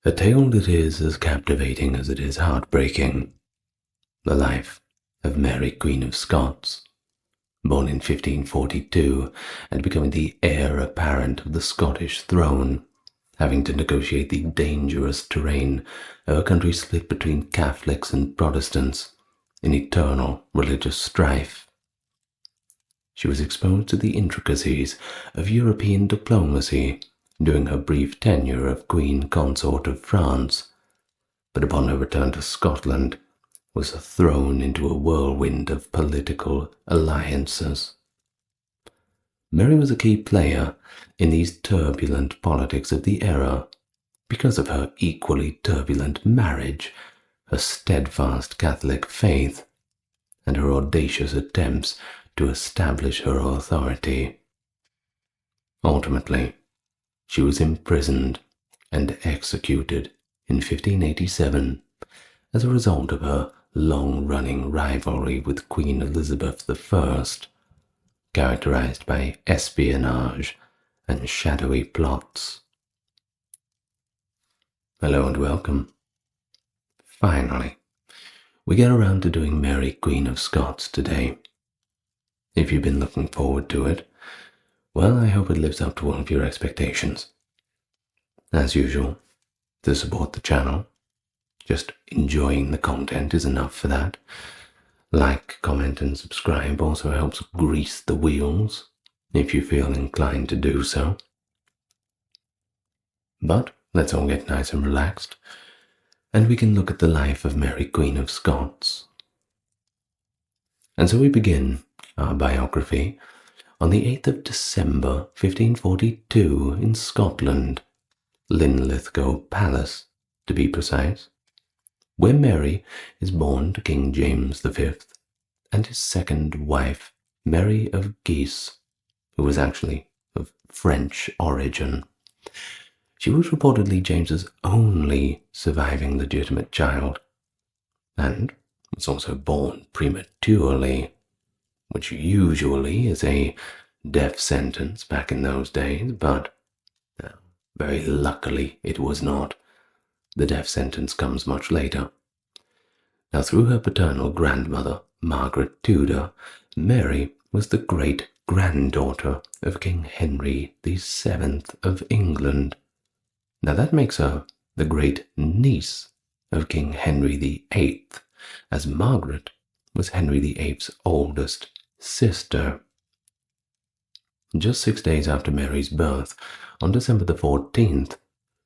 A tale that is as captivating as it is heartbreaking. The life of Mary, Queen of Scots, born in 1542 and becoming the heir apparent of the Scottish throne, having to negotiate the dangerous terrain of a country split between Catholics and Protestants in eternal religious strife. She was exposed to the intricacies of European diplomacy during her brief tenure of Queen Consort of France, but upon her return to Scotland was thrown into a whirlwind of political alliances. Mary was a key player in these turbulent politics of the era because of her equally turbulent marriage, her steadfast Catholic faith, and her audacious attempts to establish her authority. Ultimately, she was imprisoned and executed in 1587 as a result of her long-running rivalry with Queen Elizabeth I, characterized by espionage and shadowy plots. Hello and welcome. Finally, we get around to doing Mary, Queen of Scots today. If you've been looking forward to it, well, I hope it lives up to all of your expectations. As usual, to support the channel, just enjoying the content is enough for that. Like, comment and subscribe also helps grease the wheels if you feel inclined to do so. But let's all get nice and relaxed, and we can look at the life of Mary, Queen of Scots. And so we begin our biography on the 8th of December 1542 in Scotland, Linlithgow Palace to be precise, where Mary is born to King James V and his second wife, Mary of Guise, who was actually of French origin. She was reportedly James's only surviving legitimate child, and was also born prematurely, which usually is a death sentence back in those days, but very luckily it was not. The death sentence comes much later. Now, through her paternal grandmother, Margaret Tudor, Mary was the great-granddaughter of King Henry VII of England. Now that makes her the great-niece of King Henry VIII, as Margaret was Henry VIII's oldest sister. Just 6 days after Mary's birth, on December the 14th,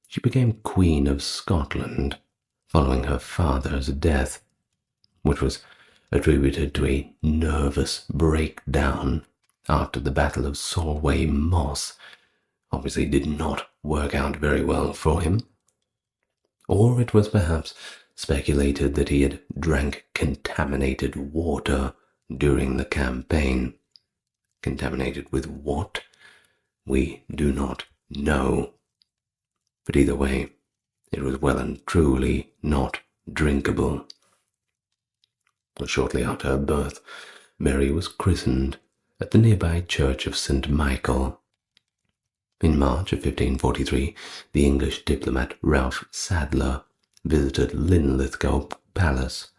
she became Queen of Scotland, following her father's death, which was attributed to a nervous breakdown after the Battle of Solway Moss. Obviously did not work out very well for him. Or it was perhaps speculated that he had drank contaminated water during the campaign. Contaminated with what? We do not know. But either way, it was well and truly not drinkable. Shortly after her birth, Mary was christened at the nearby church of St. Michael. In March of 1543, the English diplomat Ralph Sadler visited Linlithgow Palace,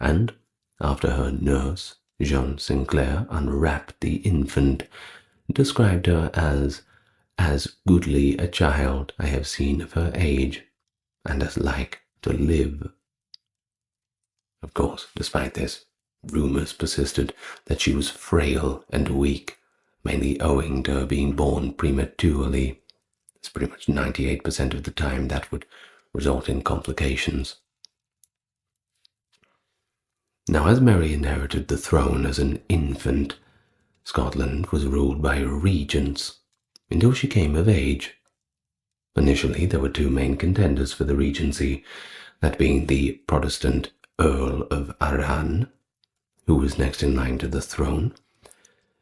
and, after her nurse, Jean Sinclair, unwrapped the infant, described her as goodly a child I have seen of her age, and as like to live. Of course, despite this, rumors persisted that she was frail and weak, mainly owing to her being born prematurely. It's pretty much 98% of the time that would result in complications. Now, as Mary inherited the throne as an infant, Scotland was ruled by regents until she came of age. Initially, there were two main contenders for the regency, that being the Protestant Earl of Arran, who was next in line to the throne,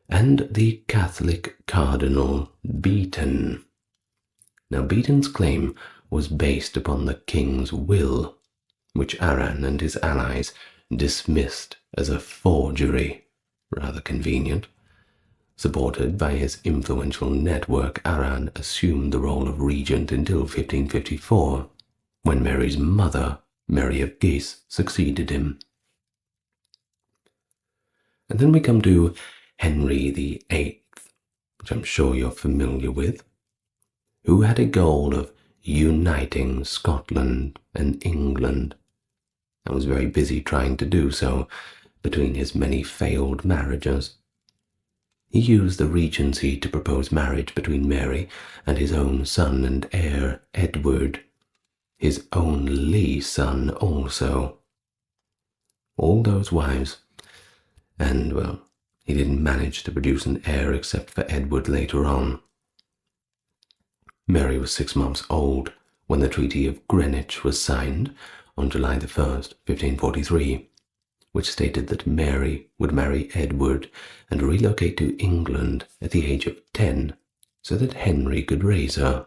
and the Catholic Cardinal Beaton. Now, Beaton's claim was based upon the king's will, which Arran and his allies dismissed as a forgery, rather convenient. Supported by his influential network, Arran assumed the role of regent until 1554, when Mary's mother, Mary of Guise, succeeded him. And then we come to Henry VIII, which I'm sure you're familiar with, who had a goal of uniting Scotland and England, and was very busy trying to do so between his many failed marriages. He used the regency to propose marriage between Mary and his own son and heir, Edward, his only son also. All those wives, and, well, he didn't manage to produce an heir except for Edward later on. Mary was 6 months old when the Treaty of Greenwich was signed on July the 1st, 1543, which stated that Mary would marry Edward and relocate to England at the age of 10 so that Henry could raise her.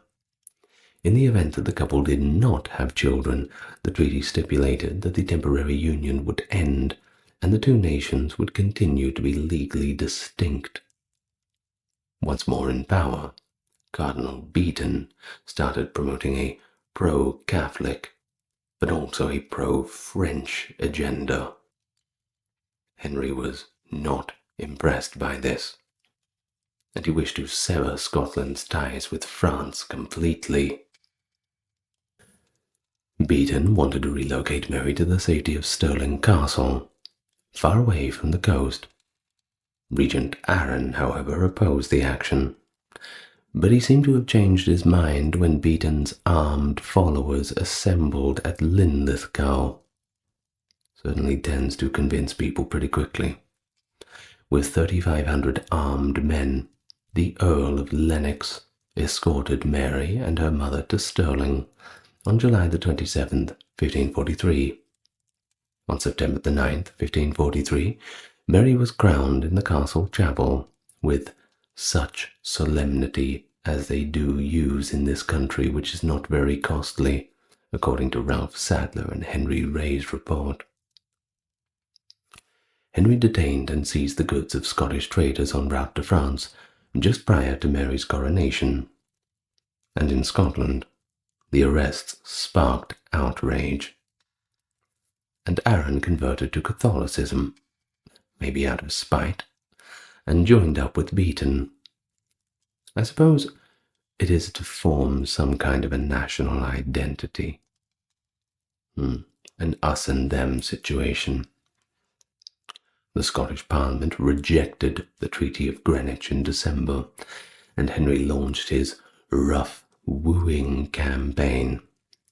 In the event that the couple did not have children, the treaty stipulated that the temporary union would end and the two nations would continue to be legally distinct. Once more in power, Cardinal Beaton started promoting a pro-Catholic, but also a pro-French agenda. Henry was not impressed by this, and he wished to sever Scotland's ties with France completely. Beaton wanted to relocate Mary to the safety of Stirling Castle, far away from the coast. Regent Arran, however, opposed the action, but he seemed to have changed his mind when Beaton's armed followers assembled at Linlithgow. Certainly tends to convince people pretty quickly. With 3,500 armed men, the Earl of Lennox escorted Mary and her mother to Stirling on July the 27th, 1543. On September the 9th, 1543, Mary was crowned in the castle chapel with such solemnity as they do use in this country, which is not very costly, according to Ralph Sadler and Henry Ray's report. Henry detained and seized the goods of Scottish traders en route to France just prior to Mary's coronation. And in Scotland, the arrests sparked outrage. And Arran converted to Catholicism, maybe out of spite, and joined up with Beaton. I suppose it is to form some kind of a national identity. An us and them situation. The Scottish Parliament rejected the Treaty of Greenwich in December, and Henry launched his rough wooing campaign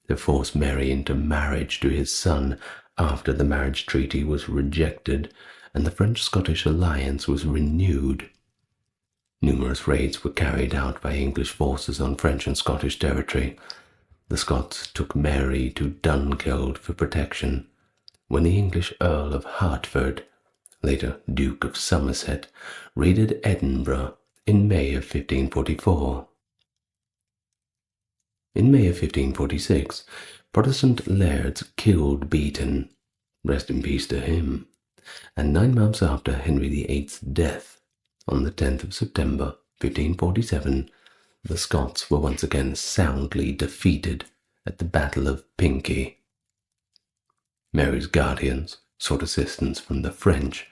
to force Mary into marriage to his son after the marriage treaty was rejected and the French-Scottish alliance was renewed. Numerous raids were carried out by English forces on French and Scottish territory. The Scots took Mary to Dunkeld for protection, when the English Earl of Hertford, later Duke of Somerset, raided Edinburgh in May of 1544. In May of 1546, Protestant lairds killed Beaton, rest in peace to him, and 9 months after Henry VIII's death, on the 10th of September 1547, the Scots were once again soundly defeated at the Battle of Pinkie. Mary's guardians sought assistance from the French,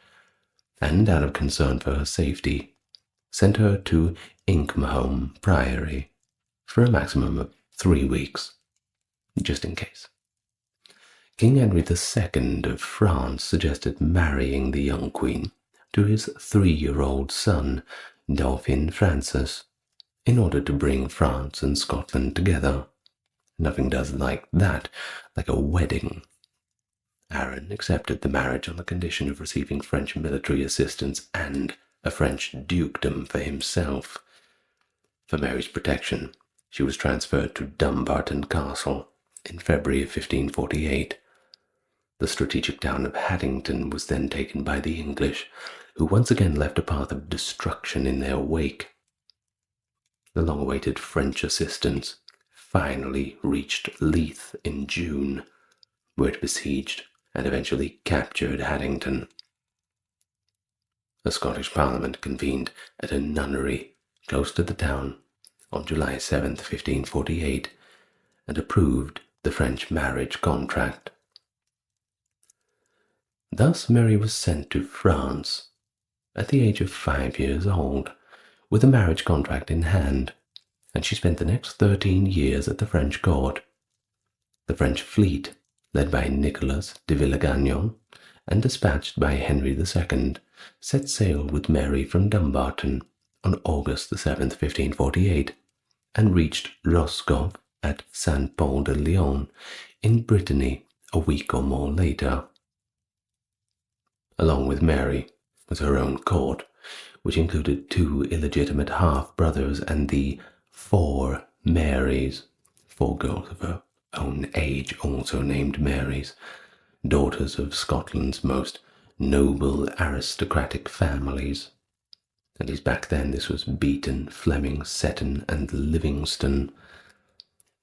and out of concern for her safety, sent her to Inchmahome Priory for a maximum of 3 weeks, just in case. King Henry II of France suggested marrying the young queen to his 3-year-old son, Dauphin Francis, in order to bring France and Scotland together. Nothing does like that, like a wedding. Arran accepted the marriage on the condition of receiving French military assistance and a French dukedom for himself. For Mary's protection, she was transferred to Dumbarton Castle in February of 1548. The strategic town of Haddington was then taken by the English, who once again left a path of destruction in their wake. The long-awaited French assistance finally reached Leith in June, where it besieged and eventually captured Haddington. The Scottish Parliament convened at a nunnery close to the town on July 7, 1548, and approved the French marriage contract. Thus Mary was sent to France at the age of 5 years old, with a marriage contract in hand, and she spent the next 13 years at the French court. The French fleet, led by Nicolas de Villegagnon and dispatched by Henry II, set sail with Mary from Dumbarton on August 7, 1548, and reached Roscoff at Saint Paul de Leon in Brittany a week or more later. Along with Mary was her own court, which included 2 illegitimate half-brothers and the 4 Marys, 4 girls of her own age also named Marys, daughters of Scotland's most noble aristocratic families. At least back then this was Beaton, Fleming, Seton, and Livingston.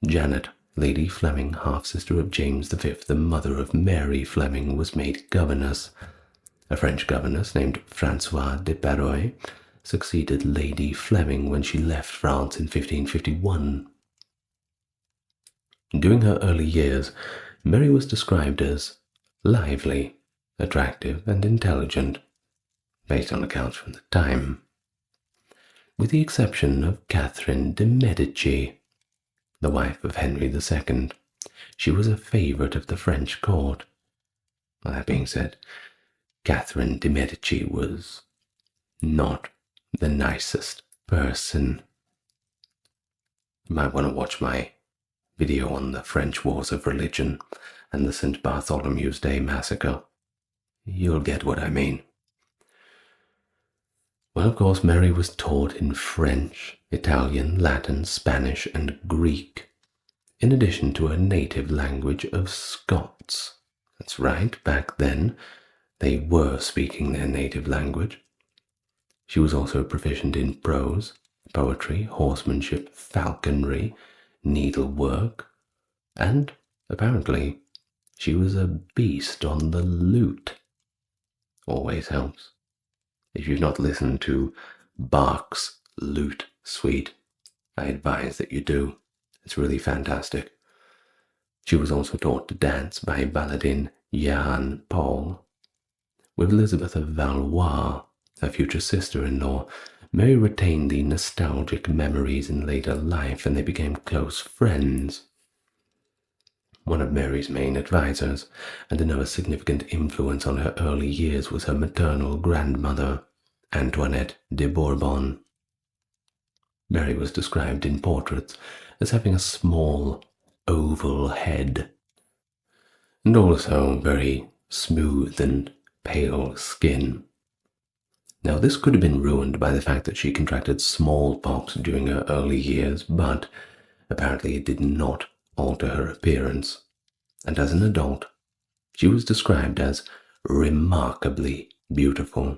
Janet, Lady Fleming, half-sister of James V, the mother of Mary Fleming, was made governess. A French governess named Françoise de Barrois succeeded Lady Fleming when she left France in 1551. During her early years, Mary was described as lively, attractive, and intelligent, based on accounts from the time, with the exception of Catherine de' Medici, the wife of Henry II. She was a favourite of the French court. That being said, Catherine de' Medici was not the nicest person. You might want to watch my video on the French Wars of Religion and the St. Bartholomew's Day massacre. You'll get what I mean. Well, of course, Mary was taught in French, Italian, Latin, Spanish, and Greek, in addition to her native language of Scots. That's right, back then they were speaking their native language. She was also proficient in prose, poetry, horsemanship, falconry, needlework, and, apparently, she was a beast on the lute. Always helps. If you've not listened to Bach's Lute Suite, I advise that you do. It's really fantastic. She was also taught to dance by Baladin Jan Paul. With Elizabeth of Valois, her future sister-in-law, Mary retained the nostalgic memories in later life, and they became close friends. One of Mary's main advisors, and another significant influence on her early years, was her maternal grandmother, Antoinette de Bourbon. Mary was described in portraits as having a small, oval head, and also very smooth and pale skin. Now, this could have been ruined by the fact that she contracted smallpox during her early years, but apparently it did not alter her appearance, and as an adult, she was described as remarkably beautiful.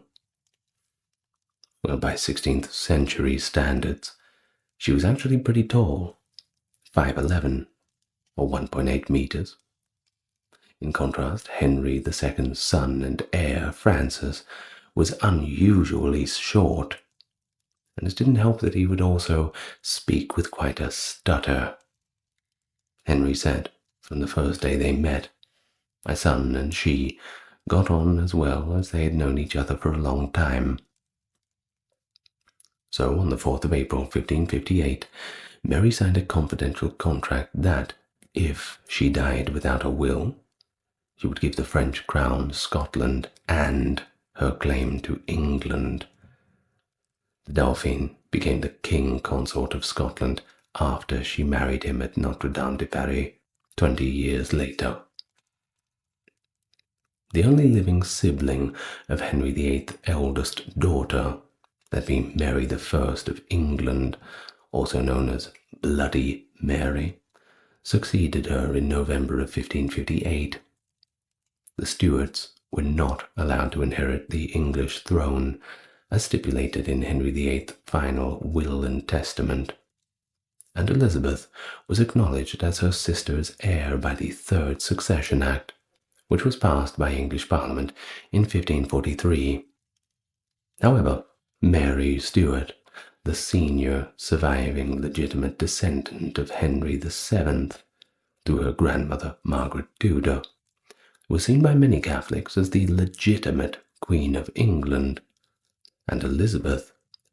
Well, by 16th century standards, she was actually pretty tall, 5'11", or 1.8 meters. In contrast, Henry II's son and heir, Francis, was unusually short, and it didn't help that he would also speak with quite a stutter. Henry said, from the first day they met, my son and she got on as well as they had known each other for a long time. So, on the 4th of April, 1558, Mary signed a confidential contract that, if she died without a will, she would give the French crown Scotland and her claim to England. The Dauphin became the king consort of Scotland after she married him at Notre Dame de Paris 20 years later. The only living sibling of Henry VIII's eldest daughter, that being Mary I of England, also known as Bloody Mary, succeeded her in November of 1558. The Stuarts were not allowed to inherit the English throne, as stipulated in Henry VIII's final will and testament, and Elizabeth was acknowledged as her sister's heir by the Third Succession Act, which was passed by English Parliament in 1543. However, Mary Stuart, the senior surviving legitimate descendant of Henry VII, through her grandmother, Margaret Tudor, was seen by many Catholics as the legitimate Queen of England, and Elizabeth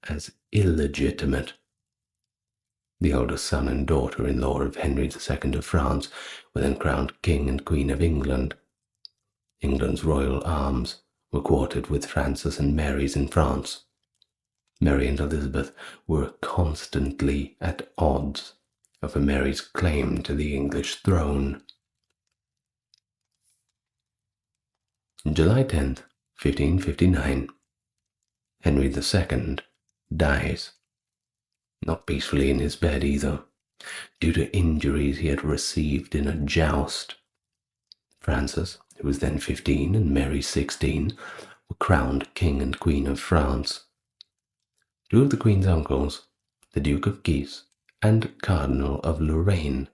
as illegitimate. The oldest son and daughter-in-law of Henry II of France were then crowned King and Queen of England. England's royal arms were quartered with Francis and Mary's in France. Mary and Elizabeth were constantly at odds over Mary's claim to the English throne. July 10th, 1559, Henry II dies. Not peacefully in his bed either, due to injuries he had received in a joust. Francis, who was then 15, and Mary 16, were crowned King and Queen of France. Two of the Queen's uncles, the Duke of Guise and Cardinal of Lorraine,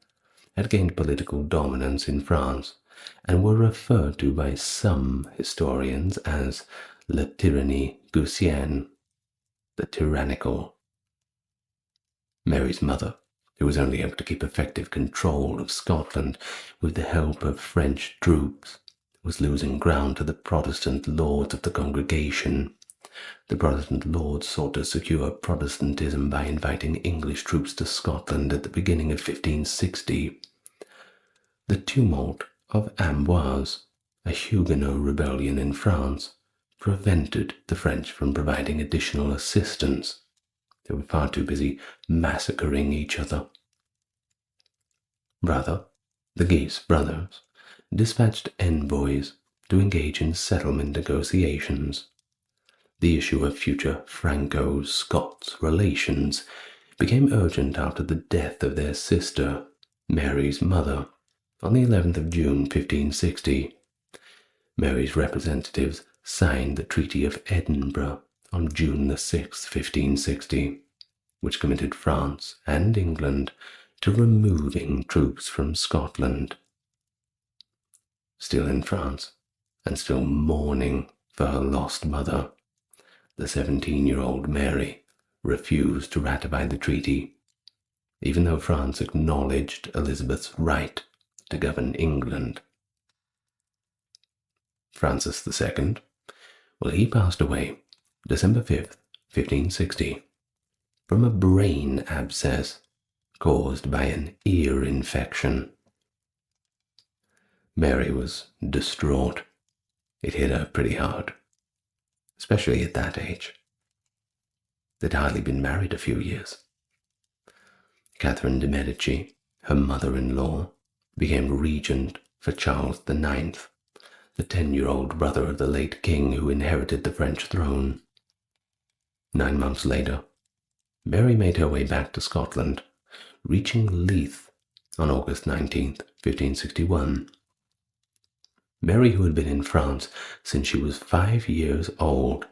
had gained political dominance in France and were referred to by some historians as la tyrannie Guisienne, the tyrannical. Mary's mother, who was only able to keep effective control of Scotland with the help of French troops, was losing ground to the Protestant lords of the congregation. The Protestant lords sought to secure Protestantism by inviting English troops to Scotland at the beginning of 1560. The tumult of Amboise, a Huguenot rebellion in France, prevented the French from providing additional assistance. They were far too busy massacring each other. Rather, the Guise brothers dispatched envoys to engage in settlement negotiations. The issue of future Franco-Scots relations became urgent after the death of their sister, Mary's mother, on the 11th of June 1560. Mary's representatives signed the Treaty of Edinburgh on June the 6th, 1560, which committed France and England to removing troops from Scotland. Still in France, and still mourning for her lost mother, the 17-year-old Mary refused to ratify the treaty, even though France acknowledged Elizabeth's right to govern England. Francis II, well, he passed away December 5th, 1560, from a brain abscess caused by an ear infection. Mary was distraught. It hit her pretty hard, especially at that age. They'd hardly been married a few years. Catherine de' Medici, her mother-in-law, became regent for Charles IX, the 10-year-old brother of the late king who inherited the French throne. 9 months later, Mary made her way back to Scotland, reaching Leith on August 19th, 1561. Mary, who had been in France since she was 5 years old,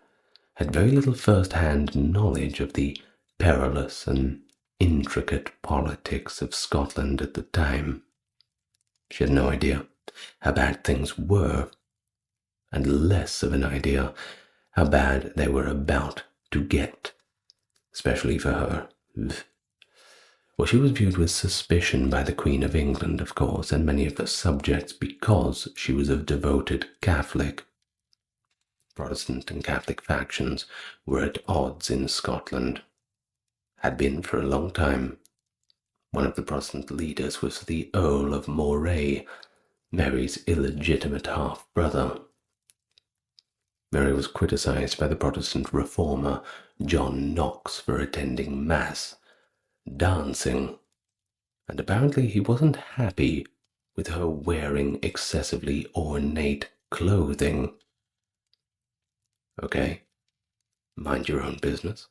had very little first-hand knowledge of the perilous and intricate politics of Scotland at the time. She had no idea how bad things were, and less of an idea how bad they were about to get, especially for her. Well, she was viewed with suspicion by the Queen of England, of course, and many of the subjects because she was a devoted Catholic. Protestant and Catholic factions were at odds in Scotland, had been for a long time. One of the Protestant leaders was the Earl of Moray, Mary's illegitimate half-brother. Mary was criticized by the Protestant reformer John Knox for attending Mass, dancing, and apparently he wasn't happy with her wearing excessively ornate clothing. Okay, mind your own business.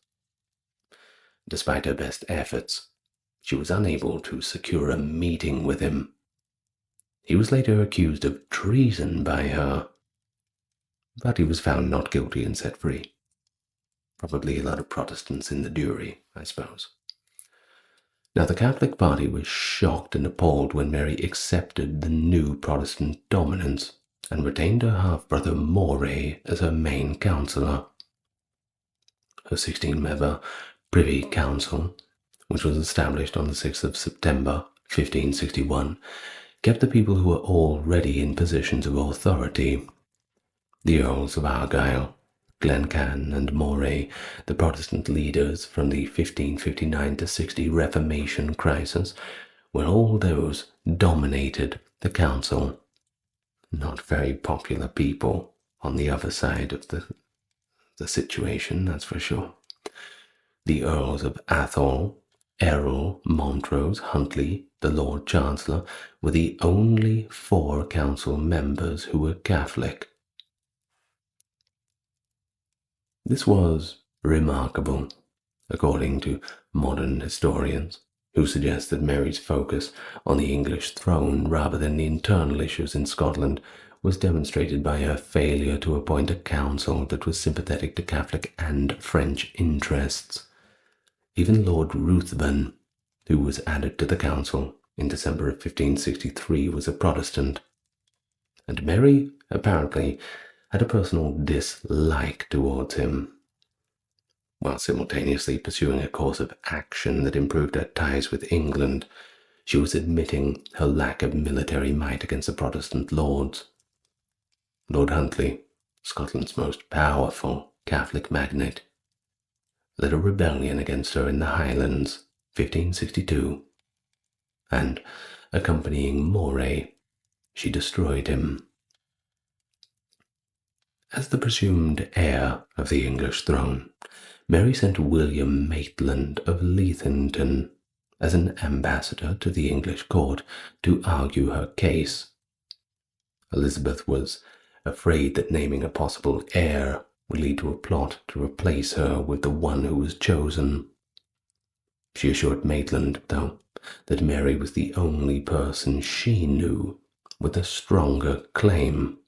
Despite her best efforts, she was unable to secure a meeting with him. He was later accused of treason by her, but he was found not guilty and set free. Probably a lot of Protestants in the jury, I suppose. Now, the Catholic party was shocked and appalled when Mary accepted the new Protestant dominance and retained her half-brother Moray as her main counsellor. Her 16-member Privy Council, which was established on the 6th of September 1561, kept the people who were already in positions of authority, the Earls of Argyll, Glencairn and Moray, the Protestant leaders from the 1559 to 60 Reformation crisis, were all those dominated the council. Not very popular people on the other side of the situation, that's for sure. The Earls of Athol, Errol, Montrose, Huntley, the Lord Chancellor, were the only 4 council members who were Catholic. This was remarkable, according to modern historians, who suggest that Mary's focus on the English throne rather than the internal issues in Scotland was demonstrated by her failure to appoint a council that was sympathetic to Catholic and French interests. Even Lord Ruthven, who was added to the council in December of 1563, was a Protestant, and Mary apparently had a personal dislike towards him, while simultaneously pursuing a course of action that improved her ties with England. She was admitting her lack of military might against the Protestant lords. Lord Huntley, Scotland's most powerful Catholic magnate, led a rebellion against her in the Highlands, 1562, and, accompanying Moray, she destroyed him. As the presumed heir of the English throne, Mary sent William Maitland of Leithington as an ambassador to the English court to argue her case. Elizabeth was afraid that naming a possible heir would lead to a plot to replace her with the one who was chosen. She assured Maitland, though, that Mary was the only person she knew with a stronger claim.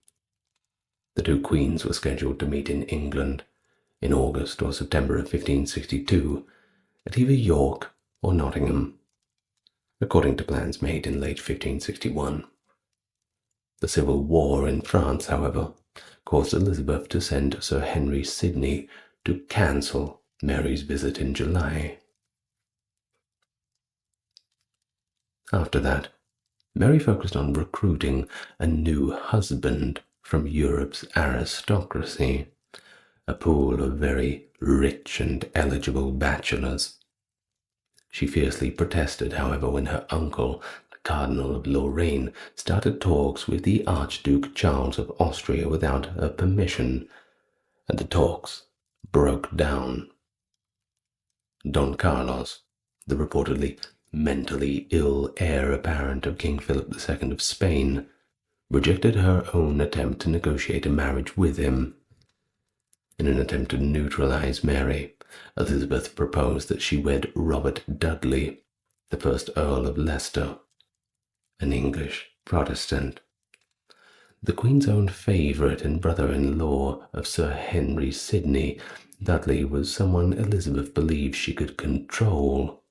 The 2 queens were scheduled to meet in England in August or September of 1562 at either York or Nottingham, according to plans made in late 1561. The Civil War in France, however, caused Elizabeth to send Sir Henry Sidney to cancel Mary's visit in July. After that, Mary focused on recruiting a new husband from Europe's aristocracy, a pool of very rich and eligible bachelors. She fiercely protested, however, when her uncle, the Cardinal of Lorraine, started talks with the Archduke Charles of Austria without her permission, and the talks broke down. Don Carlos, the reportedly mentally ill heir apparent of King Philip II of Spain, rejected her own attempt to negotiate a marriage with him. In an attempt to neutralize Mary, Elizabeth proposed that she wed Robert Dudley, the first Earl of Leicester, an English Protestant. The Queen's own favourite and brother-in-law of Sir Henry Sidney, Dudley was someone Elizabeth believed she could control.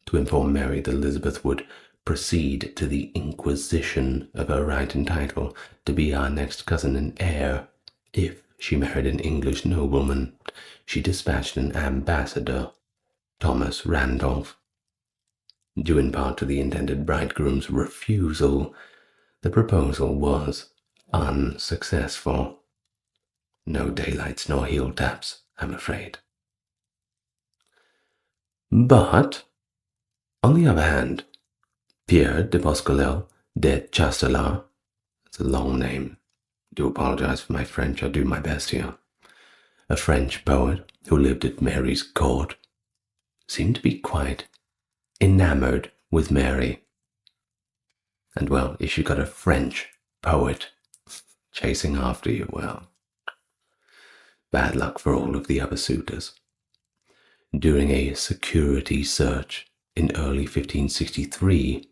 To inform Mary that Elizabeth would proceed to the inquisition of her right and title to be our next cousin and heir if she married an English nobleman, she dispatched an ambassador, Thomas Randolph. Due in part to the intended bridegroom's refusal, the proposal was unsuccessful. No daylights nor heel taps, I'm afraid. But, on the other hand, Pierre de Boscalel de Chastelar, that's a long name, do apologize for my French, I'll do my best here, a French poet who lived at Mary's court, seemed to be quite enamored with Mary. And well, if you got a French poet chasing after you, well, bad luck for all of the other suitors. During a security search in early 1563,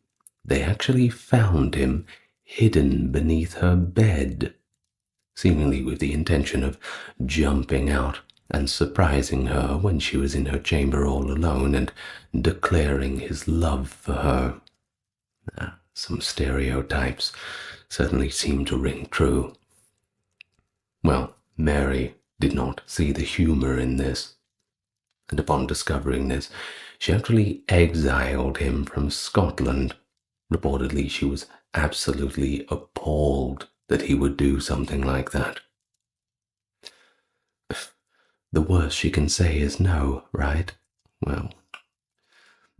they actually found him hidden beneath her bed, seemingly with the intention of jumping out and surprising her when she was in her chamber all alone and declaring his love for her. Some stereotypes certainly seem to ring true. Well, Mary did not see the humor in this, and upon discovering this, she actually exiled him from Scotland Reportedly, she was absolutely appalled that he would do something like that. The worst she can say is no, right? Well,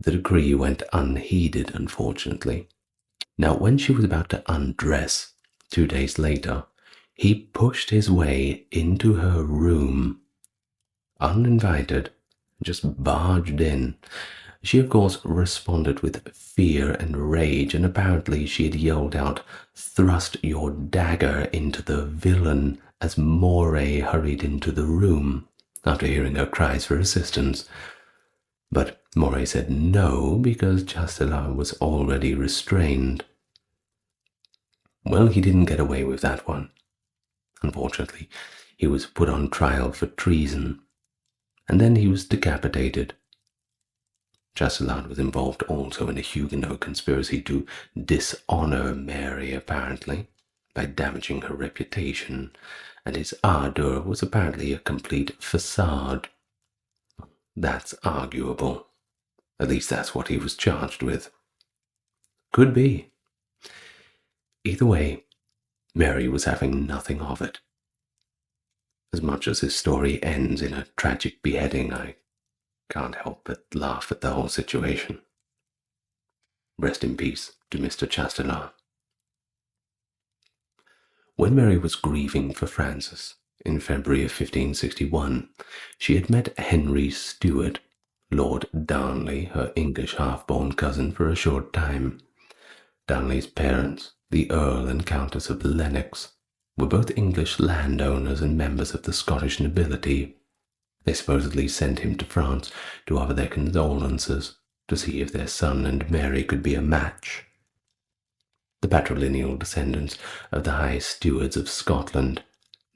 the decree went unheeded, unfortunately. Now, when she was about to undress 2 days later, he pushed his way into her room, uninvited, just barged in. She, of course, responded with fear and rage, and apparently she had yelled out, "Thrust your dagger into the villain," as Moray hurried into the room after hearing her cries for assistance. But Moray said no, because Chastelain was already restrained. Well, he didn't get away with that one. Unfortunately, he was put on trial for treason, and then he was decapitated. Chastelain was involved also in a Huguenot conspiracy to dishonor Mary, apparently, by damaging her reputation, and his ardor was apparently a complete facade. That's arguable. At least that's what he was charged with. Could be. Either way, Mary was having nothing of it. As much as his story ends in a tragic beheading, I can't help but laugh at the whole situation. Rest in peace to Mr. Chastelain. When Mary was grieving for Francis in February of 1561, she had met Henry Stuart, Lord Darnley, her English half-born cousin, for a short time. Darnley's parents, the Earl and Countess of Lennox, were both English landowners and members of the Scottish nobility. They supposedly sent him to France to offer their condolences, to see if their son and Mary could be a match. The patrilineal descendants of the High Stewards of Scotland,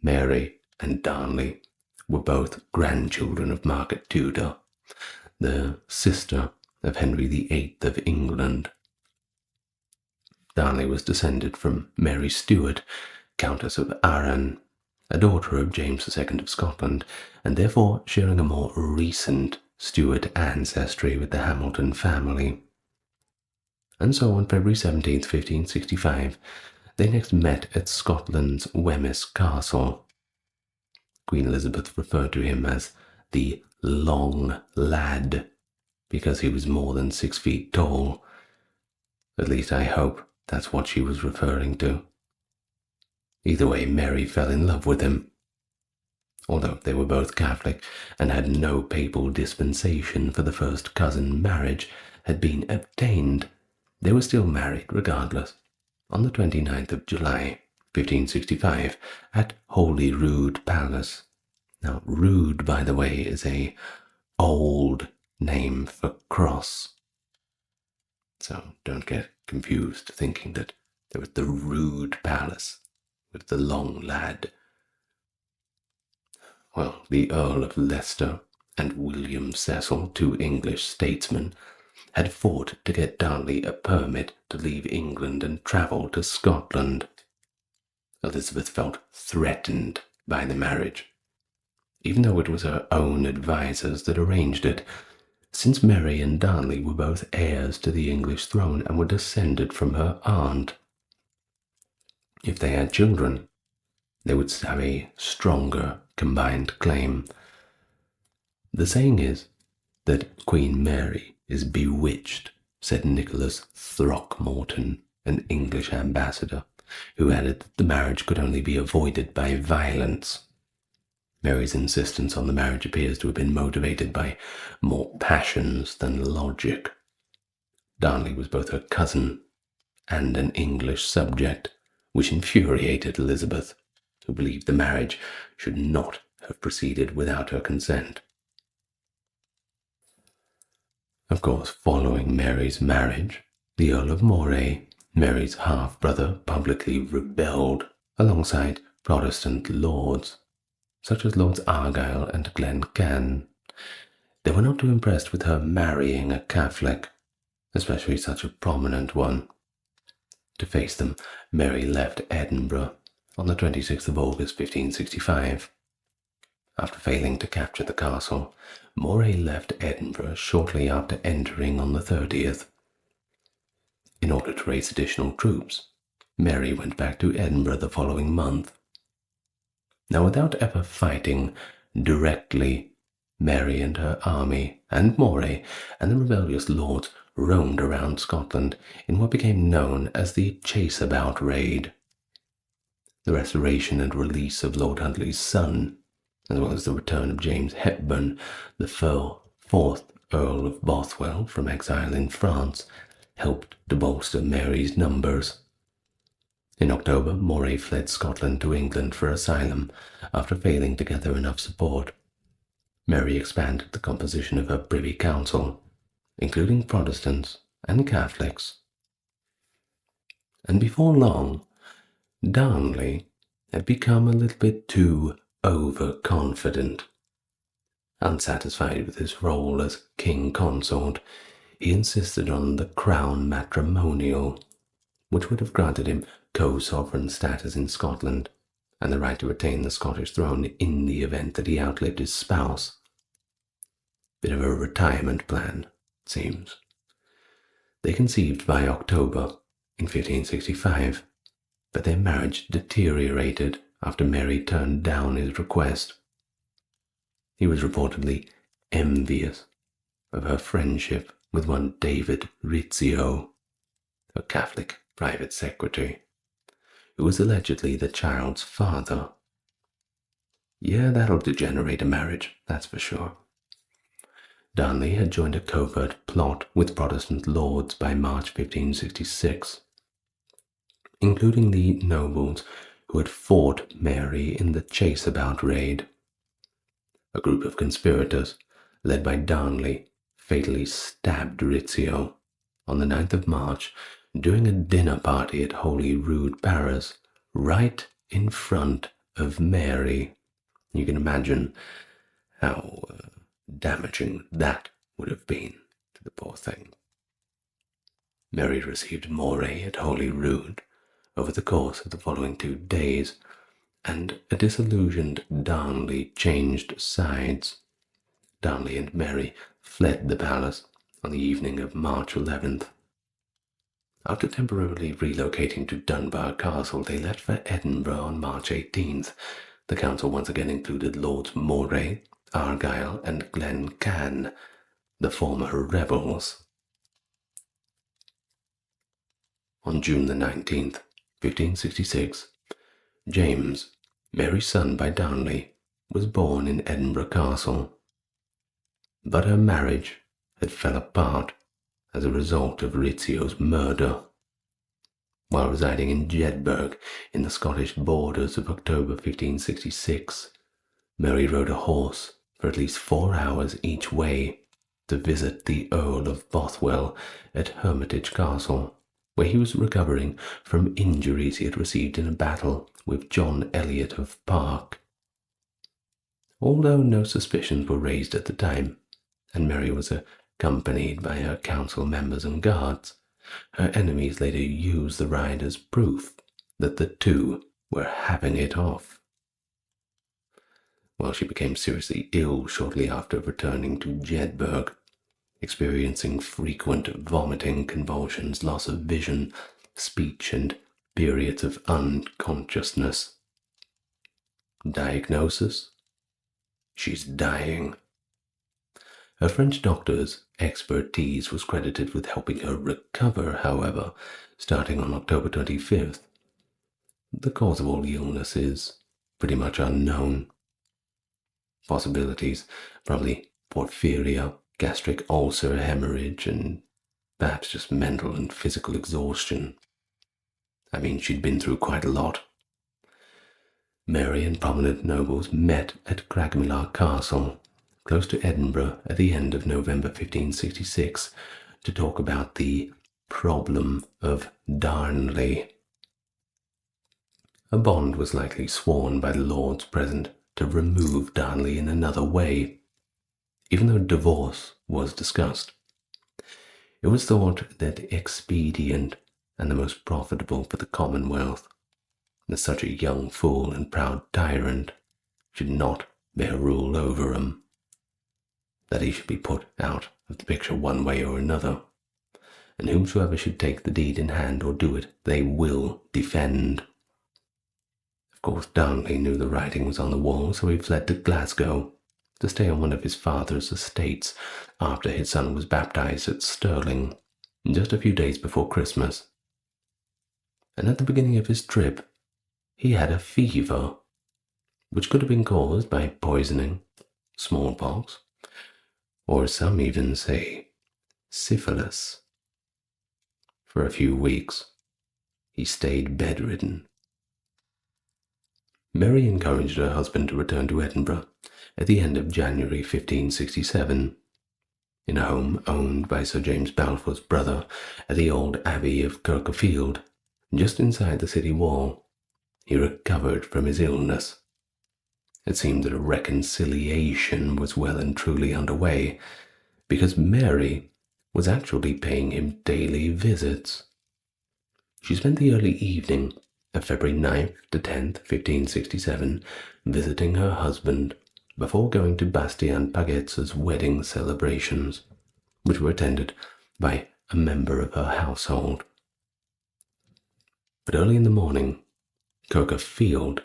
Mary and Darnley, were both grandchildren of Margaret Tudor, the sister of Henry VIII of England. Darnley was descended from Mary Stuart, Countess of Arran, a daughter of James II of Scotland, and therefore sharing a more recent Stuart ancestry with the Hamilton family. And so on February 17, 1565, they next met at Scotland's Wemyss Castle. Queen Elizabeth referred to him as the Long Lad, because he was more than 6 feet tall. At least I hope that's what she was referring to. Either way, Mary fell in love with him. Although they were both Catholic and had no papal dispensation for the first cousin marriage had been obtained, they were still married regardless, on the 29th of July, 1565, at Holyrood Palace. Now, Rood, by the way, is a old name for cross. So don't get confused thinking that there was the Rood Palace with the Long Lad. Well, the Earl of Leicester and William Cecil, two English statesmen, had fought to get Darnley a permit to leave England and travel to Scotland. Elizabeth felt threatened by the marriage, even though it was her own advisers that arranged it, since Mary and Darnley were both heirs to the English throne and were descended from her aunt. If they had children, they would have a stronger combined claim. The saying is that Queen Mary is bewitched, said Nicholas Throckmorton, an English ambassador, who added that the marriage could only be avoided by violence. Mary's insistence on the marriage appears to have been motivated by more passions than logic. Darnley was both her cousin and an English subject, which infuriated Elizabeth, who believed the marriage should not have proceeded without her consent. Of course, following Mary's marriage, the Earl of Moray, Mary's half-brother, publicly rebelled alongside Protestant lords, such as Lords Argyll and Glencairn. They were not too impressed with her marrying a Catholic, especially such a prominent one. To face them, Mary left Edinburgh on the 26th of August 1565. After failing to capture the castle, Moray left Edinburgh shortly after entering on the 30th. in order to raise additional troops, Mary went back to Edinburgh the following month. Now, without ever fighting directly, Mary and her army, and Moray and the rebellious lords roamed around Scotland in what became known as the Chaseabout Raid. The restoration and release of Lord Huntley's son, as well as the return of James Hepburn, the fourth Earl of Bothwell, from exile in France, helped to bolster Mary's numbers. In October, Moray fled Scotland to England for asylum after failing to gather enough support. Mary expanded the composition of her Privy Council, including Protestants and Catholics. And before long, Darnley had become a little bit too overconfident. Unsatisfied with his role as king consort, he insisted on the crown matrimonial, which would have granted him co-sovereign status in Scotland and the right to retain the Scottish throne in the event that he outlived his spouse. Bit of a retirement plan, it seems. They conceived by October in 1565, but their marriage deteriorated after Mary turned down his request. He was reportedly envious of her friendship with one David Rizzio, a Catholic private secretary, who was allegedly the child's father. Yeah, that'll degenerate a marriage, that's for sure. Darnley had joined a covert plot with Protestant lords by March 1566, including the nobles who had fought Mary in the Chaseabout Raid. A group of conspirators, led by Darnley, fatally stabbed Rizzio on the 9th of March during a dinner party at Holyrood, Paris, right in front of Mary. You can imagine how damaging that would have been to the poor thing. Mary received Moray at Holyrood over the course of the following 2 days, and a disillusioned Darnley changed sides. Darnley and Mary fled the palace on the evening of March 11th. After temporarily relocating to Dunbar Castle, they left for Edinburgh on March 18th. The council once again included Lords Moray, Argyll, and Glencairn, the former rebels. On June the 19th, 1566, James, Mary's son by Darnley, was born in Edinburgh Castle. But her marriage had fell apart as a result of Rizzio's murder. While residing in Jedburgh in the Scottish borders of October 1566, Mary rode a horse for at least 4 hours each way to visit the Earl of Bothwell at Hermitage Castle, where he was recovering from injuries he had received in a battle with John Eliot of Park. Although no suspicions were raised at the time, and Mary was accompanied by her council members and guards, her enemies later used the ride as proof that the two were having it off. While she became seriously ill shortly after returning to Jedburgh, experiencing frequent vomiting, convulsions, loss of vision, speech, and periods of unconsciousness. Diagnosis? She's dying. Her French doctor's expertise was credited with helping her recover, however, starting on October 25th. The cause of all the illness is pretty much unknown. Possibilities: probably porphyria, gastric ulcer, hemorrhage, and perhaps just mental and physical exhaustion. I mean, she'd been through quite a lot. Mary and prominent nobles met at Cragmillar Castle, close to Edinburgh, at the end of November 1566, to talk about the problem of Darnley. A bond was likely sworn by the lords present to remove Darnley in another way, even though divorce was discussed. It was thought that expedient and the most profitable for the Commonwealth, that such a young fool and proud tyrant should not bear rule over him, that he should be put out of the picture one way or another, and whomsoever should take the deed in hand or do it, they will defend. Of course, Darnley knew the writing was on the wall, so he fled to Glasgow to stay on one of his father's estates after his son was baptized at Stirling, just a few days before Christmas. And at the beginning of his trip, he had a fever, which could have been caused by poisoning, smallpox, or some even say syphilis. For a few weeks, he stayed bedridden. Mary encouraged her husband to return to Edinburgh at the end of January 1567, in a home owned by Sir James Balfour's brother at the old Abbey of Kirkfield, just inside the city wall. He recovered from his illness. It seemed that a reconciliation was well and truly underway, because Mary was actually paying him daily visits. She spent the early evening of February 9th to 10th, 1567, visiting her husband before going to Bastien Paget's wedding celebrations, which were attended by a member of her household. But early in the morning, Kirkfield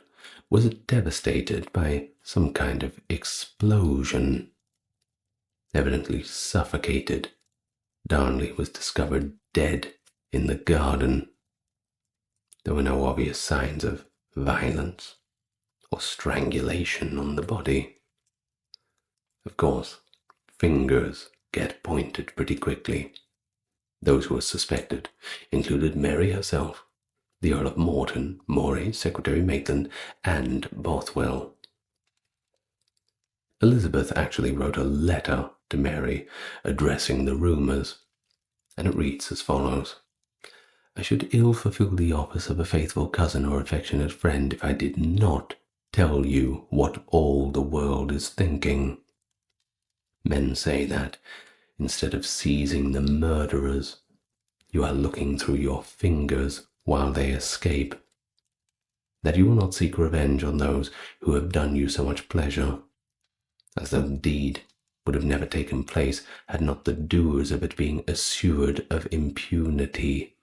was devastated by some kind of explosion. Evidently suffocated, Darnley was discovered dead in the garden. There were no obvious signs of violence or strangulation on the body. Of course, fingers get pointed pretty quickly. Those who were suspected included Mary herself, the Earl of Morton, Moray, Secretary Maitland, and Bothwell. Elizabeth actually wrote a letter to Mary addressing the rumours, and it reads as follows: I should ill fulfill the office of a faithful cousin or affectionate friend if I did not tell you what all the world is thinking. Men say that, instead of seizing the murderers, you are looking through your fingers while they escape, that you will not seek revenge on those who have done you so much pleasure, as though the deed would have never taken place had not the doers of it been assured of impunity.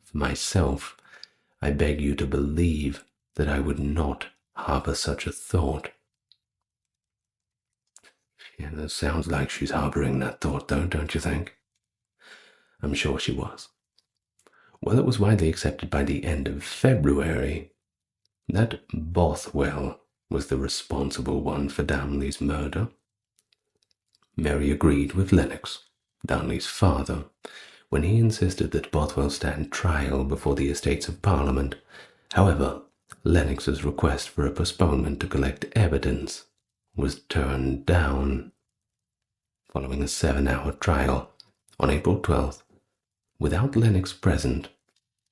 For myself, I beg you to believe that I would not harbor such a thought. Yeah, that sounds like she's harboring that thought, though, don't you think? I'm sure she was. Well, it was widely accepted by the end of February that Bothwell was the responsible one for Darnley's murder. Mary agreed with Lennox, Darnley's father, when he insisted that Bothwell stand trial before the Estates of Parliament. However, Lennox's request for a postponement to collect evidence was turned down. Following a 7-hour trial on April 12th, without Lennox present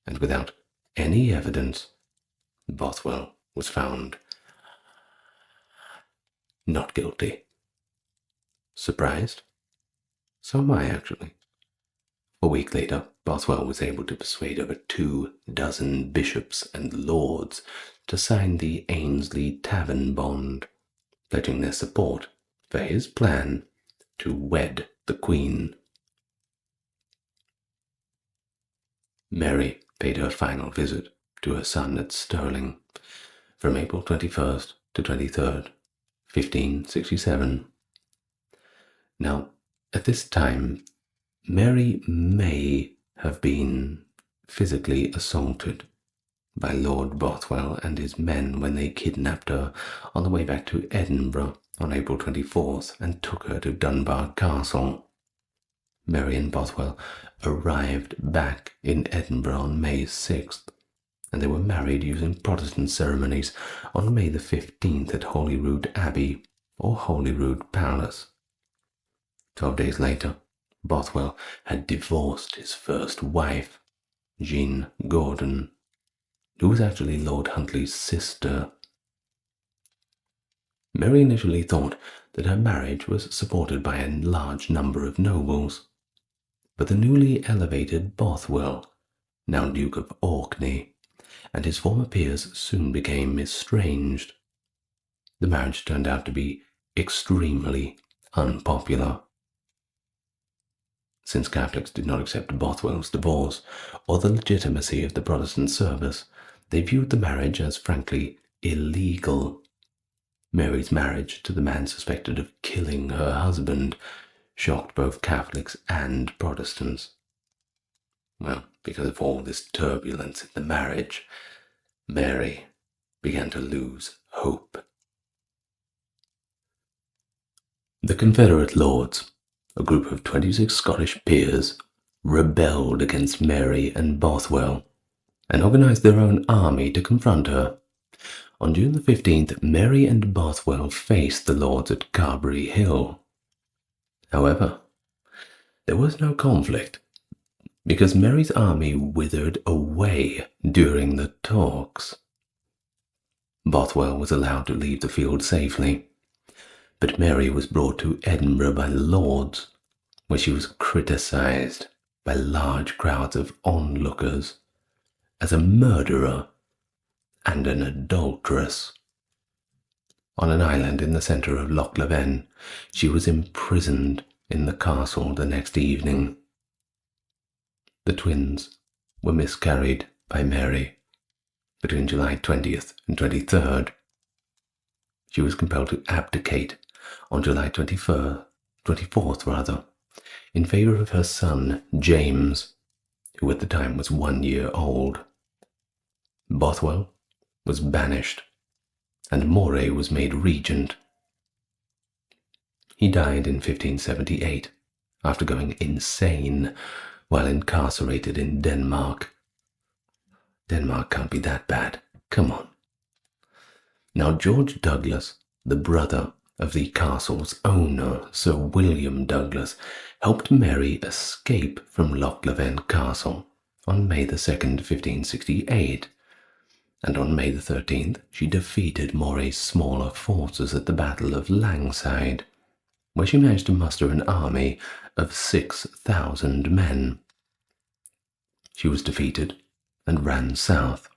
and without any evidence, Bothwell was found not guilty. Surprised? So am I, actually. A week later, Bothwell was able to persuade over 24 bishops and lords to sign the Ainsley Tavern Bond, pledging their support for his plan to wed the Queen. Mary paid her final visit to her son at Stirling from April 21st to 23rd, 1567. Now, at this time, Mary may have been physically assaulted by Lord Bothwell and his men when they kidnapped her on the way back to Edinburgh on April 24th and took her to Dunbar Castle. Mary and Bothwell arrived back in Edinburgh on May 6th, and they were married using Protestant ceremonies on May the 15th at Holyrood Abbey or Holyrood Palace. 12 days later, Bothwell had divorced his first wife, Jean Gordon, who was actually Lord Huntley's sister. Mary initially thought that her marriage was supported by a large number of nobles, but the newly elevated Bothwell, now Duke of Orkney, and his former peers soon became estranged. The marriage turned out to be extremely unpopular. since Catholics did not accept Bothwell's divorce or the legitimacy of the Protestant service, they viewed the marriage as frankly illegal. Mary's marriage to the man suspected of killing her husband shocked both Catholics and Protestants. Well, because of all this turbulence in the marriage, Mary began to lose hope. The Confederate Lords, a group of 26 Scottish peers, rebelled against Mary and Bothwell and organized their own army to confront her. On June the 15th, Mary and Bothwell faced the Lords at Carberry Hill. However, there was no conflict, because Mary's army withered away during the talks. Bothwell was allowed to leave the field safely, but Mary was brought to Edinburgh by the Lords, where she was criticized by large crowds of onlookers as a murderer and an adulteress. On an island in the centre of Loch Leven, she was imprisoned in the castle the next evening. The twins were miscarried by Mary between July 20th and 23rd. She was compelled to abdicate on July 24th, in favour of her son James, who at the time was 1 year old. Bothwell was banished, and Moray was made regent. He died in 1578 after going insane while incarcerated in Denmark. Denmark can't be that bad. Come on. Now, George Douglas, the brother of the castle's owner, Sir William Douglas, helped Mary escape from Loch Leven Castle on May 2nd, 1568, and on May 13th she defeated Moray's smaller forces at the Battle of Langside, where she managed to muster an army of 6,000 men. She was defeated and ran south.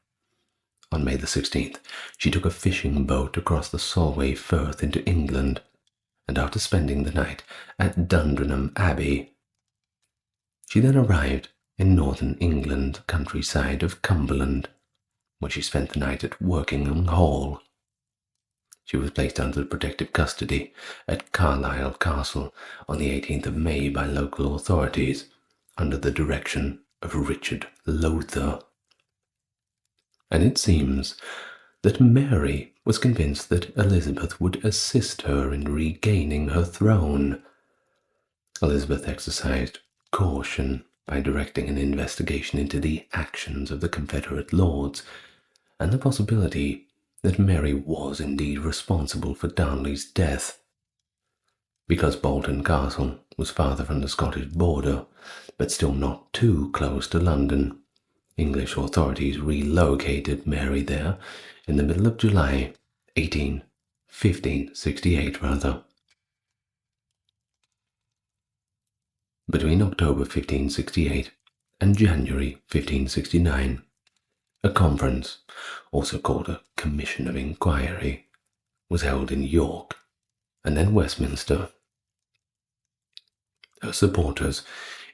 On May 16th, she took a fishing boat across the Solway Firth into England, and after spending the night at Dundrenham Abbey, she then arrived in northern England countryside of Cumberland, where she spent the night at Workingham Hall. She was placed under protective custody at Carlisle Castle on the 18th of May by local authorities under the direction of Richard Lowther. And it seems that Mary was convinced that Elizabeth would assist her in regaining her throne. Elizabeth exercised caution by directing an investigation into the actions of the Confederate Lords and the possibility that Mary was indeed responsible for Darnley's death. Because Bolton Castle was farther from the Scottish border, but still not too close to London, English authorities relocated Mary there in the middle of July 1568. Between October 1568 and January 1569, a conference, also called a Commission of Inquiry, was held in York and then Westminster. Her supporters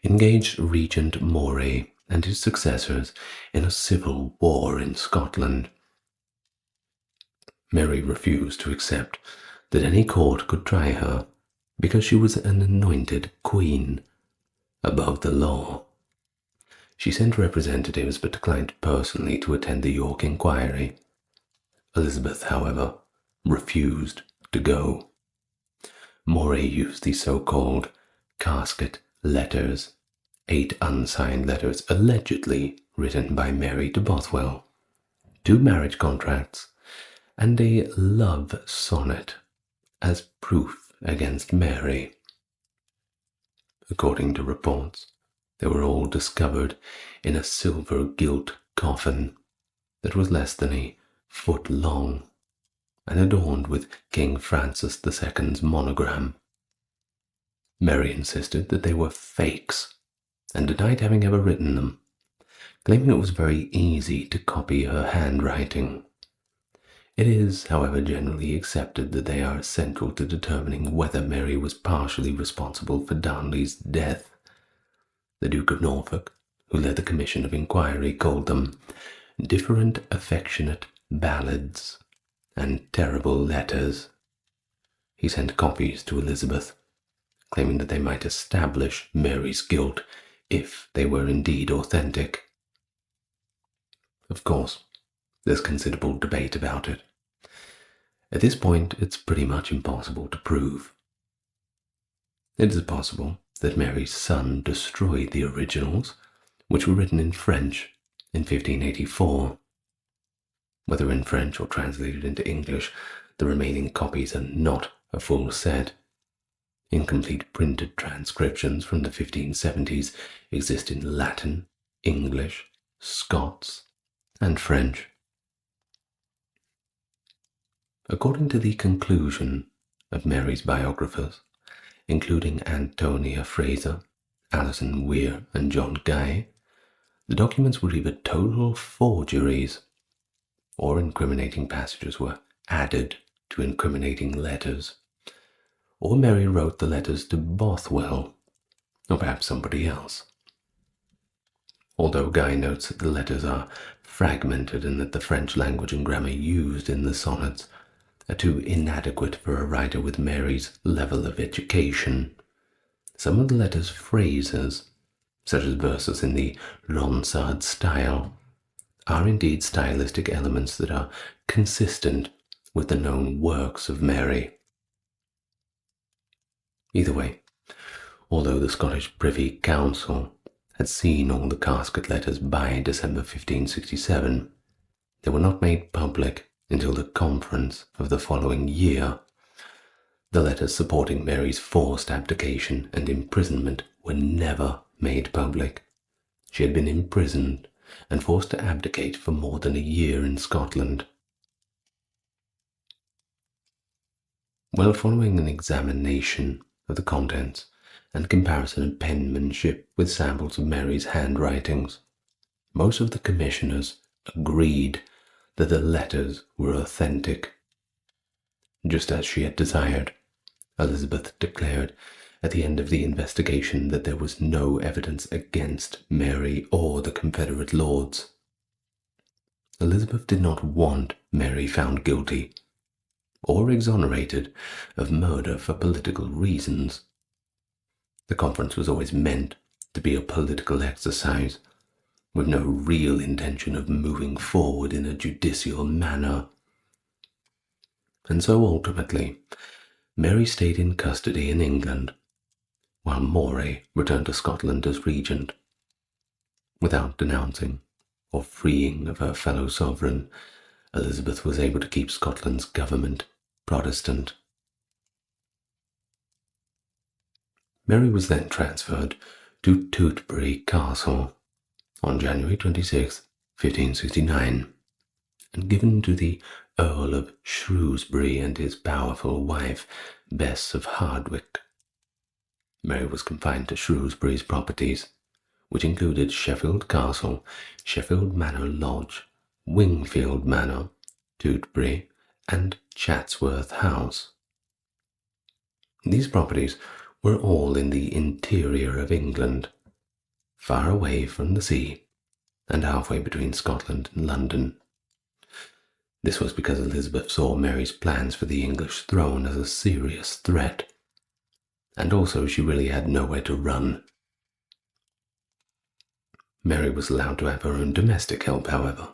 engaged Regent Moray and his successors in a civil war in Scotland. Mary refused to accept that any court could try her because she was an anointed queen above the law. She sent representatives but declined personally to attend the York inquiry. Elizabeth, however, refused to go. Moray used the so-called casket letters, 8 unsigned letters allegedly written by Mary to Bothwell, 2 marriage contracts, and a love sonnet as proof against Mary. According to reports, they were all discovered in a silver gilt coffin that was less than a foot long and adorned with King Francis II's monogram. Mary insisted that they were fakes and denied having ever written them, claiming it was very easy to copy her handwriting. It is, however, generally accepted that they are central to determining whether Mary was partially responsible for Darnley's death. The Duke of Norfolk, who led the commission of inquiry, called them different affectionate ballads and terrible letters. He sent copies to Elizabeth, claiming that they might establish Mary's guilt if they were indeed authentic. Of course, there's considerable debate about it. At this point, it's pretty much impossible to prove. It is possible that Mary's son destroyed the originals, which were written in French in 1584. Whether in French or translated into English, the remaining copies are not a full set. Incomplete printed transcriptions from the 1570s exist in Latin, English, Scots, and French. According to the conclusion of Mary's biographers, including Antonia Fraser, Alison Weir, and John Guy, the documents were either total forgeries or incriminating passages were added to incriminating letters, or Mary wrote the letters to Bothwell, or perhaps somebody else. Although Guy notes that the letters are fragmented and that the French language and grammar used in the sonnets are too inadequate for a writer with Mary's level of education, some of the letters' phrases, such as verses in the Ronsard style, are indeed stylistic elements that are consistent with the known works of Mary. Either way, although the Scottish Privy Council had seen all the casket letters by December 1567, they were not made public until the conference of the following year. The letters supporting Mary's forced abdication and imprisonment were never made public. She had been imprisoned and forced to abdicate for more than a year in Scotland. While following an examination of the contents and comparison of penmanship with samples of Mary's handwritings, most of the commissioners agreed that the letters were authentic. Just as she had desired, Elizabeth declared at the end of the investigation that there was no evidence against Mary or the Confederate lords. Elizabeth did not want Mary found guilty or exonerated of murder for political reasons. The conference was always meant to be a political exercise, with no real intention of moving forward in a judicial manner. And so ultimately, Mary stayed in custody in England, while Moray returned to Scotland as regent. Without denouncing or freeing of her fellow sovereign, Elizabeth was able to keep Scotland's government Protestant. Mary was then transferred to Tutbury Castle on January 26, 1569, and given to the Earl of Shrewsbury and his powerful wife, Bess of Hardwicke. Mary was confined to Shrewsbury's properties, which included Sheffield Castle, Sheffield Manor Lodge, Wingfield Manor, Tutbury, and Chatsworth House. These properties were all in the interior of England, far away from the sea and halfway between Scotland and London. This was because Elizabeth saw Mary's plans for the English throne as a serious threat, and also she really had nowhere to run. Mary was allowed to have her own domestic help, however,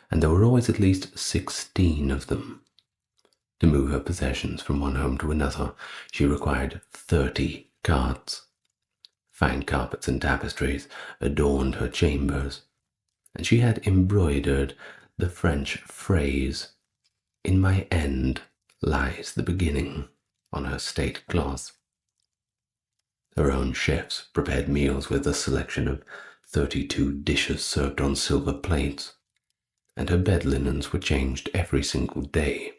and there were always at least 16 of them. To move her possessions from one home to another, she required 30 carts. Fine carpets and tapestries adorned her chambers, and she had embroidered the French phrase, "In my end lies the beginning," on her state cloth. Her own chefs prepared meals with a selection of 32 dishes served on silver plates, and her bed linens were changed every single day.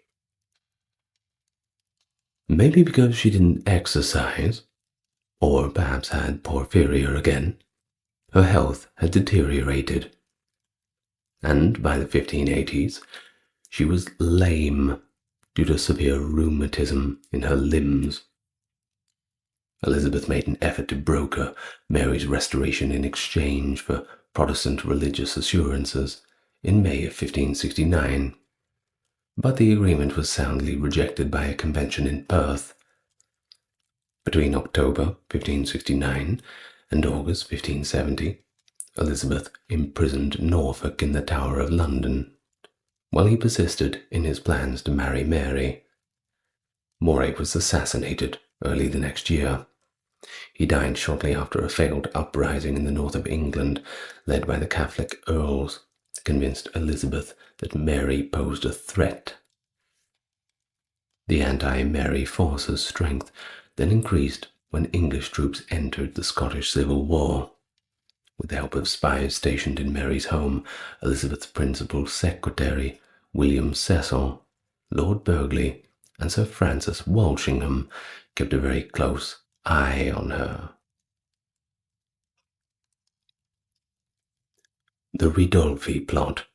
Maybe because she didn't exercise, or perhaps had porphyria again, her health had deteriorated, and by the 1580s she was lame due to severe rheumatism in her limbs. Elizabeth made an effort to broker Mary's restoration in exchange for Protestant religious assurances in May of 1569, but the agreement was soundly rejected by a convention in Perth. Between October 1569 and August 1570, Elizabeth imprisoned Norfolk in the Tower of London, while he persisted in his plans to marry Mary. Moray was assassinated early the next year. He died shortly after a failed uprising in the north of England, led by the Catholic earls, convinced Elizabeth that Mary posed a threat. The anti-Mary forces' strength then increased when English troops entered the Scottish Civil War. With the help of spies stationed in Mary's home, Elizabeth's principal secretary, William Cecil, Lord Burghley, and Sir Francis Walsingham kept a very close eye on her. The Ridolfi Plot,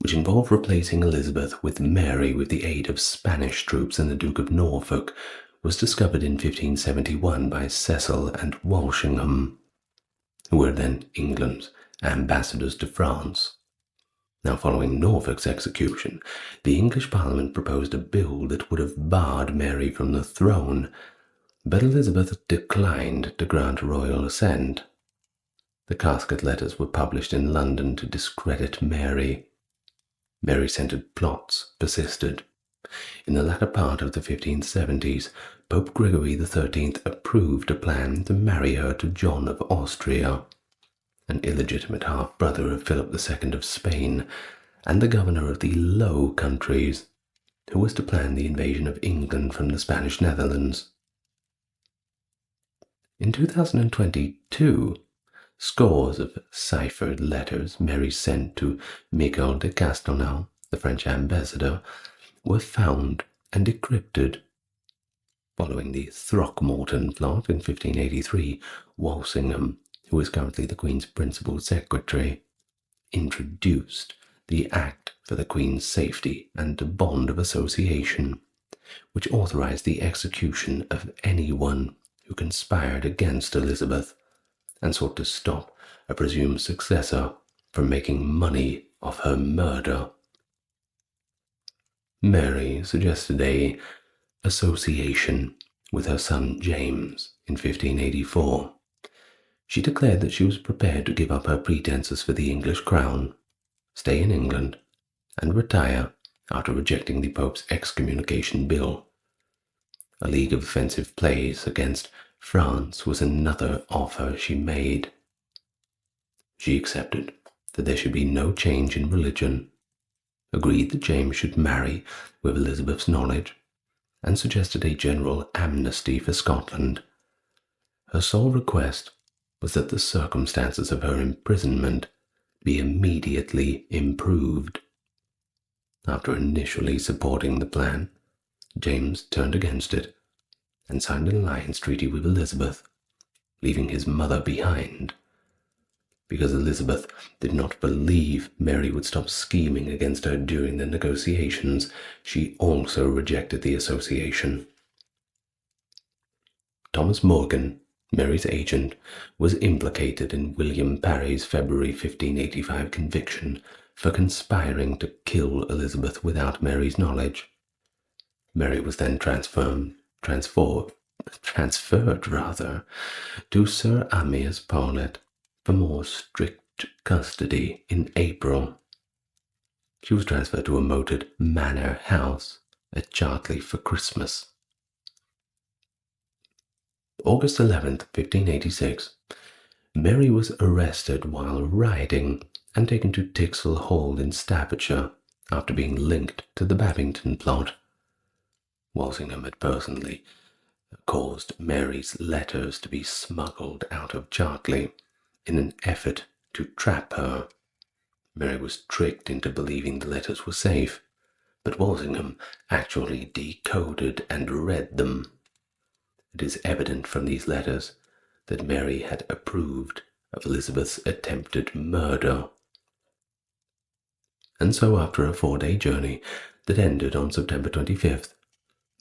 which involved replacing Elizabeth with Mary with the aid of Spanish troops and the Duke of Norfolk, was discovered in 1571 by Cecil and Walsingham, who were then England's ambassadors to France. Now, following Norfolk's execution, the English Parliament proposed a bill that would have barred Mary from the throne, but Elizabeth declined to grant royal assent. The casket letters were published in London to discredit Mary. Mary-centered plots persisted. In the latter part of the 1570s, Pope Gregory XIII approved a plan to marry her to John of Austria, an illegitimate half-brother of Philip II of Spain, and the governor of the Low Countries, who was to plan the invasion of England from the Spanish Netherlands. In 2022, scores of ciphered letters Mary sent to Michel de Castelnau, the French ambassador, were found and decrypted. Following the Throckmorton Plot in 1583, Walsingham, who is currently the Queen's principal secretary, introduced the Act for the Queen's Safety and Bond of Association, which authorized the execution of anyone who conspired against Elizabeth and sought to stop a presumed successor from making money off her murder. Mary suggested a association with her son James in 1584. She declared that she was prepared to give up her pretenses for the English crown, stay in England, and retire after rejecting the Pope's excommunication bill. A league of offensive plays against France was another offer she made. She accepted that there should be no change in religion, agreed that James should marry with Elizabeth's knowledge, and suggested a general amnesty for Scotland. Her sole request was that the circumstances of her imprisonment be immediately improved. After initially supporting the plan, James turned against it and signed an alliance treaty with Elizabeth, leaving his mother behind. Because Elizabeth did not believe Mary would stop scheming against her during the negotiations, she also rejected the association. Thomas Morgan, Mary's agent, was implicated in William Parry's February 1585 conviction for conspiring to kill Elizabeth without Mary's knowledge. Mary was then transferred to Sir Amias Paulet for more strict custody in April. She was transferred to a moated manor house at Chartley for Christmas. August 11th, 1586, Mary was arrested while riding and taken to Tixall Hall in Staffordshire after being linked to the Babington Plot. Walsingham had personally caused Mary's letters to be smuggled out of Chartley in an effort to trap her. Mary was tricked into believing the letters were safe, but Walsingham actually decoded and read them. It is evident from these letters that Mary had approved of Elizabeth's attempted murder. And so, after a 4-day journey that ended on September 25th,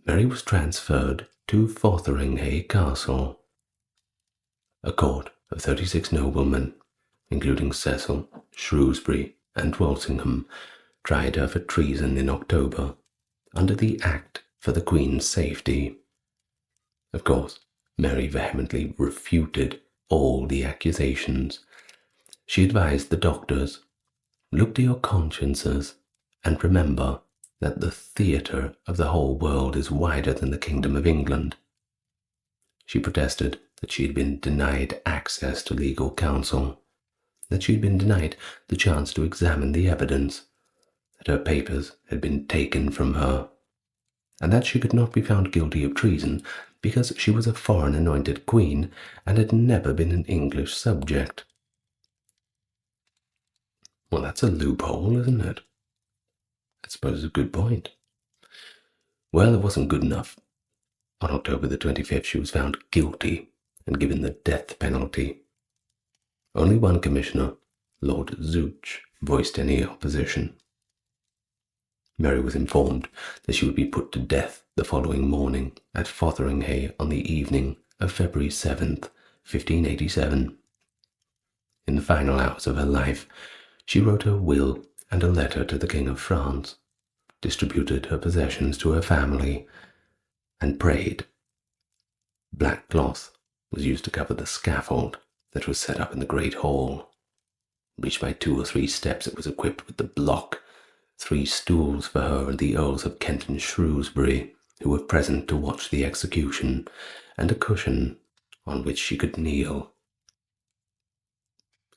Mary was transferred to Fotheringhay Castle, A court of 36 noblemen, including Cecil, Shrewsbury, and Walsingham, tried her for treason in October under the Act for the Queen's Safety. Of course, Mary vehemently refuted all the accusations. She advised the doctors, "Look to your consciences, and remember that the theatre of the whole world is wider than the kingdom of England." She protested that she had been denied access to legal counsel, that she had been denied the chance to examine the evidence, that her papers had been taken from her, and that she could not be found guilty of treason because she was a foreign anointed queen and had never been an English subject. Well, that's a loophole, isn't it? I suppose it's a good point. Well, it wasn't good enough. On October the 25th, she was found guilty and given the death penalty. Only one commissioner, Lord Zouch, voiced any opposition. Mary was informed that she would be put to death the following morning at Fotheringhay on the evening of February 7th, 1587. In the final hours of her life, she wrote her will and a letter to the King of France, distributed her possessions to her family, and prayed. Black cloth was used to cover the scaffold that was set up in the great hall. Reached by 2 or 3 steps, it was equipped with the block, 3 stools for her and the Earls of Kent and Shrewsbury, who were present to watch the execution, and a cushion on which she could kneel.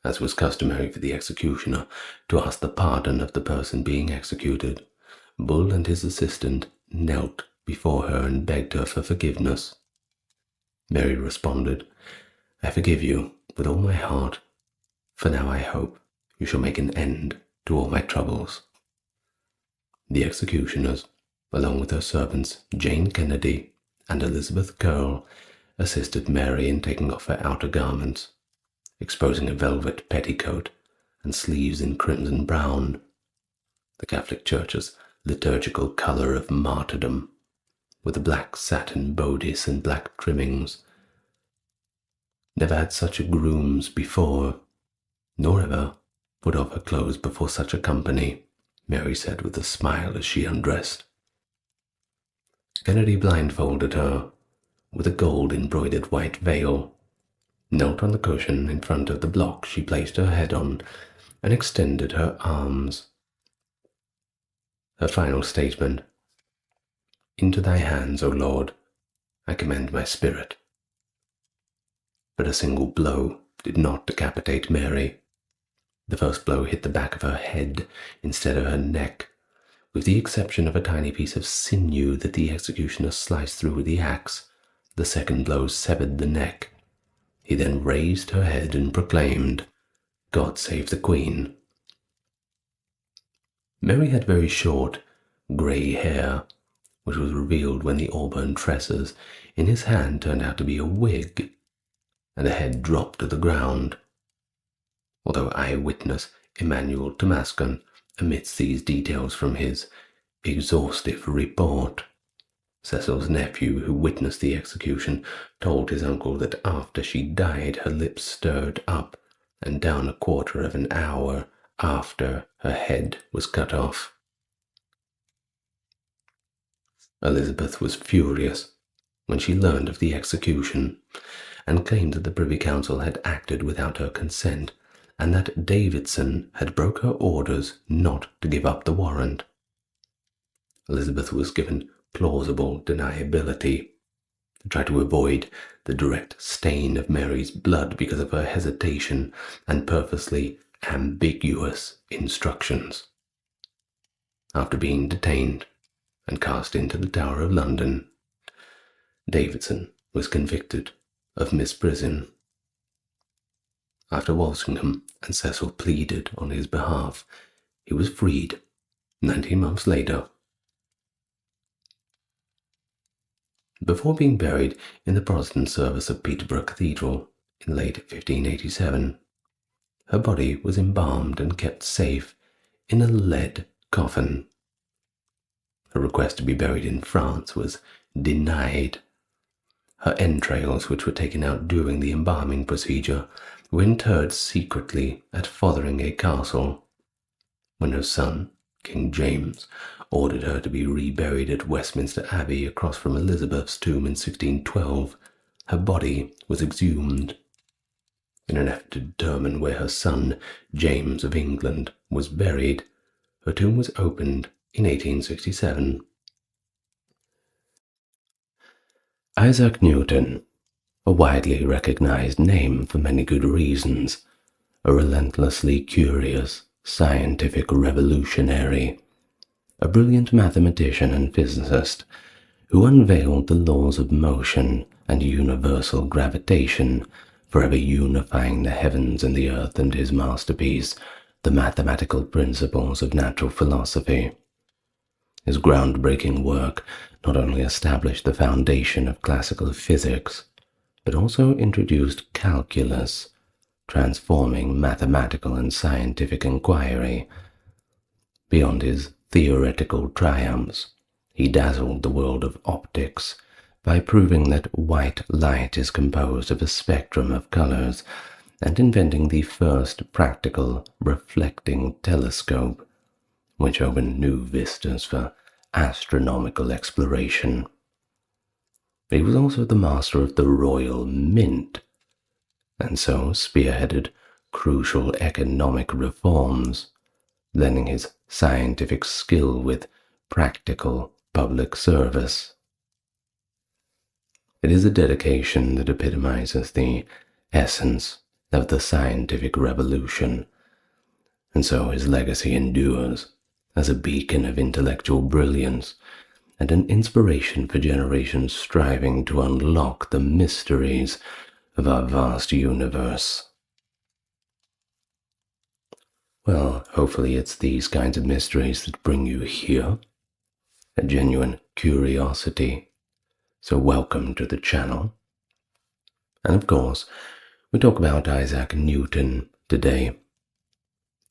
As was customary for the executioner to ask the pardon of the person being executed, Bull and his assistant knelt before her and begged her for forgiveness. Mary responded, "I forgive you with all my heart, for now I hope you shall make an end to all my troubles." The executioners, along with her servants Jane Kennedy and Elizabeth Curl, assisted Mary in taking off her outer garments, exposing a velvet petticoat and sleeves in crimson brown, the Catholic Church's liturgical colour of martyrdom, with a black satin bodice and black trimmings. Never had such a grooms before, nor ever put off her clothes before such a company, Mary said with a smile as she undressed. Kennedy blindfolded her with a gold-embroidered white veil, knelt on the cushion in front of the block she placed her head on, and extended her arms. Her final statement, "Into thy hands, O Lord, I commend my spirit." But a single blow did not decapitate Mary. The first blow hit the back of her head instead of her neck, with the exception of a tiny piece of sinew that the executioner sliced through with the axe. The second blow severed the neck. He then raised her head and proclaimed, "God save the Queen." Mary had very short, grey hair, which was revealed when the auburn tresses in his hand turned out to be a wig, and the head dropped to the ground. Although eyewitness Emmanuel Tomascon omits these details from his exhaustive report. Cecil's nephew, who witnessed the execution, told his uncle that after she died her lips stirred up and down a quarter of an hour after her head was cut off. Elizabeth was furious when she learned of the execution, and claimed that the Privy Council had acted without her consent, and that Davidson had broke her orders not to give up the warrant. Elizabeth was given plausible deniability, to try to avoid the direct stain of Mary's blood because of her hesitation and purposely ambiguous instructions. After being detained and cast into the Tower of London, Davidson was convicted of misprision. After Walsingham and Cecil pleaded on his behalf, he was freed 19 months later. Before being buried in the Protestant service of Peterborough Cathedral in late 1587, her body was embalmed and kept safe in a lead coffin. Her request to be buried in France was denied. Her entrails, which were taken out during the embalming procedure, were interred secretly at Fotheringay Castle. When her son, King James, ordered her to be reburied at Westminster Abbey across from Elizabeth's tomb in 1612, her body was exhumed. In an effort to determine where her son, James of England, was buried, her tomb was opened in 1867. Isaac Newton, a widely recognized name for many good reasons, a relentlessly curious scientific revolutionary, a brilliant mathematician and physicist who unveiled the laws of motion and universal gravitation, forever unifying the heavens and the earth, and his masterpiece, the mathematical principles of natural philosophy. His groundbreaking work not only established the foundation of classical physics, but also introduced calculus, transforming mathematical and scientific inquiry. Beyond his theoretical triumphs, he dazzled the world of optics by proving that white light is composed of a spectrum of colors, and inventing the first practical reflecting telescope, which opened new vistas for astronomical exploration. He was also the master of the royal mint, and so spearheaded crucial economic reforms, blending his scientific skill with practical public service. It is a dedication that epitomizes the essence of the scientific revolution, and so his legacy endures as a beacon of intellectual brilliance and an inspiration for generations striving to unlock the mysteries of our vast universe. Well, hopefully it's these kinds of mysteries that bring you here, a genuine curiosity. So welcome to the channel. And of course, we talk about Isaac Newton today.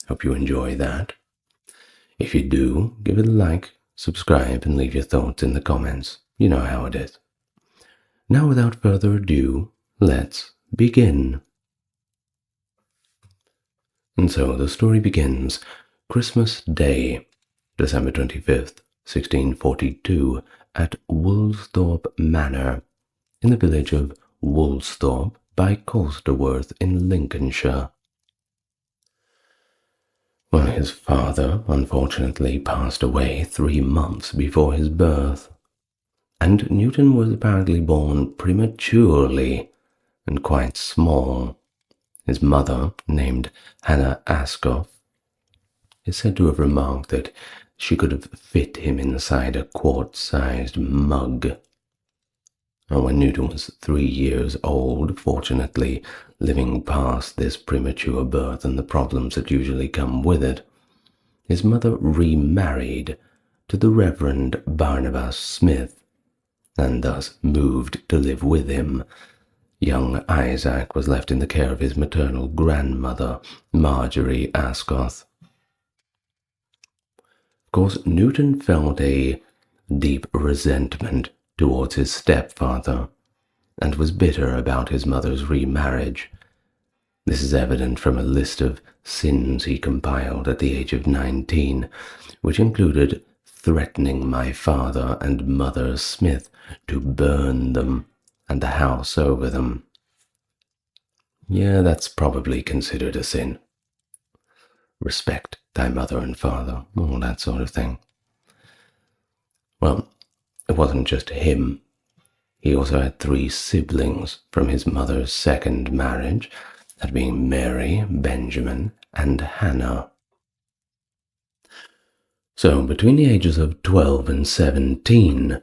Hope you enjoy that. If you do, give it a like, subscribe, and leave your thoughts in the comments. You know how it is. Now, without further ado, let's begin. And so the story begins Christmas Day, December 25th, 1642, at Woolsthorpe Manor, in the village of Woolsthorpe by Colsterworth in Lincolnshire. Well, his father unfortunately passed away 3 months before his birth, and Newton was apparently born prematurely and quite small. His mother, named Hannah Ascough, is said to have remarked that she could have fit him inside a quart-sized mug. And when Newton was 3 years old, fortunately living past this premature birth and the problems that usually come with it, his mother remarried to the Reverend Barnabas Smith, and thus moved to live with him. Young Isaac was left in the care of his maternal grandmother, Marjorie Ascough. Of course, Newton felt a deep resentment towards his stepfather, and was bitter about his mother's remarriage. This is evident from a list of sins he compiled at the age of 19, which included threatening my father and mother Smith to burn them and the house over them. Yeah, that's probably considered a sin. Respect thy mother and father, all that sort of thing. Well, it wasn't just him. He also had 3 siblings from his mother's second marriage, that being Mary, Benjamin, and Hannah. So, between the ages of 12 and 17,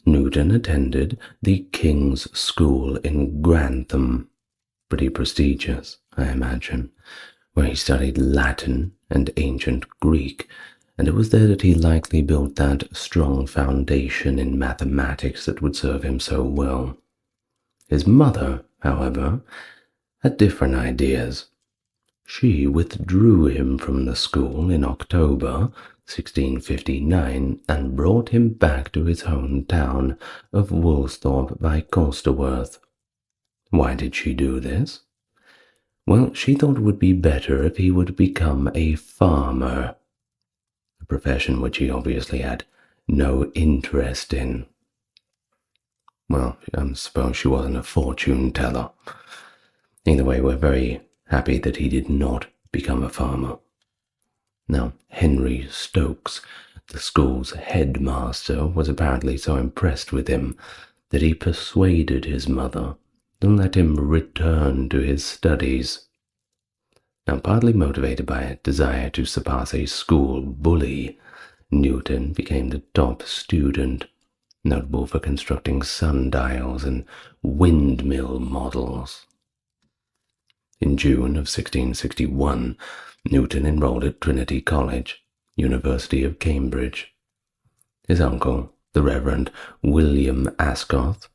Newton attended the King's School in Grantham, pretty prestigious, I imagine, where he studied Latin and ancient Greek, and it was there that he likely built that strong foundation in mathematics that would serve him so well. His mother, however, had different ideas. She withdrew him from the school in October 1659 and brought him back to his hometown of Woolsthorpe by Colsterworth. Why did she do this? Well, she thought it would be better if he would become a farmer, a profession which he obviously had no interest in. Well, I suppose she wasn't a fortune teller. Either way, we're very happy that he did not become a farmer. Now, Henry Stokes, the school's headmaster, was apparently so impressed with him that he persuaded his mother to let him return to his studies. Now, partly motivated by a desire to surpass a school bully, Newton became the top student, notable for constructing sundials and windmill models. In June of 1661, Newton enrolled at Trinity College, University of Cambridge. His uncle, the Reverend William Ascot,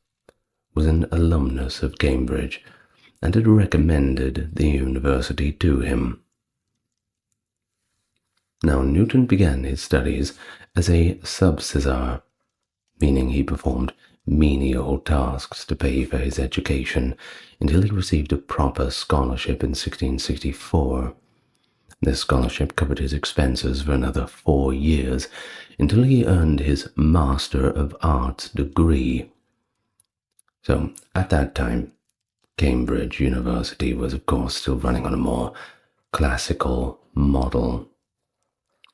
was an alumnus of Cambridge and had recommended the university to him. Now, Newton began his studies as a subsizar, meaning he performed menial tasks to pay for his education until he received a proper scholarship in 1664. This scholarship covered his expenses for another 4 years until he earned his Master of Arts degree. So, at that time, Cambridge University was, of course, still running on a more classical model.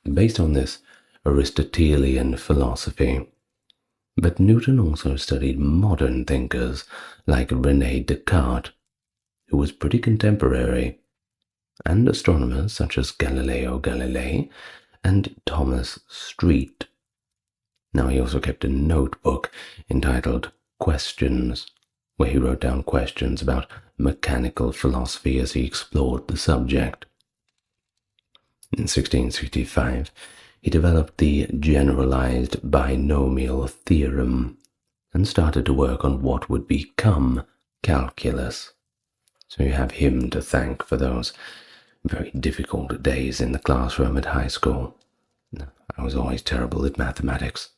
Based on this Aristotelian philosophy, but Newton also studied modern thinkers like René Descartes, who was pretty contemporary, and astronomers such as Galileo Galilei and Thomas Street. Now, he also kept a notebook entitled Questions, where he wrote down questions about mechanical philosophy as he explored the subject. In 1665, he developed the generalized binomial theorem and started to work on what would become calculus. So you have him to thank for those very difficult days in the classroom at high school. I was always terrible at mathematics.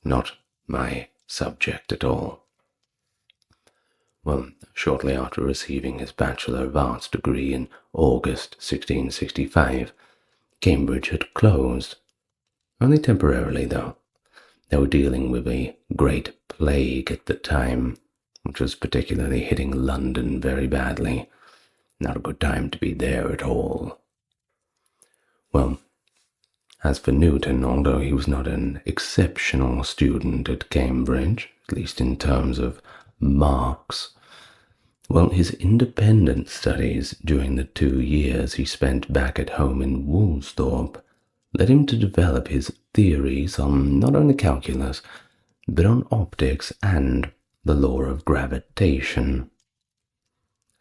Not my subject at all. Well, shortly after receiving his Bachelor of Arts degree in August 1665, Cambridge had closed. Only temporarily, though. They were dealing with a great plague at the time, which was particularly hitting London very badly. Not a good time to be there at all. Well, as for Newton, although he was not an exceptional student at Cambridge, at least in terms of marks, well, his independent studies during the 2 years he spent back at home in Woolsthorpe led him to develop his theories on not only calculus, but on optics and the law of gravitation.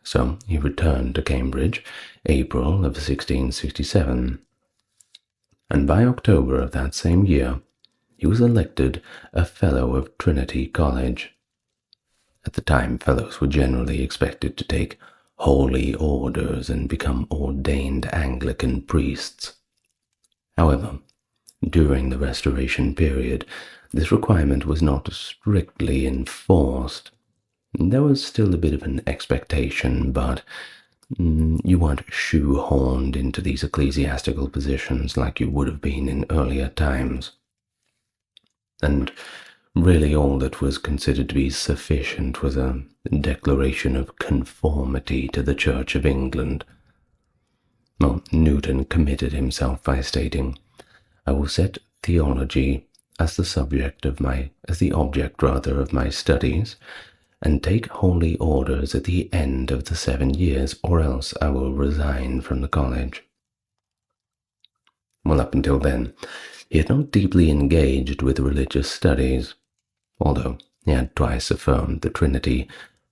So he returned to Cambridge, April of 1667, and by October of that same year, he was elected a Fellow of Trinity College. At the time, fellows were generally expected to take holy orders and become ordained Anglican priests. However, during the Restoration period, this requirement was not strictly enforced. There was still a bit of an expectation, but you weren't shoehorned into these ecclesiastical positions like you would have been in earlier times. And really all that was considered to be sufficient was a declaration of conformity to the Church of England. Well, Newton committed himself by stating, "I will set theology as the object of my studies, and take holy orders at the end of the 7 years, or else I will resign from the college." Well, up until then, he had not deeply engaged with religious studies, although he had twice affirmed the Trinity,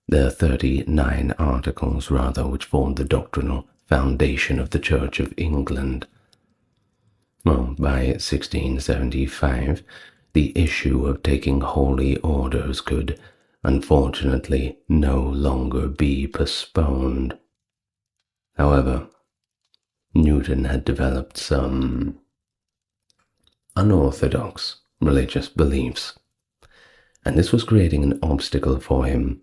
the 39 articles rather, which formed the doctrinal foundation of the Church of England. Well, by 1675, the issue of taking holy orders could, unfortunately, no longer be postponed. However, Newton had developed some unorthodox religious beliefs, and this was creating an obstacle for him,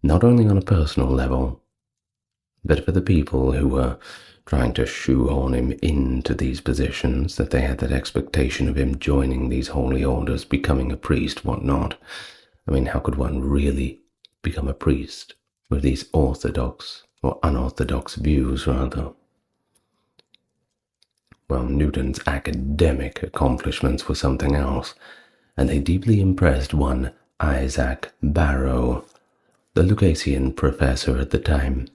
not only on a personal level, but for the people who were trying to shoehorn him into these positions, that they had that expectation of him joining these holy orders, becoming a priest, whatnot. I mean, how could one really become a priest with these orthodox, or unorthodox views, rather? Well, Newton's academic accomplishments were something else, and they deeply impressed one Isaac Barrow, the Lucasian professor at the time,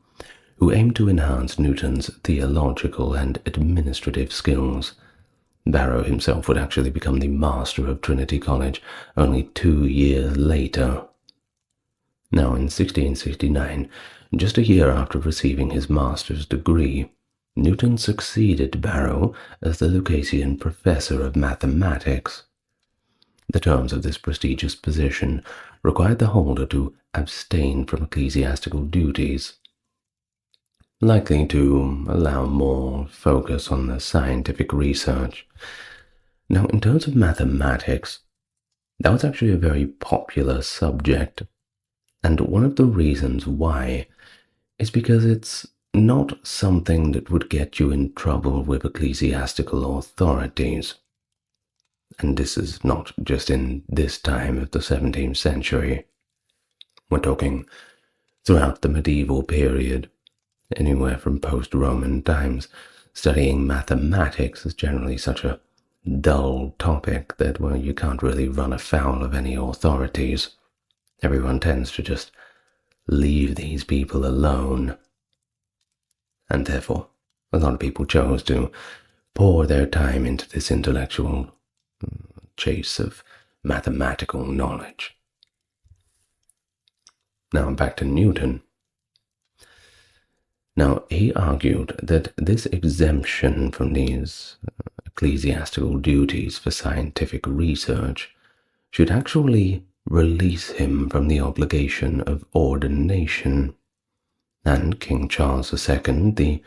who aimed to enhance Newton's theological and administrative skills. Barrow himself would actually become the master of Trinity College only 2 years later. Now, in 1669, just a year after receiving his master's degree, Newton succeeded Barrow as the Lucasian professor of mathematics. The terms of this prestigious position required the holder to abstain from ecclesiastical duties, likely to allow more focus on the scientific research. Now, in terms of mathematics, that was actually a very popular subject, and one of the reasons why is because it's not something that would get you in trouble with ecclesiastical authorities. And this is not just in this time of the 17th century. We're talking throughout the medieval period, anywhere from post-Roman times. Studying mathematics is generally such a dull topic that, well, you can't really run afoul of any authorities. Everyone tends to just leave these people alone. And therefore, a lot of people chose to pour their time into this intellectual chase of mathematical knowledge. Now back to Newton. Now, he argued that this exemption from these ecclesiastical duties for scientific research should actually release him from the obligation of ordination. And King Charles II, the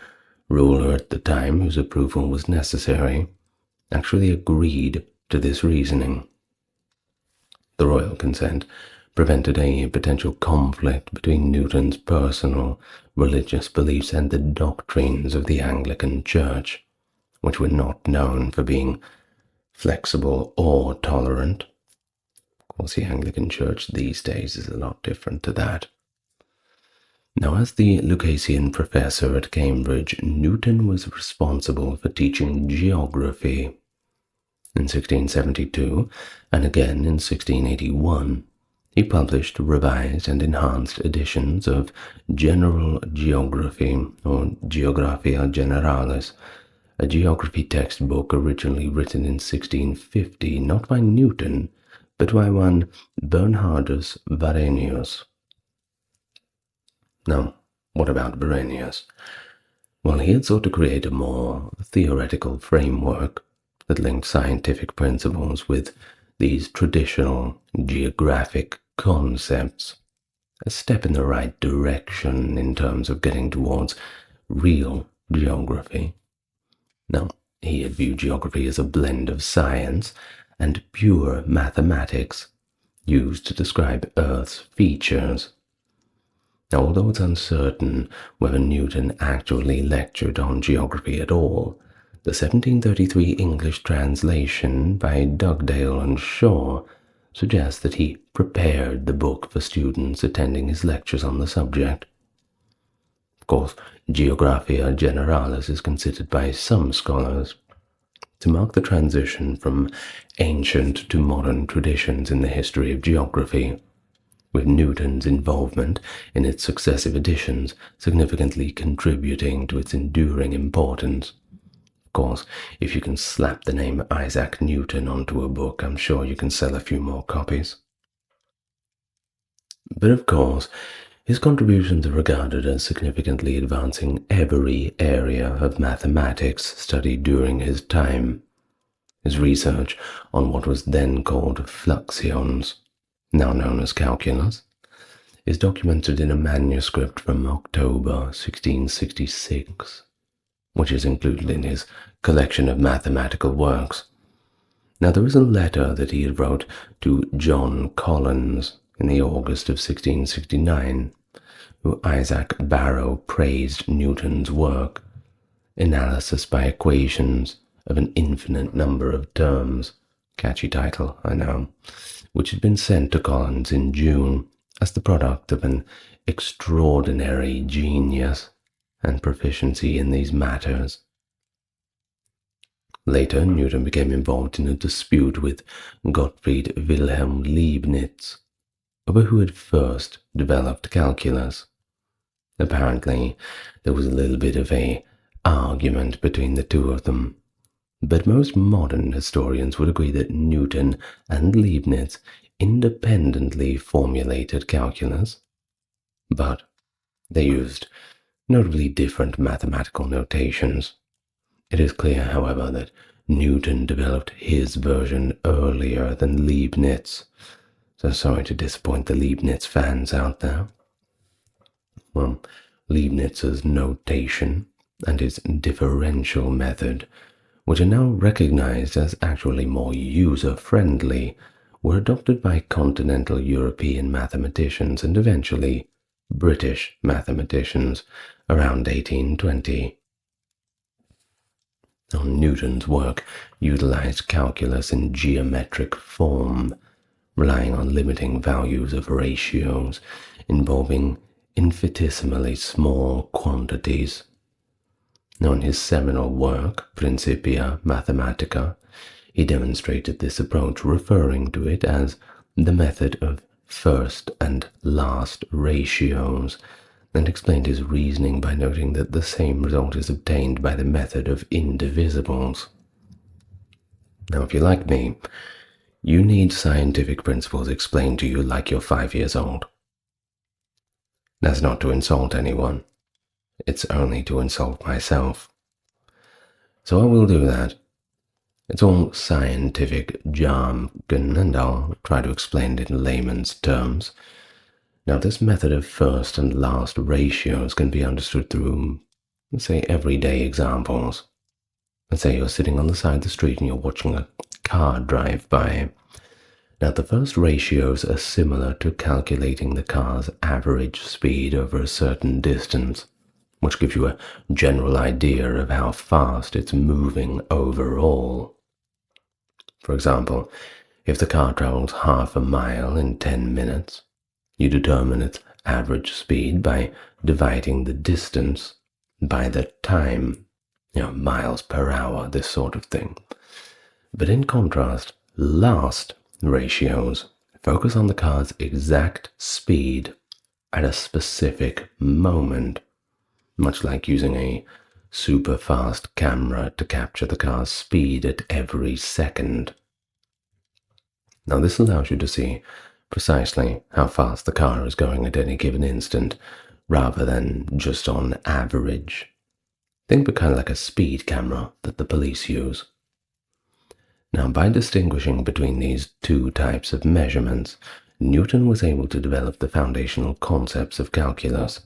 ruler at the time whose approval was necessary, actually agreed to this reasoning. The royal consent prevented a potential conflict between Newton's personal religious beliefs and the doctrines of the Anglican Church, which were not known for being flexible or tolerant. Of course, the Anglican Church these days is a lot different to that. Now, as the Lucasian professor at Cambridge, Newton was responsible for teaching geography. In 1672, and again in 1681, he published revised and enhanced editions of General Geography, or Geographia Generalis, a geography textbook originally written in 1650, not by Newton, but by one Bernhardus Varenius. Now, what about Varenius? Well, he had sought to create a more theoretical framework that linked scientific principles with these traditional geographic concepts, a step in the right direction in terms of getting towards real geography. Now, he had viewed geography as a blend of science and pure mathematics used to describe Earth's features. Now, although it's uncertain whether Newton actually lectured on geography at all, the 1733 English translation by Dugdale and Shaw suggests that he prepared the book for students attending his lectures on the subject. Of course, Geographia Generalis is considered by some scholars to mark the transition from ancient to modern traditions in the history of geography, with Newton's involvement in its successive editions significantly contributing to its enduring importance. Of course, if you can slap the name Isaac Newton onto a book, I'm sure you can sell a few more copies. But of course, his contributions are regarded as significantly advancing every area of mathematics studied during his time. His research on what was then called fluxions, now known as calculus, is documented in a manuscript from October 1666, which is included in his collection of mathematical works. Now, there is a letter that he wrote to John Collins in the August of 1669, who Isaac Barrow praised Newton's work, Analysis by Equations of an Infinite Number of Terms, catchy title, I know, which had been sent to Collins in June as the product of an extraordinary genius and proficiency in these matters. Later, Newton became involved in a dispute with Gottfried Wilhelm Leibniz over who had first developed calculus. Apparently, there was a little bit of an argument between the two of them, but most modern historians would agree that Newton and Leibniz independently formulated calculus, but they used notably different mathematical notations. It is clear, however, that Newton developed his version earlier than Leibniz, so sorry to disappoint the Leibniz fans out there. Well, Leibniz's notation and his differential method, which are now recognized as actually more user-friendly, were adopted by continental European mathematicians and eventually British mathematicians around 1820. Now, Newton's work utilized calculus in geometric form, relying on limiting values of ratios involving infinitesimally small quantities. Now, in his seminal work, Principia Mathematica, he demonstrated this approach, referring to it as the method of first and last ratios, and explained his reasoning by noting that the same result is obtained by the method of indivisibles. Now, if you're like me, you need scientific principles explained to you like you're 5 years old. That's not to insult anyone. It's only to insult myself. So I will do that. It's all scientific jargon, and I'll try to explain it in layman's terms. Now, this method of first and last ratios can be understood through, let's say, everyday examples. Let's say you're sitting on the side of the street and you're watching a car drive by. Now, the first ratios are similar to calculating the car's average speed over a certain distance, which gives you a general idea of how fast it's moving overall. For example, if the car travels half a mile in 10 minutes, you determine its average speed by dividing the distance by the time, miles per hour, this sort of thing. But in contrast, last ratios focus on the car's exact speed at a specific moment, much like using a super fast camera to capture the car's speed at every second. Now, this allows you to see precisely how fast the car is going at any given instant, rather than just on average. Think of it kind of like a speed camera that the police use. Now, by distinguishing between these two types of measurements, Newton was able to develop the foundational concepts of calculus,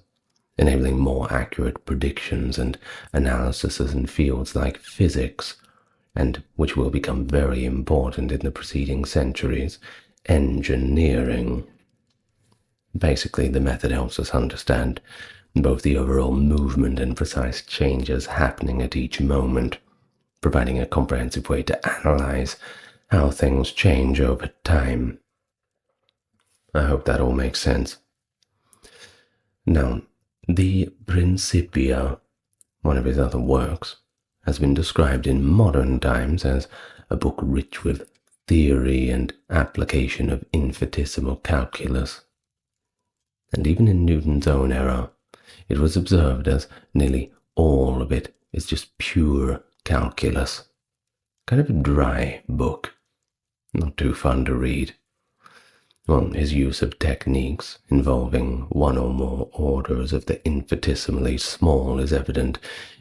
enabling more accurate predictions and analysis in fields like physics, and which will become very important in the preceding centuries, engineering. Basically, the method helps us understand both the overall movement and precise changes happening at each moment, providing a comprehensive way to analyze how things change over time. I hope that all makes sense. Now, the Principia, one of his other works, has been described in modern times as a book rich with theory and application of infinitesimal calculus. And even in Newton's own era, it was observed as nearly all of it is just pure calculus. Kind of a dry book, not too fun to read. Well, his use of techniques involving one or more orders of the infinitesimally small is evident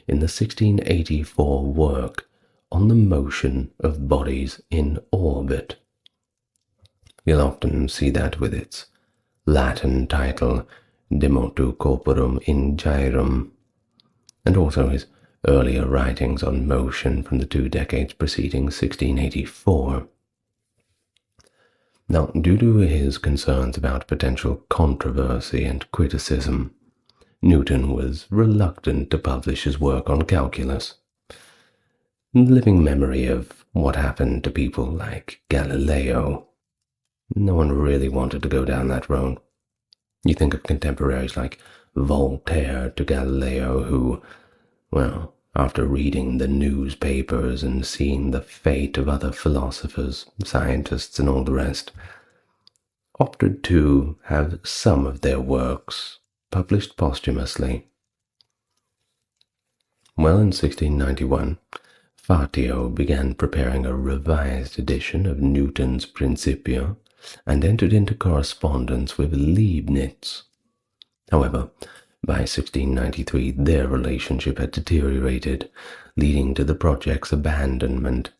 in the 1684 work on the motion of bodies in orbit. You'll often see that with its Latin title De Motu Corporum in Gyrum, and also his earlier writings on motion from the 2 decades preceding 1684. Now, due to his concerns about potential controversy and criticism, Newton was reluctant to publish his work on calculus. Living memory of what happened to people like Galileo, no one really wanted to go down that road. You think of contemporaries like Voltaire to Galileo who, well, after reading the newspapers and seeing the fate of other philosophers, scientists, and all the rest, opted to have some of their works published posthumously. Well, in 1691, Fatio began preparing a revised edition of Newton's Principia and entered into correspondence with Leibniz. However, by 1693 their relationship had deteriorated, leading to the project's abandonment.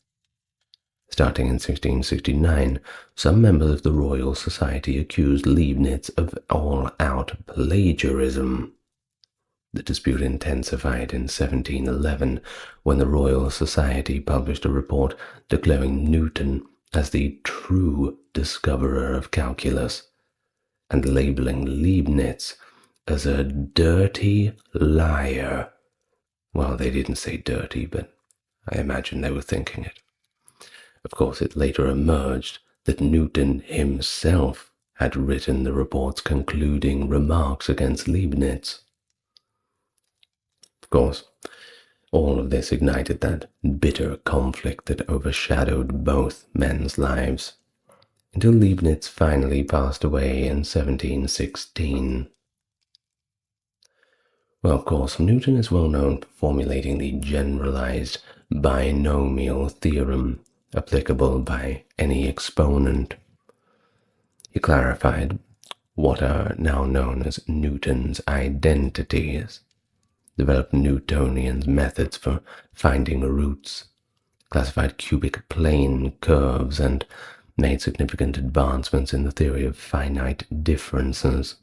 Starting in 1669, some members of the Royal Society accused Leibniz of all-out plagiarism. The dispute intensified in 1711 when the Royal Society published a report declaring Newton as the true discoverer of calculus and labeling Leibniz as a dirty liar. Well, they didn't say dirty, but I imagine they were thinking it. Of course, it later emerged that Newton himself had written the report's concluding remarks against Leibniz. Of course, all of this ignited that bitter conflict that overshadowed both men's lives, until Leibniz finally passed away in 1716. Well, of course, Newton is well known for formulating the generalized binomial theorem applicable by any exponent. He clarified what are now known as Newton's identities, developed Newtonian methods for finding roots, classified cubic plane curves, and made significant advancements in the theory of finite differences.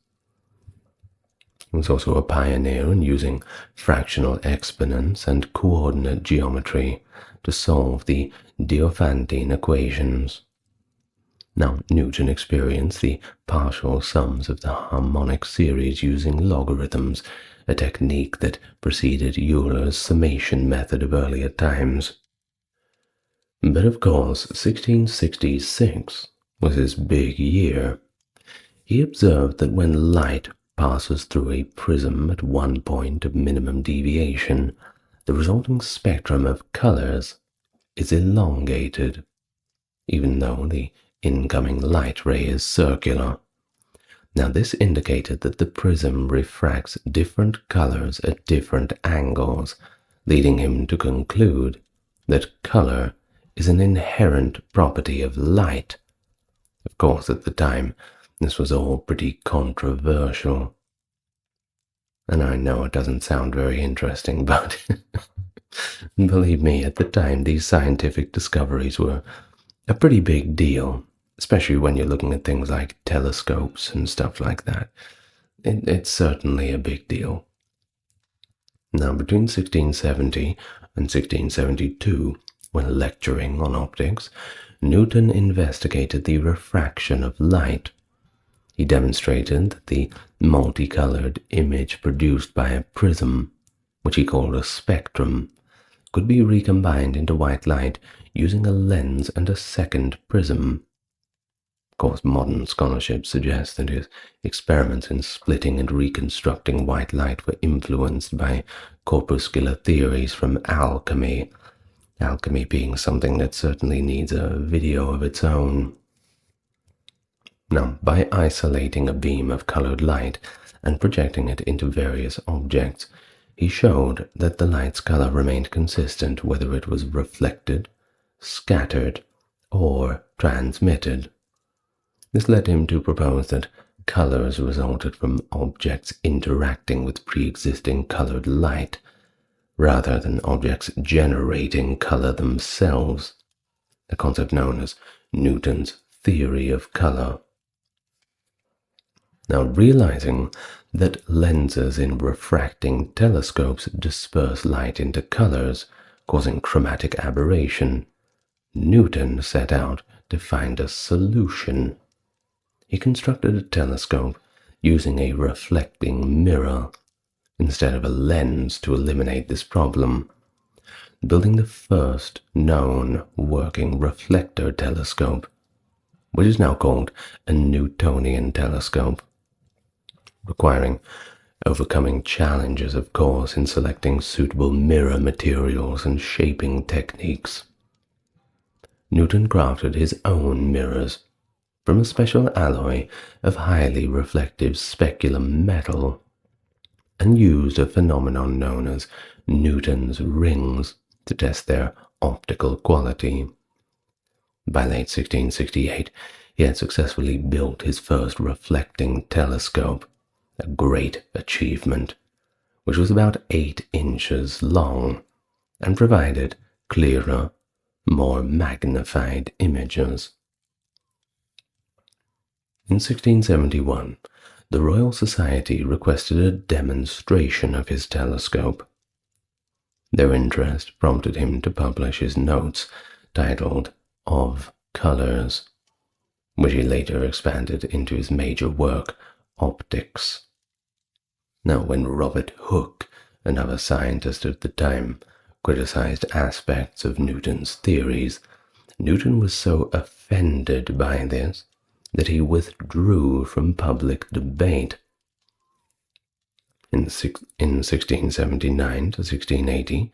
He was also a pioneer in using fractional exponents and coordinate geometry to solve the Diophantine equations. Now, Newton experienced the partial sums of the harmonic series using logarithms, a technique that preceded Euler's summation method of earlier times. But of course, 1666 was his big year. He observed that when light passes through a prism at one point of minimum deviation, the resulting spectrum of colors is elongated, even though the incoming light ray is circular. Now, this indicated that the prism refracts different colors at different angles, leading him to conclude that color is an inherent property of light. Of course, at the time, this was all pretty controversial. And I know it doesn't sound very interesting, but believe me, at the time, these scientific discoveries were a pretty big deal, especially when you're looking at things like telescopes and stuff like that. It's certainly a big deal. Now, between 1670 and 1672, when lecturing on optics, Newton investigated the refraction of light. He demonstrated that the multicolored image produced by a prism, which he called a spectrum, could be recombined into white light using a lens and a second prism. Of course, modern scholarship suggests that his experiments in splitting and reconstructing white light were influenced by corpuscular theories from alchemy, alchemy being something that certainly needs a video of its own. Now, by isolating a beam of colored light and projecting it into various objects, he showed that the light's color remained consistent whether it was reflected, scattered, or transmitted. This led him to propose that colors resulted from objects interacting with pre-existing colored light, rather than objects generating color themselves, a concept known as Newton's theory of color. Now, realizing that lenses in refracting telescopes disperse light into colors, causing chromatic aberration, Newton set out to find a solution. He constructed a telescope using a reflecting mirror instead of a lens to eliminate this problem, building the first known working reflector telescope, which is now called a Newtonian telescope, requiring overcoming challenges, of course, in selecting suitable mirror materials and shaping techniques. Newton crafted his own mirrors from a special alloy of highly reflective speculum metal and used a phenomenon known as Newton's rings to test their optical quality. By late 1668, he had successfully built his first reflecting telescope, a great achievement, which was about 8 inches long and provided clearer, more magnified images. In 1671, the Royal Society requested a demonstration of his telescope. Their interest prompted him to publish his notes titled Of Colors, which he later expanded into his major work, Optics. Now, when Robert Hooke, another scientist at the time, criticized aspects of Newton's theories, Newton was so offended by this that he withdrew from public debate. In 1679 to 1680,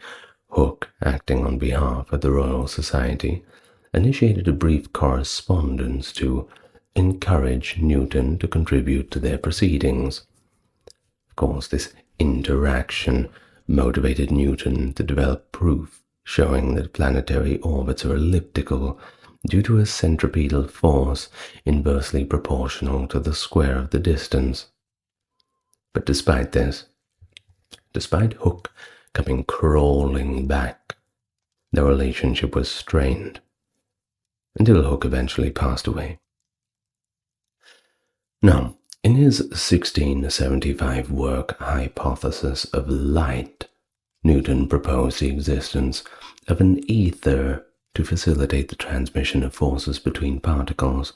Hooke, acting on behalf of the Royal Society, initiated a brief correspondence to encourage Newton to contribute to their proceedings. Of course, this interaction motivated Newton to develop proof showing that planetary orbits are elliptical due to a centripetal force inversely proportional to the square of the distance. But despite this, despite Hooke coming crawling back, their relationship was strained until Hooke eventually passed away. Now, in his 1675 work Hypothesis of Light, Newton proposed the existence of an ether to facilitate the transmission of forces between particles.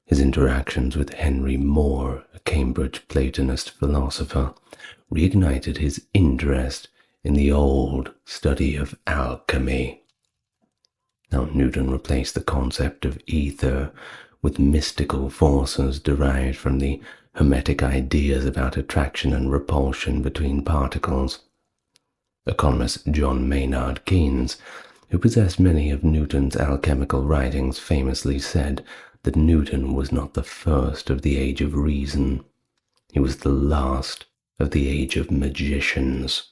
His interactions with Henry More, a Cambridge Platonist philosopher, reignited his interest in the old study of alchemy. Now, Newton replaced the concept of ether with mystical forces derived from the Hermetic ideas about attraction and repulsion between particles. Economist John Maynard Keynes, who possessed many of Newton's alchemical writings, famously said that Newton was not the first of the age of reason. He was the last of the age of magicians.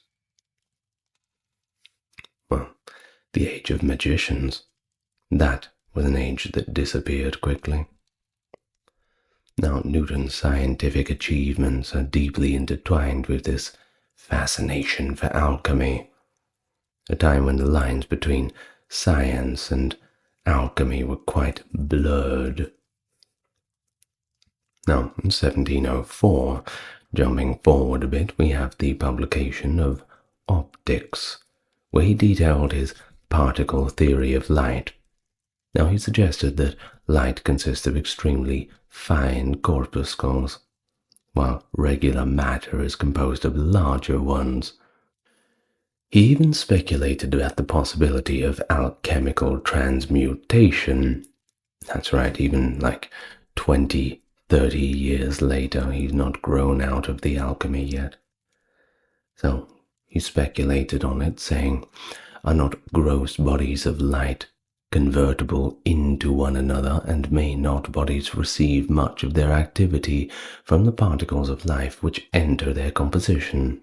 Well, the age of magicians. That was an age that disappeared quickly. Now, Newton's scientific achievements are deeply intertwined with this fascination for alchemy, a time when the lines between science and alchemy were quite blurred. Now, in 1704, jumping forward a bit, we have the publication of Optics, where he detailed his particle theory of light. Now, he suggested that light consists of extremely fine corpuscles, while regular matter is composed of larger ones. He even speculated about the possibility of alchemical transmutation. That's right, even like 20, 30 years later, he's not grown out of the alchemy yet. So he speculated on it, saying, are not gross bodies of light convertible into one another, and may not bodies receive much of their activity from the particles of life which enter their composition?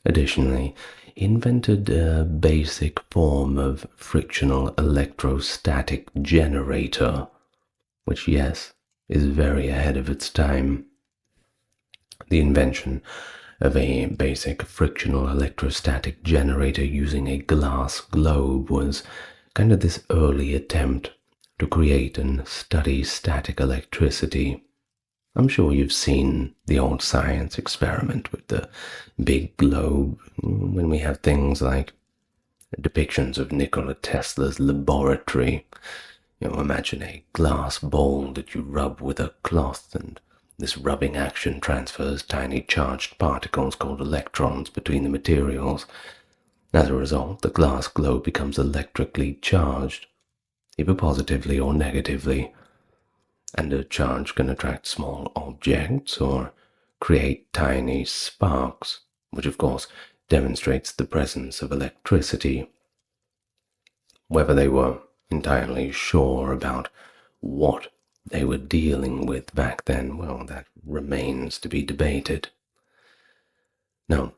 Additionally, he invented a basic form of frictional electrostatic generator, which, yes, is very ahead of its time. The invention of a basic frictional electrostatic generator using a glass globe was kind of this early attempt to create and study static electricity. I'm sure you've seen the old science experiment with the big globe when we have things like depictions of Nikola Tesla's laboratory. Imagine a glass bowl that you rub with a cloth, and this rubbing action transfers tiny charged particles called electrons between the materials. As a result, the glass globe becomes electrically charged, either positively or negatively, and a charge can attract small objects or create tiny sparks, which of course demonstrates the presence of electricity. Whether they were entirely sure about what they were dealing with back then, well, that remains to be debated. Now,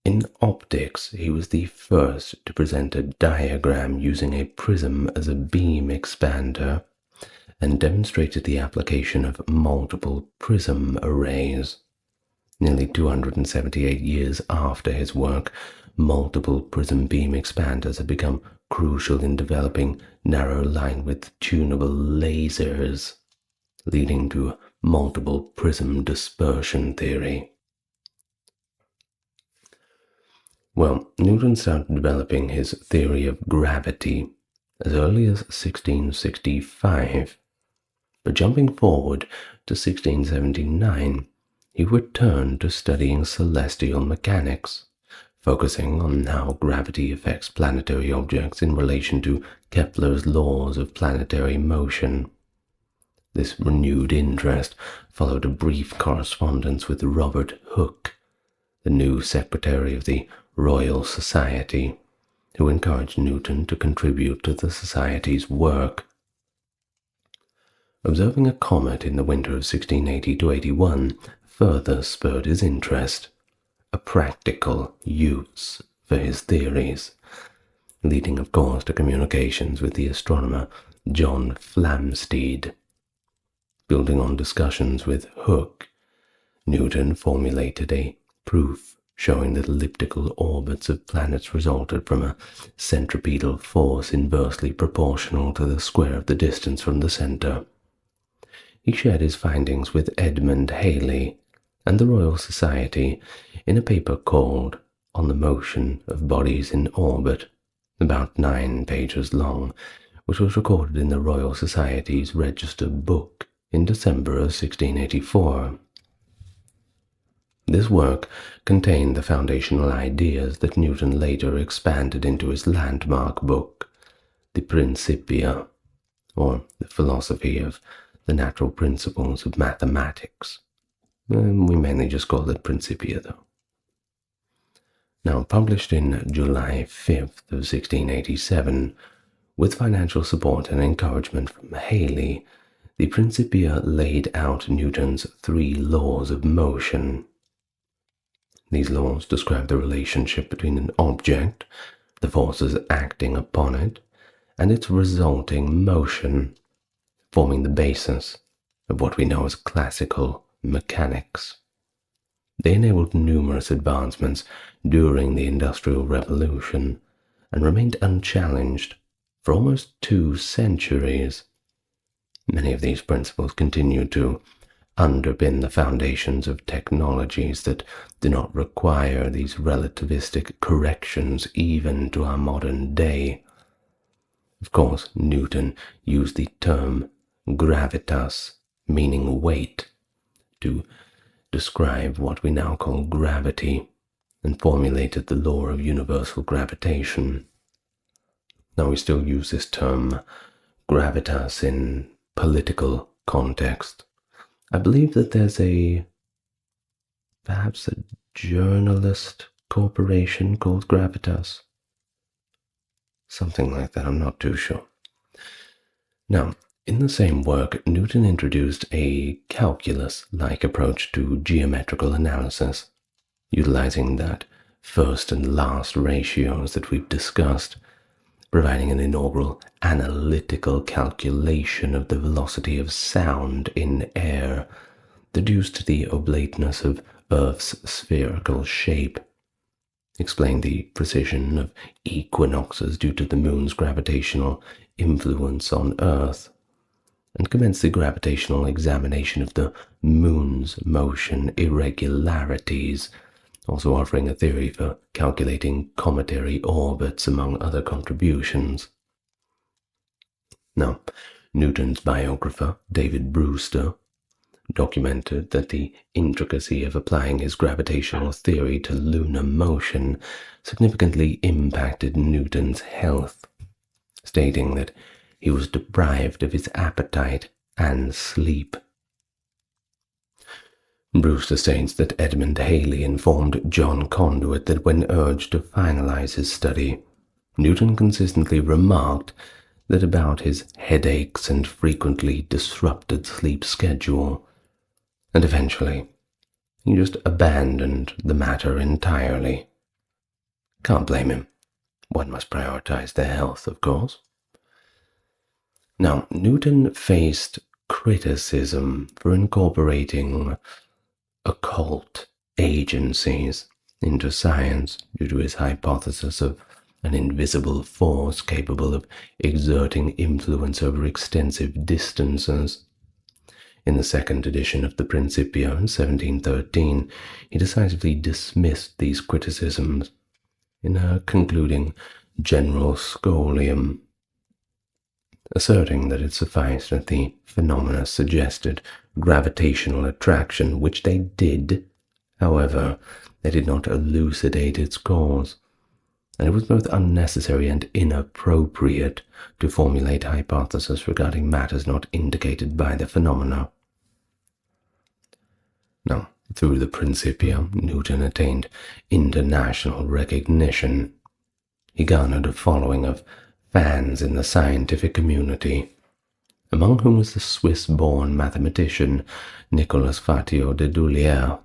in optics, he was the first to present a diagram using a prism as a beam expander and demonstrated the application of multiple prism arrays. Nearly 278 years after his work, multiple prism beam expanders have become crucial in developing narrow line-width tunable lasers, leading to multiple prism dispersion theory. Well, Newton started developing his theory of gravity as early as 1665, but jumping forward to 1679, he returned to studying celestial mechanics, focusing on how gravity affects planetary objects in relation to Kepler's laws of planetary motion. This renewed interest followed a brief correspondence with Robert Hooke, the new secretary of the Royal Society, who encouraged Newton to contribute to the Society's work. Observing a comet in the winter of 1680–81 further spurred his interest, a practical use for his theories, leading of course to communications with the astronomer John Flamsteed. Building on discussions with Hooke, Newton formulated a proof showing that elliptical orbits of planets resulted from a centripetal force inversely proportional to the square of the distance from the center. He shared his findings with Edmund Halley and the Royal Society in a paper called On the Motion of Bodies in Orbit, about 9 pages long, which was recorded in the Royal Society's Register book in December of 1684. This work contained the foundational ideas that Newton later expanded into his landmark book, the Principia, or the philosophy of the natural principles of mathematics. We mainly just call it Principia, though. Now, published in July 5th of 1687, with financial support and encouragement from Halley, the Principia laid out Newton's 3 laws of motion. These laws describe the relationship between an object, the forces acting upon it, and its resulting motion, forming the basis of what we know as classical mechanics. They enabled numerous advancements during the Industrial Revolution and remained unchallenged for almost 2 centuries. Many of these principles continue to underpin the foundations of technologies that do not require these relativistic corrections even to our modern day. Of course, Newton used the term gravitas, meaning weight, to describe what we now call gravity, and formulated the law of universal gravitation. Now, we still use this term gravitas in political context. I believe that there's perhaps a journalist corporation called Gravitas. Something like that, I'm not too sure. Now, in the same work, Newton introduced a calculus-like approach to geometrical analysis, utilizing that first and last ratios that we've discussed, providing an inaugural analytical calculation of the velocity of sound in air, deduced to the oblateness of Earth's spherical shape, explained the precision of equinoxes due to the moon's gravitational influence on Earth, and commenced the gravitational examination of the moon's motion irregularities, also offering a theory for calculating cometary orbits, among other contributions. Now, Newton's biographer, David Brewster, documented that the intricacy of applying his gravitational theory to lunar motion significantly impacted Newton's health, stating that he was deprived of his appetite and sleep. Brewster states that Edmund Halley informed John Conduit that when urged to finalize his study, Newton consistently remarked that about his headaches and frequently disrupted sleep schedule, and eventually he just abandoned the matter entirely. Can't blame him. One must prioritize their health, of course. Now, Newton faced criticism for incorporating occult agencies into science due to his hypothesis of an invisible force capable of exerting influence over extensive distances. In the second edition of the Principia in 1713, he decisively dismissed these criticisms in a concluding general scholium, asserting that it sufficed that the phenomena suggested gravitational attraction, which they did. However, they did not elucidate its cause, and it was both unnecessary and inappropriate to formulate hypotheses regarding matters not indicated by the phenomena. Now, through the Principia, Newton attained international recognition. He garnered a following of fans in the scientific community, among whom was the Swiss-born mathematician Nicolas Fatio de Dulier.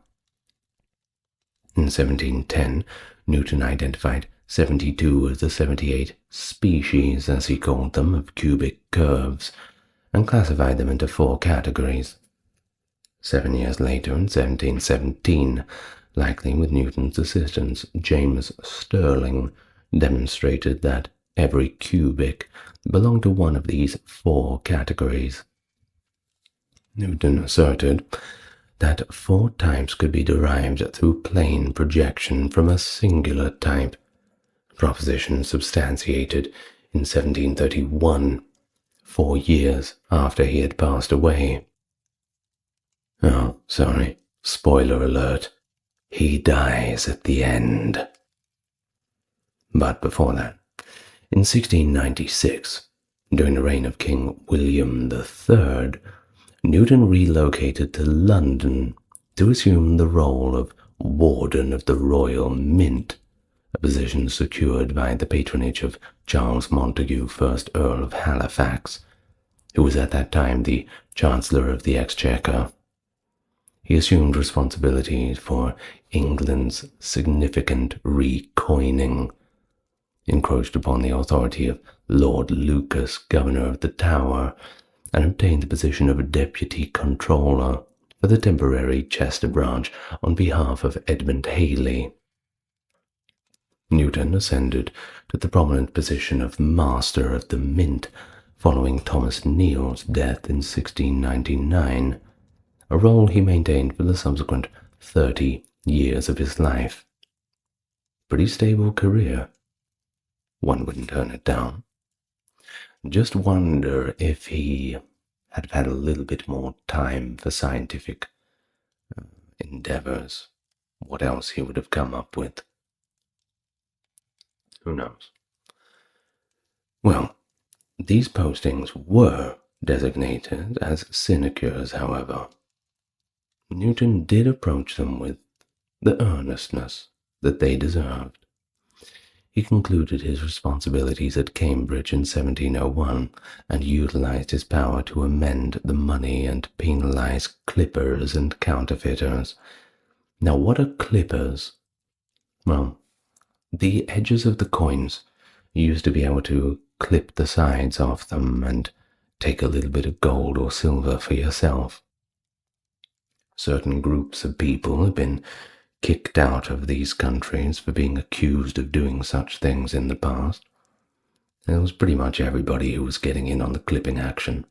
In 1710, Newton identified 72 of the 78 species, as he called them, of cubic curves, and classified them into 4 categories. 7 years later, in 1717, likely with Newton's assistance, James Stirling demonstrated that every cubic belonged to one of these 4 categories. Newton asserted that 4 types could be derived through plane projection from a singular type, a proposition substantiated in 1731, 4 years after he had passed away. Oh, sorry, spoiler alert, he dies at the end. But before that, in 1696, during the reign of King William III, Newton relocated to London to assume the role of Warden of the Royal Mint, a position secured by the patronage of Charles Montague, 1st Earl of Halifax, who was at that time the Chancellor of the Exchequer. He assumed responsibilities for England's significant recoining, encroached upon the authority of Lord Lucas, Governor of the Tower, and obtained the position of Deputy Controller for the temporary Chester branch on behalf of Edmund Halley. Newton ascended to the prominent position of Master of the Mint following Thomas Neale's death in 1699, a role he maintained for the subsequent 30 years of his life. Pretty stable career. One wouldn't turn it down. Just wonder if he had had a little bit more time for scientific endeavors, what else he would have come up with. Who knows? Well, these postings were designated as sinecures, however. Newton did approach them with the earnestness that they deserved. He concluded his responsibilities at Cambridge in 1701 and utilized his power to amend the money and penalize clippers and counterfeiters. Now, what are clippers? Well, the edges of the coins you used to be able to clip the sides off them and take a little bit of gold or silver for yourself. Certain groups of people have been kicked out of these countries for being accused of doing such things in the past. It was pretty much everybody who was getting in on the clipping action.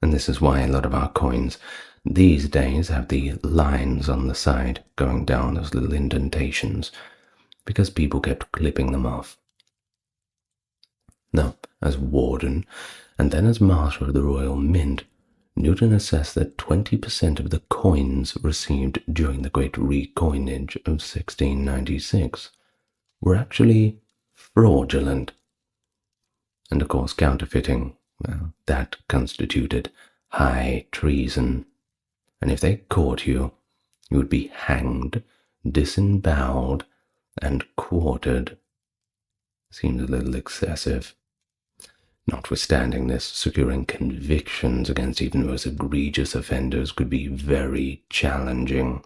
And this is why a lot of our coins these days have the lines on the side going down, those little indentations, because people kept clipping them off. Now, as warden, and then as master of the Royal Mint, Newton assessed that 20% of the coins received during the Great Recoinage of 1696 were actually fraudulent. And of course, counterfeiting, well, that constituted high treason. And if they caught you, you would be hanged, disemboweled, and quartered. Seems a little excessive. Notwithstanding this, securing convictions against even the most egregious offenders could be very challenging.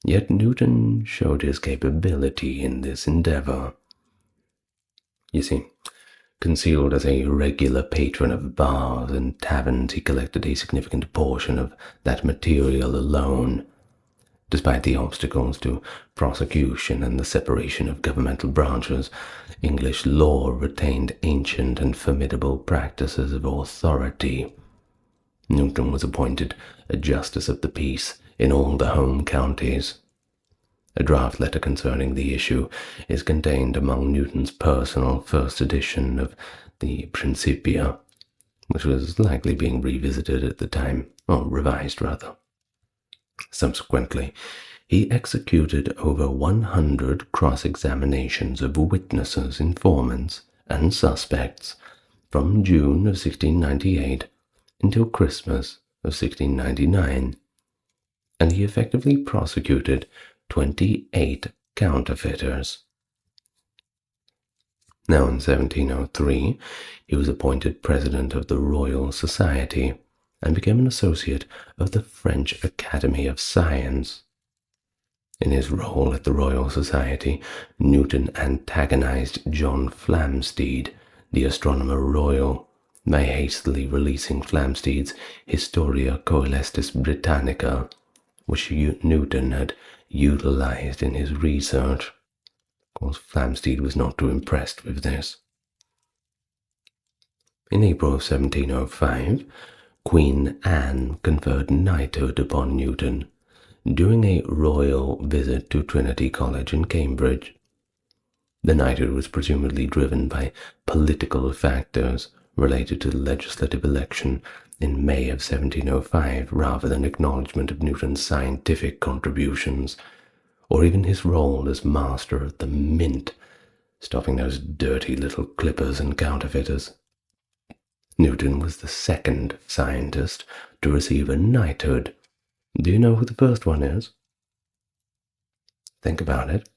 Yet Newton showed his capability in this endeavor. You see, concealed as a regular patron of bars and taverns, he collected a significant portion of that material alone. Despite the obstacles to prosecution and the separation of governmental branches, English law retained ancient and formidable practices of authority. Newton was appointed a justice of the peace in all the home counties. A draft letter concerning the issue is contained among Newton's personal first edition of the Principia, which was likely being revisited at the time, or revised rather. Subsequently, he executed over 100 cross-examinations of witnesses, informants, and suspects from June of 1698 until Christmas of 1699, and he effectively prosecuted 28 counterfeiters. Now in 1703, he was appointed president of the Royal Society and became an associate of the French Academy of Science. In his role at the Royal Society, Newton antagonized John Flamsteed, the Astronomer Royal, by hastily releasing Flamsteed's Historia Coelestis Britannica, which Newton had utilized in his research. Of course, Flamsteed was not too impressed with this. In April of 1705, Queen Anne conferred knighthood upon Newton during a royal visit to Trinity College in Cambridge. The knighthood was presumably driven by political factors related to the legislative election in May of 1705 rather than acknowledgement of Newton's scientific contributions, or even his role as master of the mint, stopping those dirty little clippers and counterfeiters. Newton was the second scientist to receive a knighthood. Do you know who the first one is? Think about it.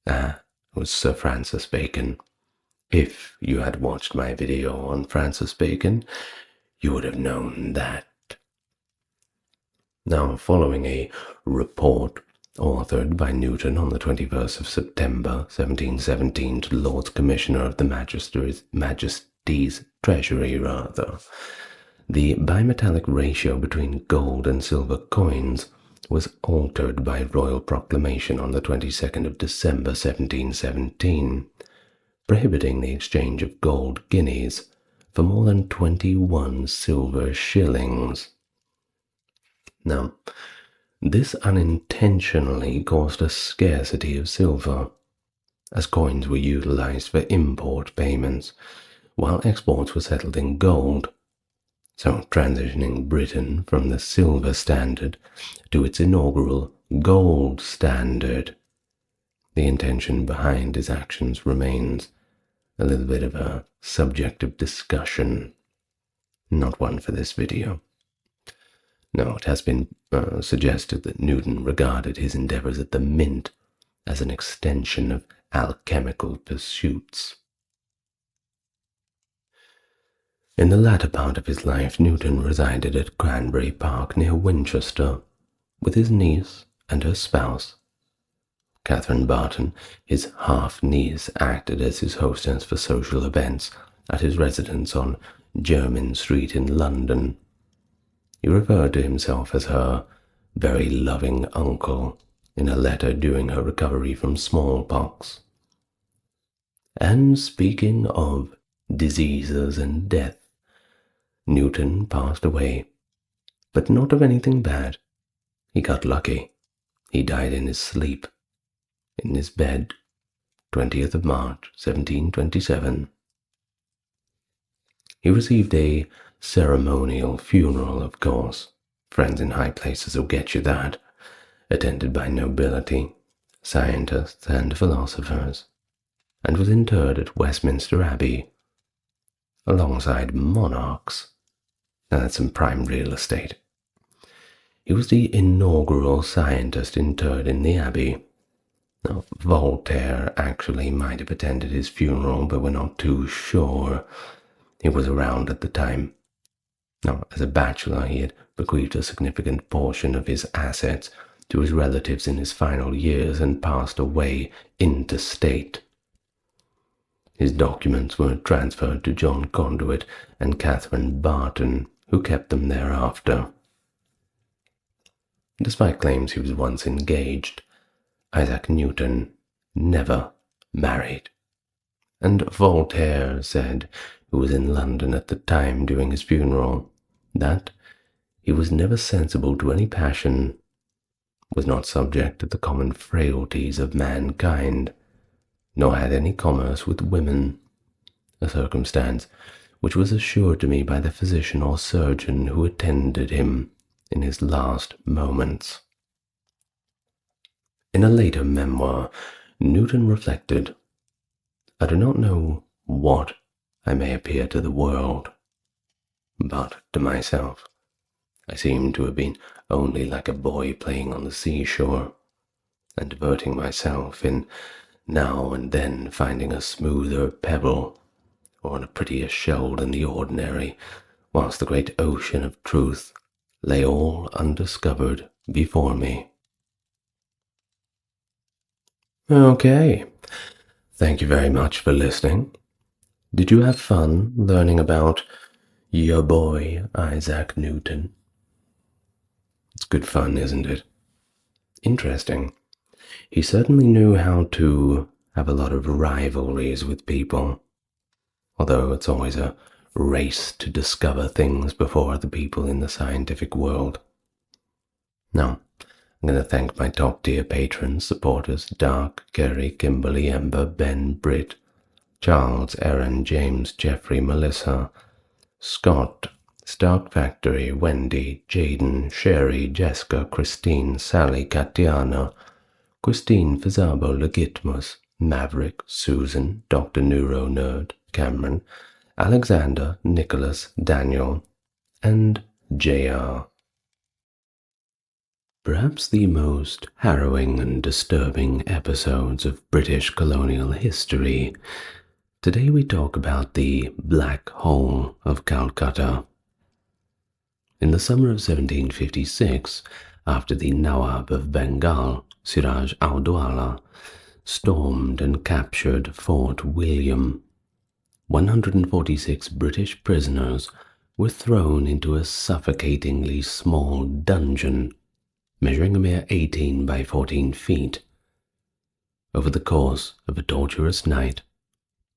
It was Sir Francis Bacon. If you had watched my video on Francis Bacon, you would have known that. Now, following a report authored by Newton on the 21st of September 1717 to the Lords Commissioner of the Majesty's Treasury, the bimetallic ratio between gold and silver coins was altered by royal proclamation on the 22nd of December 1717, prohibiting the exchange of gold guineas for more than 21 silver shillings. Now, this unintentionally caused a scarcity of silver, as coins were utilized for import payments, while exports were settled in gold, so transitioning Britain from the silver standard to its inaugural gold standard. The intention behind his actions remains a little bit of a subject of discussion, not one for this video. Now, it has been suggested that Newton regarded his endeavors at the mint as an extension of alchemical pursuits. In the latter part of his life, Newton resided at Cranberry Park near Winchester with his niece and her spouse. Catherine Barton, his half-niece, acted as his hostess for social events at his residence on Jermyn Street in London. He referred to himself as her very loving uncle in a letter during her recovery from smallpox. And speaking of diseases and death, Newton passed away, but not of anything bad. He got lucky. He died in his sleep, in his bed, 20th of March, 1727. He received a ceremonial funeral, of course. Friends in high places will get you that. Attended by nobility, scientists, and philosophers, and was interred at Westminster Abbey, alongside monarchs. Now that's some prime real estate. He was the inaugural scientist interred in the Abbey. Now, Voltaire actually might have attended his funeral, but we're not too sure. He was around at the time. Now, as a bachelor, he had bequeathed a significant portion of his assets to his relatives in his final years and passed away interstate. His documents were transferred to John Conduit and Catherine Barton, who kept them thereafter. Despite claims he was once engaged, Isaac Newton never married. And Voltaire said, who was in London at the time during his funeral, that he was never sensible to any passion, was not subject to the common frailties of mankind, nor had any commerce with women, a circumstance which was assured to me by the physician or surgeon who attended him in his last moments. In a later memoir, Newton reflected, I do not know what I may appear to the world, but to myself I seem to have been only like a boy playing on the seashore, and diverting myself in now and then finding a smoother pebble or on a prettier shell than the ordinary, whilst the great ocean of truth lay all undiscovered before me. Okay, thank you very much for listening. Did you have fun learning about your boy Isaac Newton? It's good fun, isn't it? Interesting. He certainly knew how to have a lot of rivalries with people, although it's always a race to discover things before other people in the scientific world. Now, I'm going to thank my top-tier patrons, supporters, Dark, Kerry, Kimberly, Ember, Ben, Britt, Charles, Aaron, James, Jeffrey, Melissa, Scott, Stark Factory, Wendy, Jaden, Sherry, Jessica, Christine, Sally, Katiana, Christine, Fizabo, Legitmus, Maverick, Susan, Dr. Neuro Nerd, Cameron, Alexander, Nicholas, Daniel, and JR. Perhaps the most harrowing and disturbing episodes of British colonial history. Today we talk about the Black Hole of Calcutta. In the summer of 1756, after the Nawab of Bengal, Siraj Audwala, stormed and captured Fort William, 146 British prisoners were thrown into a suffocatingly small dungeon, measuring a mere 18 by 14 feet. Over the course of a torturous night,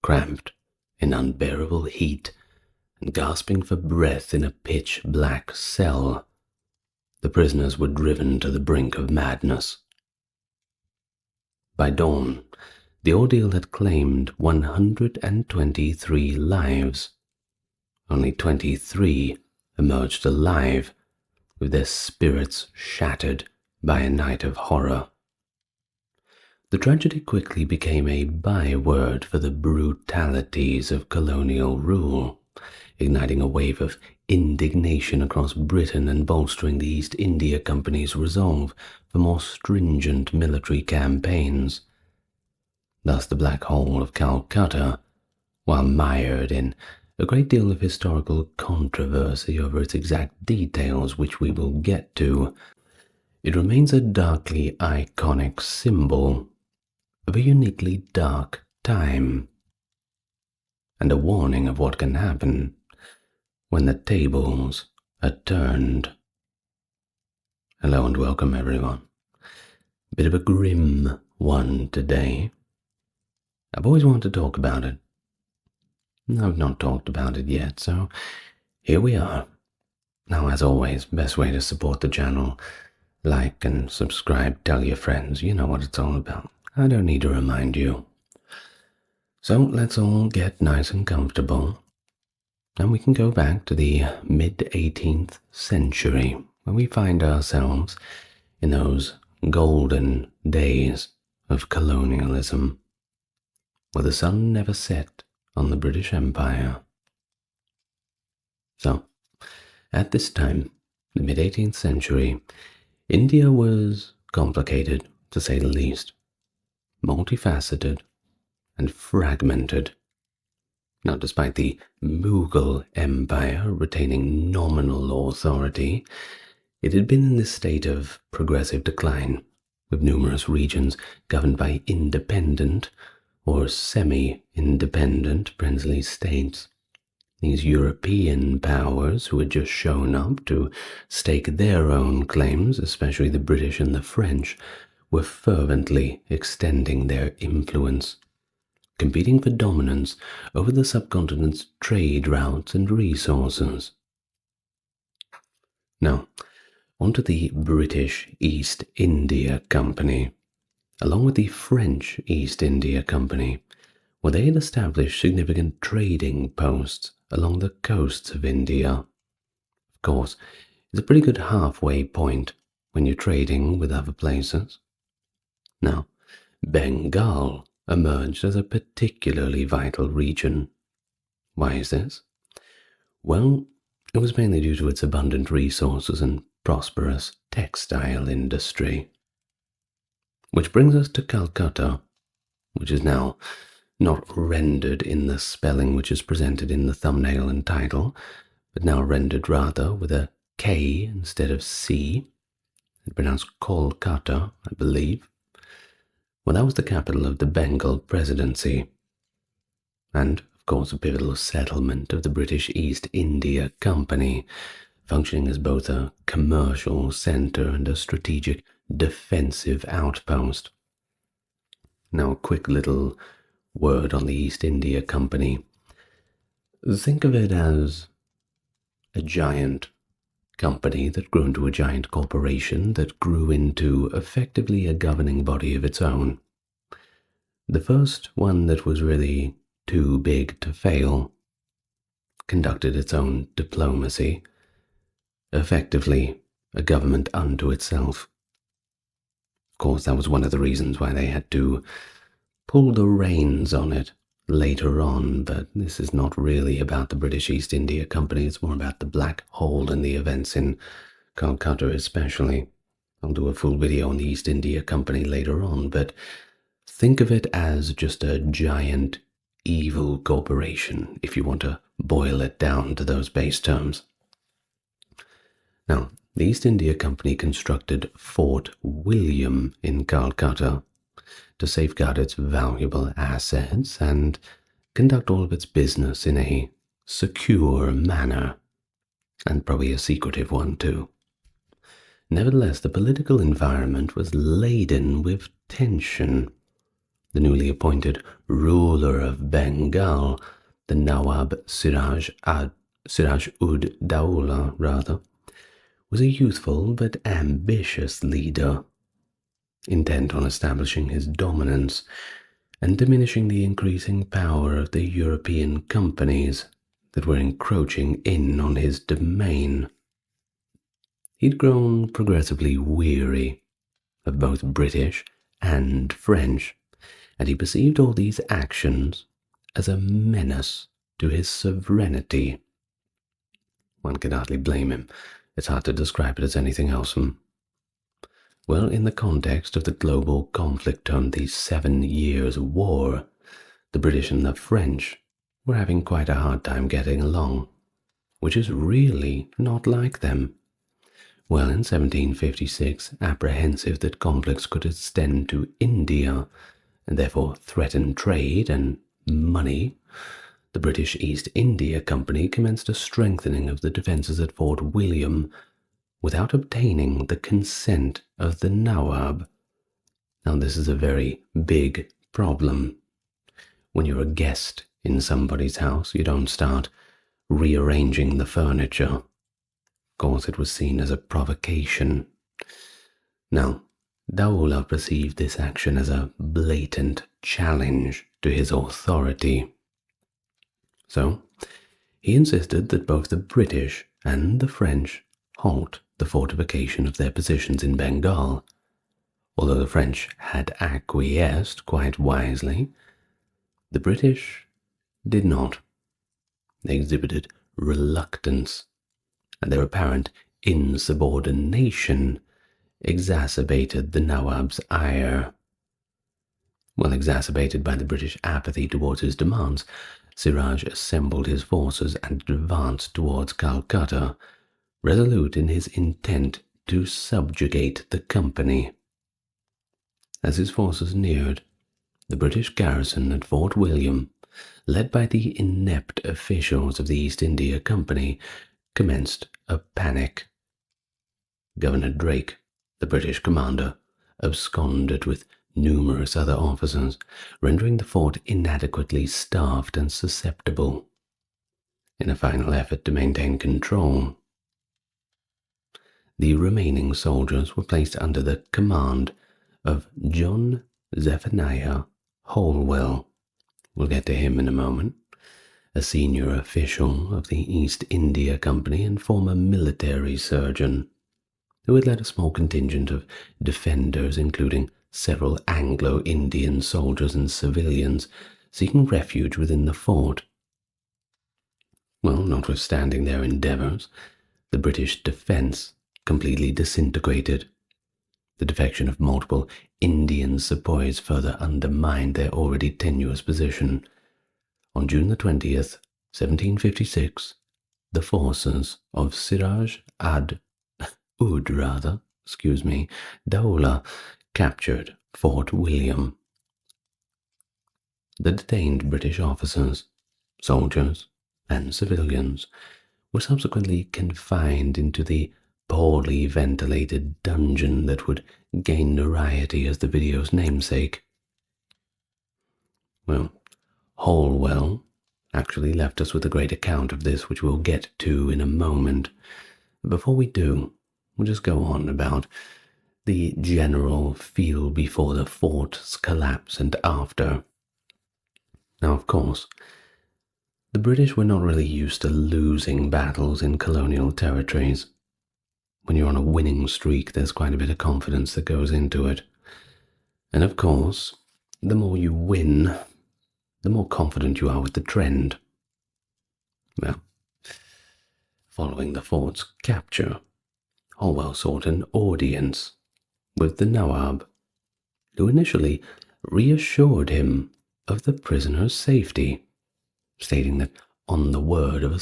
cramped in unbearable heat and gasping for breath in a pitch-black cell, the prisoners were driven to the brink of madness. By dawn, the ordeal had claimed 123 lives. Only 23 emerged alive, with their spirits shattered by a night of horror. The tragedy quickly became a byword for the brutalities of colonial rule, igniting a wave of indignation across Britain and bolstering the East India Company's resolve for more stringent military campaigns. Thus the Black Hole of Calcutta, while mired in a great deal of historical controversy over its exact details, which we will get to, it remains a darkly iconic symbol of a uniquely dark time, and a warning of what can happen when the tables are turned. Hello and welcome, everyone. A bit of a grim one today. I've always wanted to talk about it. I've not talked about it yet, so here we are. Now, as always, best way to support the channel, like and subscribe, tell your friends, you know what it's all about. I don't need to remind you. So let's all get nice and comfortable, and we can go back to the mid-18th century, when we find ourselves in those golden days of colonialism, where the sun never set on the British Empire. So, at this time, the mid-18th century, India was complicated, to say the least, multifaceted and fragmented. Now, despite the Mughal Empire retaining nominal authority, it had been in this state of progressive decline, with numerous regions governed by independent or semi-independent princely states. These European powers, who had just shown up to stake their own claims, especially the British and the French, were fervently extending their influence, competing for dominance over the subcontinent's trade routes and resources. Now, onto the British East India Company, along with the French East India Company, where they had established significant trading posts along the coasts of India. Of course, it's a pretty good halfway point when you're trading with other places. Now, Bengal emerged as a particularly vital region. Why is this? Well, it was mainly due to its abundant resources and prosperous textile industry. Which brings us to Calcutta, which is now not rendered in the spelling which is presented in the thumbnail and title, but now rendered rather with a K instead of C, and pronounced Kolkata, I believe. Well, that was the capital of the Bengal Presidency, and, of course, a pivotal settlement of the British East India Company, functioning as both a commercial centre and a strategic defensive outpost. Now, a quick little word on the East India Company. Think of it as a giant company that grew into a giant corporation that grew into effectively a governing body of its own. The first one that was really too big to fail conducted its own diplomacy, effectively a government unto itself. Of course, that was one of the reasons why they had to pull the reins on it later on, but this is not really about the British East India Company, it's more about the black hole and the events in Calcutta especially. I'll do a full video on the East India Company later on, but think of it as just a giant evil corporation, if you want to boil it down to those base terms. Now, the East India Company constructed Fort William in Calcutta to safeguard its valuable assets and conduct all of its business in a secure manner, and probably a secretive one too. Nevertheless, the political environment was laden with tension. The newly appointed ruler of Bengal, the Nawab Siraj-ud-Dowlah, was a youthful but ambitious leader, intent on establishing his dominance and diminishing the increasing power of the European companies that were encroaching in on his domain. He'd grown progressively weary of both British and French, and he perceived all these actions as a menace to his sovereignty. One can hardly blame him. It's hard to describe it as anything else. Well, in the context of the global conflict termed the 7 Years' War, the British and the French were having quite a hard time getting along, which is really not like them. Well, in 1756, apprehensive that conflicts could extend to India and therefore threaten trade and money, the British East India Company commenced a strengthening of the defences at Fort William without obtaining the consent of the Nawab. Now, this is a very big problem. When you're a guest in somebody's house, you don't start rearranging the furniture. Of course, it was seen as a provocation. Now, Daula perceived this action as a blatant challenge to his authority. So, he insisted that both the British and the French halt the fortification of their positions in Bengal. Although the French had acquiesced quite wisely, the British did not. They exhibited reluctance, and their apparent insubordination exacerbated the Nawab's ire. Well exacerbated by the British apathy towards his demands, Siraj assembled his forces and advanced towards Calcutta, resolute in his intent to subjugate the company. As his forces neared, the British garrison at Fort William, led by the inept officials of the East India Company, commenced a panic. Governor Drake, the British commander, absconded with numerous other officers, rendering the fort inadequately staffed and susceptible. In a final effort to maintain control, the remaining soldiers were placed under the command of John Zephaniah Holwell. We'll get to him in a moment. A senior official of the East India Company and former military surgeon, who had led a small contingent of defenders, including several Anglo-Indian soldiers and civilians seeking refuge within the fort. Well, notwithstanding their endeavours, the British defence completely disintegrated. The defection of multiple Indian sepoys further undermined their already tenuous position. On June the 20th, 1756, the forces of Siraj Daula captured Fort William. The detained British officers, soldiers, and civilians were subsequently confined into the poorly ventilated dungeon that would gain notoriety as the video's namesake. Well, Holwell actually left us with a great account of this, which we'll get to in a moment. Before we do, we'll just go on about the general feel before the fort's collapse and after. Now, of course, the British were not really used to losing battles in colonial territories. When you're on a winning streak, there's quite a bit of confidence that goes into it. And of course, the more you win, the more confident you are with the trend. Well, following the fort's capture, Holwell sought an audience with the Nawab, who initially reassured him of the prisoner's safety, stating that on the word of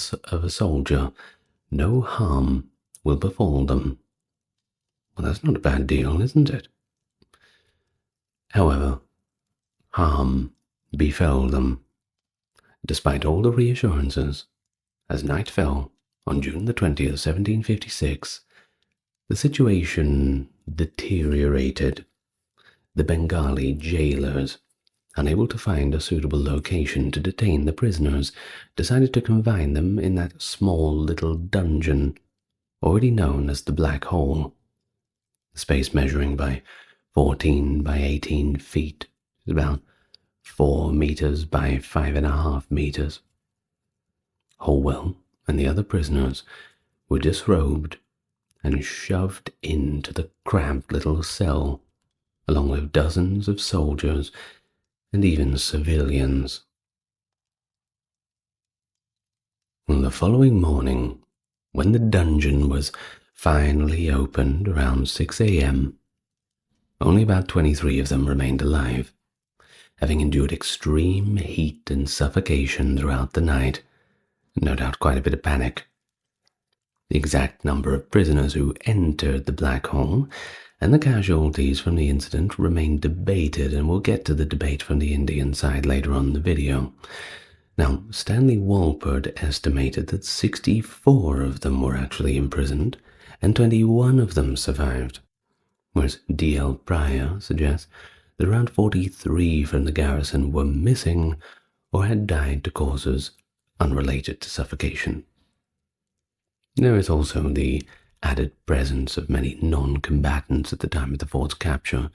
a soldier, no harm will befall them. Well, that's not a bad deal, isn't it? However, harm befell them. Despite all the reassurances, as night fell on June the 20th, 1756, the situation deteriorated. The Bengali jailers, unable to find a suitable location to detain the prisoners, decided to confine them in that small little dungeon, already known as the Black Hole. The space measuring by 14 by 18 feet is about 4 meters by 5.5 meters. Holwell and the other prisoners were disrobed and shoved into the cramped little cell, along with dozens of soldiers and even civilians. On the following morning, when the dungeon was finally opened around 6 a.m., only about 23 of them remained alive, having endured extreme heat and suffocation throughout the night, and no doubt quite a bit of panic. The exact number of prisoners who entered the Black Hole and the casualties from the incident remain debated, and we'll get to the debate from the Indian side later on in the video. Now, Stanley Walpert estimated that 64 of them were actually imprisoned, and 21 of them survived, whereas D.L. Pryor suggests that around 43 from the garrison were missing or had died to causes unrelated to suffocation. There is also the added presence of many non-combatants at the time of the fort's capture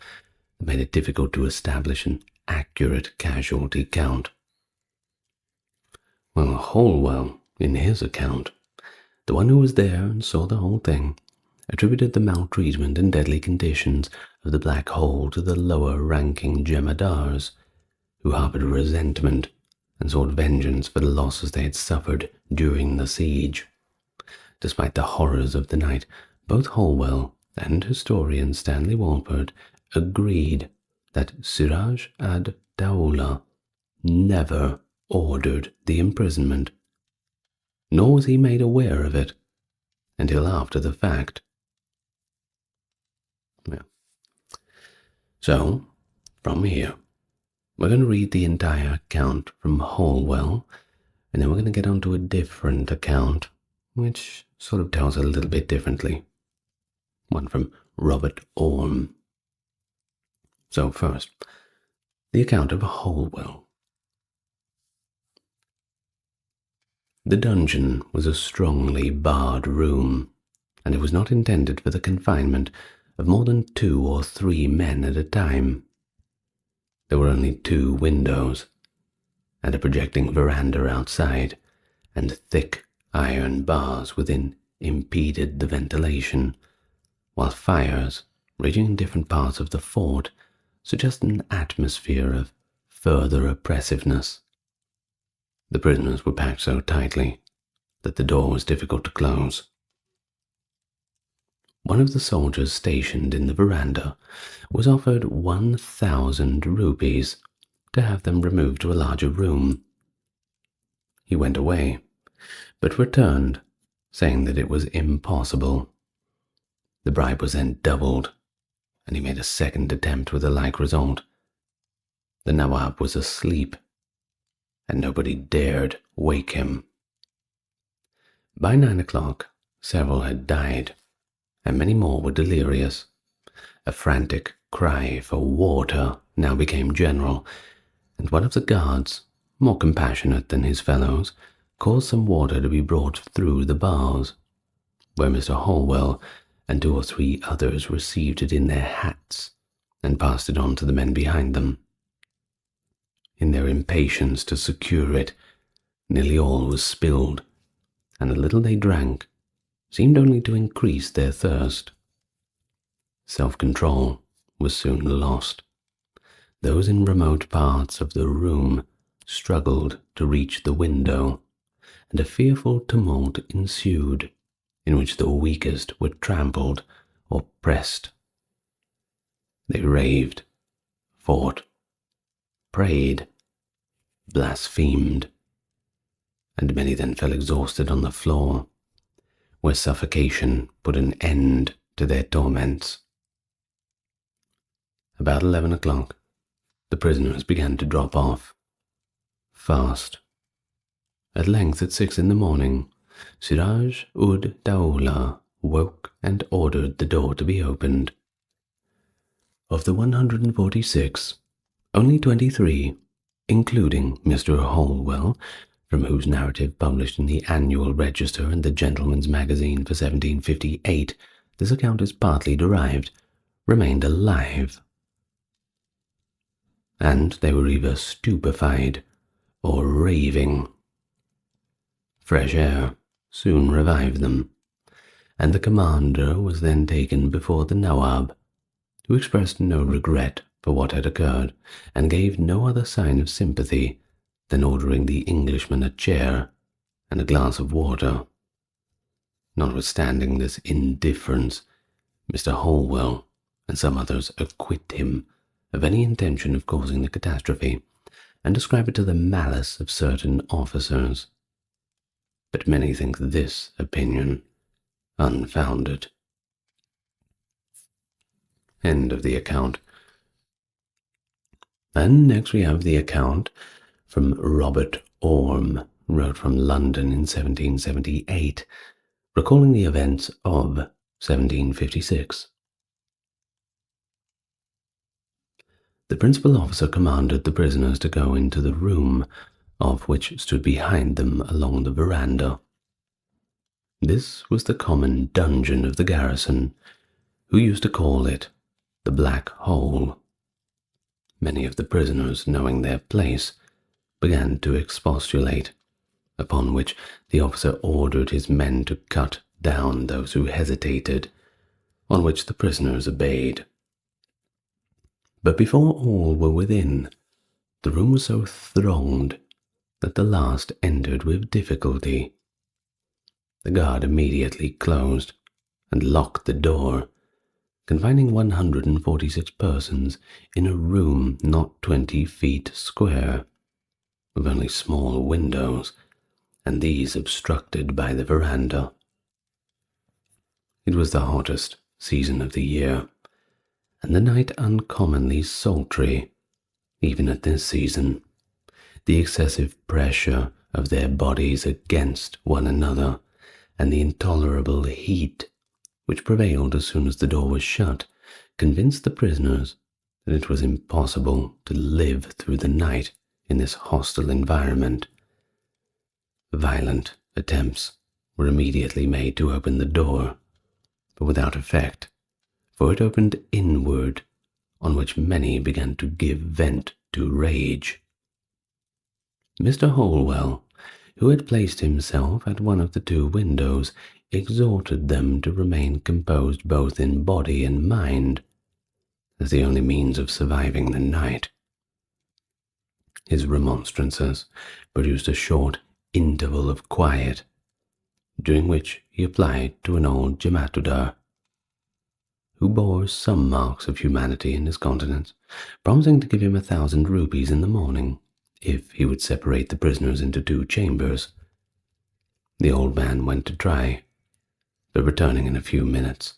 that made it difficult to establish an accurate casualty count. Well, Holwell, in his account, the one who was there and saw the whole thing, attributed the maltreatment and deadly conditions of the Black Hole to the lower-ranking Jemadars, who harbored resentment and sought vengeance for the losses they had suffered during the siege. Despite the horrors of the night, both Holwell and historian Stanley Walford agreed that Siraj ad-Dawla never ordered the imprisonment, nor was he made aware of it until after the fact. Yeah. So, from here, we're going to read the entire account from Holwell, and then we're going to get onto a different account, which sort of tells a little bit differently. One from Robert Orme. So first, the account of Holwell. The dungeon was a strongly barred room, and it was not intended for the confinement of more than 2 or 3 men at a time. There were only 2 windows, and a projecting veranda outside, and thick iron bars within impeded the ventilation, while fires, raging in different parts of the fort, suggested an atmosphere of further oppressiveness. The prisoners were packed so tightly that the door was difficult to close. One of the soldiers stationed in the veranda was offered 1,000 rupees to have them removed to a larger room. He went away, but returned, saying that it was impossible. The bribe was then doubled, and he made a second attempt with a like result. The Nawab was asleep, and nobody dared wake him. By 9 o'clock, several had died, and many more were delirious. A frantic cry for water now became general, and one of the guards, more compassionate than his fellows, caused some water to be brought through the bars, where Mr. Holwell and 2 or 3 others received it in their hats and passed it on to the men behind them. In their impatience to secure it, nearly all was spilled, and the little they drank seemed only to increase their thirst. Self-control was soon lost. Those in remote parts of the room struggled to reach the window, and a fearful tumult ensued, in which the weakest were trampled or pressed. They raved, fought, prayed, blasphemed, and many then fell exhausted on the floor, where suffocation put an end to their torments. About 11 o'clock, the prisoners began to drop off, fast. At length, at 6 in the morning, Siraj ud-Dawla woke and ordered the door to be opened. Of the 146, only 23, including Mr. Holwell, from whose narrative published in the Annual Register and the Gentleman's Magazine for 1758 this account is partly derived, remained alive. And they were either stupefied or raving. Fresh air soon revived them, and the commander was then taken before the Nawab, who expressed no regret for what had occurred, and gave no other sign of sympathy than ordering the Englishman a chair and a glass of water. Notwithstanding this indifference, Mr. Holwell and some others acquit him of any intention of causing the catastrophe, and ascribe it to the malice of certain officers. But many think this opinion unfounded. End of the account. And next we have the account from Robert Orme, wrote from London in 1778, recalling the events of 1756. The principal officer commanded the prisoners to go into the room of which stood behind them along the veranda. This was the common dungeon of the garrison, who used to call it the Black Hole. Many of the prisoners, knowing their place, began to expostulate, upon which the officer ordered his men to cut down those who hesitated, on which the prisoners obeyed. But before all were within, the room was so thronged that the last entered with difficulty. The guard immediately closed and locked the door, confining 146 persons in a room not 20 feet square, with only small windows, and these obstructed by the veranda. It was the hottest season of the year, and the night uncommonly sultry, even at this season. The excessive pressure of their bodies against one another, and the intolerable heat which prevailed as soon as the door was shut, convinced the prisoners that it was impossible to live through the night in this hostile environment. Violent attempts were immediately made to open the door, but without effect, for it opened inward, on which many began to give vent to rage. Mr. Holwell, who had placed himself at one of the two windows, exhorted them to remain composed both in body and mind, as the only means of surviving the night. His remonstrances produced a short interval of quiet, during which he applied to an old jematudar, who bore some marks of humanity in his countenance, promising to give him 1,000 rupees in the morning, if he would separate the prisoners into 2 chambers. The old man went to try, but returning in a few minutes,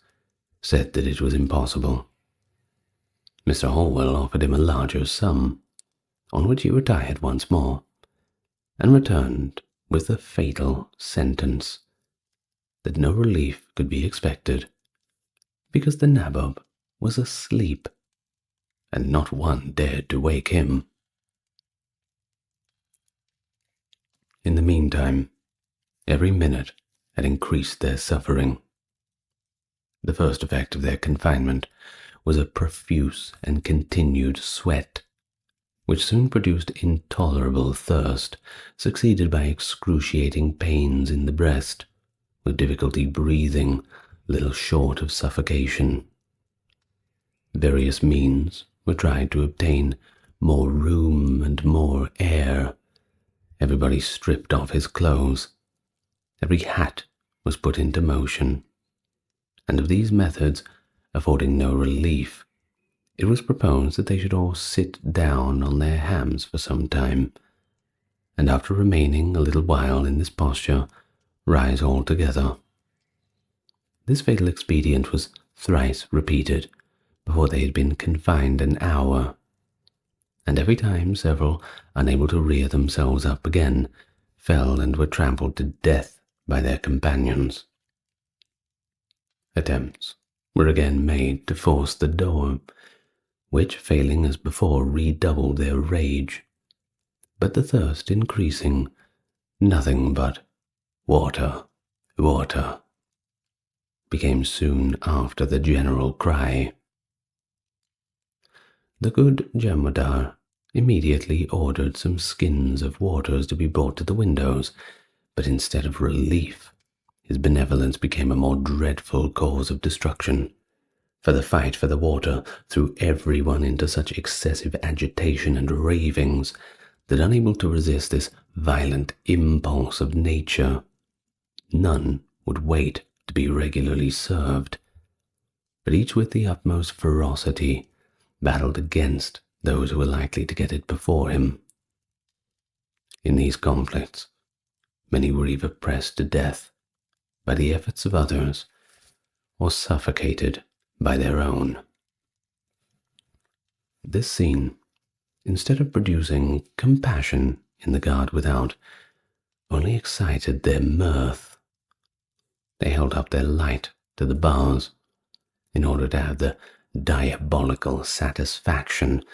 said that it was impossible. Mr. Holwell offered him a larger sum, on which he retired once more, and returned with the fatal sentence that no relief could be expected, because the nabob was asleep, and not one dared to wake him. In the meantime, every minute had increased their suffering. The first effect of their confinement was a profuse and continued sweat, which soon produced intolerable thirst, succeeded by excruciating pains in the breast, with difficulty breathing, little short of suffocation. Various means were tried to obtain more room and more air. Everybody stripped off his clothes. Every hat was put into motion. And of these methods, affording no relief, it was proposed that they should all sit down on their hams for some time, and after remaining a little while in this posture, rise all together. This fatal expedient was thrice repeated before they had been confined an hour, and every time several, unable to rear themselves up again, fell and were trampled to death by their companions. Attempts were again made to force the door, which, failing as before, redoubled their rage. But the thirst increasing, nothing but water, water, became soon after the general cry. The good Jemadar immediately ordered some skins of waters to be brought to the windows, but instead of relief, his benevolence became a more dreadful cause of destruction, for the fight for the water threw everyone into such excessive agitation and ravings that, unable to resist this violent impulse of nature, none would wait to be regularly served, but each with the utmost ferocity battled against those who were likely to get it before him. In these conflicts, many were either pressed to death by the efforts of others or suffocated by their own. This scene, instead of producing compassion in the guard without, only excited their mirth. They held up their light to the bars in order to have the diabolical satisfaction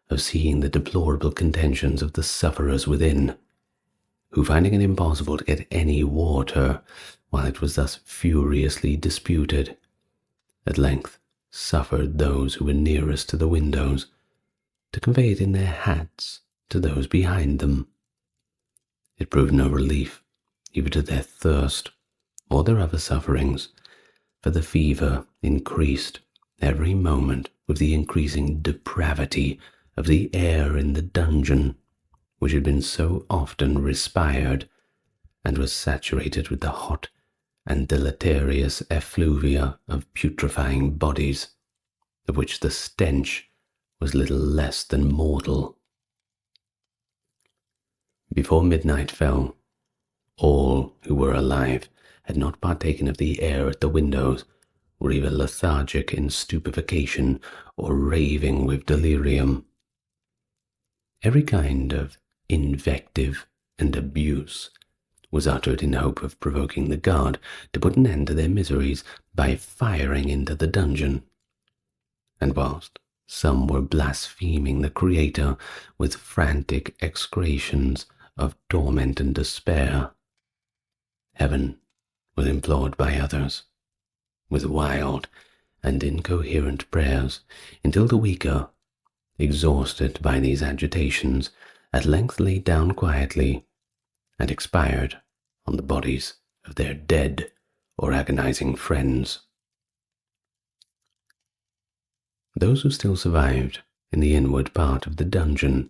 of seeing the deplorable contentions of the sufferers within who, finding it impossible to get any water while it was thus furiously disputed, at length suffered those who were nearest to the windows to convey it in their hats to those behind them. It proved no relief either to their thirst or their other sufferings, for the fever increased every moment with the increasing depravity of the air in the dungeon, which had been so often respired, and was saturated with the hot and deleterious effluvia of putrefying bodies, of which the stench was little less than mortal. Before midnight fell, all who were alive had not partaken of the air at the windows, were either lethargic in stupefaction or raving with delirium. Every kind of invective and abuse was uttered in hope of provoking the guard to put an end to their miseries by firing into the dungeon. And whilst some were blaspheming the Creator with frantic execrations of torment and despair, heaven was implored by others with wild and incoherent prayers, until the weaker, exhausted by these agitations, at length lay down quietly and expired on the bodies of their dead or agonizing friends. Those who still survived in the inward part of the dungeon,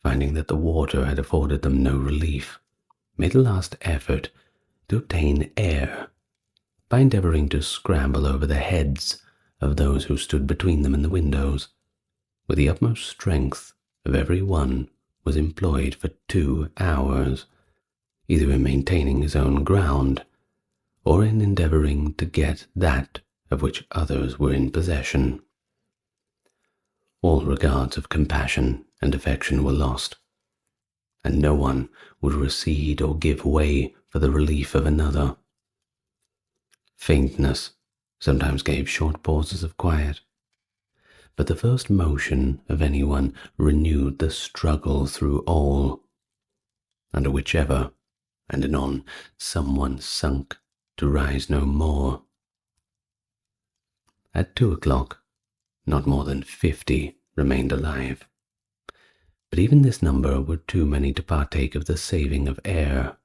finding that the water had afforded them no relief, made a last effort to obtain air by endeavoring to scramble over the heads of those who stood between them and the windows. With the utmost strength of every one was employed for 2 hours, either in maintaining his own ground or in endeavoring to get that of which others were in possession. All regards of compassion and affection were lost, and no one would recede or give way for the relief of another. Faintness sometimes gave short pauses of quiet, but the first motion of anyone renewed the struggle through all, under whichever, and anon someone sunk to rise no more. At 2 o'clock, not more than 50 remained alive, but even this number were too many to partake of the saving of air.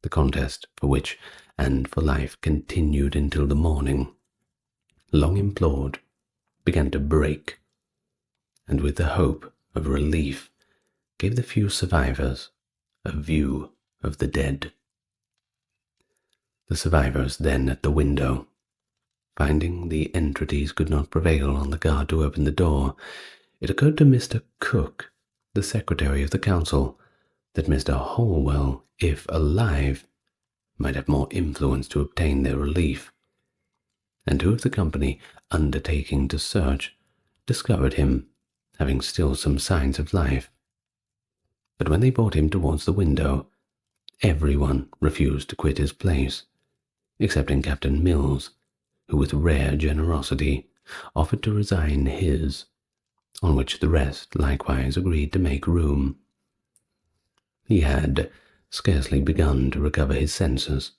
The contest for which and for life continued until the morning, long implored, began to break, and with the hope of relief gave the few survivors a view of the dead. The survivors then at the window, finding the entreaties could not prevail on the guard to open the door, it occurred to Mr. Cook, the secretary of the council, that Mr. Holwell, if alive, might have more influence to obtain their relief, and 2 of the company, undertaking to search, discovered him, having still some signs of life. But when they brought him towards the window, everyone refused to quit his place, excepting Captain Mills, who with rare generosity offered to resign his, on which the rest likewise agreed to make room. He had scarcely begun to recover his senses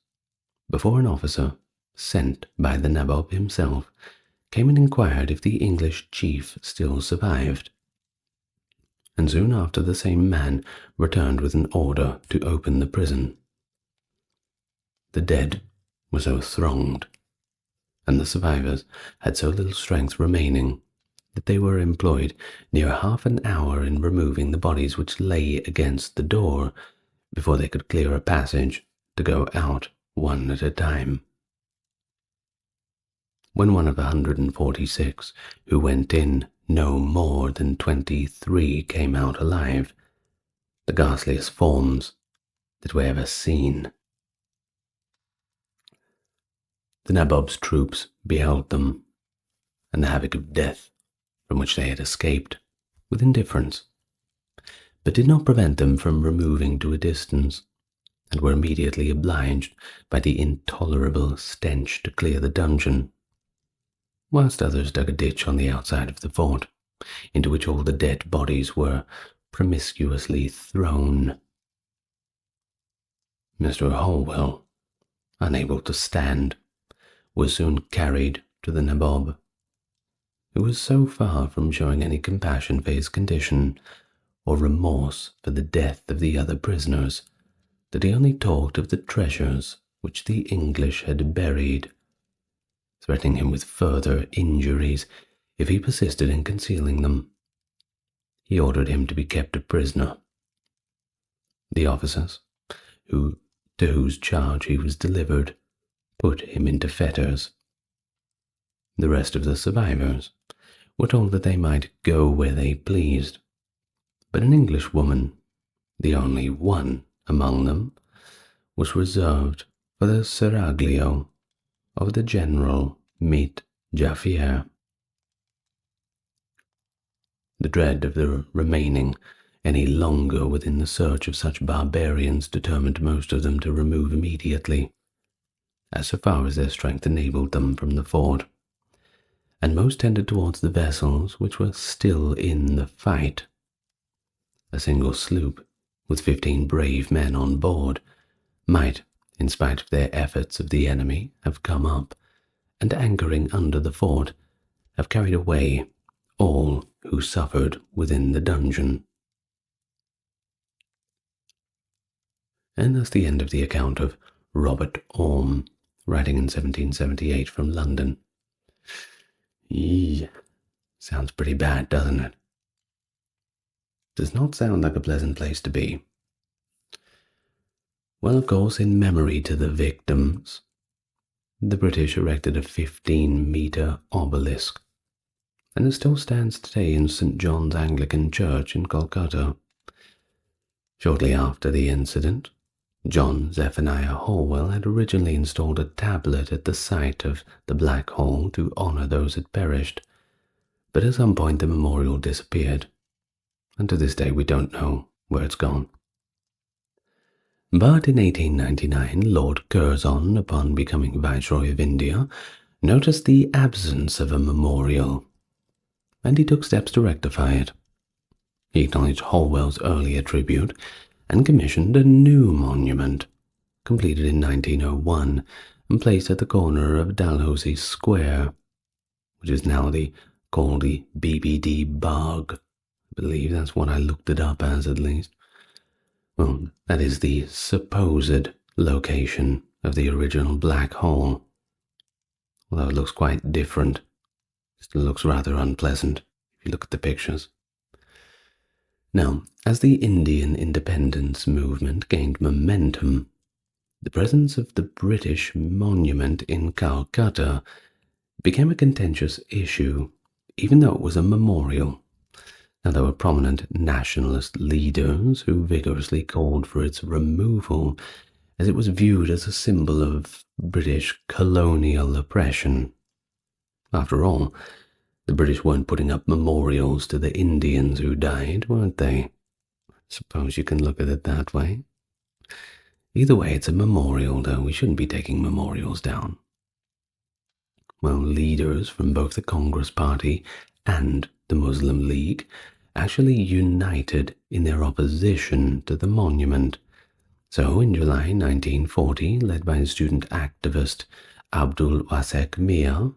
before an officer, sent by the nabob himself, came and inquired if the English chief still survived, and soon after the same man returned with an order to open the prison. The dead were so thronged, and the survivors had so little strength remaining, that they were employed near half an hour in removing the bodies which lay against the door before they could clear a passage to go out one at a time. When one of 146 who went in no more than 23 came out alive, the ghastliest forms that were ever seen. The nabob's troops beheld them, and the havoc of death from which they had escaped, with indifference, but did not prevent them from removing to a distance, and were immediately obliged by the intolerable stench to clear the dungeon, whilst others dug a ditch on the outside of the fort, into which all the dead bodies were promiscuously thrown. Mr. Holwell, unable to stand, was soon carried to the nabob, who was so far from showing any compassion for his condition or remorse for the death of the other prisoners that he only talked of the treasures which the English had buried, threatening him with further injuries if he persisted in concealing them. He ordered him to be kept a prisoner. The officers, to whose charge he was delivered, put him into fetters. The rest of the survivors were told that they might go where they pleased, but an Englishwoman, the only one among them, was reserved for the seraglio of the General Mit Jaffier. The dread of the remaining any longer within the search of such barbarians determined most of them to remove immediately, as so far as their strength enabled them from the fort, and most tended towards the vessels which were still in the fight. A single sloop, with 15 brave men on board, might, in spite of their efforts of the enemy, have come up, and anchoring under the fort, have carried away all who suffered within the dungeon. And thus the end of the account of Robert Orme, writing in 1778 from London. Sounds pretty bad, doesn't it? Does not sound like a pleasant place to be. Well, of course, in memory to the victims, the British erected a 15-metre obelisk, and it still stands today in St. John's Anglican Church in Calcutta. Shortly after the incident, John Zephaniah Holwell had originally installed a tablet at the site of the Black Hole to honour those that perished, but at some point the memorial disappeared, and to this day we don't know where it's gone. But in 1899, Lord Curzon, upon becoming Viceroy of India, noticed the absence of a memorial, and he took steps to rectify it. He acknowledged Holwell's earlier tribute and commissioned a new monument, completed in 1901 and placed at the corner of Dalhousie Square, which is now called the BBD Bog. I believe that's what I looked it up as, at least. Well, that is the supposed location of the original black hole, although it looks quite different. It still looks rather unpleasant if you look at the pictures. Now, as the Indian independence movement gained momentum, the presence of the British monument in Calcutta became a contentious issue, even though it was a memorial. Now, there were prominent nationalist leaders who vigorously called for its removal, as it was viewed as a symbol of British colonial oppression. After all, the British weren't putting up memorials to the Indians who died, weren't they? I suppose you can look at it that way. Either way, it's a memorial, though. We shouldn't be taking memorials down. Well, leaders from both the Congress Party and the Muslim League actually united in their opposition to the monument. So, in July 1940, led by student activist Abdul Wasek Mia,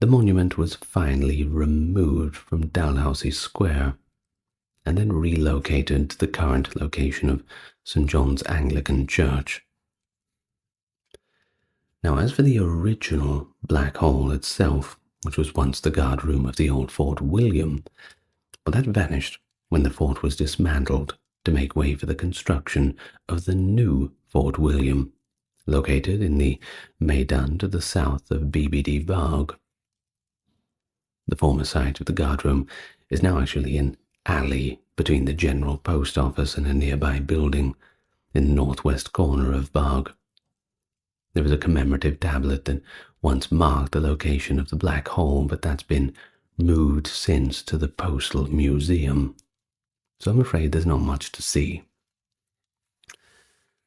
the monument was finally removed from Dalhousie Square and then relocated to the current location of St. John's Anglican Church. Now, as for the original Black Hole itself, which was once the guard room of the old Fort William, well, that vanished when the fort was dismantled to make way for the construction of the new Fort William, located in the Maidan to the south of BBD Bog. The former site of the guardroom is now actually an alley between the General Post Office and a nearby building in the northwest corner of Bog. There is a commemorative tablet that once marked the location of the black hole, but that's been moved since to the Postal Museum, so I'm afraid there's not much to see.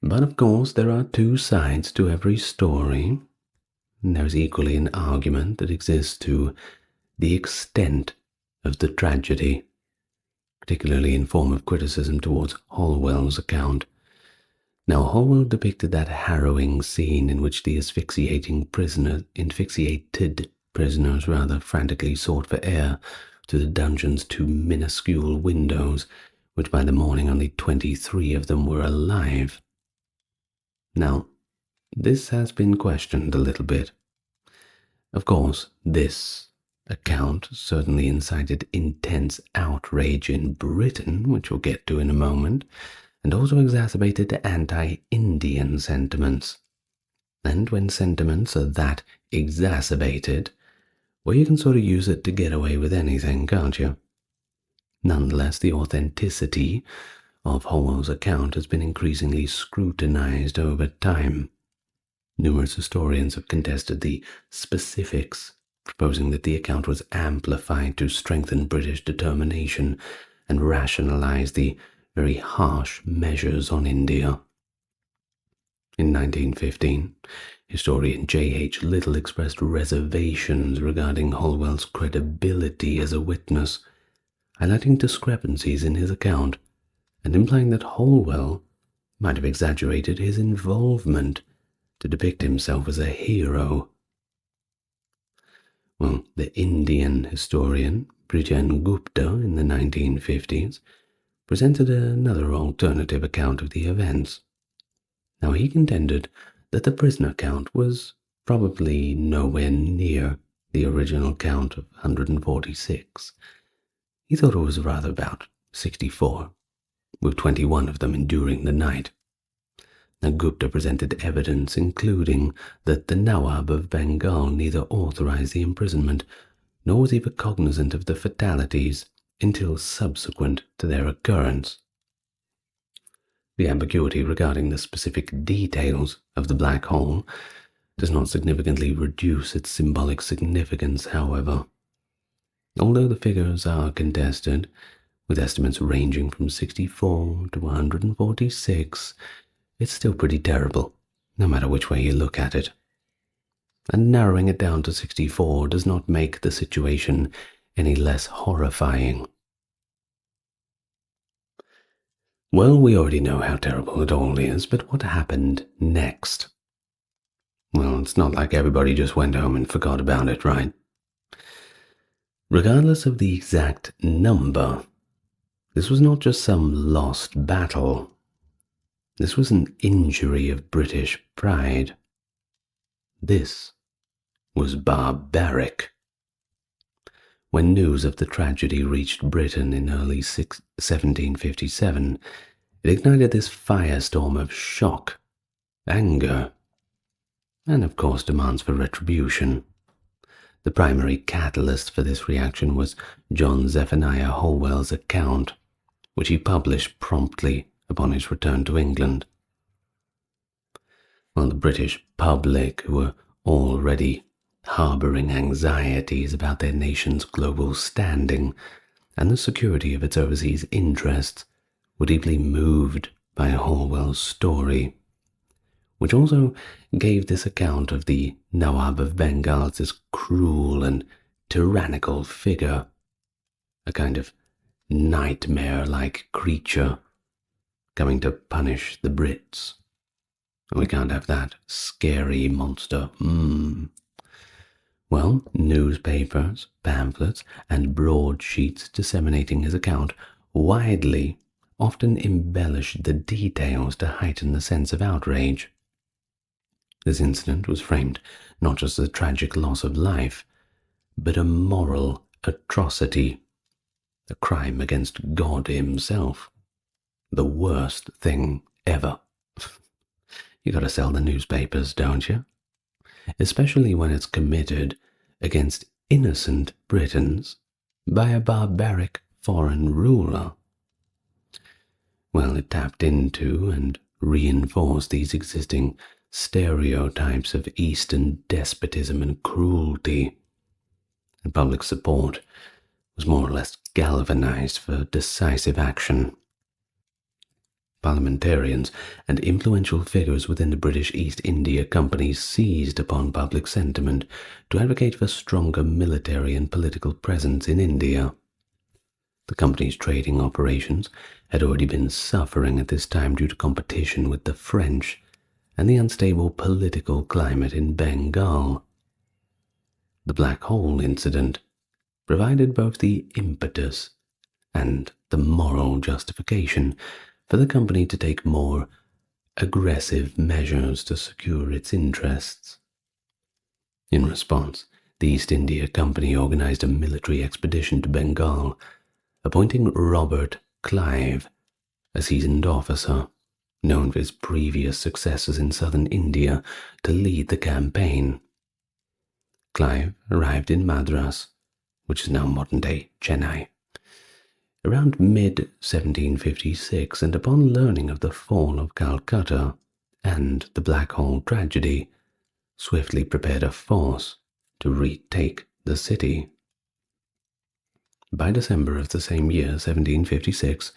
But of course, there are two sides to every story, and there's equally an argument that exists to the extent of the tragedy, particularly in form of criticism towards Holwell's account. Now, Holwell depicted that harrowing scene in which the asphyxiated prisoners frantically sought for air through the dungeon's two minuscule windows, which by the morning only 23 of them were alive. Now, this has been questioned a little bit. Of course, this account certainly incited intense outrage in Britain, which we'll get to in a moment, and also exacerbated anti-Indian sentiments. And when sentiments are that exacerbated, well, you can sort of use it to get away with anything, can't you? Nonetheless, the authenticity of Holwell's account has been increasingly scrutinized over time. Numerous historians have contested the specifics, proposing that the account was amplified to strengthen British determination and rationalize the very harsh measures on India. In 1915, historian J.H. Little expressed reservations regarding Holwell's credibility as a witness, highlighting discrepancies in his account and implying that Holwell might have exaggerated his involvement to depict himself as a hero. Well, the Indian historian Brijan Gupta in the 1950s presented another alternative account of the events. Now, he contended that the prisoner count was probably nowhere near the original count of 146. He thought it was rather about 64, with 21 of them enduring the night. Now, Gupta presented evidence including that the Nawab of Bengal neither authorized the imprisonment nor was even cognizant of the fatalities until subsequent to their occurrence. The ambiguity regarding the specific details of the black hole does not significantly reduce its symbolic significance, however. Although the figures are contested, with estimates ranging from 64 to 146, it's still pretty terrible, no matter which way you look at it. And narrowing it down to 64 does not make the situation any less horrifying. Well, we already know how terrible it all is, but what happened next? Well, it's not like everybody just went home and forgot about it, right? Regardless of the exact number, this was not just some lost battle. This was an injury of British pride. This was barbaric. When news of the tragedy reached Britain in early 1757, it ignited this firestorm of shock, anger, and of course demands for retribution. The primary catalyst for this reaction was John Zephaniah Holwell's account, which he published promptly upon his return to England. Well, the British public, who were already harboring anxieties about their nation's global standing and the security of its overseas interests, were deeply moved by Holwell's story, which also gave this account of the Nawab of Bengal as this cruel and tyrannical figure, a kind of nightmare-like creature coming to punish the Brits. We can't have that scary monster. Well, newspapers, pamphlets, and broadsheets disseminating his account widely often embellished the details to heighten the sense of outrage. This incident was framed not just as a tragic loss of life, but a moral atrocity, a crime against God himself, the worst thing ever. You gotta sell the newspapers, don't you? Especially when it's committed against innocent Britons by a barbaric foreign ruler. Well, it tapped into and reinforced these existing stereotypes of Eastern despotism and cruelty, and public support was more or less galvanized for decisive action. Parliamentarians and influential figures within the British East India Company seized upon public sentiment to advocate for stronger military and political presence in India. The company's trading operations had already been suffering at this time due to competition with the French and the unstable political climate in Bengal. The Black Hole incident provided both the impetus and the moral justification for the company to take more aggressive measures to secure its interests. In response, the East India Company organized a military expedition to Bengal, appointing Robert Clive, a seasoned officer, known for his previous successes in southern India, to lead the campaign. Clive arrived in Madras, which is now modern-day Chennai, around mid-1756, and upon learning of the fall of Calcutta and the Black Hole tragedy, swiftly prepared a force to retake the city. By December of the same year, 1756,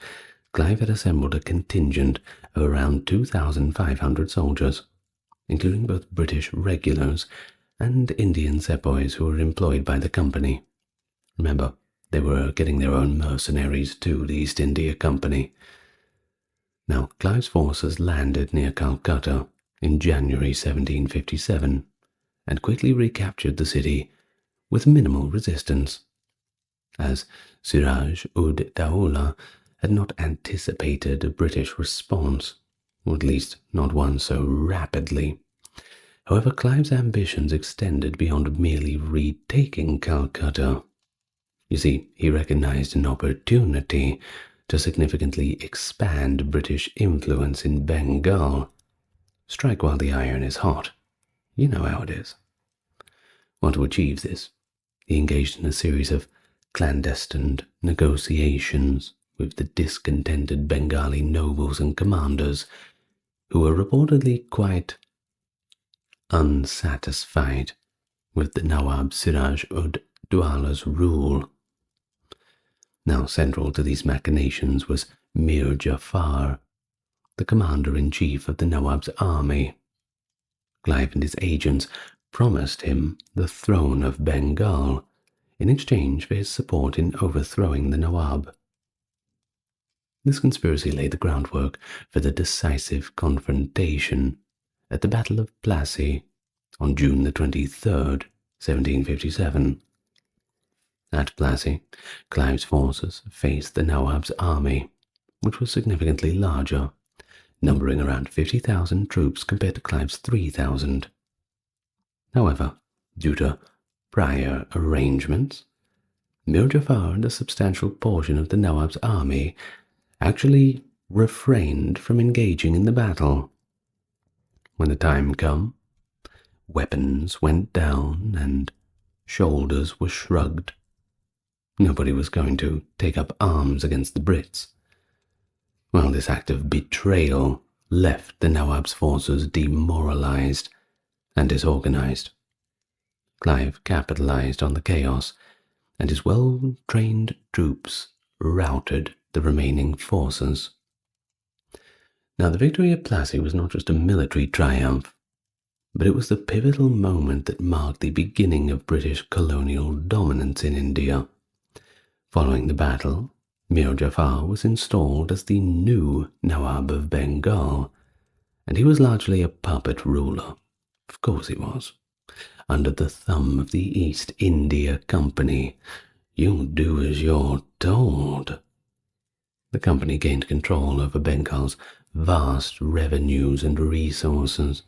Clive had assembled a contingent of around 2,500 soldiers, including both British regulars and Indian sepoys who were employed by the company. Remember, they were getting their own mercenaries to the East India Company. Now, Clive's forces landed near Calcutta in January 1757 and quickly recaptured the city with minimal resistance, as Siraj-ud-Dawla had not anticipated a British response, or at least not one so rapidly. However, Clive's ambitions extended beyond merely retaking Calcutta. You see, he recognized an opportunity to significantly expand British influence in Bengal. Strike while the iron is hot. You know how it is. Well, to achieve this, he engaged in a series of clandestine negotiations with the discontented Bengali nobles and commanders, who were reportedly quite unsatisfied with the Nawab Siraj-ud-Dawla's rule. Now, central to these machinations was Mir Jafar, the commander-in-chief of the Nawab's army. Clive and his agents promised him the throne of Bengal in exchange for his support in overthrowing the Nawab. This conspiracy laid the groundwork for the decisive confrontation at the Battle of Plassey on June the 23rd, 1757. At Plassey, Clive's forces faced the Nawab's army, which was significantly larger, numbering around 50,000 troops compared to Clive's 3,000. However, due to prior arrangements, Mir Jafar and a substantial portion of the Nawab's army actually refrained from engaging in the battle. When the time came, weapons went down and shoulders were shrugged. Nobody was going to take up arms against the Brits. Well, this act of betrayal left the Nawab's forces demoralized and disorganized. Clive capitalized on the chaos, and his well-trained troops routed the remaining forces. Now, the victory at Plassey was not just a military triumph, but it was the pivotal moment that marked the beginning of British colonial dominance in India. Following the battle, Mir Jafar was installed as the new Nawab of Bengal, and he was largely a puppet ruler. Of course he was. Under the thumb of the East India Company, you do as you're told. The company gained control over Bengal's vast revenues and resources,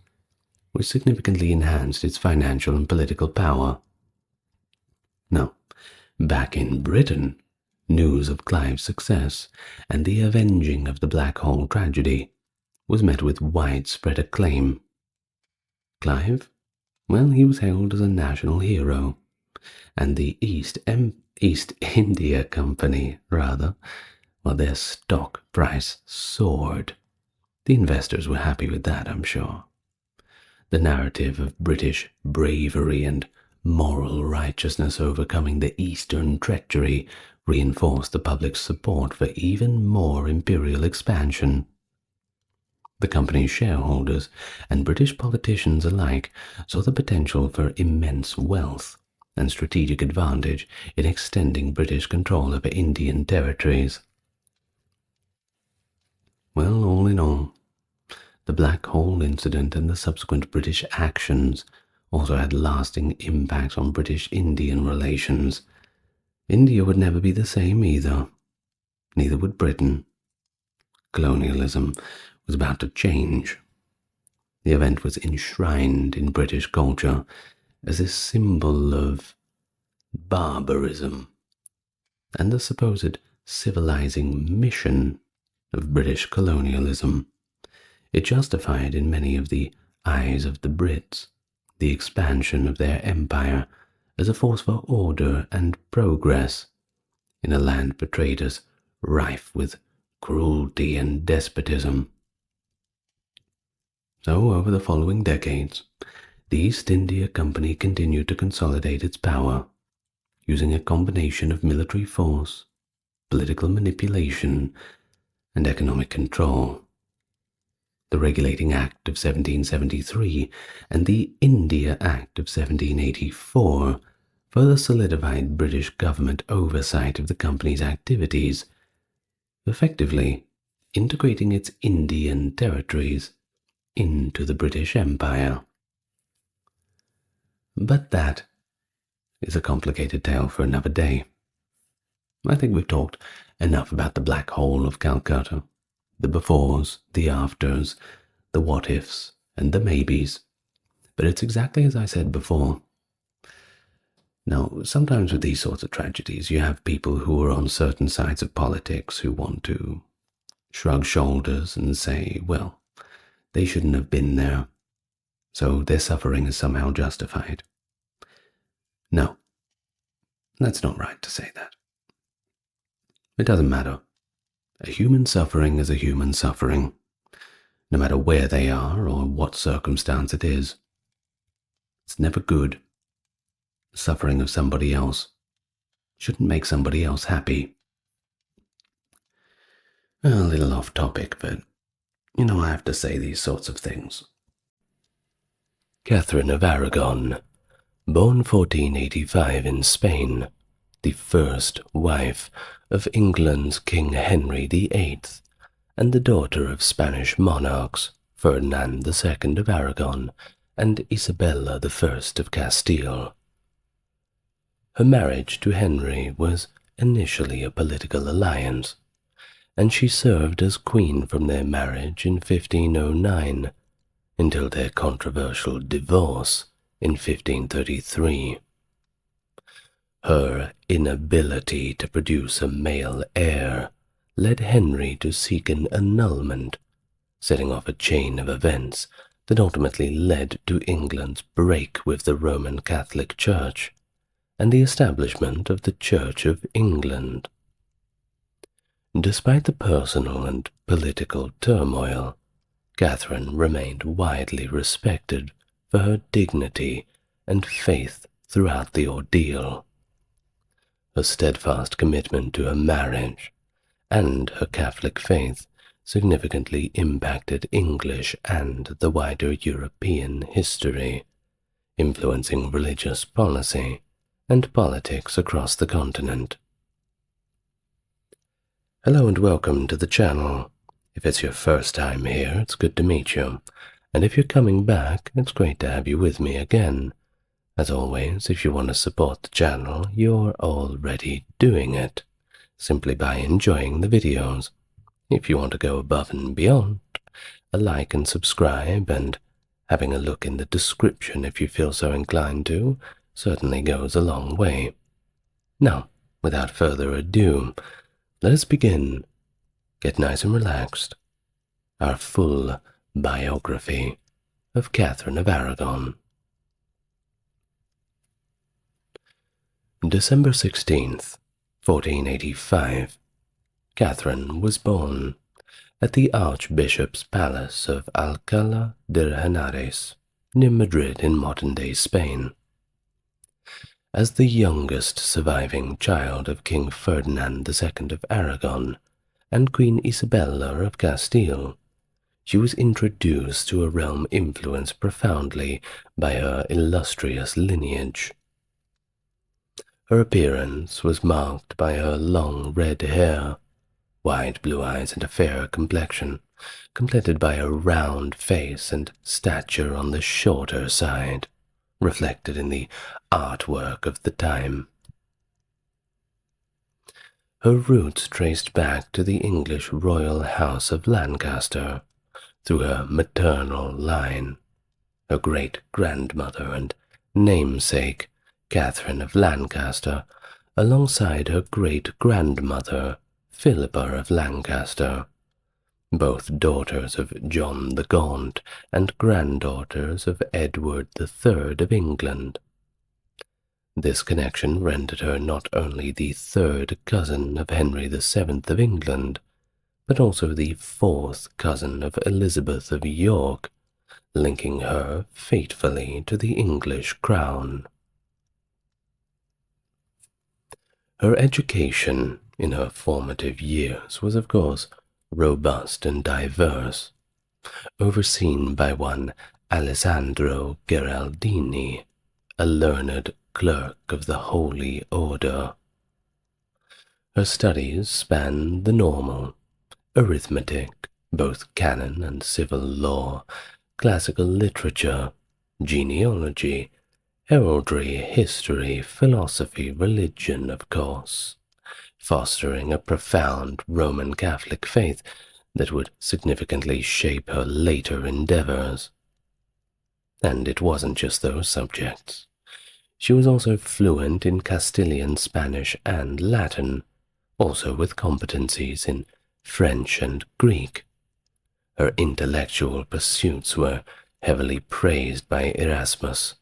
which significantly enhanced its financial and political power. Now, back in Britain, news of Clive's success and the avenging of the Black Hole tragedy was met with widespread acclaim. Clive? Well, he was hailed as a national hero, and the East India Company, their stock price soared. The investors were happy with that, I'm sure. The narrative of British bravery and moral righteousness overcoming the Eastern treachery reinforced the public's support for even more imperial expansion. The company's shareholders and British politicians alike saw the potential for immense wealth and strategic advantage in extending British control over Indian territories. Well, all in all, the Black Hole incident and the subsequent British actions also had lasting impacts on British-Indian relations. India would never be the same either. Neither would Britain. Colonialism was about to change. The event was enshrined in British culture as a symbol of barbarism and the supposed civilizing mission of British colonialism. It justified in many of the eyes of the Brits the expansion of their empire as a force for order and progress in a land portrayed as rife with cruelty and despotism. So, over the following decades, the East India Company continued to consolidate its power, using a combination of military force, political manipulation, and economic control. The Regulating Act of 1773 and the India Act of 1784 further solidified British government oversight of the company's activities, effectively integrating its Indian territories into the British Empire. But that is a complicated tale for another day. I think we've talked enough about the Black Hole of Calcutta, the befores, the afters, the what-ifs, and the maybes. But it's exactly as I said before. Now, sometimes with these sorts of tragedies, you have people who are on certain sides of politics who want to shrug shoulders and say, well, they shouldn't have been there, so their suffering is somehow justified. No, that's not right to say that. It doesn't matter. A human suffering is a human suffering, no matter where they are or what circumstance it is. It's never good. The suffering of somebody else shouldn't make somebody else happy. A little off topic, but I have to say these sorts of things. Catherine of Aragon, born 1485 in Spain, the first wife of England's King Henry VIII, and the daughter of Spanish monarchs Ferdinand II of Aragon and Isabella I of Castile. Her marriage to Henry was initially a political alliance, and she served as queen from their marriage in 1509 until their controversial divorce in 1533. Her inability to produce a male heir led Henry to seek an annulment, setting off a chain of events that ultimately led to England's break with the Roman Catholic Church and the establishment of the Church of England. Despite the personal and political turmoil, Catherine remained widely respected for her dignity and faith throughout the ordeal. Her steadfast commitment to her marriage and her Catholic faith significantly impacted English and the wider European history, influencing religious policy and politics across the continent. Hello and welcome to the channel. If it's your first time here, it's good to meet you, and if you're coming back, it's great to have you with me again. As always, if you want to support the channel, you're already doing it, simply by enjoying the videos. If you want to go above and beyond, a like and subscribe and having a look in the description if you feel so inclined to certainly goes a long way. Now, without further ado, let us begin. Get nice and relaxed. Our full biography of Catherine of Aragon. December 16th, 1485. Catherine was born at the Archbishop's Palace of Alcalá de Henares, near Madrid in modern-day Spain. As the youngest surviving child of King Ferdinand II of Aragon and Queen Isabella of Castile, she was introduced to a realm influenced profoundly by her illustrious lineage. Her appearance was marked by her long red hair, wide blue eyes, and a fair complexion, completed by a round face and stature on the shorter side, reflected in the artwork of the time. Her roots traced back to the English royal house of Lancaster through her maternal line. Her great-grandmother and namesake, Catherine of Lancaster, alongside her great-grandmother, Philippa of Lancaster, both daughters of John the Gaunt and granddaughters of Edward III of England. This connection rendered her not only the third cousin of Henry VII of England, but also the fourth cousin of Elizabeth of York, linking her fatefully to the English crown. Her education in her formative years was, of course, robust and diverse, overseen by one Alessandro Gheraldini, a learned clerk of the Holy Order. Her studies spanned the normal: arithmetic, both canon and civil law, classical literature, genealogy, heraldry, history, philosophy, religion, of course, fostering a profound Roman Catholic faith that would significantly shape her later endeavors. And it wasn't just those subjects. She was also fluent in Castilian, Spanish, and Latin, also with competencies in French and Greek. Her intellectual pursuits were heavily praised by Erasmus,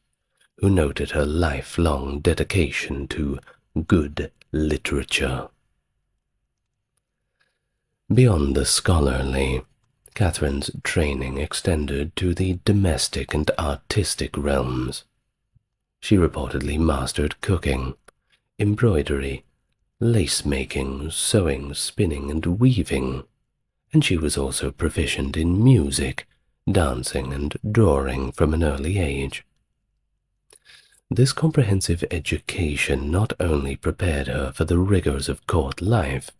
who noted her lifelong dedication to good literature. Beyond the scholarly, Catherine's training extended to the domestic and artistic realms. She reportedly mastered cooking, embroidery, lace-making, sewing, spinning, and weaving, and she was also proficient in music, dancing, and drawing from an early age. This comprehensive education not only prepared her for the rigors of court life,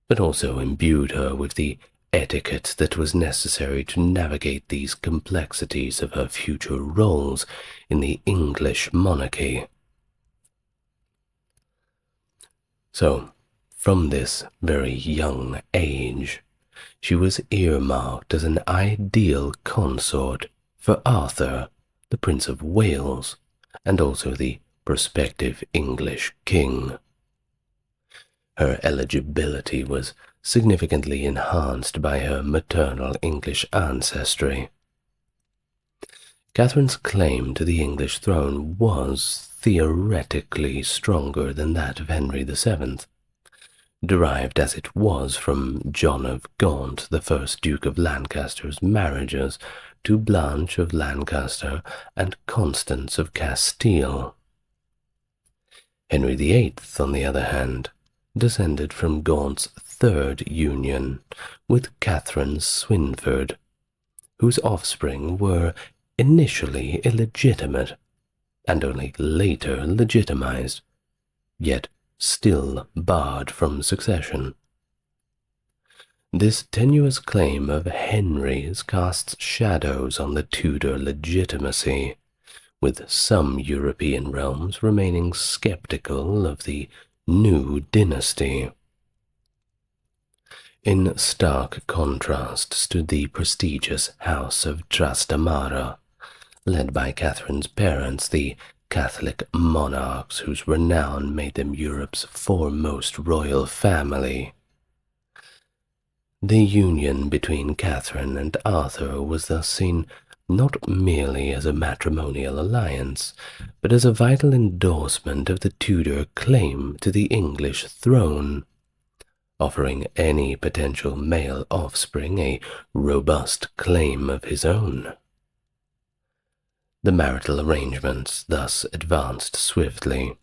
but also imbued her with the etiquette that was necessary to navigate these complexities of her future roles in the English monarchy. So, from this very young age, she was earmarked as an ideal consort for Arthur, the Prince of Wales, and also the prospective English king. Her eligibility was significantly enhanced by her maternal English ancestry. Catherine's claim to the English throne was theoretically stronger than that of Henry VII, derived as it was from John of Gaunt, the first Duke of Lancaster's marriages to Blanche of Lancaster and Constance of Castile. Henry VIII, on the other hand, descended from Gaunt's third union with Catherine Swynford, whose offspring were initially illegitimate and only later legitimized, yet still barred from succession. This tenuous claim of Henry's casts shadows on the Tudor legitimacy, with some European realms remaining skeptical of the new dynasty. In stark contrast stood the prestigious House of Trastamara, led by Catherine's parents, the Catholic monarchs whose renown made them Europe's foremost royal family. The union between Catherine and Arthur was thus seen not merely as a matrimonial alliance, but as a vital endorsement of the Tudor claim to the English throne, offering any potential male offspring a robust claim of his own. The marital arrangements thus advanced swiftly,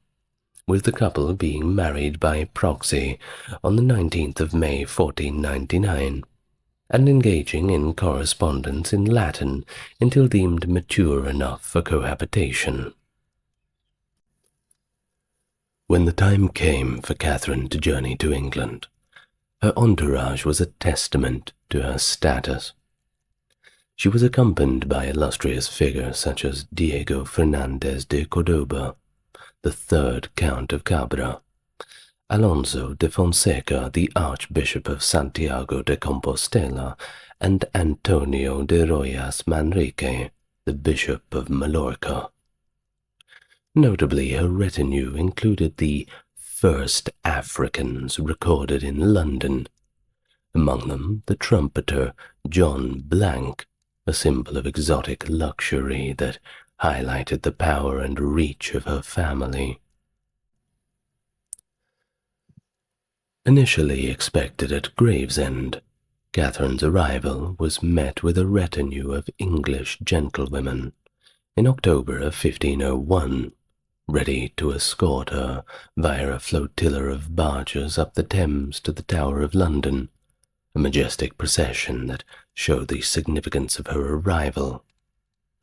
with the couple being married by proxy on the 19th of May 1499, and engaging in correspondence in Latin until deemed mature enough for cohabitation. When the time came for Catherine to journey to England, Her entourage was a testament to her status. She was accompanied by illustrious figures such as Diego Fernandez de Cordoba, the third Count of Cabra, Alonso de Fonseca, the Archbishop of Santiago de Compostela, and Antonio de Royas Manrique, the Bishop of Mallorca. Notably, her retinue included the first Africans recorded in London, among them the trumpeter John Blank, a symbol of exotic luxury that highlighted the power and reach of her family. Initially expected at Gravesend, Catherine's arrival was met with a retinue of English gentlewomen in October of 1501, ready to escort her via a flotilla of barges up the Thames to the Tower of London, a majestic procession that showed the significance of her arrival,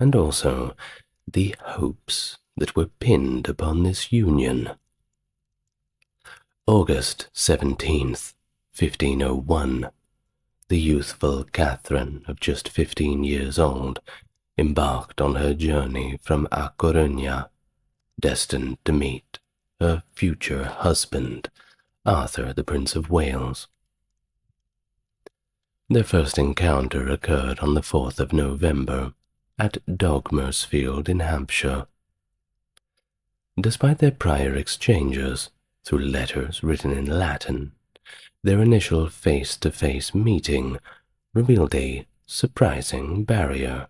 and also the hopes that were pinned upon this union. August 17th, 1501, the youthful Catherine of just 15 years old embarked on her journey from A Coruña, destined to meet her future husband, Arthur, the Prince of Wales. Their first encounter occurred on the 4th of November at Dogmersfield in Hampshire. Despite their prior exchanges, through letters written in Latin, their initial face-to-face meeting revealed a surprising barrier.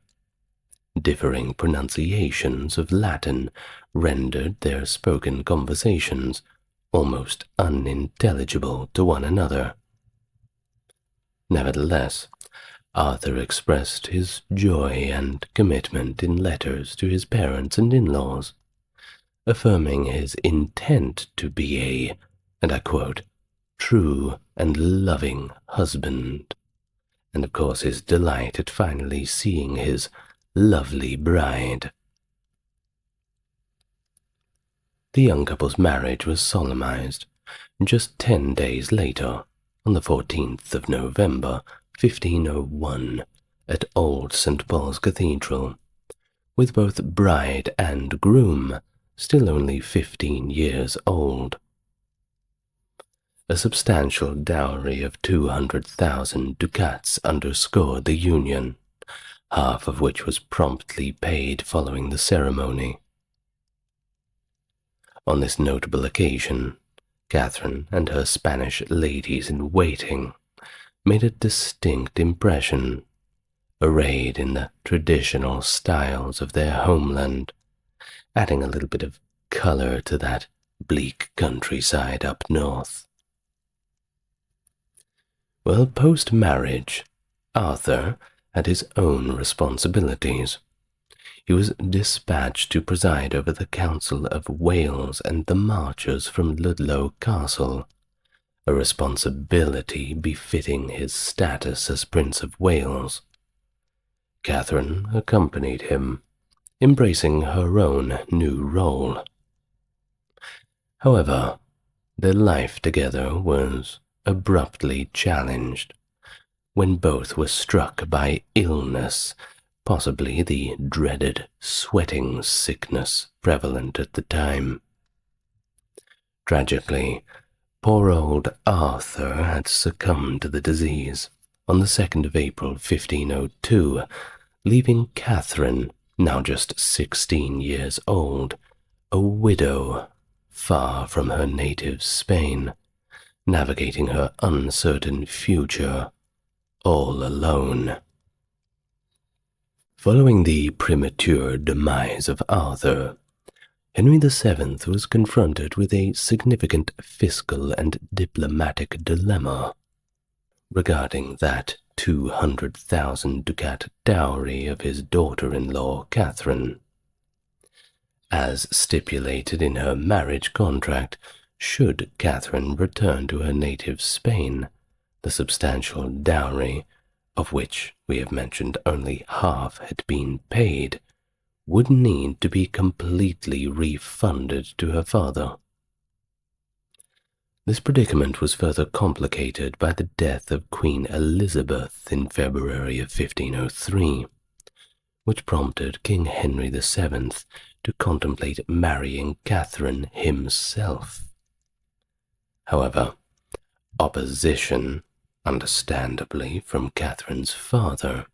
Differing pronunciations of Latin rendered their spoken conversations almost unintelligible to one another. Nevertheless, Arthur expressed his joy and commitment in letters to his parents and in-laws, affirming his intent to be a, and I quote, true and loving husband, and of course his delight at finally seeing his lovely bride. The young couple's marriage was solemnized just 10 days later, on the 14th of November, 1501, at Old St. Paul's Cathedral, with both bride and groom still only 15 years old. A substantial dowry of 200,000 ducats underscored the union, half of which was promptly paid following the ceremony. On this notable occasion, Catherine and her Spanish ladies-in-waiting made a distinct impression, arrayed in the traditional styles of their homeland, adding a little bit of color to that bleak countryside up north. Well, post-marriage, Arthur had his own responsibilities. He was dispatched to preside over the Council of Wales and the marches from Ludlow Castle, a responsibility befitting his status as Prince of Wales. Catherine accompanied him, embracing her own new role. However, their life together was abruptly challenged when both were struck by illness, possibly the dreaded sweating sickness prevalent at the time. Tragically, poor old Arthur had succumbed to the disease on the 2nd of April 1502, leaving Catherine, now just 16 years old, a widow, far from her native Spain, navigating her uncertain future all alone. Following the premature demise of Arthur, Henry VII was confronted with a significant fiscal and diplomatic dilemma regarding that 200,000 ducat dowry of his daughter-in-law Catherine. As stipulated in her marriage contract, should Catherine return to her native Spain, the substantial dowry, of which we have mentioned only half had been paid, would need to be completely refunded to her father. This predicament was further complicated by the death of Queen Elizabeth in February of 1503, which prompted King Henry VII to contemplate marrying Catherine himself. However, opposition, understandably from Catherine's father,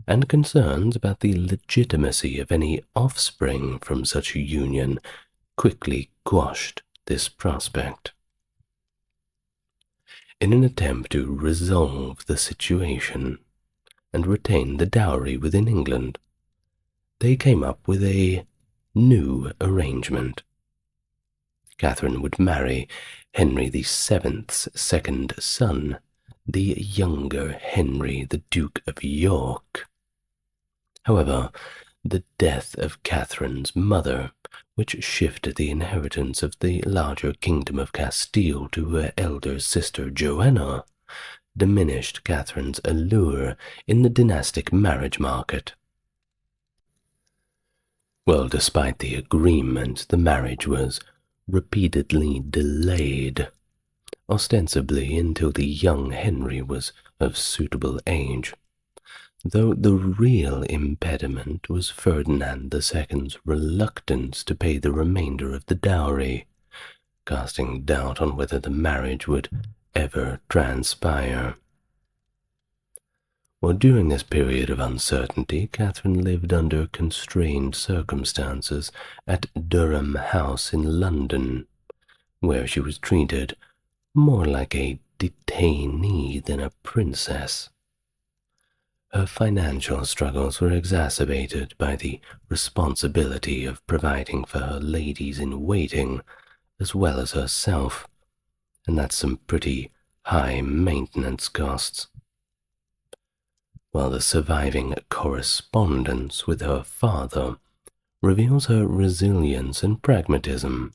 and concerns about the legitimacy of any offspring from such a union quickly quashed this prospect. In an attempt to resolve the situation and retain the dowry within England, they came up with a new arrangement. Catherine would marry Henry VII's second son, the younger Henry, the Duke of York. However, the death of Catherine's mother, which shifted the inheritance of the larger kingdom of Castile to her elder sister Joanna, diminished Catherine's allure in the dynastic marriage market. Well, despite the agreement, the marriage was repeatedly delayed, ostensibly until the young Henry was of suitable age, though the real impediment was Ferdinand II's reluctance to pay the remainder of the dowry, casting doubt on whether the marriage would ever transpire. Well, during this period of uncertainty, Catherine lived under constrained circumstances at Durham House in London, where she was treated more like a detainee than a princess. Her financial struggles were exacerbated by the responsibility of providing for her ladies-in-waiting as well as herself, and that's some pretty high maintenance costs. While the surviving correspondence with her father reveals her resilience and pragmatism,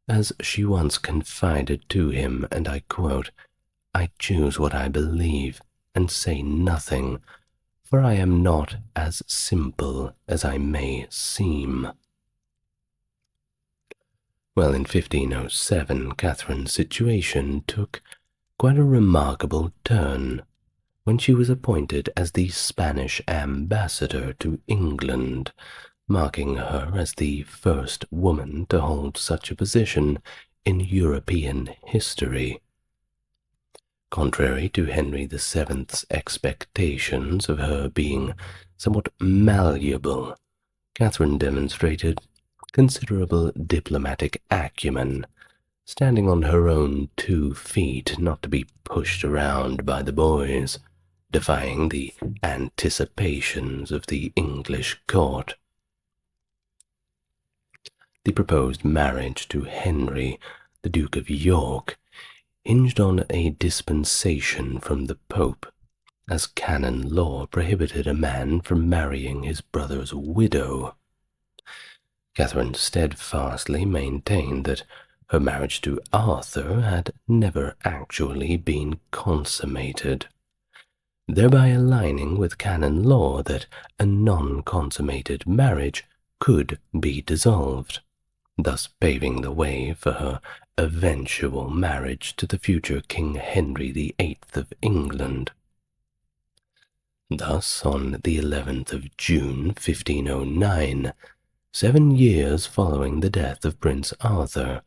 as she once confided to him, and I quote, "I choose what I believe and say nothing, for I am not as simple as I may seem." Well, in 1507, Catherine's situation took quite a remarkable turn when she was appointed as the Spanish ambassador to England, marking her as the first woman to hold such a position in European history. Contrary to Henry VII's expectations of her being somewhat malleable, Catherine demonstrated considerable diplomatic acumen, standing on her own 2 feet, not to be pushed around by the boys, defying the anticipations of the English court. The proposed marriage to Henry, the Duke of York, hinged on a dispensation from the Pope, as canon law prohibited a man from marrying his brother's widow. Catherine steadfastly maintained that her marriage to Arthur had never actually been consummated, thereby aligning with canon law that a non-consummated marriage could be dissolved, thus paving the way for her eventual marriage to the future King Henry VIII of England. Thus, on the 11th of June, 1509, 7 years following the death of Prince Arthur,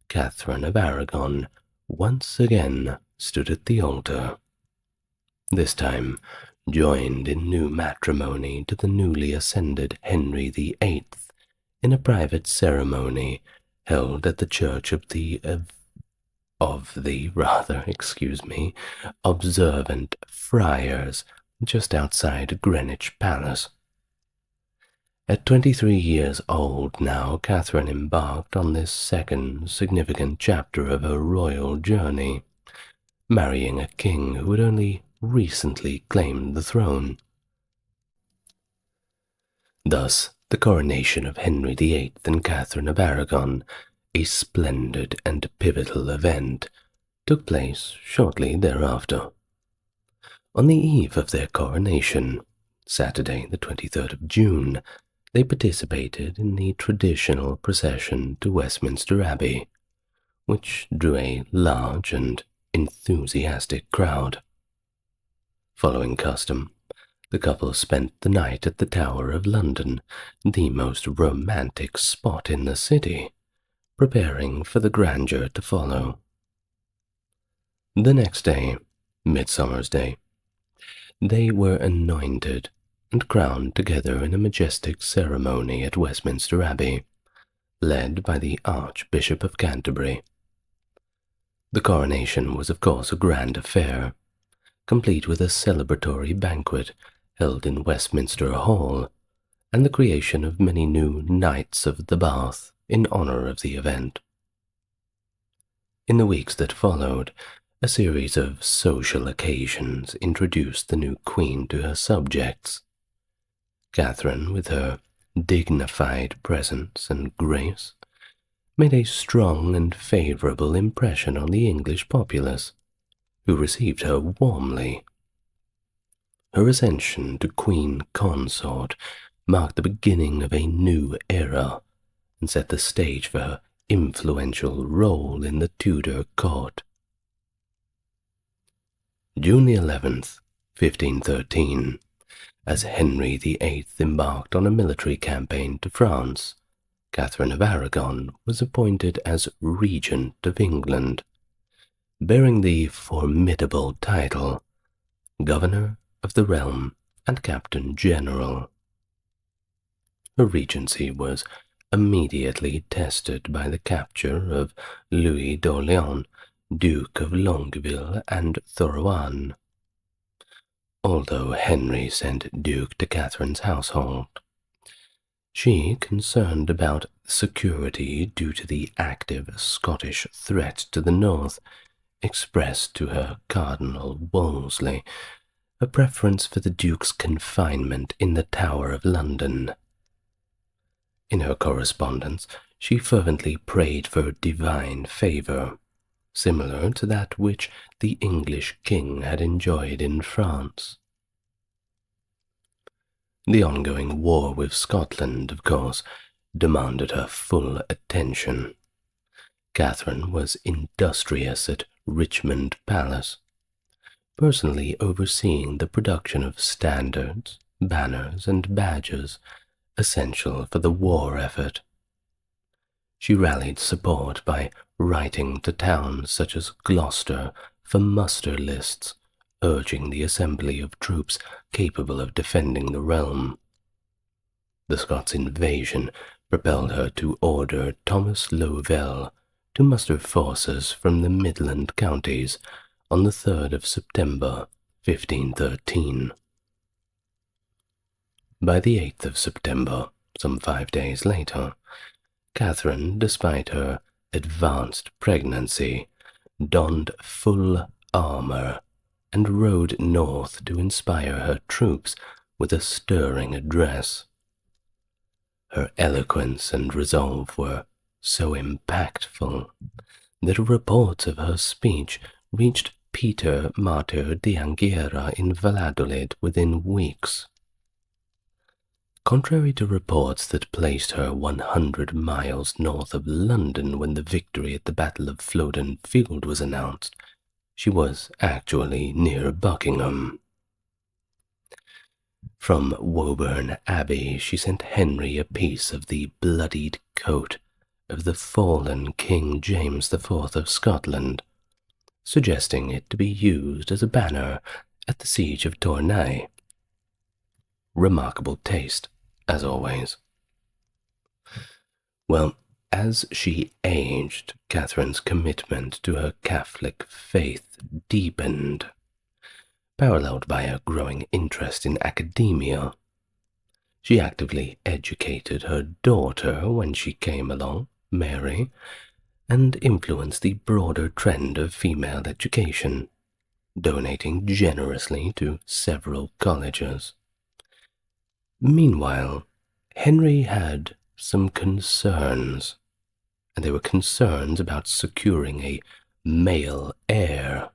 Catherine of Aragon once again stood at the altar, this time joined in new matrimony to the newly ascended Henry VIII in a private ceremony held at the church of the observant friars just outside Greenwich Palace. At 23 years old now, Catherine embarked on this second significant chapter of her royal journey, marrying a king who had only recently claimed the throne. Thus, the coronation of Henry VIII and Catherine of Aragon, a splendid and pivotal event, took place shortly thereafter. On the eve of their coronation, Saturday the 23rd of June, they participated in the traditional procession to Westminster Abbey, which drew a large and enthusiastic crowd. Following custom, the couple spent the night at the Tower of London, the most romantic spot in the city, preparing for the grandeur to follow. The next day, Midsummer's Day, they were anointed and crowned together in a majestic ceremony at Westminster Abbey, led by the Archbishop of Canterbury. The coronation was of course a grand affair, complete with a celebratory banquet held in Westminster Hall, and the creation of many new Knights of the Bath in honour of the event. In the weeks that followed, a series of social occasions introduced the new queen to her subjects. Catherine, with her dignified presence and grace, made a strong and favourable impression on the English populace, who received her warmly. Her ascension to Queen Consort marked the beginning of a new era and set the stage for her influential role in the Tudor court. June the 11th, 1513, as Henry VIII embarked on a military campaign to France, Catherine of Aragon was appointed as Regent of England, bearing the formidable title Governor of the Realm and Captain General. Her regency was immediately tested by the capture of Louis d'Orléans, Duke of Longueville and Thorouanne, although Henry sent Duke to Catherine's household. She, concerned about security due to the active Scottish threat to the north, expressed to her Cardinal Wolsey a preference for the Duke's confinement in the Tower of London. In her correspondence, she fervently prayed for divine favour, similar to that which the English king had enjoyed in France. The ongoing war with Scotland, of course, demanded her full attention. Catherine was industrious at Richmond Palace, personally overseeing the production of standards, banners, and badges essential for the war effort. She rallied support by writing to towns such as Gloucester for muster lists, urging the assembly of troops capable of defending the realm. The Scots invasion propelled her to order Thomas Lovell to muster forces from the Midland counties on the 3rd of September, 1513. By the 8th of September, some 5 days later, Catherine, despite her advanced pregnancy, donned full armour and rode north to inspire her troops with a stirring address. Her eloquence and resolve were so impactful that reports of her speech reached Peter Martyr de Anguera in Valladolid within weeks. Contrary to reports that placed her 100 miles north of London when the victory at the Battle of Flodden Field was announced, she was actually near Buckingham. From Woburn Abbey she sent Henry a piece of the bloodied coat of the fallen King James IV of Scotland, suggesting it to be used as a banner at the siege of Tournai. Remarkable taste, as always. Well, as she aged, Catherine's commitment to her Catholic faith deepened, paralleled by a growing interest in academia. She actively educated her daughter when she came along, Mary, and influenced the broader trend of female education, donating generously to several colleges. Meanwhile, Henry had some concerns, and they were concerns about securing a male heir.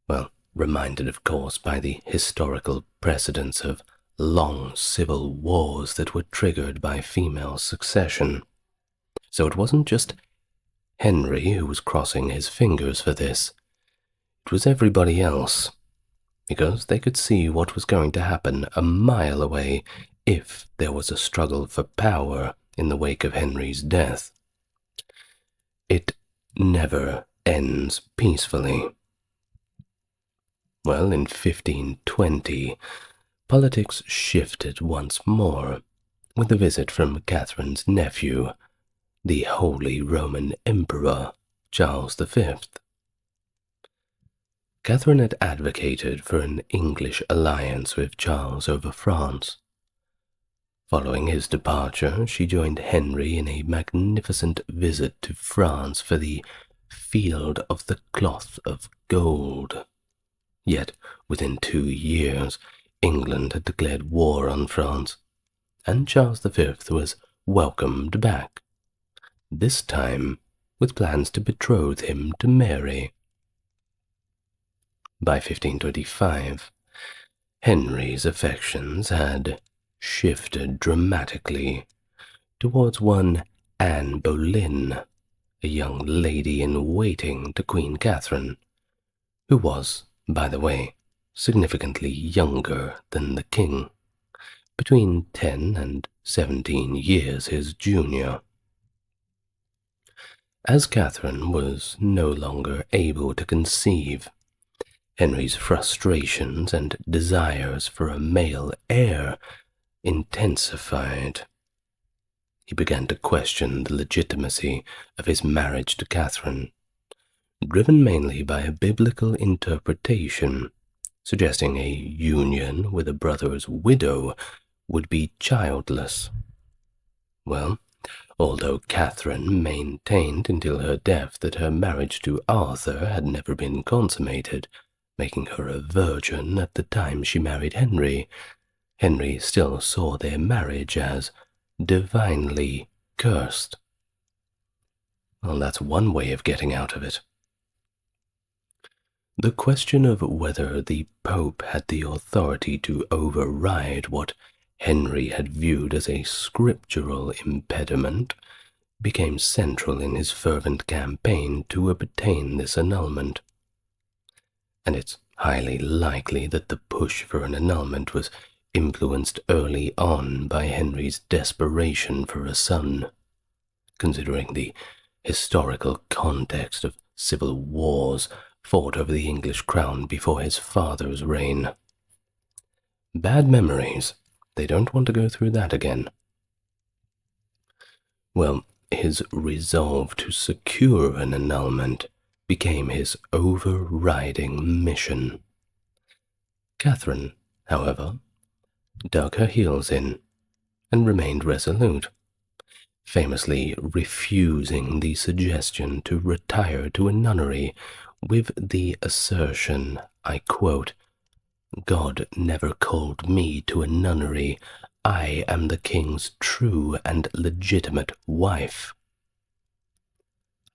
Well, reminded of course by the historical precedents of long civil wars that were triggered by female succession. So it wasn't just Henry, who was crossing his fingers for this. It was everybody else, because they could see what was going to happen a mile away if there was a struggle for power in the wake of Henry's death. It never ends peacefully. Well, in 1520, politics shifted once more with a visit from Catherine's nephew, the Holy Roman Emperor, Charles V. Catherine had advocated for an English alliance with Charles over France. Following his departure, she joined Henry in a magnificent visit to France for the Field of the Cloth of Gold. Yet, within 2 years, England had declared war on France, and Charles V was welcomed back, this time with plans to betroth him to Mary. By 1525, Henry's affections had shifted dramatically towards one Anne Boleyn, a young lady-in-waiting to Queen Catherine, who was, by the way, significantly younger than the king, between 10 and 17 years his junior. As Catherine was no longer able to conceive, Henry's frustrations and desires for a male heir intensified. He began to question the legitimacy of his marriage to Catherine, driven mainly by a biblical interpretation suggesting a union with a brother's widow would be childless. Well, although Catherine maintained until her death that her marriage to Arthur had never been consummated, making her a virgin at the time she married Henry, Henry still saw their marriage as divinely cursed. Well, that's one way of getting out of it. The question of whether the Pope had the authority to override what Henry had viewed as a scriptural impediment became central in his fervent campaign to obtain this annulment. And it's highly likely that the push for an annulment was influenced early on by Henry's desperation for a son, considering the historical context of civil wars fought over the English crown before his father's reign. Bad memories. They don't want to go through that again. Well, his resolve to secure an annulment became his overriding mission. Catherine, however, dug her heels in and remained resolute, famously refusing the suggestion to retire to a nunnery with the assertion, I quote, "God never called me to a nunnery. I am the king's true and legitimate wife."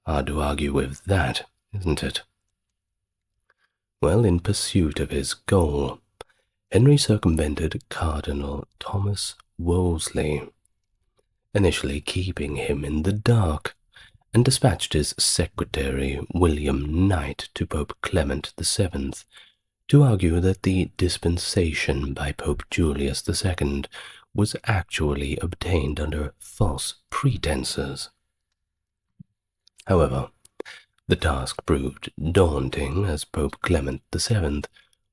Hard to argue with that, isn't it? Well, in pursuit of his goal, Henry circumvented Cardinal Thomas Wolsey, initially keeping him in the dark, and dispatched his secretary William Knight to Pope Clement VII to argue that the dispensation by Pope Julius II was actually obtained under false pretenses. However, the task proved daunting, as Pope Clement VII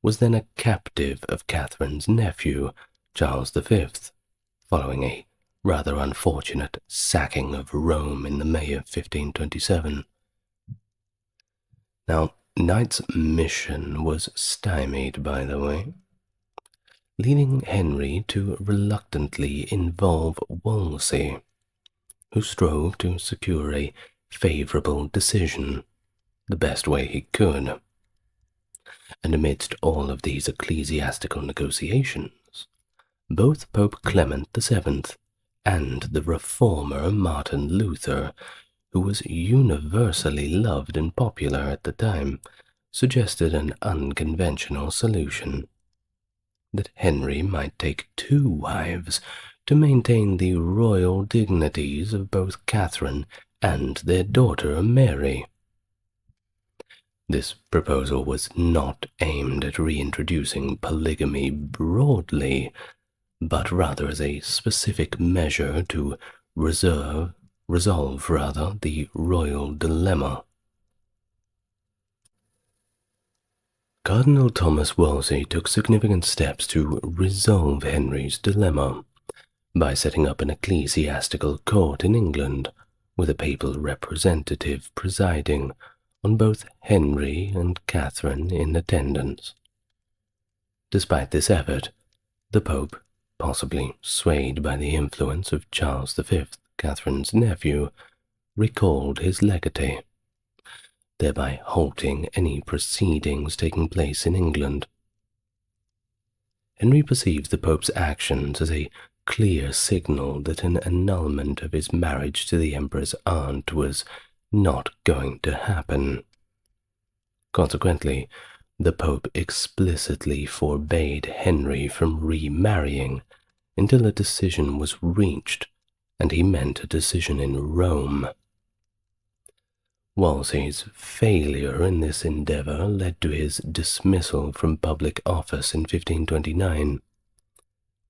was then a captive of Catherine's nephew, Charles V, following a rather unfortunate sacking of Rome in the May of 1527. Now, Knight's mission was stymied, by the way, leading Henry to reluctantly involve Wolsey, who strove to secure a favorable decision the best way he could. And amidst all of these ecclesiastical negotiations, both Pope Clement VII and the reformer Martin Luther, who was universally loved and popular at the time, suggested an unconventional solution: that Henry might take 2 wives to maintain the royal dignities of both Catherine and their daughter Mary. This proposal was not aimed at reintroducing polygamy broadly, but rather as a specific measure to resolve the royal dilemma. Cardinal Thomas Wolsey took significant steps to resolve Henry's dilemma by setting up an ecclesiastical court in England with a papal representative presiding, on both Henry and Catherine in attendance. Despite this effort, the Pope, possibly swayed by the influence of Charles V, Catherine's nephew, recalled his legatee, thereby halting any proceedings taking place in England. Henry perceived the Pope's actions as a clear signal that an annulment of his marriage to the Emperor's aunt was not going to happen. Consequently, the Pope explicitly forbade Henry from remarrying until a decision was reached, and he meant a decision in Rome. Wolsey's failure in this endeavor led to his dismissal from public office in 1529.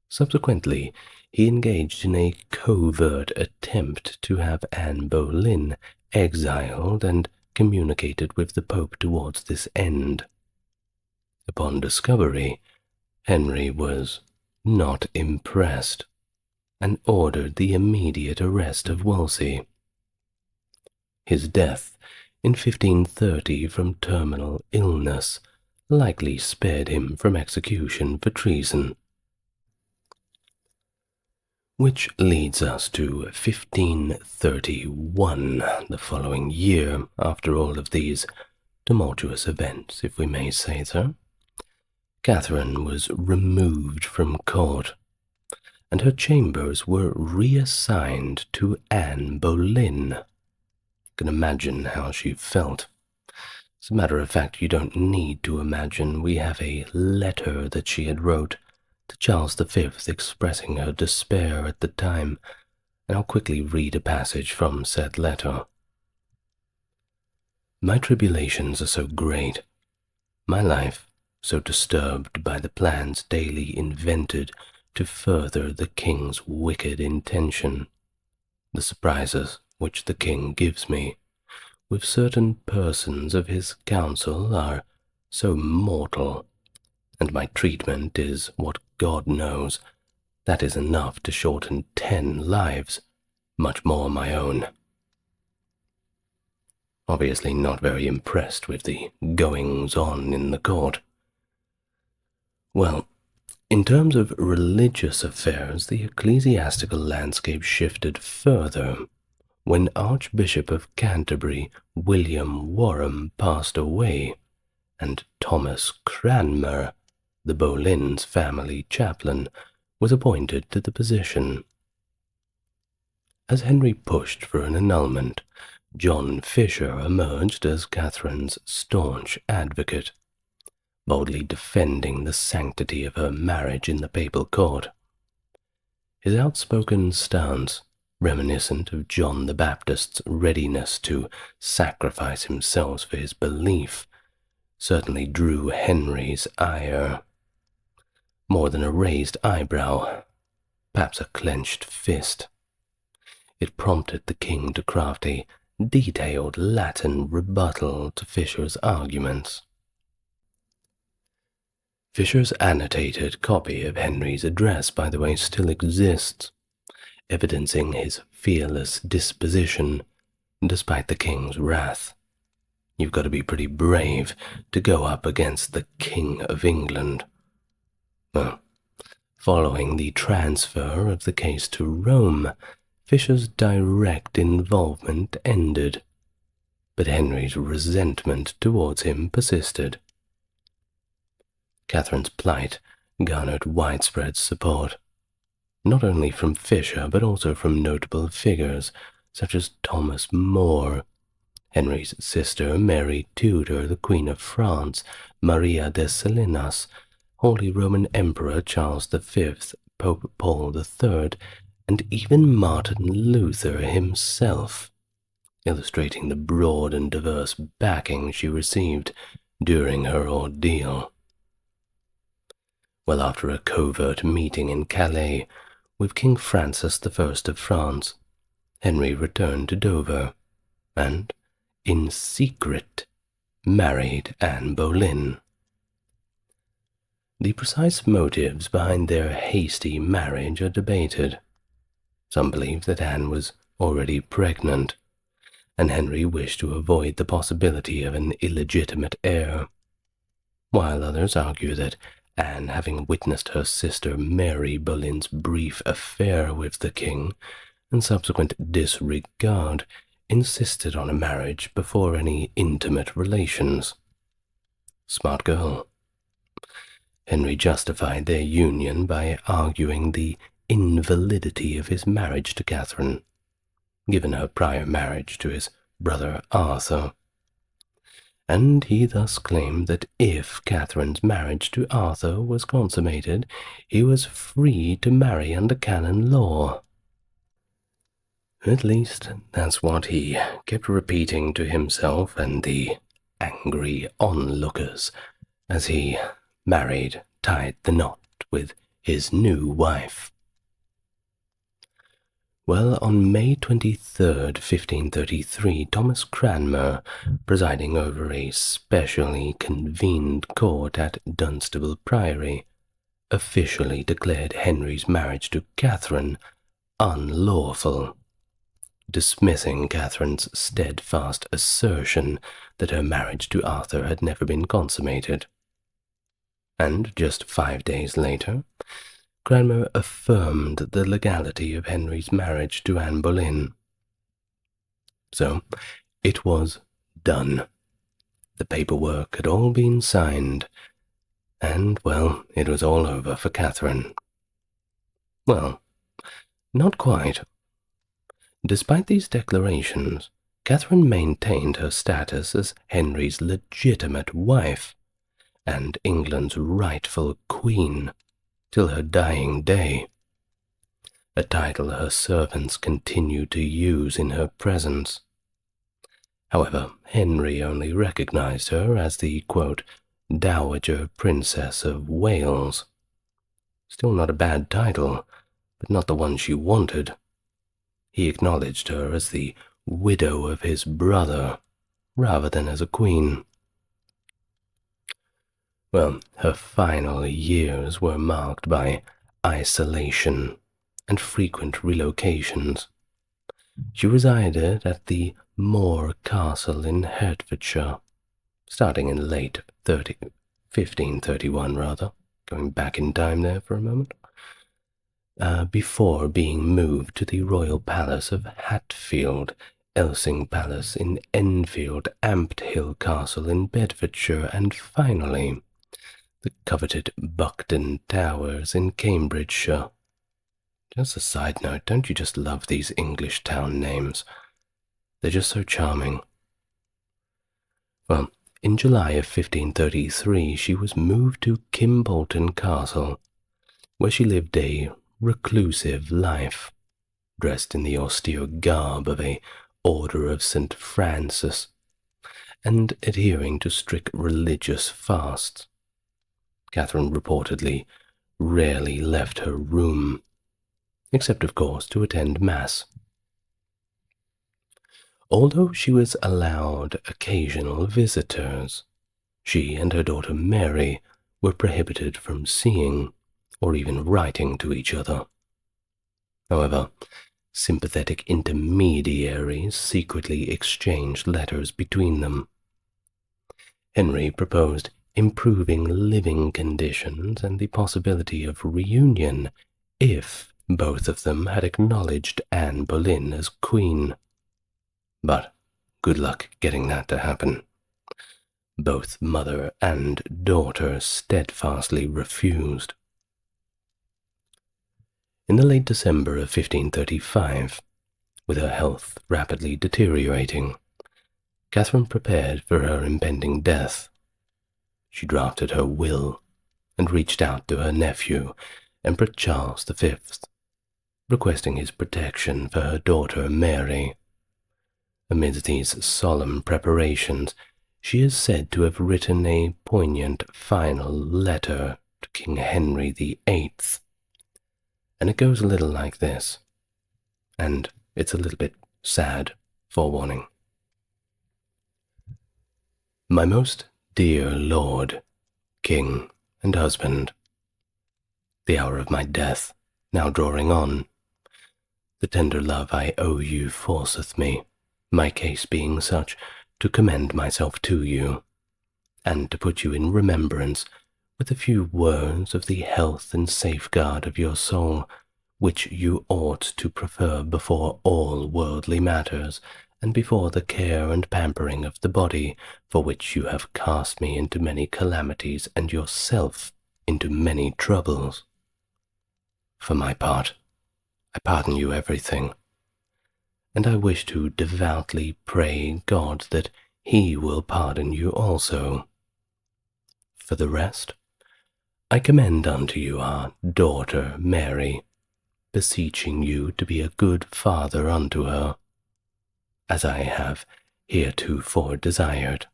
Subsequently, he engaged in a covert attempt to have Anne Boleyn exiled and communicated with the Pope towards this end. Upon discovery, Henry was not impressed and ordered the immediate arrest of Wolsey. His death in 1530 from terminal illness likely spared him from execution for treason. Which leads us to 1531, the following year, after all of these tumultuous events, if we may say so. Catherine was removed from court, and her chambers were reassigned to Anne Boleyn. You can imagine how she felt. As a matter of fact, you don't need to imagine. We have a letter that she had wrote to Charles V expressing her despair at the time, and I'll quickly read a passage from said letter. My tribulations are so great, my life so disturbed by the plans daily invented to further the king's wicked intention, the surprises which the king gives me, with certain persons of his council, are so mortal, and my treatment is what God knows, that is enough to shorten 10 lives, much more my own. Obviously not very impressed with the goings-on in the court. Well, in terms of religious affairs, the ecclesiastical landscape shifted further when Archbishop of Canterbury William Warham passed away, and Thomas Cranmer, the Boleyn's family chaplain, was appointed to the position. As Henry pushed for an annulment, John Fisher emerged as Catherine's staunch advocate, boldly defending the sanctity of her marriage in the papal court. His outspoken stance, reminiscent of John the Baptist's readiness to sacrifice himself for his belief, certainly drew Henry's ire. More than a raised eyebrow, perhaps a clenched fist. It prompted the king to craft a detailed Latin rebuttal to Fisher's arguments. Fisher's annotated copy of Henry's address, by the way, still exists, evidencing his fearless disposition despite the king's wrath. You've got to be pretty brave to go up against the King of England. Well, following the transfer of the case to Rome, Fisher's direct involvement ended, but Henry's resentment towards him persisted. Catherine's plight garnered widespread support, not only from Fisher but also from notable figures such as Thomas More, Henry's sister Mary Tudor, the Queen of France, Maria de Salinas, Holy Roman Emperor Charles V, Pope Paul III, and even Martin Luther himself. illustrating the broad and diverse backing she received during her ordeal. Well, after a covert meeting in Calais with King Francis I of France, Henry returned to Dover and, in secret, married Anne Boleyn. The precise motives behind their hasty marriage are debated. Some believe that Anne was already pregnant, and Henry wished to avoid the possibility of an illegitimate heir, while others argue that Anne, having witnessed her sister Mary Boleyn's brief affair with the king and subsequent disregard, insisted on a marriage before any intimate relations. Smart girl. Henry justified their union by arguing the invalidity of his marriage to Catherine, given her prior marriage to his brother Arthur, and he thus claimed that if Catherine's marriage to Arthur was consummated, he was free to marry under canon law. At least that's what he kept repeating to himself and the angry onlookers as he tied the knot with his new wife. Well, on May 23rd, 1533, Thomas Cranmer, presiding over a specially convened court at Dunstable Priory, officially declared Henry's marriage to Catherine unlawful, dismissing Catherine's steadfast assertion that her marriage to Arthur had never been consummated. And just 5 days later, Cranmer affirmed the legality of Henry's marriage to Anne Boleyn. So it was done. The paperwork had all been signed, and, well, it was all over for Catherine. Well, not quite. Despite these declarations, Catherine maintained her status as Henry's legitimate wife and England's rightful queen till her dying day, a title her servants continued to use in her presence. However, Henry only recognized her as the, quote, Dowager Princess of Wales. Still not a bad title, but not the one she wanted. He acknowledged her as the widow of his brother, rather than as a queen. Well, her final years were marked by isolation and frequent relocations. She resided at the Moor Castle in Hertfordshire, starting in late 1531, going back in time there for a moment, before being moved to the royal palace of Hatfield, Elsing Palace in Enfield, Ampthill Castle in Bedfordshire, and finally the coveted Buckden Towers in Cambridgeshire. Just a side note, don't you just love these English town names? They're just so charming. Well, in July of 1533, she was moved to Kimbolton Castle, where she lived a reclusive life, dressed in the austere garb of a Order of St. Francis, and adhering to strict religious fasts. Catherine reportedly rarely left her room, except, of course, to attend Mass. Although she was allowed occasional visitors, she and her daughter Mary were prohibited from seeing or even writing to each other. However, sympathetic intermediaries secretly exchanged letters between them. Henry proposed improving living conditions and the possibility of reunion if both of them had acknowledged Anne Boleyn as queen. But good luck getting that to happen. Both mother and daughter steadfastly refused. In the late December of 1535, with her health rapidly deteriorating, Catherine prepared for her impending death. She drafted her will and reached out to her nephew, Emperor Charles V, requesting his protection for her daughter Mary. Amid these solemn preparations, she is said to have written a poignant final letter to King Henry VIII, and it goes a little like this, and it's a little bit sad, forewarning. My most dear lord, king, and husband, the hour of my death now drawing on, the tender love I owe you forceth me, my case being such, to commend myself to you, and to put you in remembrance with a few words of the health and safeguard of your soul, which you ought to prefer before all worldly matters, and before the care and pampering of the body, for which you have cast me into many calamities, and yourself into many troubles. For my part, I pardon you everything, and I wish to devoutly pray God that He will pardon you also. For the rest, I commend unto you our daughter Mary, beseeching you to be a good father unto her, as I have heretofore desired.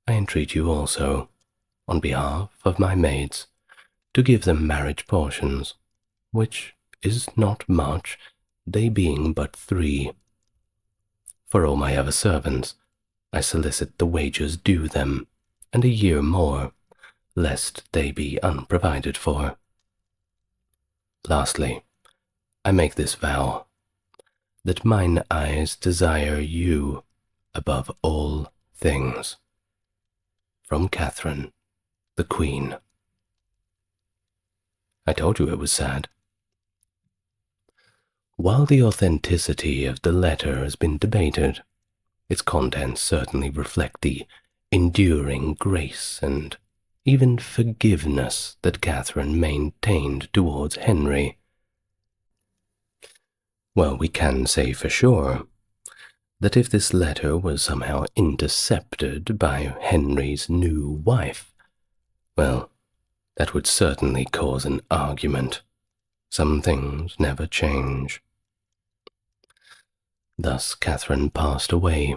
I entreat you also, on behalf of my maids, to give them marriage portions, which is not much, they being but 3. For all my other servants, I solicit the wages due them, and a year more, lest they be unprovided for. Lastly, I make this vow, that mine eyes desire you above all things. From Catherine, the Queen. I told you it was sad. While the authenticity of the letter has been debated, its contents certainly reflect the enduring grace and even forgiveness that Catherine maintained towards Henry. Well, we can say for sure that if this letter was somehow intercepted by Henry's new wife, well, that would certainly cause an argument. Some things never change. Thus Catherine passed away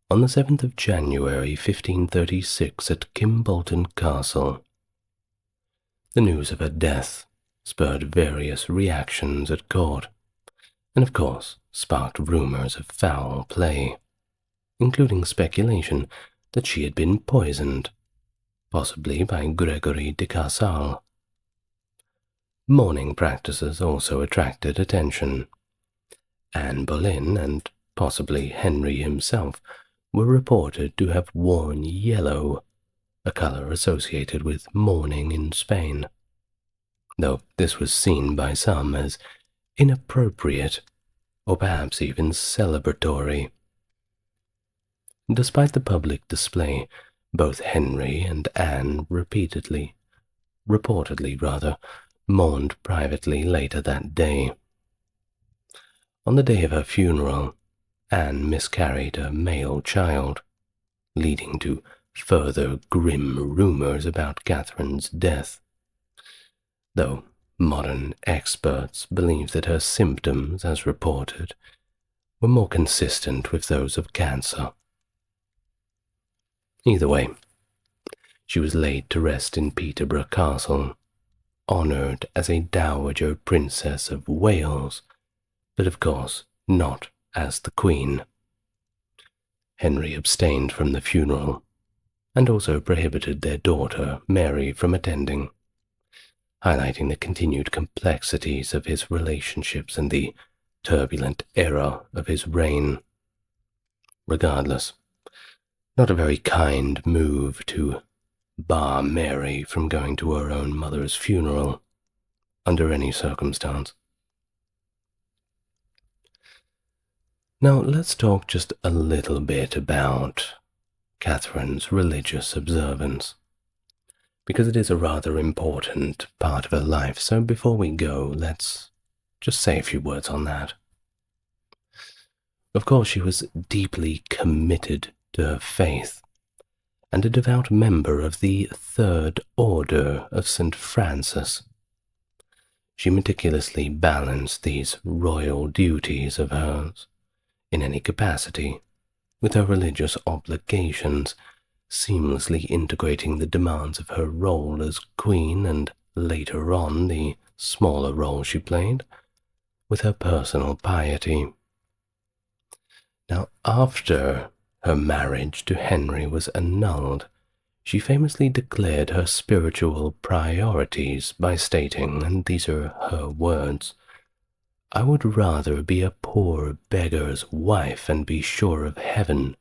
on the 7th of January 1536 at Kimbolton Castle. The news of her death spurred various reactions at court, and of course sparked rumors of foul play, including speculation that she had been poisoned, possibly by Gregory de Cassal. Mourning practices also attracted attention. Anne Boleyn and possibly Henry himself were reported to have worn yellow, a color associated with mourning in Spain, though this was seen by some as inappropriate or perhaps even celebratory. Despite the public display, both Henry and Anne reportedly mourned privately later that day. On the day of her funeral, Anne miscarried a male child, leading to further grim rumors about Catherine's death, though modern experts believe that her symptoms, as reported, were more consistent with those of cancer. Either way, she was laid to rest in Peterborough Castle, honoured as a Dowager Princess of Wales, but of course not as the Queen. Henry abstained from the funeral, and also prohibited their daughter Mary from attending, highlighting the continued complexities of his relationships and the turbulent era of his reign. Regardless, not a very kind move to bar Mary from going to her own mother's funeral under any circumstance. Now let's talk just a little bit about Catherine's religious observance, because it is a rather important part of her life. So before we go, let's just say a few words on that. Of course, she was deeply committed to her faith, and a devout member of the Third Order of St. Francis. She meticulously balanced these royal duties of hers, in any capacity, with her religious obligations seamlessly integrating the demands of her role as queen and later on the smaller role she played with her personal piety. Now, after her marriage to Henry was annulled, she famously declared her spiritual priorities by stating, and these are her words, "I would rather be a poor beggar's wife and be sure of heaven,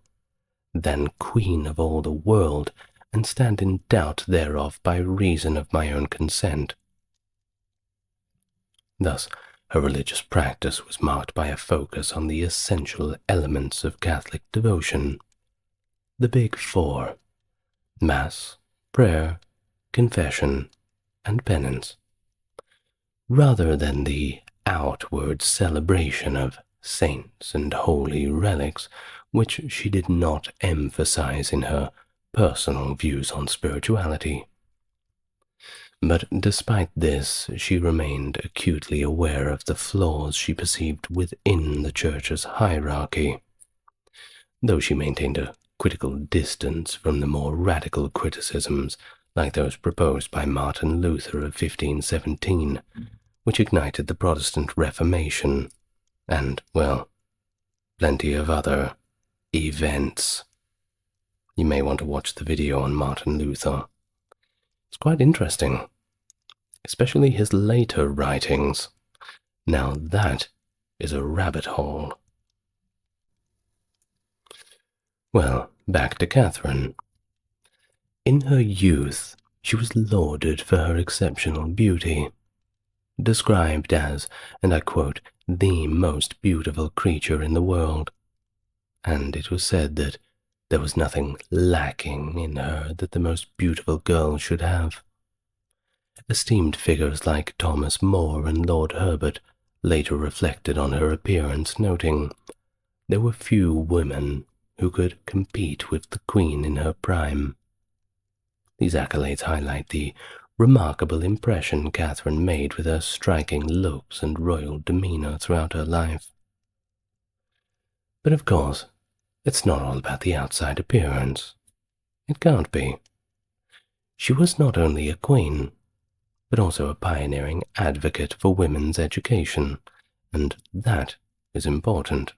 than queen of all the world and stand in doubt thereof by reason of my own consent." Thus, her religious practice was marked by a focus on the essential elements of Catholic devotion, the big four: Mass, prayer, confession, and penance, rather than the outward celebration of saints and holy relics, which she did not emphasize in her personal views on spirituality. But despite this, she remained acutely aware of the flaws she perceived within the Church's hierarchy, though she maintained a critical distance from the more radical criticisms like those proposed by Martin Luther of 1517, which ignited the Protestant Reformation, and, well, plenty of other events. You may want to watch the video on Martin Luther. It's quite interesting, especially his later writings. Now that is a rabbit hole. Well, back to Catherine. In her youth, she was lauded for her exceptional beauty, described as, and I quote, "the most beautiful creature in the world," and it was said that there was nothing lacking in her that the most beautiful girl should have. Esteemed figures like Thomas More and Lord Herbert later reflected on her appearance, noting, "There were few women who could compete with the Queen in her prime." These accolades highlight the remarkable impression Catherine made with her striking looks and royal demeanor throughout her life. But of course, it's not all about the outside appearance. It can't be. She was not only a queen, but also a pioneering advocate for women's education, and that is important.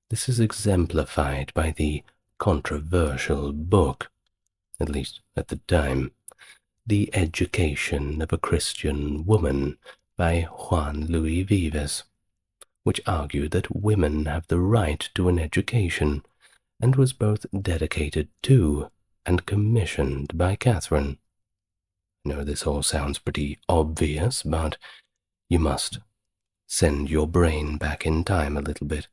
This is exemplified by the controversial book, at least at the time, The Education of a Christian Woman by Juan Louis Vives, which argued that women have the right to an education, and was both dedicated to and commissioned by Catherine. I know this all sounds pretty obvious, but you must send your brain back in time a little bit.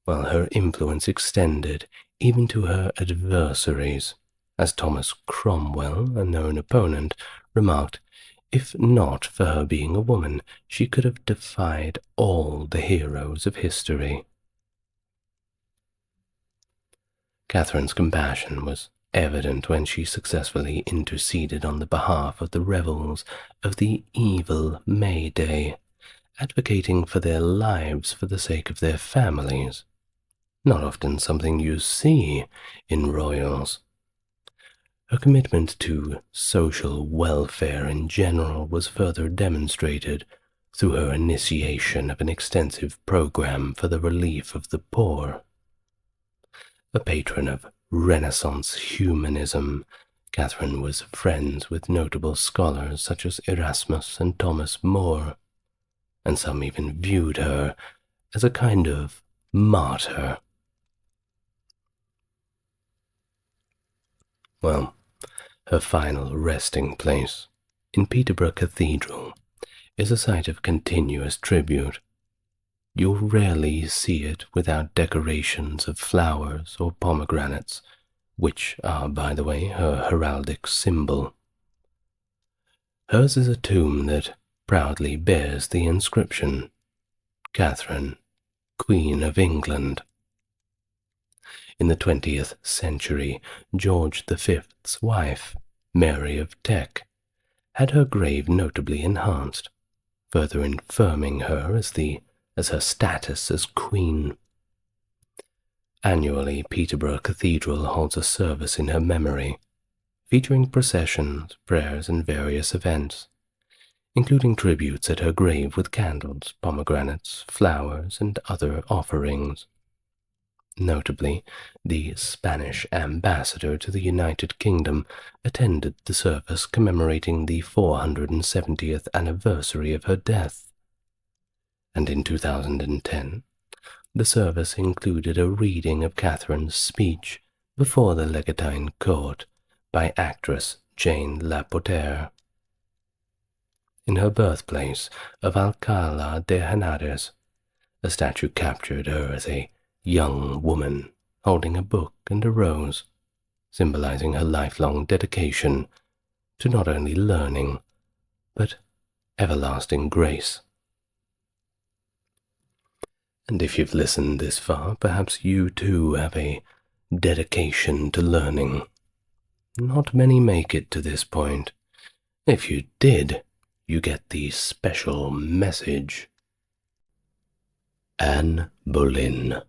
While her influence extended even to her adversaries, as Thomas Cromwell, a known opponent, remarked, if not for her being a woman, she could have defied all the heroes of history. Catherine's compassion was evident when she successfully interceded on the behalf of the rebels of the evil May Day, advocating for their lives for the sake of their families, not often something you see in royals. Her commitment to social welfare in general was further demonstrated through her initiation of an extensive program for the relief of the poor. A patron of Renaissance humanism, Catherine was friends with notable scholars such as Erasmus and Thomas More, and some even viewed her as a kind of martyr. Well, her final resting place in Peterborough Cathedral is a site of continuous tribute. You'll rarely see it without decorations of flowers or pomegranates, which are, by the way, her heraldic symbol. Hers is a tomb that proudly bears the inscription, "Catherine, Queen of England." In the 20th century, George V's wife, Mary of Teck, had her grave notably enhanced, further infirming her as the as her status as queen. Annually, Peterborough Cathedral holds a service in her memory, featuring processions, prayers, and various events, including tributes at her grave with candles, pomegranates, flowers, and other offerings. Notably, the Spanish ambassador to the United Kingdom attended the service commemorating the 470th anniversary of her death. And in 2010, the service included a reading of Catherine's speech before the Legatine Court by actress Jane Lapotaire. In her birthplace of Alcalá de Henares, a statue captured her as a young woman holding a book and a rose, symbolizing her lifelong dedication to not only learning, but everlasting grace. And if you've listened this far, perhaps you too have a dedication to learning. Not many make it to this point. If you did, you get the special message. Anne Boleyn,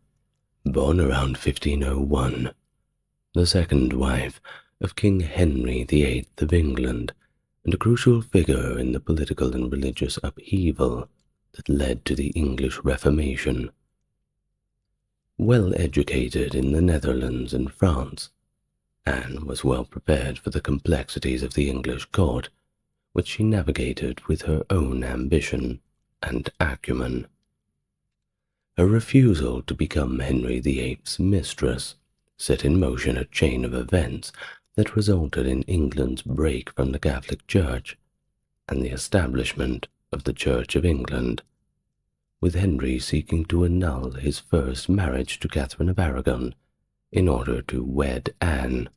born around 1501, the second wife of King Henry VIII of England, and a crucial figure in the political and religious upheaval that led to the English Reformation. Well educated in the Netherlands and France, Anne was well prepared for the complexities of the English court, which she navigated with her own ambition and acumen. Her refusal to become Henry VIII's mistress set in motion a chain of events that resulted in England's break from the Catholic Church and the establishment of the Church of England, with Henry seeking to annul his first marriage to Catherine of Aragon in order to wed Anne.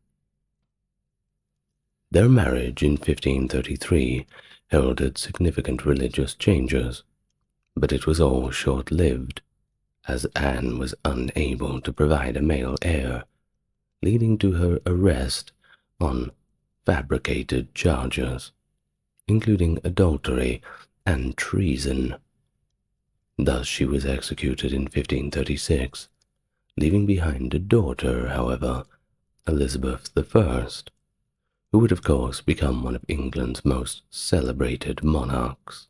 Their marriage in 1533 heralded significant religious changes, but it was all short-lived, as Anne was unable to provide a male heir, leading to her arrest on fabricated charges, including adultery and treason. Thus she was executed in 1536, leaving behind a daughter, however, Elizabeth I, who would of course become one of England's most celebrated monarchs.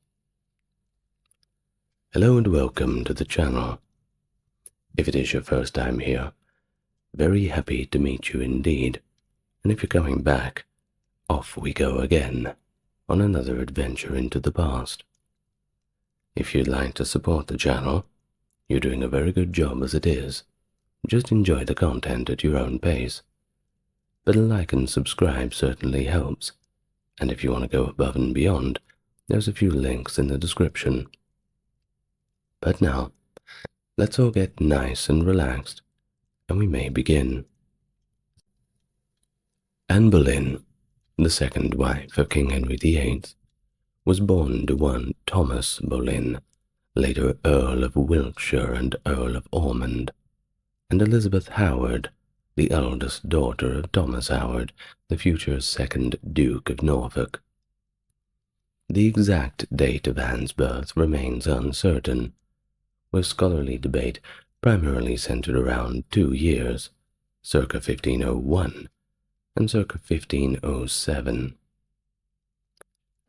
Hello and welcome to the channel. If it is your first time here, very happy to meet you indeed, and if you're coming back, off we go again on another adventure into the past. If you'd like to support the channel, you're doing a very good job as it is. Just enjoy the content at your own pace. But a like and subscribe certainly helps, and if you want to go above and beyond, there's a few links in the description. But now, let's all get nice and relaxed, and we may begin. Anne Boleyn, the second wife of King Henry VIII, was born to one Thomas Boleyn, later Earl of Wiltshire and Earl of Ormond, and Elizabeth Howard, the eldest daughter of Thomas Howard, the future second Duke of Norfolk. The exact date of Anne's birth remains uncertain, with scholarly debate primarily centered around 2 years, circa 1501 and circa 1507.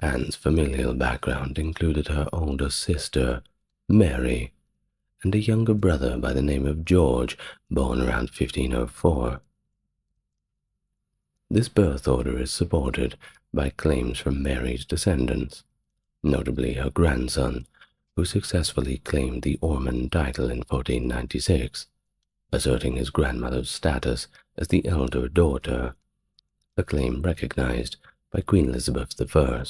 Anne's familial background included her older sister, Mary, and a younger brother by the name of George, born around 1504. This birth order is supported by claims from Mary's descendants, notably her grandson, who successfully claimed the Ormond title in 1496, asserting his grandmother's status as the elder daughter, a claim recognized by Queen Elizabeth I.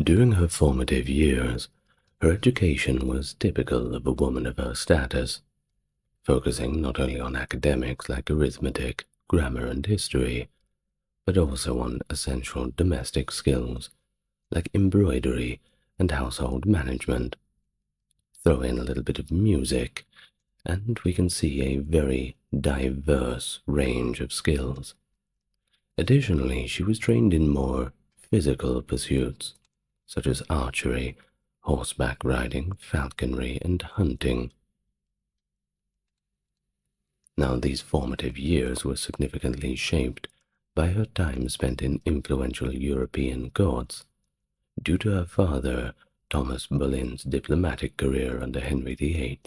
During her formative years, her education was typical of a woman of her status, focusing not only on academics like arithmetic, grammar, and history, but also on essential domestic skills like embroidery and household management. Throw in a little bit of music, and we can see a very diverse range of skills. Additionally, she was trained in more physical pursuits, such as archery, horseback riding, falconry, and hunting. Now, these formative years were significantly shaped by her time spent in influential European courts, due to her father, Thomas Boleyn's diplomatic career under Henry VIII.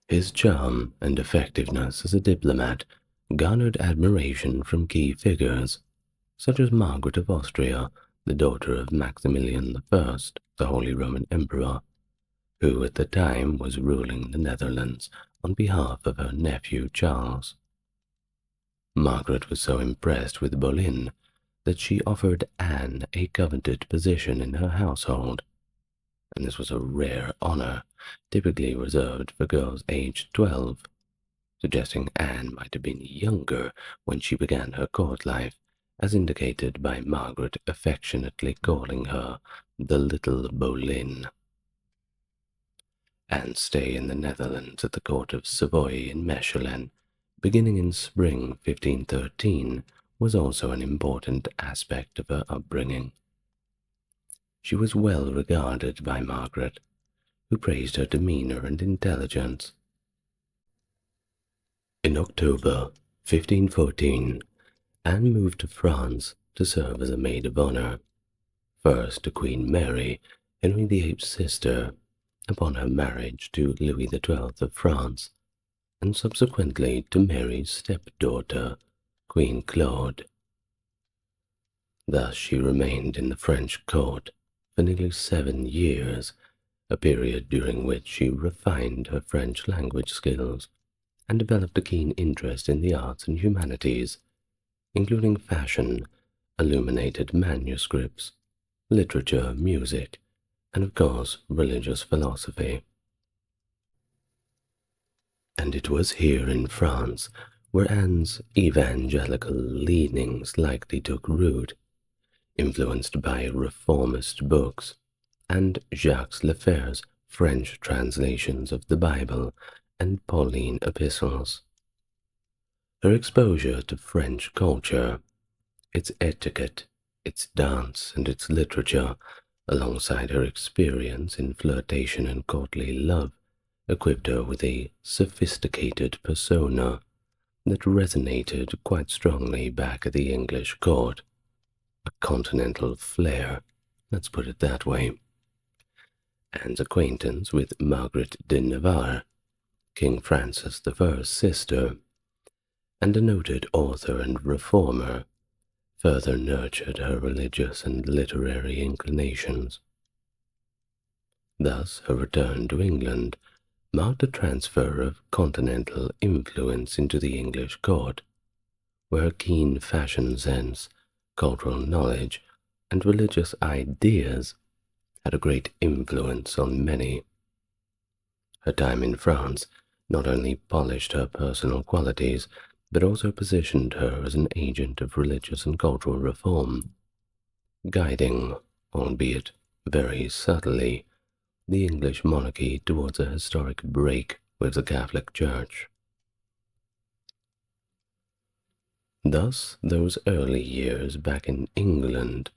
His charm and effectiveness as a diplomat garnered admiration from key figures, such as Margaret of Austria, the daughter of Maximilian I, the Holy Roman Emperor, who at the time was ruling the Netherlands on behalf of her nephew Charles. Margaret was so impressed with Boleyn that she offered Anne a coveted position in her household, and this was a rare honor, typically reserved for girls aged 12, suggesting Anne might have been younger when she began her court life, as indicated by Margaret affectionately calling her the little Boleyn. Anne's stay in the Netherlands at the court of Savoy in Mechelen, beginning in spring 1513, was also an important aspect of her upbringing. She was well regarded by Margaret, who praised her demeanor and intelligence. In October 1514, Anne moved to France to serve as a maid of honor, first to Queen Mary, Henry VIII's sister, upon her marriage to Louis XII of France, and subsequently to Mary's stepdaughter, Queen Claude. Thus she remained in the French court for nearly 7 years, a period during which she refined her French language skills and developed a keen interest in the arts and humanities, including fashion, illuminated manuscripts, literature, music, and of course religious philosophy. And it was here in France where Anne's evangelical leanings likely took root, influenced by reformist books and Jacques Lefebvre's French translations of the Bible and Pauline epistles. Her exposure to French culture, its etiquette, its dance, and its literature, alongside her experience in flirtation and courtly love, equipped her with a sophisticated persona that resonated quite strongly back at the English court. A continental flair, let's put it that way. Anne's acquaintance with Margaret de Navarre, King Francis I's sister, and a noted author and reformer, further nurtured her religious and literary inclinations. Thus, her return to England marked a transfer of continental influence into the English court, where her keen fashion sense, cultural knowledge, and religious ideas had a great influence on many. Her time in France not only polished her personal qualities, but also positioned her as an agent of religious and cultural reform, guiding, albeit very subtly, the English monarchy towards a historic break with the Catholic Church. Thus, those early years back in England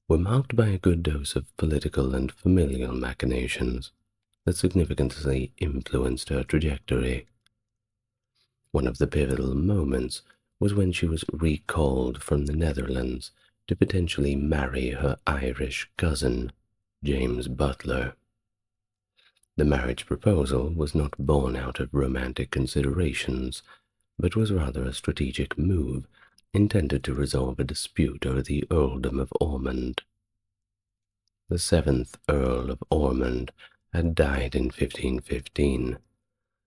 were marked by a good dose of political and familial machinations that significantly influenced her trajectory. One of the pivotal moments was when she was recalled from the Netherlands to potentially marry her Irish cousin, James Butler. The marriage proposal was not born out of romantic considerations, but was rather a strategic move intended to resolve a dispute over the earldom of Ormond. The 7th Earl of Ormond had died in 1515,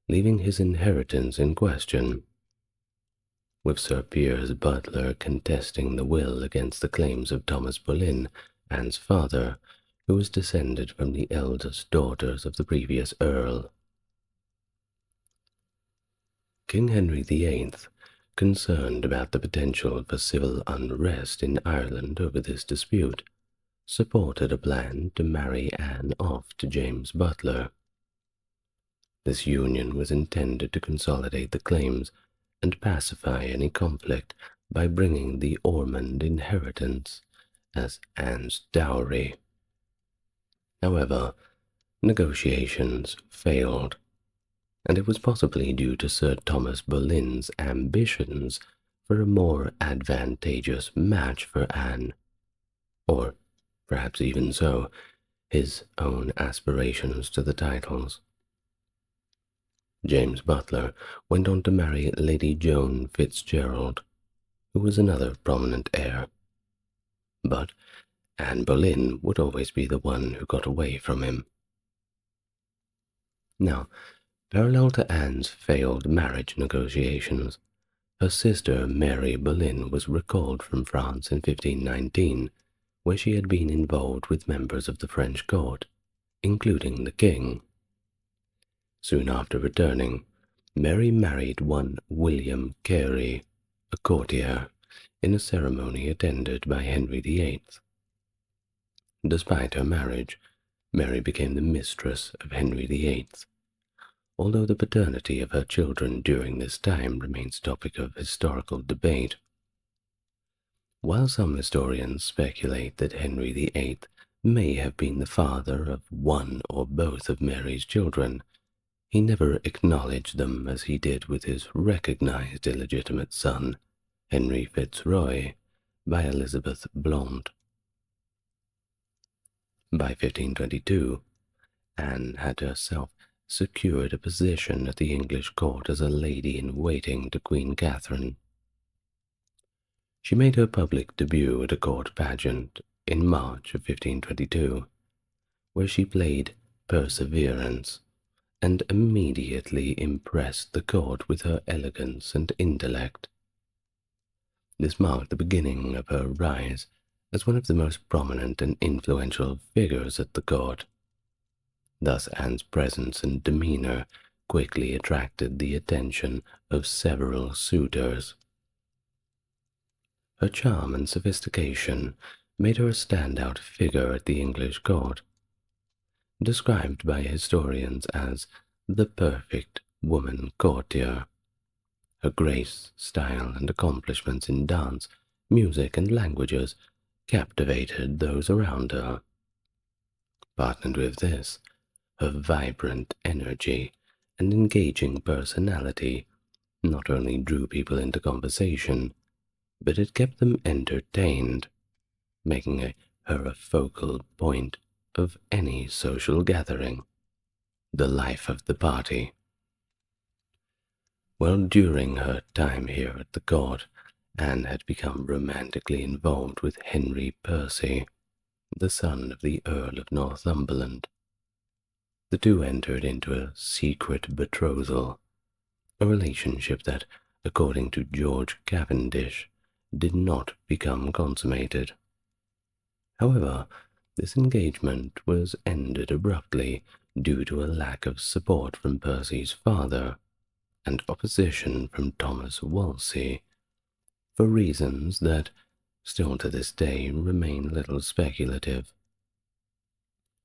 leaving his inheritance in question, with Sir Piers Butler contesting the will against the claims of Thomas Boleyn, Anne's father, who was descended from the eldest daughters of the previous Earl. King Henry VIII, concerned about the potential for civil unrest in Ireland over this dispute, supported a plan to marry Anne off to James Butler. This union was intended to consolidate the claims and pacify any conflict by bringing the Ormond inheritance as Anne's dowry. However, negotiations failed, and it was possibly due to Sir Thomas Boleyn's ambitions for a more advantageous match for Anne, or perhaps even so, his own aspirations to the titles. James Butler went on to marry Lady Joan Fitzgerald, who was another prominent heir. But Anne Boleyn would always be the one who got away from him. Now, parallel to Anne's failed marriage negotiations, her sister Mary Boleyn was recalled from France in 1519, where she had been involved with members of the French court, including the king. Soon after returning, Mary married one William Carey, a courtier, in a ceremony attended by Henry VIII. Despite her marriage, Mary became the mistress of Henry VIII, although the paternity of her children during this time remains a topic of historical debate. While some historians speculate that Henry VIII may have been the father of one or both of Mary's children, he never acknowledged them as he did with his recognized illegitimate son, Henry Fitzroy, by Elizabeth Blount. By 1522, Anne had herself secured a position at the English court as a lady-in-waiting to Queen Catherine. She made her public debut at a court pageant in March of 1522, where she played Perseverance, and immediately impressed the court with her elegance and intellect. This marked the beginning of her rise as one of the most prominent and influential figures at the court. Thus Anne's presence and demeanor quickly attracted the attention of several suitors. Her charm and sophistication made her a standout figure at the English court. Described by historians as the perfect woman courtier, her grace, style, and accomplishments in dance, music, and languages captivated those around her. Partnered with this, her vibrant energy and engaging personality not only drew people into conversation, but it kept them entertained, making her a focal point of any social gathering, the life of the party. Well, during her time here at the court, Anne had become romantically involved with Henry Percy, the son of the Earl of Northumberland. The two entered into a secret betrothal, a relationship that, according to George Cavendish, did not become consummated. However, this engagement was ended abruptly due to a lack of support from Percy's father and opposition from Thomas Wolsey, for reasons that, still to this day, remain little speculative.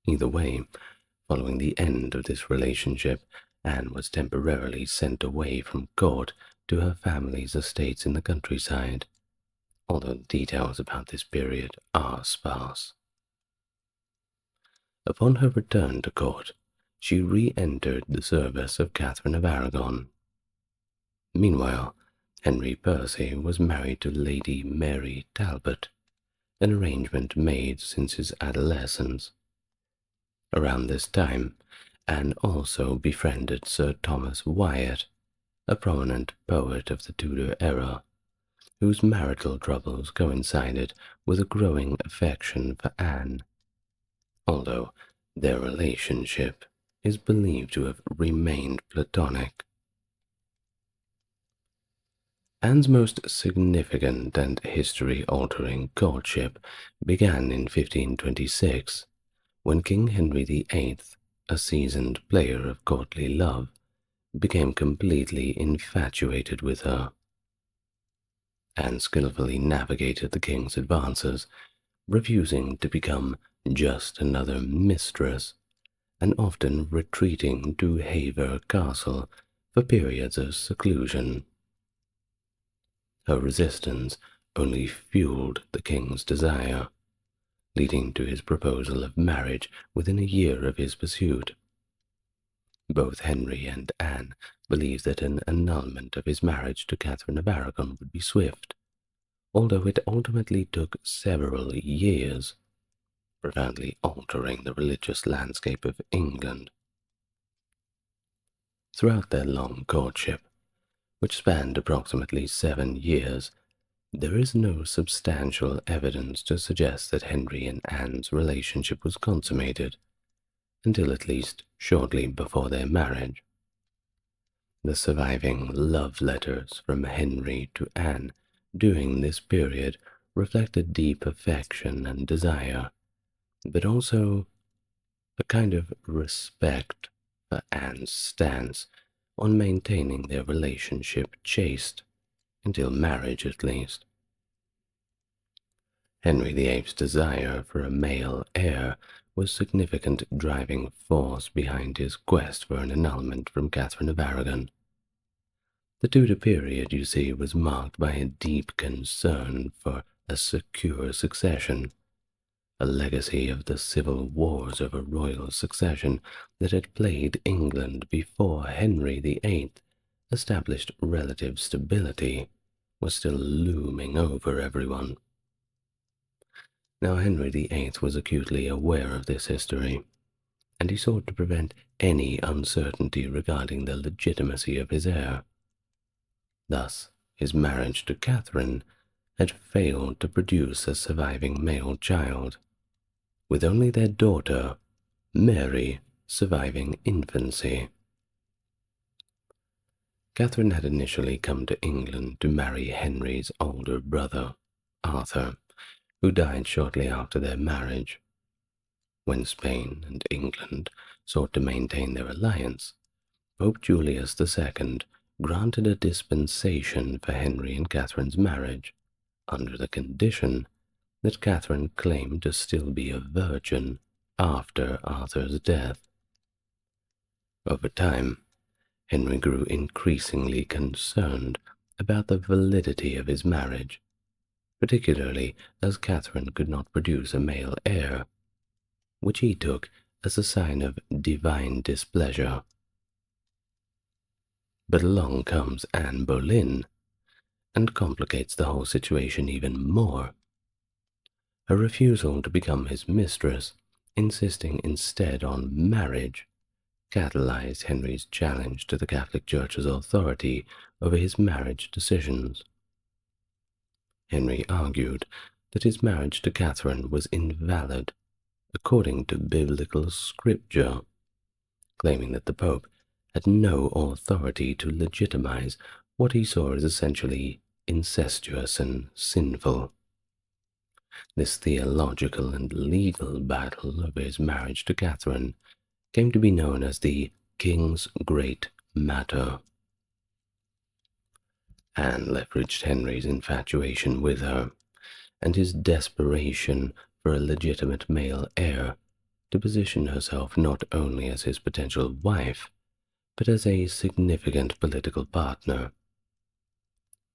Either way, following the end of this relationship, Anne was temporarily sent away from court to her family's estates in the countryside, although details about this period are sparse. Upon her return to court, she re-entered the service of Catherine of Aragon. Meanwhile, Henry Percy was married to Lady Mary Talbot, an arrangement made since his adolescence. Around this time, Anne also befriended Sir Thomas Wyatt, a prominent poet of the Tudor era, whose marital troubles coincided with a growing affection for Anne, although their relationship is believed to have remained platonic. Anne's most significant and history-altering courtship began in 1526, when King Henry VIII, a seasoned player of courtly love, became completely infatuated with her. Anne skillfully navigated the king's advances, refusing to become just another mistress, and often retreating to Hever Castle for periods of seclusion. Her resistance only fueled the king's desire, leading to his proposal of marriage within a year of his pursuit. Both Henry and Anne believed that an annulment of his marriage to Catherine of Aragon would be swift, although it ultimately took several years, profoundly altering the religious landscape of England. Throughout their long courtship, which spanned approximately 7 years, there is no substantial evidence to suggest that Henry and Anne's relationship was consummated, until at least shortly before their marriage. The surviving love letters from Henry to Anne during this period reflect a deep affection and desire, but also a kind of respect for Anne's stance on maintaining their relationship chaste, until marriage at least. Henry VIII's desire for a male heir was a significant driving force behind his quest for an annulment from Catherine of Aragon. The Tudor period, you see, was marked by a deep concern for a secure succession, a legacy of the civil wars over royal succession that had plagued England before Henry VIII established relative stability was still looming over everyone. Now Henry VIII was acutely aware of this history, and he sought to prevent any uncertainty regarding the legitimacy of his heir. Thus, his marriage to Catherine had failed to produce a surviving male child, with only their daughter, Mary, surviving infancy. Catherine had initially come to England to marry Henry's older brother, Arthur, who died shortly after their marriage. When Spain and England sought to maintain their alliance, Pope Julius II granted a dispensation for Henry and Catherine's marriage, under the condition that Catherine claimed to still be a virgin after Arthur's death. Over time, Henry grew increasingly concerned about the validity of his marriage, particularly as Catherine could not produce a male heir, which he took as a sign of divine displeasure. But along comes Anne Boleyn, and complicates the whole situation even more. Her refusal to become his mistress, insisting instead on marriage, catalyzed Henry's challenge to the Catholic Church's authority over his marriage decisions. Henry argued that his marriage to Catherine was invalid according to biblical scripture, claiming that the Pope had no authority to legitimize what he saw as essentially incestuous and sinful. This theological and legal battle over his marriage to Catherine came to be known as the King's Great Matter. Anne leveraged Henry's infatuation with her, and his desperation for a legitimate male heir, to position herself not only as his potential wife, but as a significant political partner.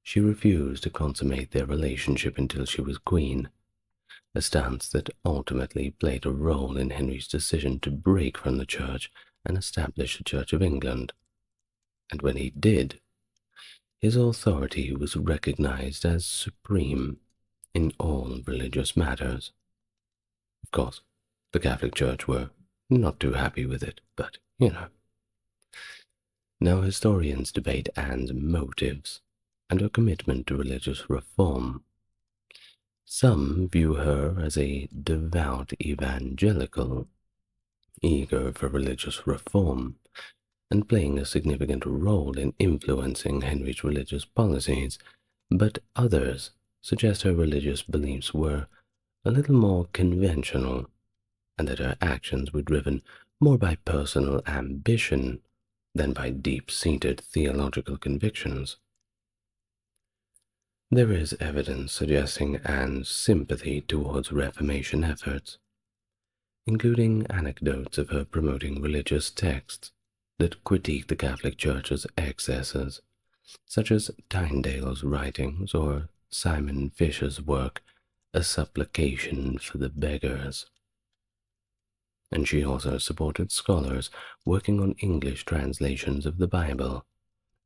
She refused to consummate their relationship until she was queen, a stance that ultimately played a role in Henry's decision to break from the Church and establish the Church of England. And when he did, his authority was recognized as supreme in all religious matters. Of course, the Catholic Church were not too happy with it, but, Now historians debate Anne's motives and her commitment to religious reform. Some view her as a devout evangelical, eager for religious reform, and playing a significant role in influencing Henry's religious policies, but others suggest her religious beliefs were a little more conventional, and that her actions were driven more by personal ambition than by deep-seated theological convictions. There is evidence suggesting Anne's sympathy towards Reformation efforts, including anecdotes of her promoting religious texts that critique the Catholic Church's excesses, such as Tyndale's writings or Simon Fisher's work, a supplication for the beggars. And she also supported scholars working on English translations of the Bible,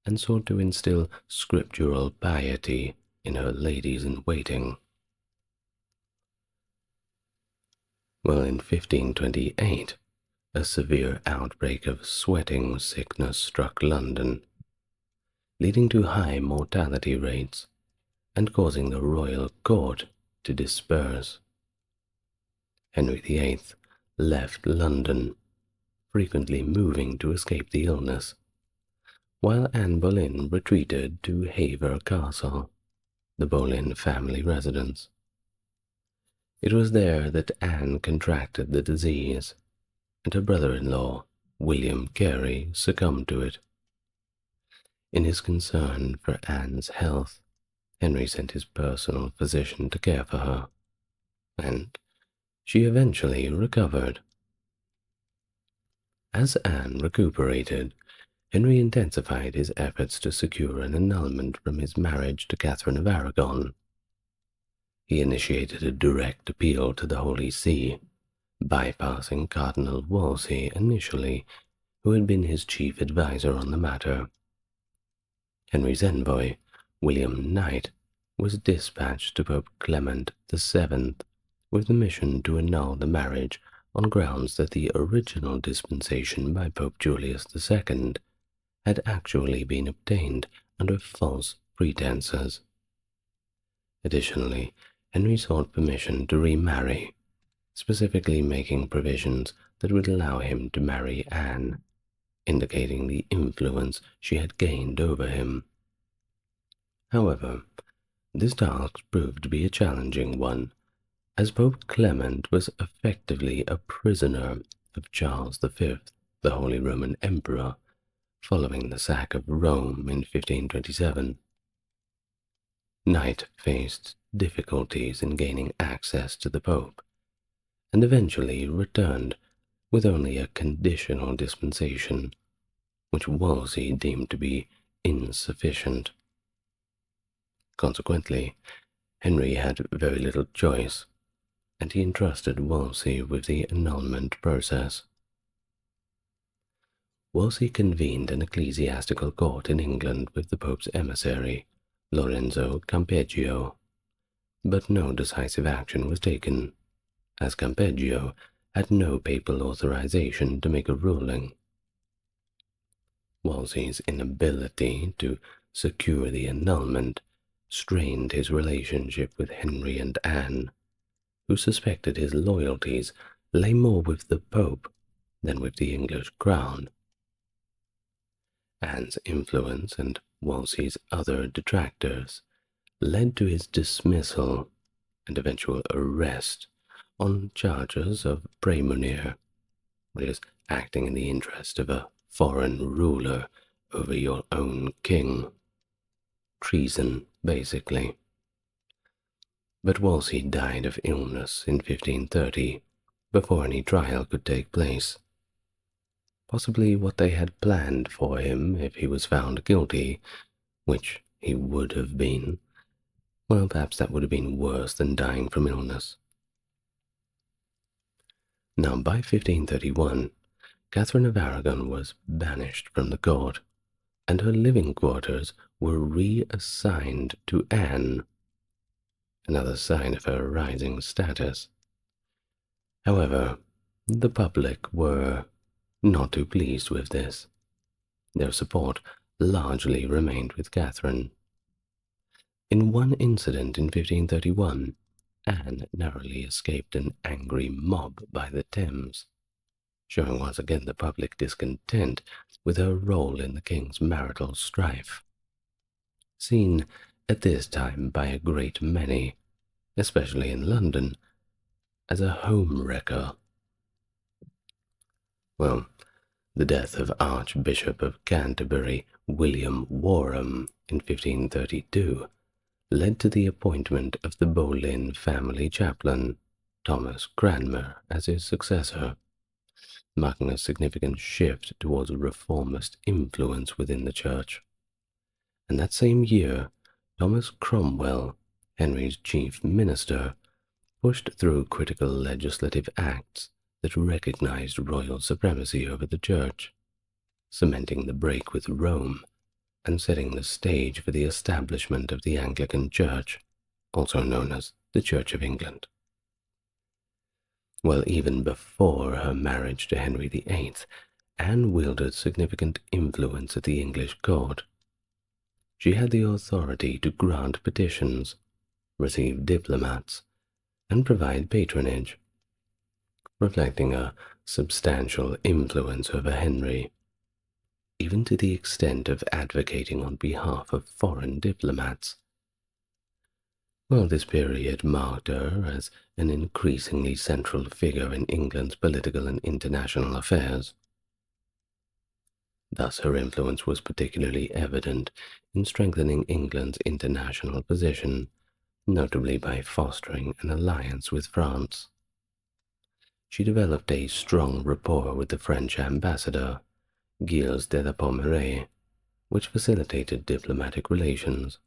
and sought to instill scriptural piety in her ladies-in-waiting. Well, in 1528, a severe outbreak of sweating sickness struck London, leading to high mortality rates and causing the royal court to disperse. Henry VIII left London, frequently moving to escape the illness, while Anne Boleyn retreated to Hever Castle, the Boleyn family residence. It was there that Anne contracted the disease, and her brother-in-law, William Carey, succumbed to it. In his concern for Anne's health, Henry sent his personal physician to care for her, and she eventually recovered. As Anne recuperated, Henry intensified his efforts to secure an annulment from his marriage to Catherine of Aragon. He initiated a direct appeal to the Holy See, bypassing Cardinal Wolsey initially, who had been his chief adviser on the matter. Henry's envoy, William Knight, was dispatched to Pope Clement VII with the mission to annul the marriage on grounds that the original dispensation by Pope Julius II had actually been obtained under false pretenses. Additionally, Henry sought permission to remarry, specifically making provisions that would allow him to marry Anne, indicating the influence she had gained over him. However, this task proved to be a challenging one, as Pope Clement was effectively a prisoner of Charles V, the Holy Roman Emperor, following the sack of Rome in 1527. Knight faced difficulties in gaining access to the Pope, and eventually returned with only a conditional dispensation, which Wolsey deemed to be insufficient. Consequently, Henry had very little choice, and he entrusted Wolsey with the annulment process. Wolsey convened an ecclesiastical court in England with the Pope's emissary, Lorenzo Campeggio, but no decisive action was taken, as Campeggio had no papal authorization to make a ruling. Wolsey's inability to secure the annulment strained his relationship with Henry and Anne, who suspected his loyalties lay more with the Pope than with the English crown. Anne's influence and Wolsey's other detractors led to his dismissal and eventual arrest on charges of praemunire, which is acting in the interest of a foreign ruler over your own king. Treason, basically. But Wolsey died of illness in 1530, before any trial could take place. Possibly what they had planned for him if he was found guilty, which he would have been, well, perhaps that would have been worse than dying from illness. Now, by 1531, Catherine of Aragon was banished from the court, and her living quarters were reassigned to Anne, another sign of her rising status. However, the public were not too pleased with this. Their support largely remained with Catherine. In one incident in 1531, Anne narrowly escaped an angry mob by the Thames, showing once again the public discontent with her role in the king's marital strife, seen at this time by a great many, especially in London, as a home-wrecker. Well, the death of Archbishop of Canterbury William Warham in 1532 led to the appointment of the Boleyn family chaplain, Thomas Cranmer, as his successor, marking a significant shift towards a reformist influence within the church. And that same year, Thomas Cromwell, Henry's chief minister, pushed through critical legislative acts that recognized royal supremacy over the Church, cementing the break with Rome and setting the stage for the establishment of the Anglican Church, also known as the Church of England. Well, even before her marriage to Henry VIII, Anne wielded significant influence at the English court. She had the authority to grant petitions, receive diplomats, and provide patronage, reflecting a substantial influence over Henry, even to the extent of advocating on behalf of foreign diplomats. Well, this period marked her as an increasingly central figure in England's political and international affairs. Thus, her influence was particularly evident in strengthening England's international position, notably by fostering an alliance with France. She developed a strong rapport with the French ambassador, Gilles de la Pommeraye, which facilitated diplomatic relations.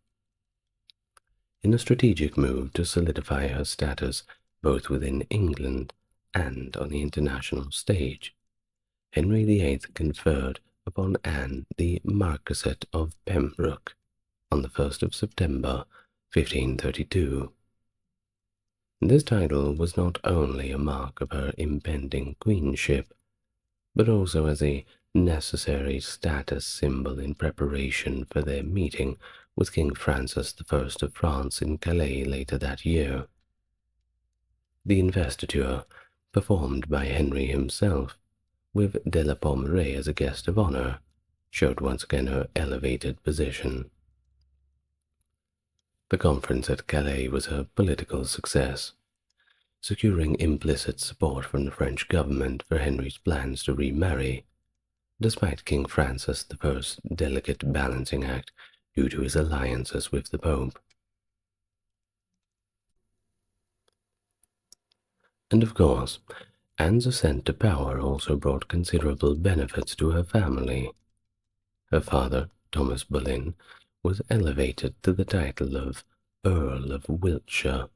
In a strategic move to solidify her status both within England and on the international stage, Henry VIII conferred upon Anne the Marquisate of Pembroke on the 1st of September 1532. This title was not only a mark of her impending queenship, but also as a necessary status symbol in preparation for their meeting with King Francis I of France in Calais later that year. The investiture, performed by Henry himself, with de la Pommeraye as a guest of honor, showed once again her elevated position. The conference at Calais was a political success, securing implicit support from the French government for Henry's plans to remarry, despite King Francis I's delicate balancing act due to his alliances with the Pope. And of course, Anne's ascent to power also brought considerable benefits to her family. Her father, Thomas Boleyn, was elevated to the title of Earl of Wiltshire,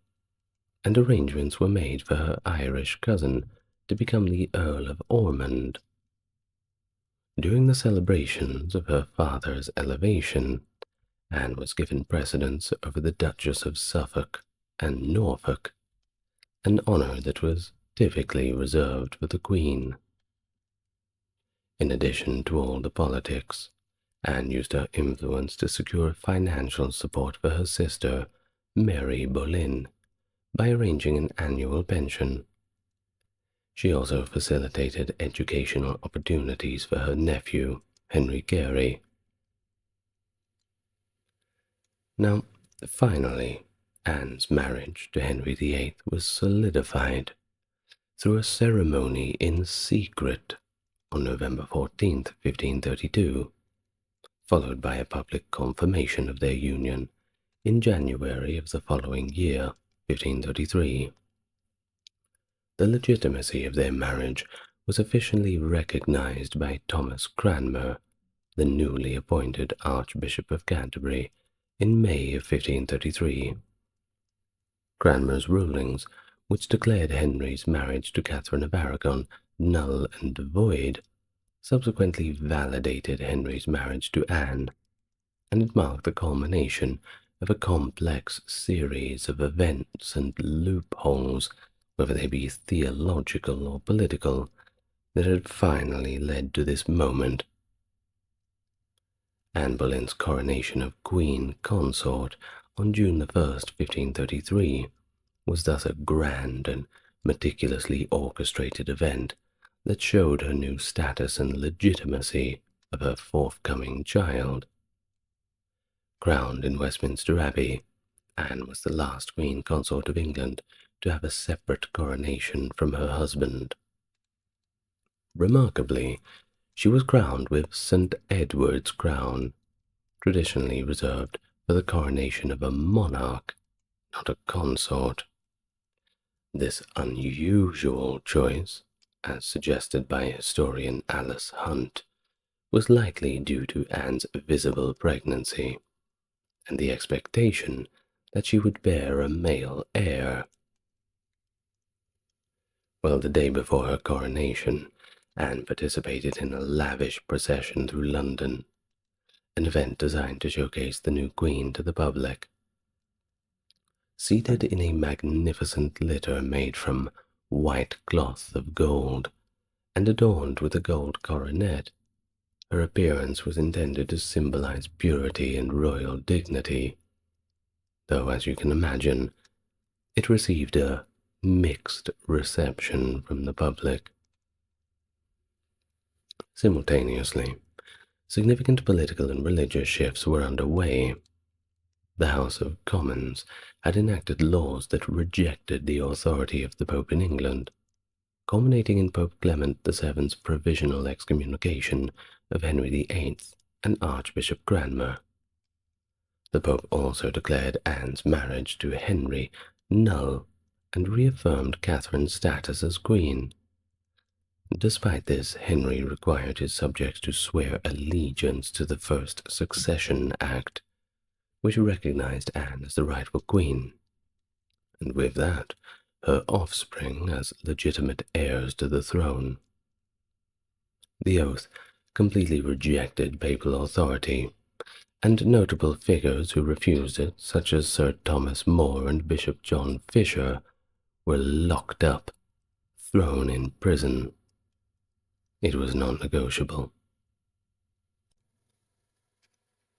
and arrangements were made for her Irish cousin to become the Earl of Ormond. During the celebrations of her father's elevation, Anne was given precedence over the Duchess of Suffolk and Norfolk, an honor that was typically reserved for the Queen. In addition to all the politics, Anne used her influence to secure financial support for her sister, Mary Boleyn, by arranging an annual pension. She also facilitated educational opportunities for her nephew, Henry Carey. Now, finally, Anne's marriage to Henry VIII was solidified through a ceremony in secret on November 14th, 1532, followed by a public confirmation of their union in January of the following year, 1533. The legitimacy of their marriage was officially recognized by Thomas Cranmer, the newly appointed Archbishop of Canterbury, in May of 1533. Cranmer's rulings, which declared Henry's marriage to Catherine of Aragon null and void, subsequently validated Henry's marriage to Anne, and it marked the culmination of a complex series of events and loopholes, whether they be theological or political, that had finally led to this moment. Anne Boleyn's coronation of Queen Consort on June 1st, 1533, was thus a grand and meticulously orchestrated event that showed her new status and legitimacy of her forthcoming child. Crowned in Westminster Abbey, Anne was the last Queen Consort of England to have a separate coronation from her husband. Remarkably, she was crowned with St. Edward's crown, traditionally reserved for the coronation of a monarch, not a consort. This unusual choice, as suggested by historian Alice Hunt, was likely due to Anne's visible pregnancy and the expectation that she would bear a male heir. Well, the day before her coronation, Anne participated in a lavish procession through London, an event designed to showcase the new queen to the public. Seated in a magnificent litter made from white cloth of gold and adorned with a gold coronet, her appearance was intended to symbolize purity and royal dignity, though, as you can imagine, it received a mixed reception from the public. Simultaneously, significant political and religious shifts were underway. The House of Commons had enacted laws that rejected the authority of the Pope in England, culminating in Pope Clement VII's provisional excommunication of Henry VIII and Archbishop Cranmer. The Pope also declared Anne's marriage to Henry null and reaffirmed Catherine's status as queen. Despite this, Henry required his subjects to swear allegiance to the First Succession Act, which recognized Anne as the rightful queen, and with that, her offspring as legitimate heirs to the throne. The oath completely rejected papal authority, and notable figures who refused it, such as Sir Thomas More and Bishop John Fisher, were locked up, thrown in prison. It was non-negotiable.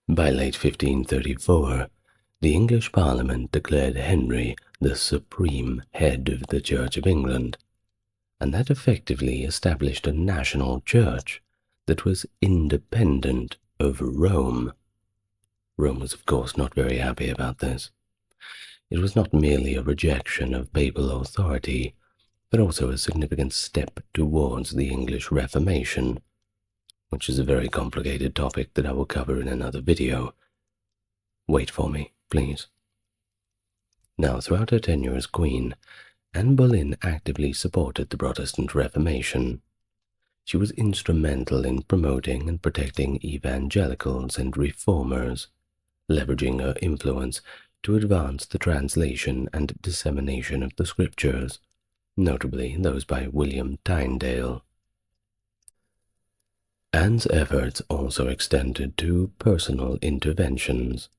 By late 1534, the English Parliament declared Henry the supreme head of the Church of England, and that effectively established a national church that was independent of Rome. Rome was, of course, not very happy about this. It was not merely a rejection of papal authority, but also a significant step towards the English Reformation, which is a very complicated topic that I will cover in another video. Wait for me, please. Now, throughout her tenure as queen, Anne Boleyn actively supported the Protestant Reformation. She was instrumental in promoting and protecting evangelicals and reformers, leveraging her influence to advance the translation and dissemination of the scriptures, notably those by William Tyndale. Anne's efforts also extended to personal interventions,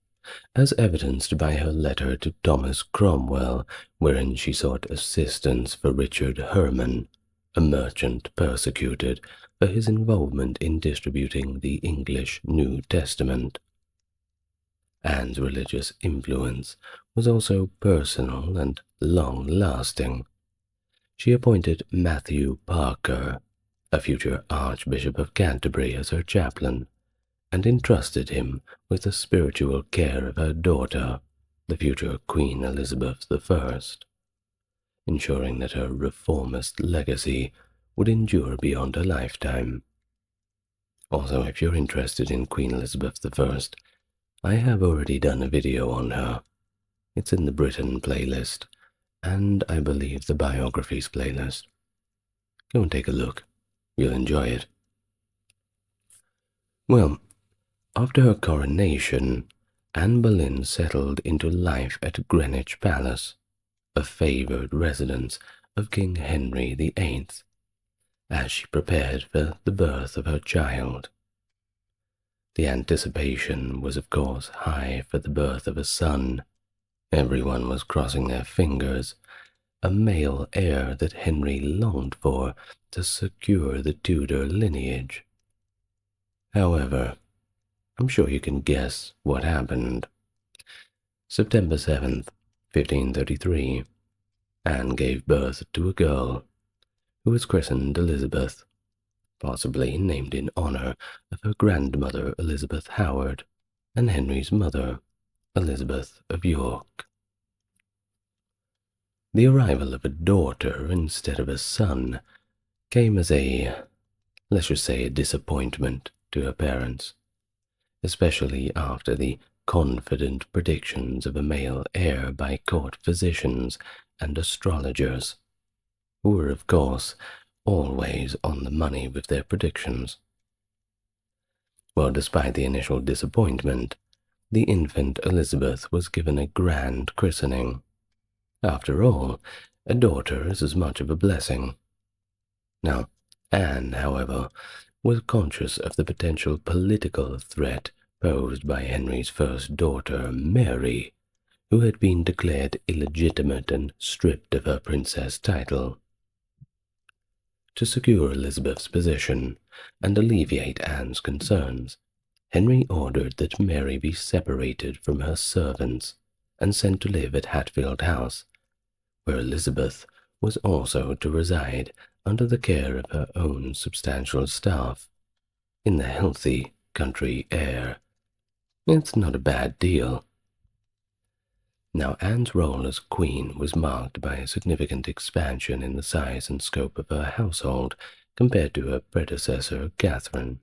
as evidenced by her letter to Thomas Cromwell, wherein she sought assistance for Richard Herman, a merchant persecuted for his involvement in distributing the English New Testament. Anne's religious influence was also personal and long-lasting. She appointed Matthew Parker, a future Archbishop of Canterbury, as her chaplain, and entrusted him with the spiritual care of her daughter, the future Queen Elizabeth I, ensuring that her reformist legacy would endure beyond her lifetime. Also, if you're interested in Queen Elizabeth I have already done a video on her. It's in the Britain playlist, and I believe the biographies playlist. Go and take a look. You'll enjoy it. Well, after her coronation, Anne Boleyn settled into life at Greenwich Palace, a favoured residence of King Henry VIII, as she prepared for the birth of her child. The anticipation was, of course, high for the birth of a son. Everyone was crossing their fingers, a male heir that Henry longed for to secure the Tudor lineage. However, I'm sure you can guess what happened. September 7th, 1533, Anne gave birth to a girl who was christened Elizabeth, possibly named in honor of her grandmother Elizabeth Howard and Henry's mother, Elizabeth of York. The arrival of a daughter instead of a son came as let's just say, a disappointment to her parents, especially after the confident predictions of a male heir by court physicians and astrologers, who were, of course, always on the money with their predictions. Well, despite the initial disappointment, the infant Elizabeth was given a grand christening. After all, A daughter is as much of a blessing. Now, Anne, however, was conscious of the potential political threat posed by Henry's first daughter, Mary, who had been declared illegitimate and stripped of her princess title. To secure Elizabeth's position and alleviate Anne's concerns, Henry ordered that Mary be separated from her servants and sent to live at Hatfield House, where Elizabeth was also to reside under the care of her own substantial staff, in the healthy country air. It's not a bad deal. Now, Anne's role as queen was marked by a significant expansion in the size and scope of her household compared to her predecessor, Catherine.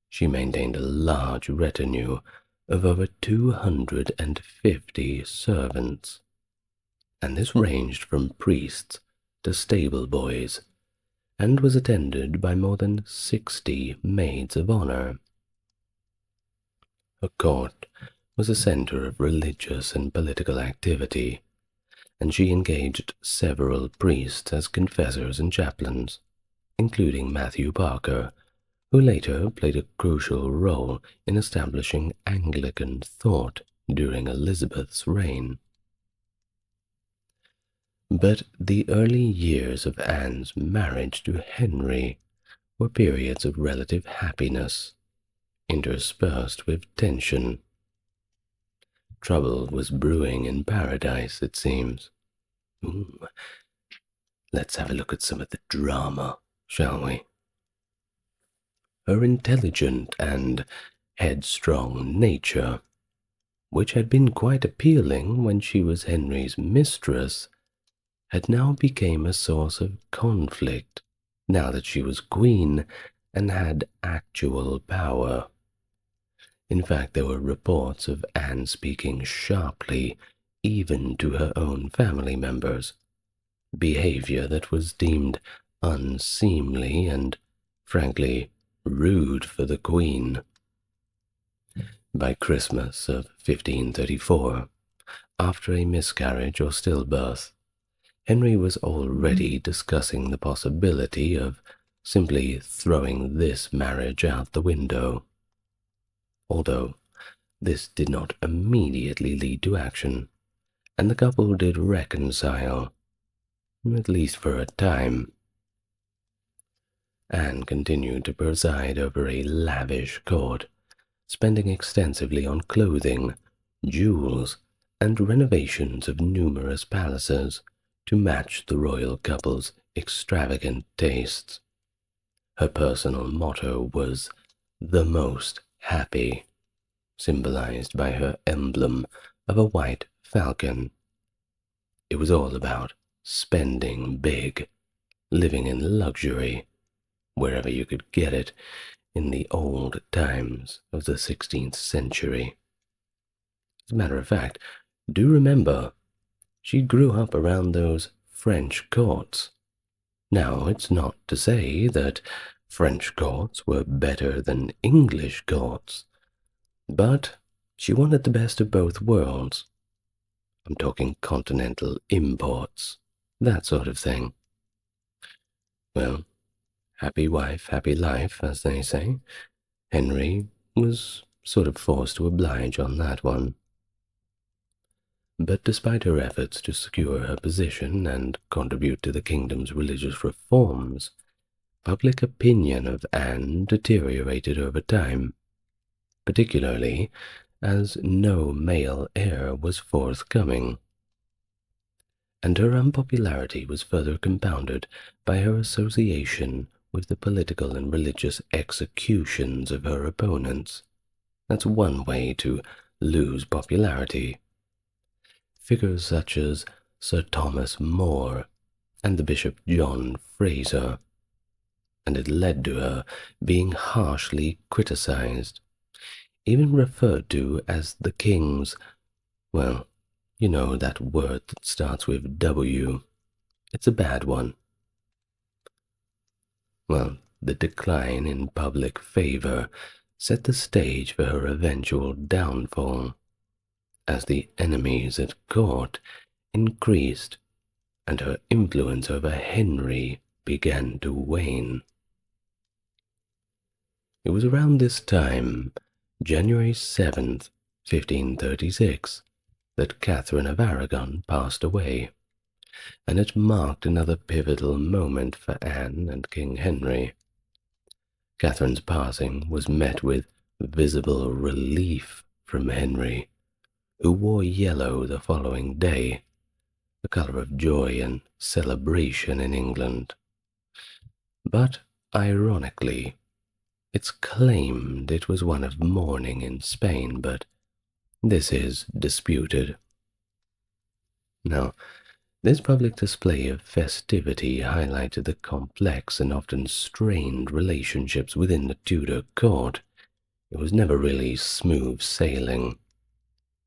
She maintained a large retinue of over 250 servants, and this ranged from priests to stable boys, and was attended by more than 60 maids of honor. Her court was a center of religious and political activity, and she engaged several priests as confessors and chaplains, including Matthew Parker, who later played a crucial role in establishing Anglican thought during Elizabeth's reign. But the early years of Anne's marriage to Henry were periods of relative happiness, interspersed with tension. Trouble was brewing in paradise, it seems. Let's have a look at some of the drama, shall we? Her intelligent and headstrong nature, which had been quite appealing when she was Henry's mistress, had now become a source of conflict now that she was queen and had actual power. In fact, there were reports of Anne speaking sharply even to her own family members, behavior that was deemed unseemly and, frankly, rude for the queen. By Christmas of 1534, after a miscarriage or stillbirth, Henry was already discussing the possibility of simply throwing this marriage out the window. Although this did not immediately lead to action, and the couple did reconcile, at least for a time. Anne continued to preside over a lavish court, spending extensively on clothing, jewels, and renovations of numerous palaces to match the royal couple's extravagant tastes. Her personal motto was "the most happy," symbolized by her emblem of a white falcon. It was all about spending big, living in luxury, wherever you could get it in the old times of the 16th century. As a matter of fact, do remember, she grew up around those French courts. Now, it's not to say that French courts were better than English courts, but she wanted the best of both worlds. I'm talking continental imports, that sort of thing. Well, happy wife, happy life, as they say. Henry was sort of forced to oblige on that one. But despite her efforts to secure her position and contribute to the kingdom's religious reforms, public opinion of Anne deteriorated over time, particularly as no male heir was forthcoming. And her unpopularity was further compounded by her association with the political and religious executions of her opponents. That's one way to lose popularity. Figures such as Sir Thomas More and the Bishop John Fraser, and it led to her being harshly criticized, even referred to as the king's, well, you know that word that starts with W. It's a bad one. Well, the decline in public favor set the stage for her eventual downfall, as the enemies at court increased and her influence over Henry began to wane. It was around this time, January 7th, 1536, that Catherine of Aragon passed away, and it marked another pivotal moment for Anne and King Henry. Catherine's passing was met with visible relief from Henry, who wore yellow the following day, the colour of joy and celebration in England. But, ironically, it's claimed it was one of mourning in Spain, but this is disputed. Now, this public display of festivity highlighted the complex and often strained relationships within the Tudor court. It was never really smooth sailing.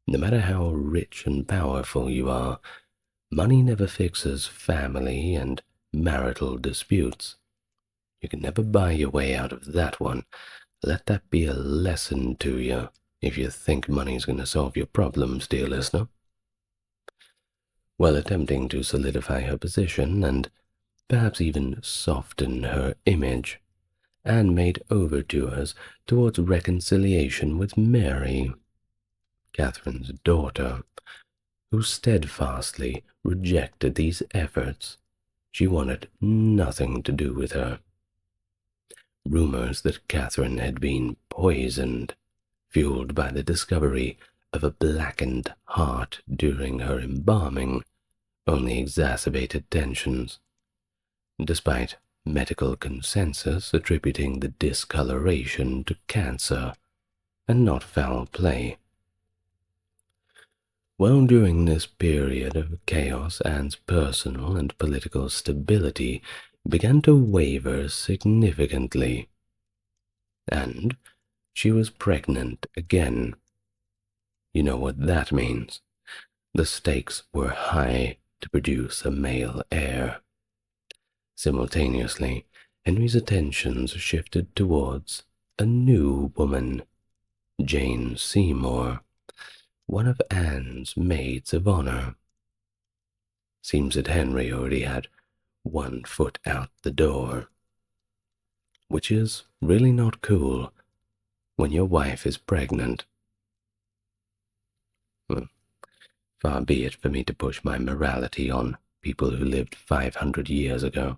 No matter how rich and powerful you are, money never fixes family and marital disputes. You can never buy your way out of that one. Let that be a lesson to you if you think money's going to solve your problems, dear listener. While attempting to solidify her position and perhaps even soften her image, Anne made overtures towards reconciliation with Mary, Catherine's daughter, who steadfastly rejected these efforts. She wanted nothing to do with her. Rumors that Catherine had been poisoned, fueled by the discovery of a blackened heart during her embalming, only exacerbated tensions, despite medical consensus attributing the discoloration to cancer and not foul play. Well, during this period of chaos, Anne's personal and political stability began to waver significantly, and she was pregnant again. You know what that means. The stakes were high to produce a male heir. Simultaneously, Henry's attentions shifted towards a new woman, Jane Seymour, one of Anne's maids of honor. Seems that Henry already had one foot out the door, which is really not cool when your wife is pregnant. Well, far be it for me to push my morality on people who lived 500 years ago.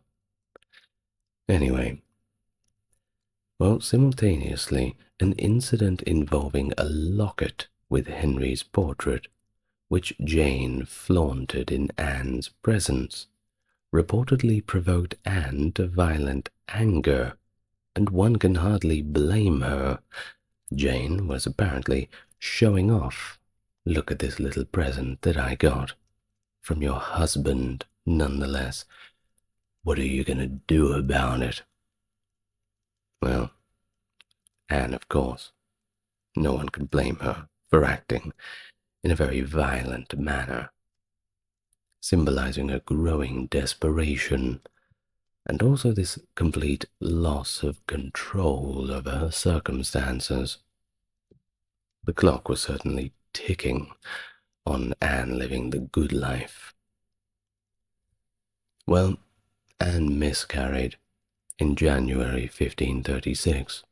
Anyway, well, simultaneously, an incident involving a locket with Henry's portrait, which Jane flaunted in Anne's presence, reportedly provoked Anne to violent anger, and one can hardly blame her. Jane was apparently showing off. Look at this little present that I got. From your husband, nonetheless. What are you going to do about it? Well, Anne, of course. No one can blame her for acting in a very violent manner, symbolizing a growing desperation and also this complete loss of control over her circumstances. The clock was certainly ticking on Anne living the good life. Well, Anne miscarried in January 1536,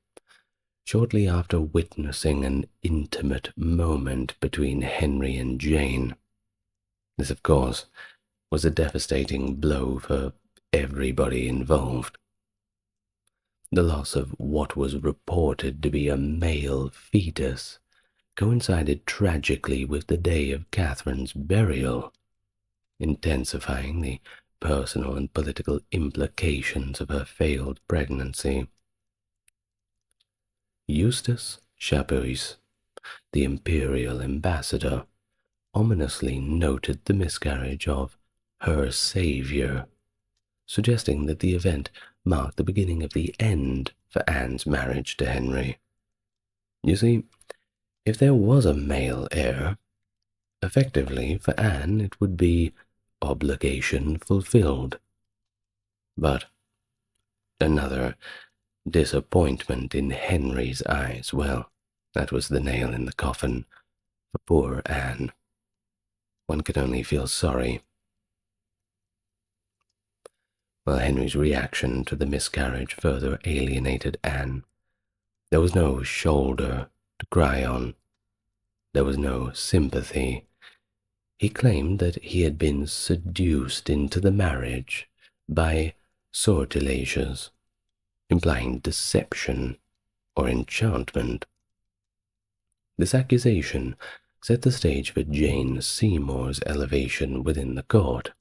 shortly after witnessing an intimate moment between Henry and Jane. This, of course, was a devastating blow for everybody involved. The loss of what was reported to be a male fetus coincided tragically with the day of Catherine's burial, intensifying the personal and political implications of her failed pregnancy. Eustace Chapuis, the imperial ambassador, ominously noted the miscarriage of her savior, suggesting that the event marked the beginning of the end for Anne's marriage to Henry. You see, if there was a male heir, effectively for Anne it would be obligation fulfilled. But another disappointment in Henry's eyes, well, that was the nail in the coffin for poor Anne. One could only feel sorry. while Henry's reaction to the miscarriage further alienated Anne. There was no shoulder to cry on. There was no sympathy. He claimed that he had been seduced into the marriage by sortileges, implying deception or enchantment. This accusation set the stage for Jane Seymour's elevation within the court.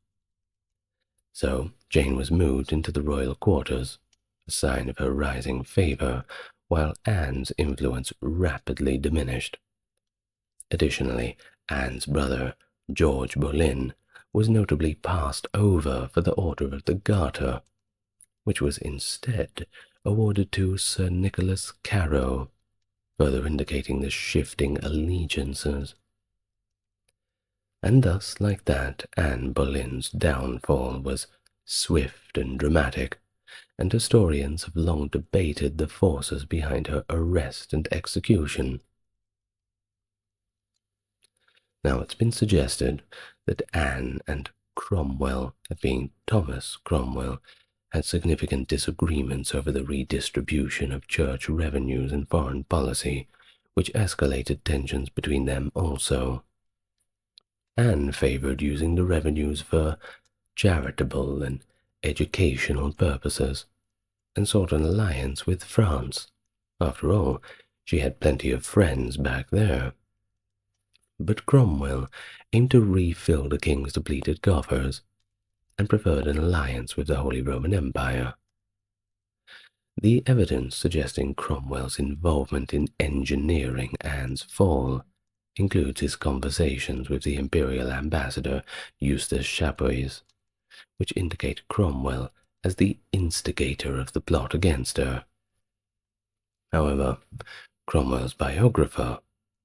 So Jane was moved into the royal quarters, a sign of her rising favor, while Anne's influence rapidly diminished. Additionally, Anne's brother, George Boleyn, was notably passed over for the Order of the Garter, which was instead awarded to Sir Nicholas Carow, further indicating the shifting allegiances. And thus, like that, Anne Boleyn's downfall was swift and dramatic, and historians have long debated the forces behind her arrest and execution. Now, it's been suggested that Anne and Cromwell, that being Thomas Cromwell, had significant disagreements over the redistribution of church revenues and foreign policy, which escalated tensions between them also. Anne favored using the revenues for charitable and educational purposes, and sought an alliance with France. After all, she had plenty of friends back there. But Cromwell aimed to refill the king's depleted coffers, and preferred an alliance with the Holy Roman Empire. The evidence suggesting Cromwell's involvement in engineering Anne's fall includes his conversations with the imperial ambassador Eustace Chapuis, which indicate Cromwell as the instigator of the plot against her. However, Cromwell's biographer,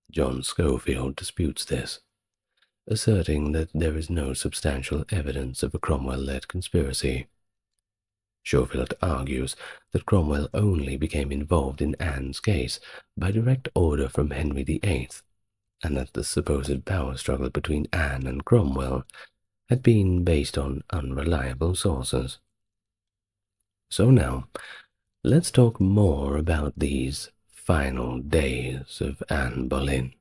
John Schofield, disputes this, asserting that there is no substantial evidence of a Cromwell-led conspiracy. Schofield argues that Cromwell only became involved in Anne's case by direct order from Henry VIII, and that the supposed power struggle between Anne and Cromwell had been based on unreliable sources. So now, let's talk more about these final days of Anne Boleyn.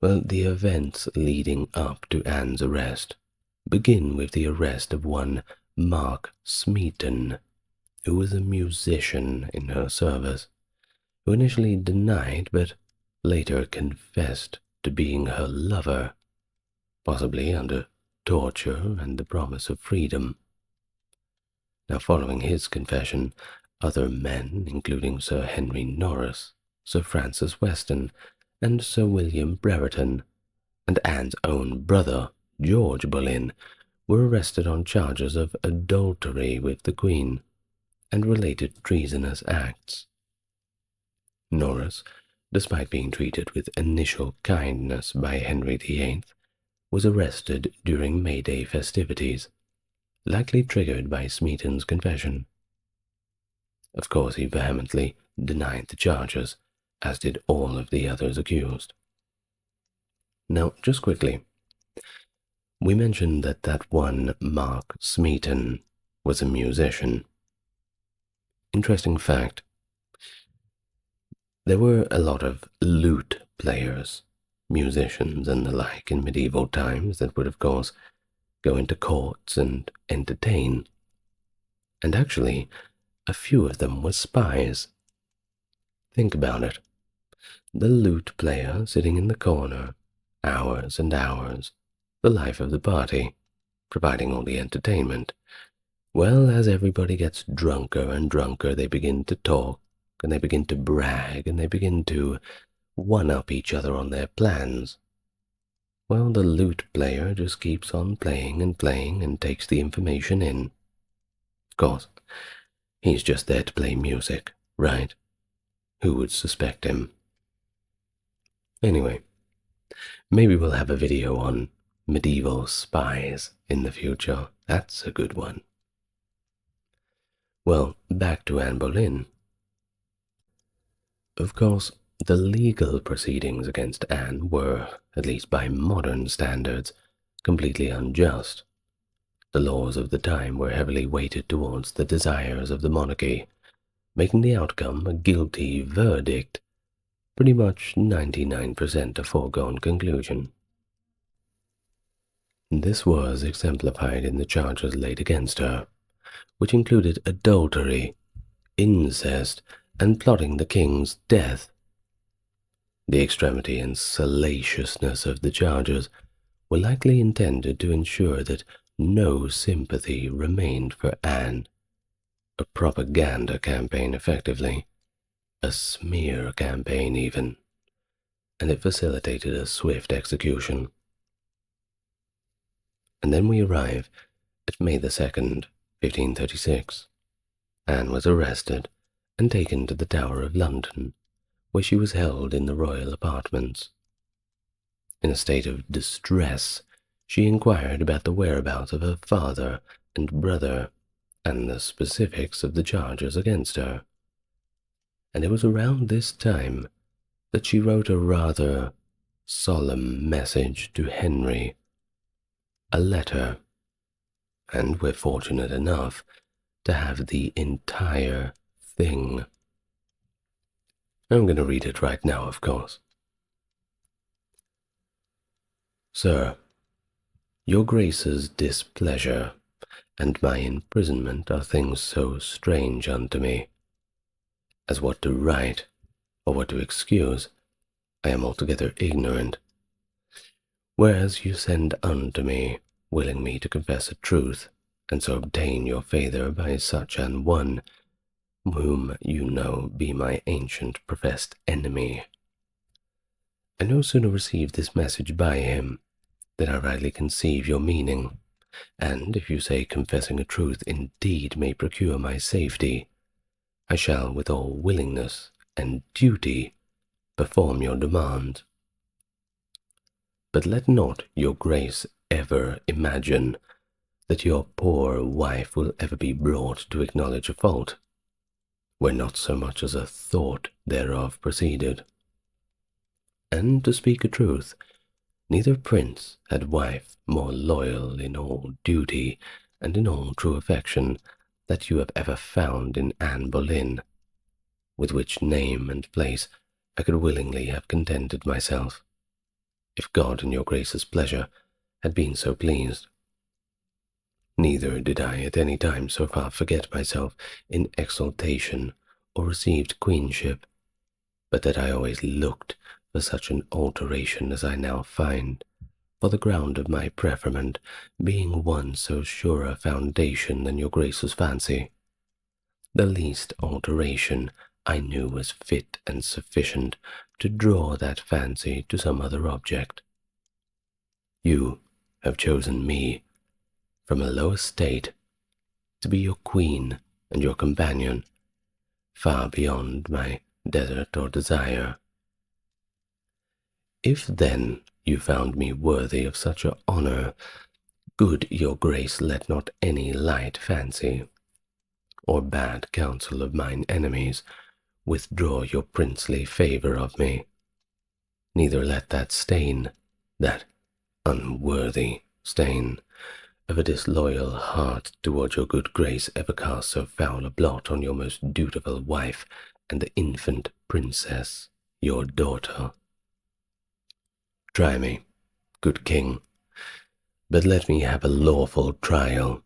Well, the events leading up to Anne's arrest begin with the arrest of one Mark Smeaton, who was a musician in her service, who initially denied but later confessed to being her lover, possibly under torture and the promise of freedom. Now, following his confession, other men, including Sir Henry Norris, Sir Francis Weston, and Sir William Brereton, and Anne's own brother, George Boleyn, were arrested on charges of adultery with the Queen and related treasonous acts. Norris, despite being treated with initial kindness by Henry VIII, was arrested during May Day festivities, likely triggered by Smeaton's confession. Of course, he vehemently denied the charges, as did all of the others accused. Now, just quickly, we mentioned that one Mark Smeaton was a musician. Interesting fact, there were a lot of lute players, musicians and the like in medieval times that would, of course, go into courts and entertain. And actually, a few of them were spies. Think about it. The lute player sitting in the corner, hours and hours, the life of the party, providing all the entertainment. Well, as everybody gets drunker and drunker, they begin to talk, and they begin to brag, and they begin to one-up each other on their plans. Well, the lute player just keeps on playing and takes the information in. Of course, he's just there to play music, right? Who would suspect him? Anyway, maybe we'll have a video on medieval spies in the future. That's a good one. Well, back to Anne Boleyn. Of course, the legal proceedings against Anne were, at least by modern standards, completely unjust. The laws of the time were heavily weighted towards the desires of the monarchy, making the outcome a guilty verdict, pretty much 99% a foregone conclusion. This was exemplified in the charges laid against her, which included adultery, incest, and plotting the king's death. The extremity and salaciousness of the charges were likely intended to ensure that no sympathy remained for Anne. A propaganda campaign, effectively, a smear campaign even, and it facilitated a swift execution. And then we arrive at May the 2nd, 1536. Anne was arrested and taken to the Tower of London, where she was held in the royal apartments. In a state of distress, she inquired about the whereabouts of her father and brother, and the specifics of the charges against her. And it was around this time that she wrote a rather solemn message to Henry, a letter, and we're fortunate enough to have the entire thing. I'm going to read it right now, of course. Sir, your Grace's displeasure and my imprisonment are things so strange unto me, as what to write or what to excuse, I am altogether ignorant. Whereas you send unto me, willing me to confess a truth, and so obtain your favour by such an one, whom you know be my ancient professed enemy. I no sooner receive this message by him than I rightly conceive your meaning, and if you say confessing a truth indeed may procure my safety, I shall with all willingness and duty perform your demand. But let not your Grace ever imagine that your poor wife will ever be brought to acknowledge a fault, where not so much as a thought thereof proceeded. And to speak a truth, neither prince had wife more loyal in all duty and in all true affection that you have ever found in Anne Boleyn, with which name and place I could willingly have contented myself, if God and your Grace's pleasure had been so pleased. Neither did I at any time so far forget myself in exaltation or received queenship, but that I always looked for such an alteration as I now find, for the ground of my preferment being one so sure a foundation than your Grace's fancy. The least alteration I knew was fit and sufficient to draw that fancy to some other object. You have chosen me from a low estate to be your queen and your companion, far beyond my desert or desire. If then you found me worthy of such a honour, good your Grace let not any light fancy or bad counsel of mine enemies withdraw your princely favour of me, neither let that stain, that unworthy stain, of a disloyal heart toward your good Grace ever cast so foul a blot on your most dutiful wife and the infant princess, your daughter. Try me, good king, but let me have a lawful trial,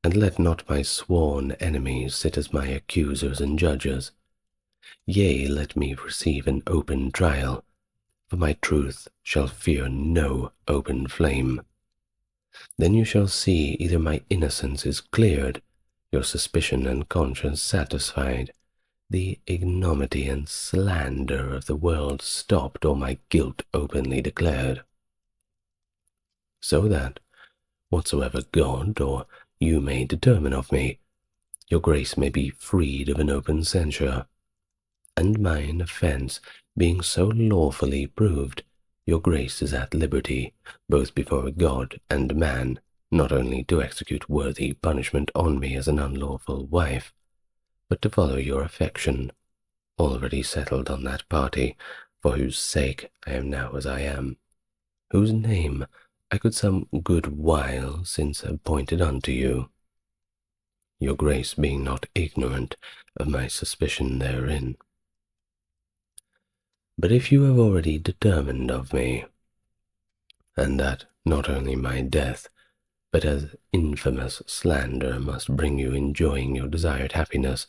and let not my sworn enemies sit as my accusers and judges. Yea, let me receive an open trial, for my truth shall fear no open flame. Then you shall see either my innocence is cleared, your suspicion and conscience satisfied, the ignominy and slander of the world stopped, or my guilt openly declared. So that, whatsoever God or you may determine of me, your Grace may be freed of an open censure, and mine offence being so lawfully proved, your Grace is at liberty, both before God and man, not only to execute worthy punishment on me as an unlawful wife, but to follow your affection, already settled on that party, for whose sake I am now as I am, whose name I could some good while since have pointed unto you, your grace being not ignorant of my suspicion therein. But if you have already determined of me, and that not only my death, but as infamous slander must bring you enjoying your desired happiness,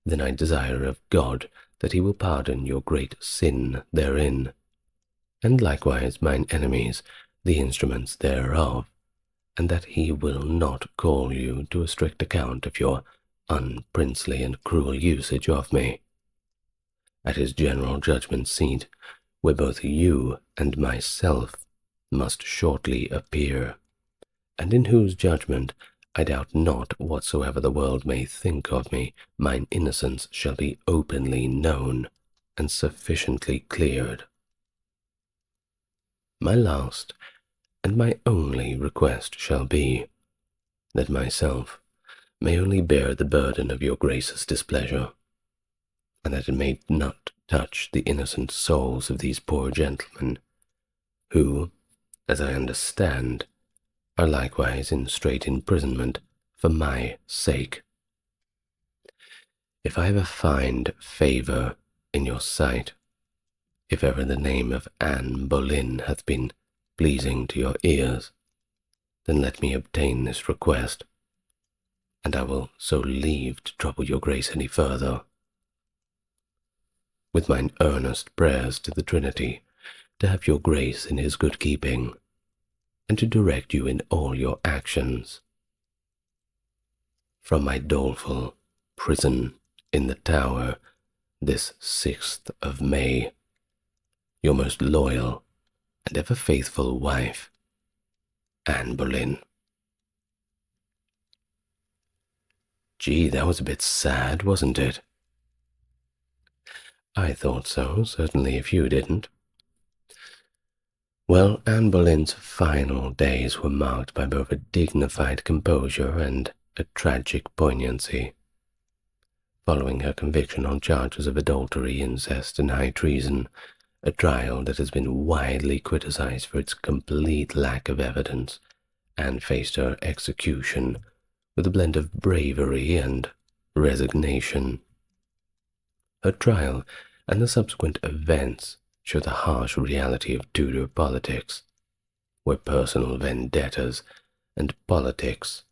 then I desire of God that he will pardon your great sin therein, and likewise mine enemies the instruments thereof, and that he will not call you to a strict account of your unprincely and cruel usage of me. At his general judgment seat, where both you and myself must shortly appear, and in whose judgment I doubt not whatsoever the world may think of me, mine innocence shall be openly known and sufficiently cleared. My last and my only request shall be, that myself may only bear the burden of your grace's displeasure, and that it may not touch the innocent souls of these poor gentlemen, who, as I understand, are likewise in strait imprisonment for my sake. If I ever find favour in your sight, if ever the name of Anne Boleyn hath been pleasing to your ears, then let me obtain this request, and I will so leave to trouble your grace any further, with mine earnest prayers to the Trinity, to have your grace in his good keeping, and to direct you in all your actions. From my doleful prison in the Tower, this 6th of May, your most loyal and ever faithful wife, Anne Boleyn. Gee, that was a bit sad, wasn't it? I thought so, certainly, if you didn't. Well, Anne Boleyn's final days were marked by both a dignified composure and a tragic poignancy. Following her conviction on charges of adultery, incest, and high treason, a trial that has been widely criticized for its complete lack of evidence, Anne faced her execution with a blend of bravery and resignation. Her trial and the subsequent events show the harsh reality of Tudor politics, where personal vendettas and politics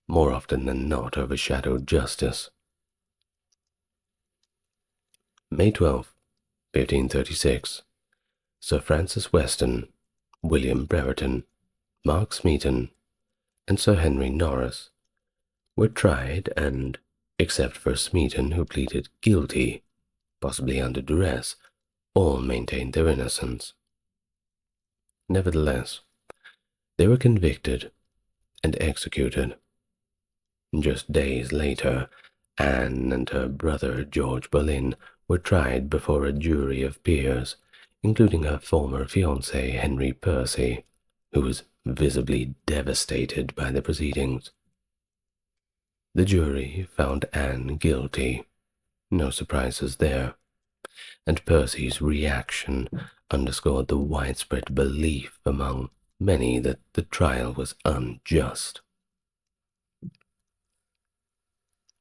more often than not overshadowed justice. May 12, 1536. Sir Francis Weston, William Brereton, Mark Smeaton, and Sir Henry Norris were tried and, except for Smeaton, who pleaded guilty, possibly under duress, all maintained their innocence. Nevertheless, they were convicted and executed. Just days later, Anne and her brother George Boleyn were tried before a jury of peers, including her former fiancé Henry Percy, who was visibly devastated by the proceedings. The jury found Anne guilty, no surprises there, and Percy's reaction underscored the widespread belief among many that the trial was unjust.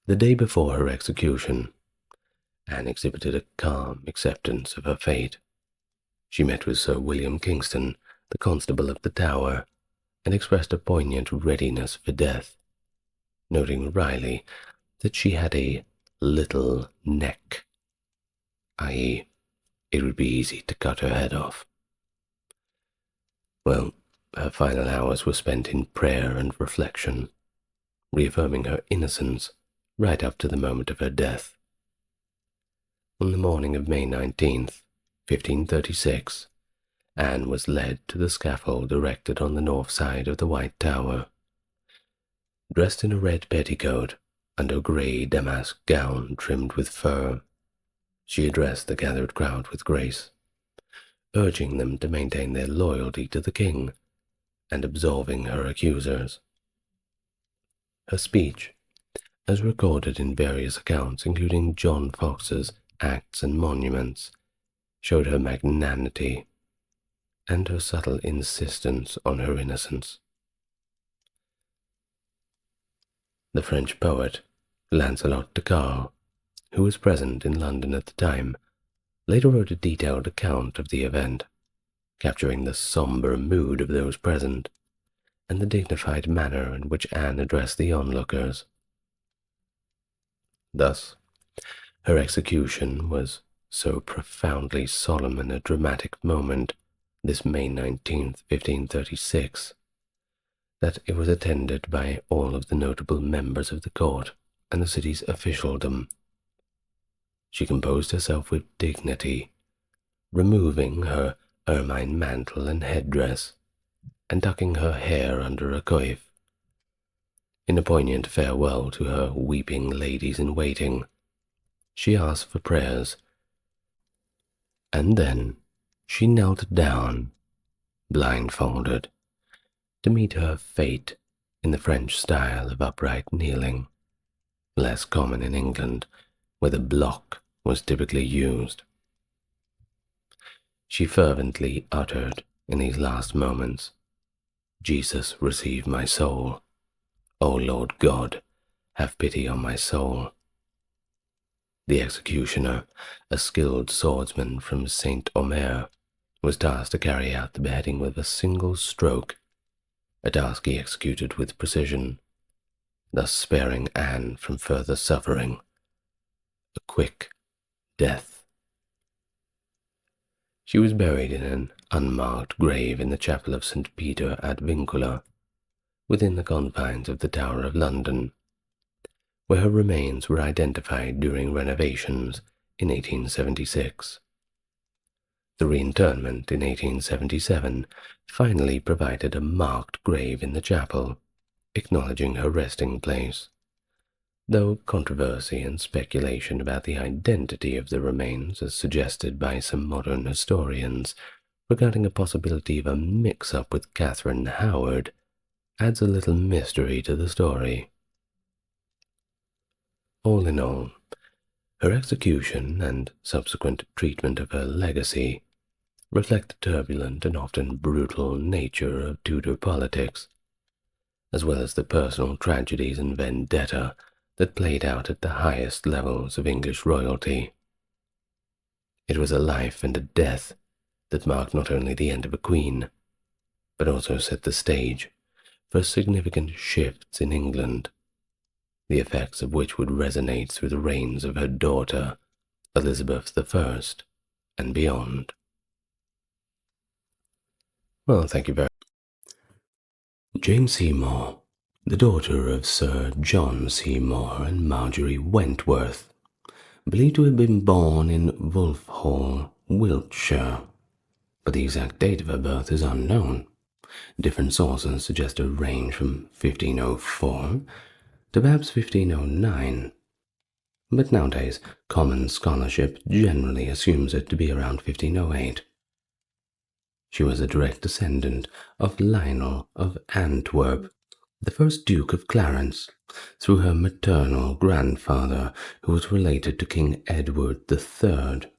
The day before her execution, Anne exhibited a calm acceptance of her fate. She met with Sir William Kingston, the constable of the Tower, and expressed a poignant readiness for death, noting wryly that she had a little neck, i.e., it would be easy to cut her head off. Well, her final hours were spent in prayer and reflection, reaffirming her innocence right up to the moment of her death. On the morning of May 19th, 1536, Anne was led to the scaffold erected on the north side of the White Tower. Dressed in a red petticoat and a grey damask gown trimmed with fur, she addressed the gathered crowd with grace, urging them to maintain their loyalty to the king and absolving her accusers. Her speech, as recorded in various accounts, including John Fox's Acts and Monuments, showed her magnanimity, and her subtle insistence on her innocence. The French poet Lancelot de Carle, who was present in London at the time, later wrote a detailed account of the event, capturing the sombre mood of those present and the dignified manner in which Anne addressed the onlookers. Thus, her execution was so profoundly solemn and a dramatic moment, this May 19th, 1536, that it was attended by all of the notable members of the court and the city's officialdom. She composed herself with dignity, removing her ermine mantle and headdress, and tucking her hair under a coif. In a poignant farewell to her weeping ladies-in-waiting, she asked for prayers, and then she knelt down, blindfolded, to meet her fate in the French style of upright kneeling, less common in England, where the block was typically used. She fervently uttered in these last moments, "Jesus, receive my soul. O Lord God, have pity on my soul." The executioner, a skilled swordsman from Saint Omer, was tasked to carry out the beheading with a single stroke, a task he executed with precision, thus sparing Anne from further suffering, a quick death. She was buried in an unmarked grave in the chapel of St. Peter ad Vincula, within the confines of the Tower of London, where her remains were identified during renovations in 1876. The reinterment in 1877 finally provided a marked grave in the chapel, acknowledging her resting place, though controversy and speculation about the identity of the remains, as suggested by some modern historians, regarding a possibility of a mix-up with Catherine Howard, adds a little mystery to the story. All in all, her execution and subsequent treatment of her legacy reflect the turbulent and often brutal nature of Tudor politics, as well as the personal tragedies and vendetta that played out at the highest levels of English royalty. It was a life and a death that marked not only the end of a queen, but also set the stage for significant shifts in England, the effects of which would resonate through the reigns of her daughter, Elizabeth I, and beyond. Well, thank you very much. Jane Seymour, the daughter of Sir John Seymour and Marjorie Wentworth, believed to have been born in Wolfhall, Wiltshire, but the exact date of her birth is unknown. Different sources suggest a range from 1504 to perhaps 1509, but nowadays common scholarship generally assumes it to be around 1508. She was a direct descendant of Lionel of Antwerp, the first Duke of Clarence, through her maternal grandfather, who was related to King Edward III.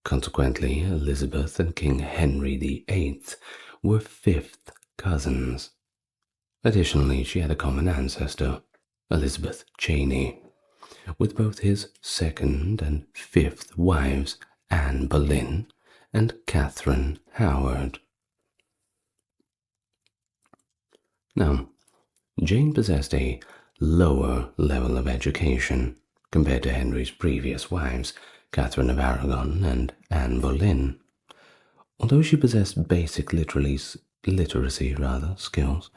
Consequently, Elizabeth and King Henry VIII were fifth cousins. Additionally, she had a common ancestor, Elizabeth Cheney, with both his second and fifth wives, Anne Boleyn and Catherine Howard. Now, Jane possessed a lower level of education compared to Henry's previous wives, Catherine of Aragon and Anne Boleyn. Although she possessed basic literacy skills,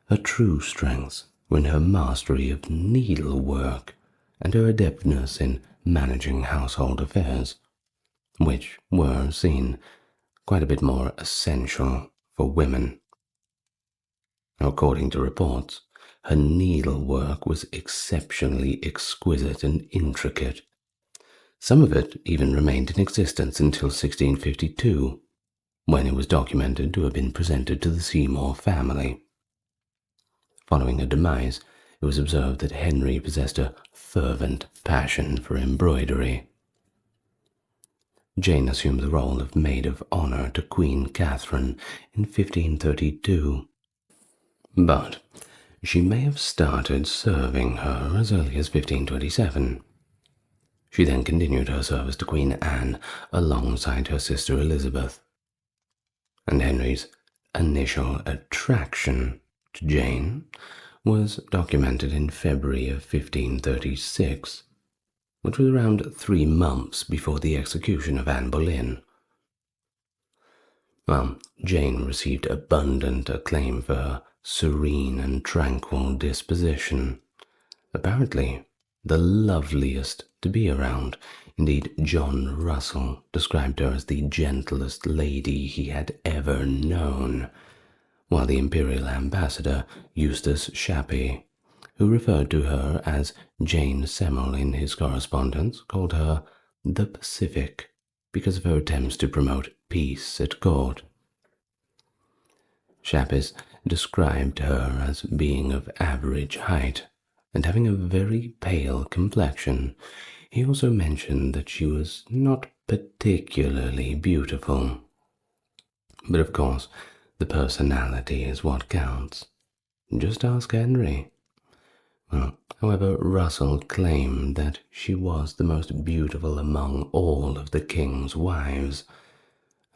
her true strengths were in her mastery of needlework and her adeptness in managing household affairs, which were seen quite a bit more essential for women. According to reports, her needlework was exceptionally exquisite and intricate. Some of it even remained in existence until 1652, when it was documented to have been presented to the Seymour family. Following her demise, it was observed that Henry possessed a fervent passion for embroidery. Jane assumed the role of maid of honor to Queen Catherine in 1532. But she may have started serving her as early as 1527. She then continued her service to Queen Anne alongside her sister Elizabeth. And Henry's initial attraction to Jane was documented in February of 1536, which was around 3 months before the execution of Anne Boleyn. Well, Jane received abundant acclaim for her serene and tranquil disposition, apparently the loveliest to be around. Indeed, John Russell described her as the gentlest lady he had ever known, while the imperial ambassador Eustace Chappie, who referred to her as Jane Semmel in his correspondence, called her the Pacific because of her attempts to promote peace at court. Chappie described her as being of average height and having a very pale complexion. He also mentioned that she was not particularly beautiful. But of course, the personality is what counts. Just ask Henry. Well, however, Russell claimed that she was the most beautiful among all of the king's wives.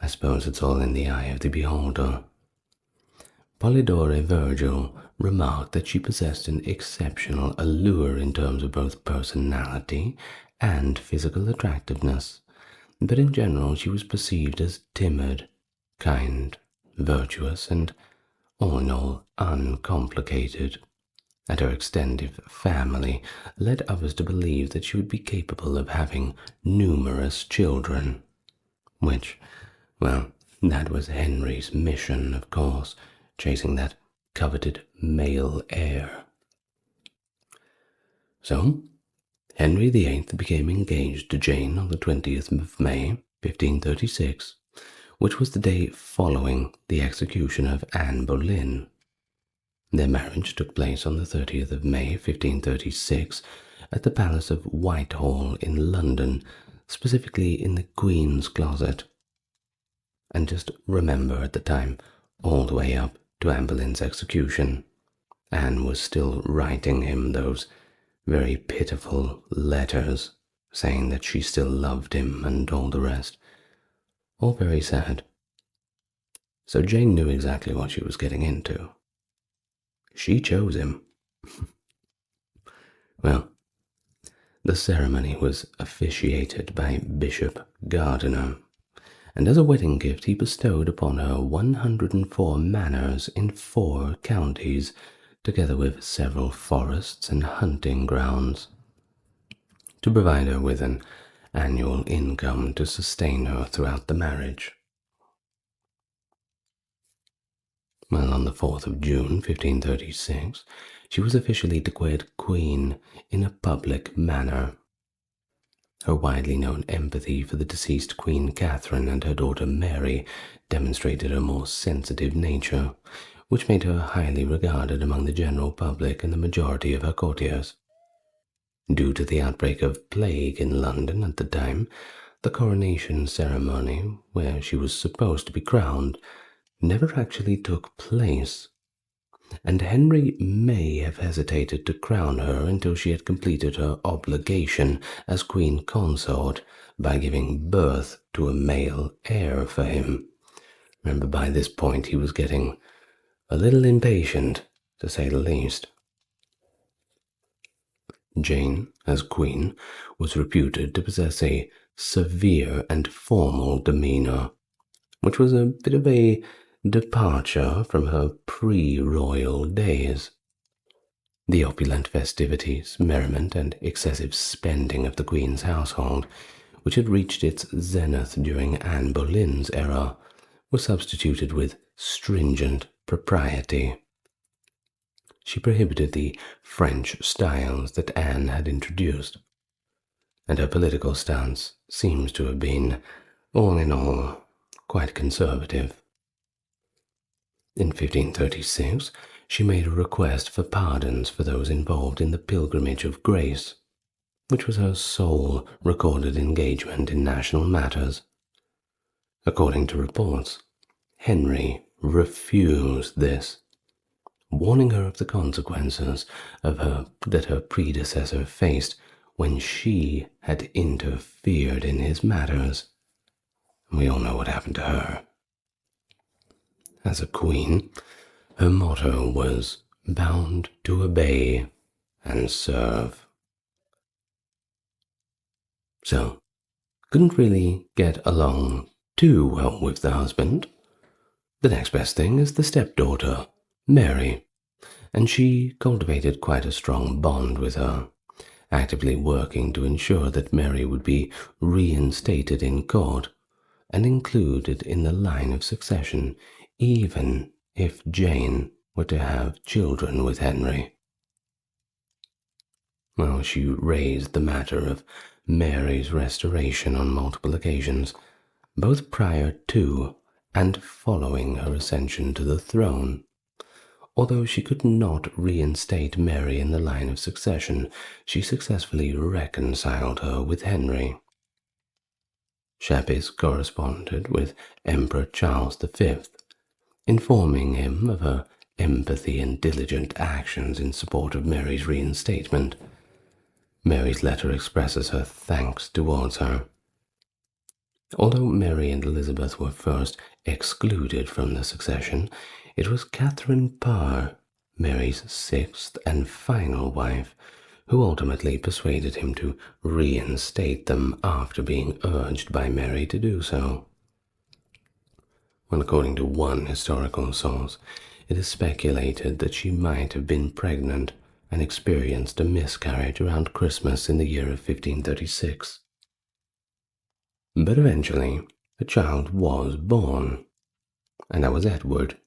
I suppose it's all in the eye of the beholder. Polydore Virgil remarked that she possessed an exceptional allure in terms of both personality and physical attractiveness, but in general she was perceived as timid, kind, virtuous, and all in all uncomplicated. And her extended family led others to believe that she would be capable of having numerous children, which, well, that was Henry's mission, of course, chasing that coveted male heir. So, Henry VIII became engaged to Jane on the 20th of May, 1536, which was the day following the execution of Anne Boleyn. Their marriage took place on the 30th of May, 1536, at the Palace of Whitehall in London, specifically in the Queen's Closet. And just remember at the time, all the way up to Anne Boleyn's execution, Anne was still writing him those very pitiful letters saying that she still loved him and all the rest. All very sad. So Jane knew exactly what she was getting into. She chose him. Well, the ceremony was officiated by Bishop Gardiner, and as a wedding gift he bestowed upon her 104 manors in 4 counties, together with several forests and hunting grounds, to provide her with an annual income to sustain her throughout the marriage. Well, on the 4th of June, 1536, she was officially declared queen in a public manner. Her widely known empathy for the deceased Queen Catherine and her daughter Mary demonstrated a more sensitive nature, which made her highly regarded among the general public and the majority of her courtiers. Due to the outbreak of plague in London at the time, the coronation ceremony, where she was supposed to be crowned, never actually took place, and Henry may have hesitated to crown her until she had completed her obligation as queen consort by giving birth to a male heir for him. Remember, by this point he was getting a little impatient, to say the least. Jane, as queen, was reputed to possess a severe and formal demeanor, which was a bit of a departure from her pre-royal days. The opulent festivities, merriment, and excessive spending of the Queen's household, which had reached its zenith during Anne Boleyn's era, were substituted with stringent propriety. She prohibited the French styles that Anne had introduced, and her political stance seems to have been, all in all, quite conservative. In 1536, she made a request for pardons for those involved in the Pilgrimage of Grace, which was her sole recorded engagement in national matters. According to reports, Henry refused this, warning her of the consequences that her predecessor faced when she had interfered in his matters. We all know what happened to her. As a queen, her motto was bound to obey and serve. So, couldn't really get along too well with the husband. The next best thing is the stepdaughter, Mary, and she cultivated quite a strong bond with her, actively working to ensure that Mary would be reinstated in court and included in the line of succession, even if Jane were to have children with Henry. Well, she raised the matter of Mary's restoration on multiple occasions, both prior to and following her ascension to the throne. Although she could not reinstate Mary in the line of succession, she successfully reconciled her with Henry. Shapis corresponded with Emperor Charles V, informing him of her empathy and diligent actions in support of Mary's reinstatement. Mary's letter expresses her thanks towards her. Although Mary and Elizabeth were first excluded from the succession, it was Catherine Parr, Mary's sixth and final wife, who ultimately persuaded him to reinstate them after being urged by Mary to do so. Well, according to one historical source, it is speculated that she might have been pregnant and experienced a miscarriage around Christmas in the year of 1536. But eventually, a child was born, and that was Edward,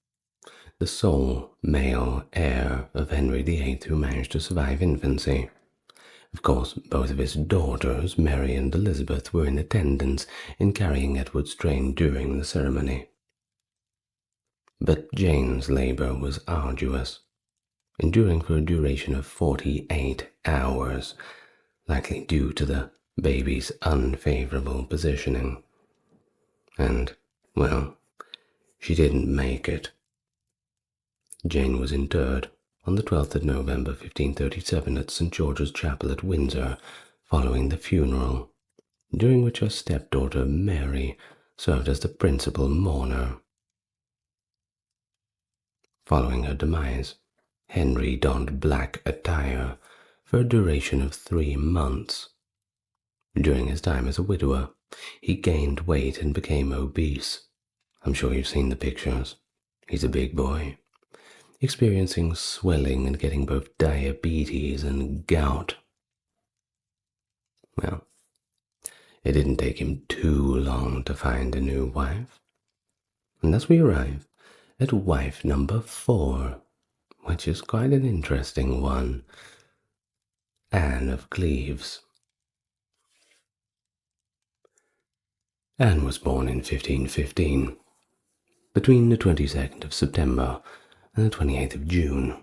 the sole male heir of Henry VIII who managed to survive infancy. Of course, both of his daughters, Mary and Elizabeth, were in attendance in carrying Edward's train during the ceremony. But Jane's labor was arduous, enduring for a duration of 48 hours, likely due to the baby's unfavorable positioning. And, well, she didn't make it. Jane was interred on the 12th of November 1537 at St. George's Chapel at Windsor, following the funeral, during which her stepdaughter Mary served as the principal mourner. Following her demise, Henry donned black attire for a duration of 3 months. During his time as a widower, he gained weight and became obese. I'm sure you've seen the pictures. He's a big boy, experiencing swelling and getting both diabetes and gout. Well, it didn't take him too long to find a new wife. And thus we arrive at wife number 4, which is quite an interesting one, Anne of Cleves. Anne was born in 1515, between the 22nd of September and the 28th of June.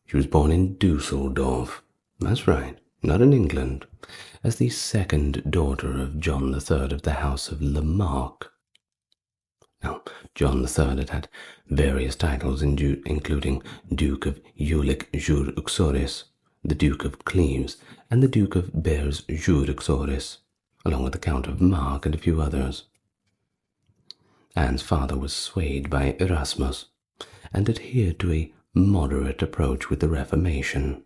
She was born in Dusseldorf, that's right, not in England, as the second daughter of John III of the House of Lamarck. Now, John III had various titles, including Duke of Juric-Juruxoris, the Duke of Cleves, and the Duke of Bers-Juruxoris, along with the Count of Mark and a few others. Anne's father was swayed by Erasmus and adhered to a moderate approach with the Reformation.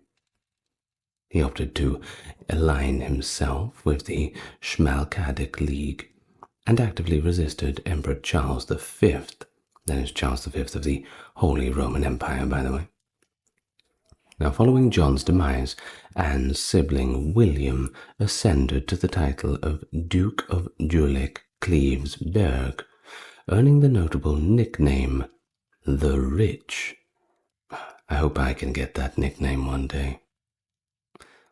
He opted to align himself with the Schmalkaldic League and actively resisted Emperor Charles V, that is Charles V of the Holy Roman Empire, by the way. Now, following John's demise, Anne's sibling William ascended to the title of Duke of Jülich-Cleves-Berg, earning the notable nickname the Rich. I hope I can get that nickname one day.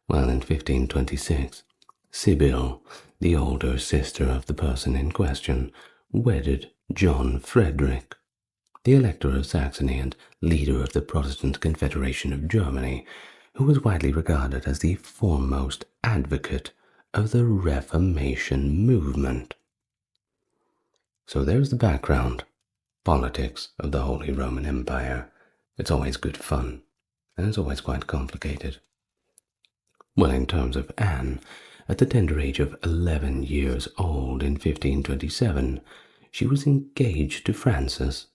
Well, in 1526, Sibyl, the older sister of the person in question, wedded John Frederick, the Elector of Saxony and leader of the Protestant Confederation of Germany, who was widely regarded as the foremost advocate of the Reformation movement. So there's the background, politics of the Holy Roman Empire. It's always good fun, and it's always quite complicated. Well, in terms of Anne, at the tender age of 11 years old in 1527, she was engaged to Francis,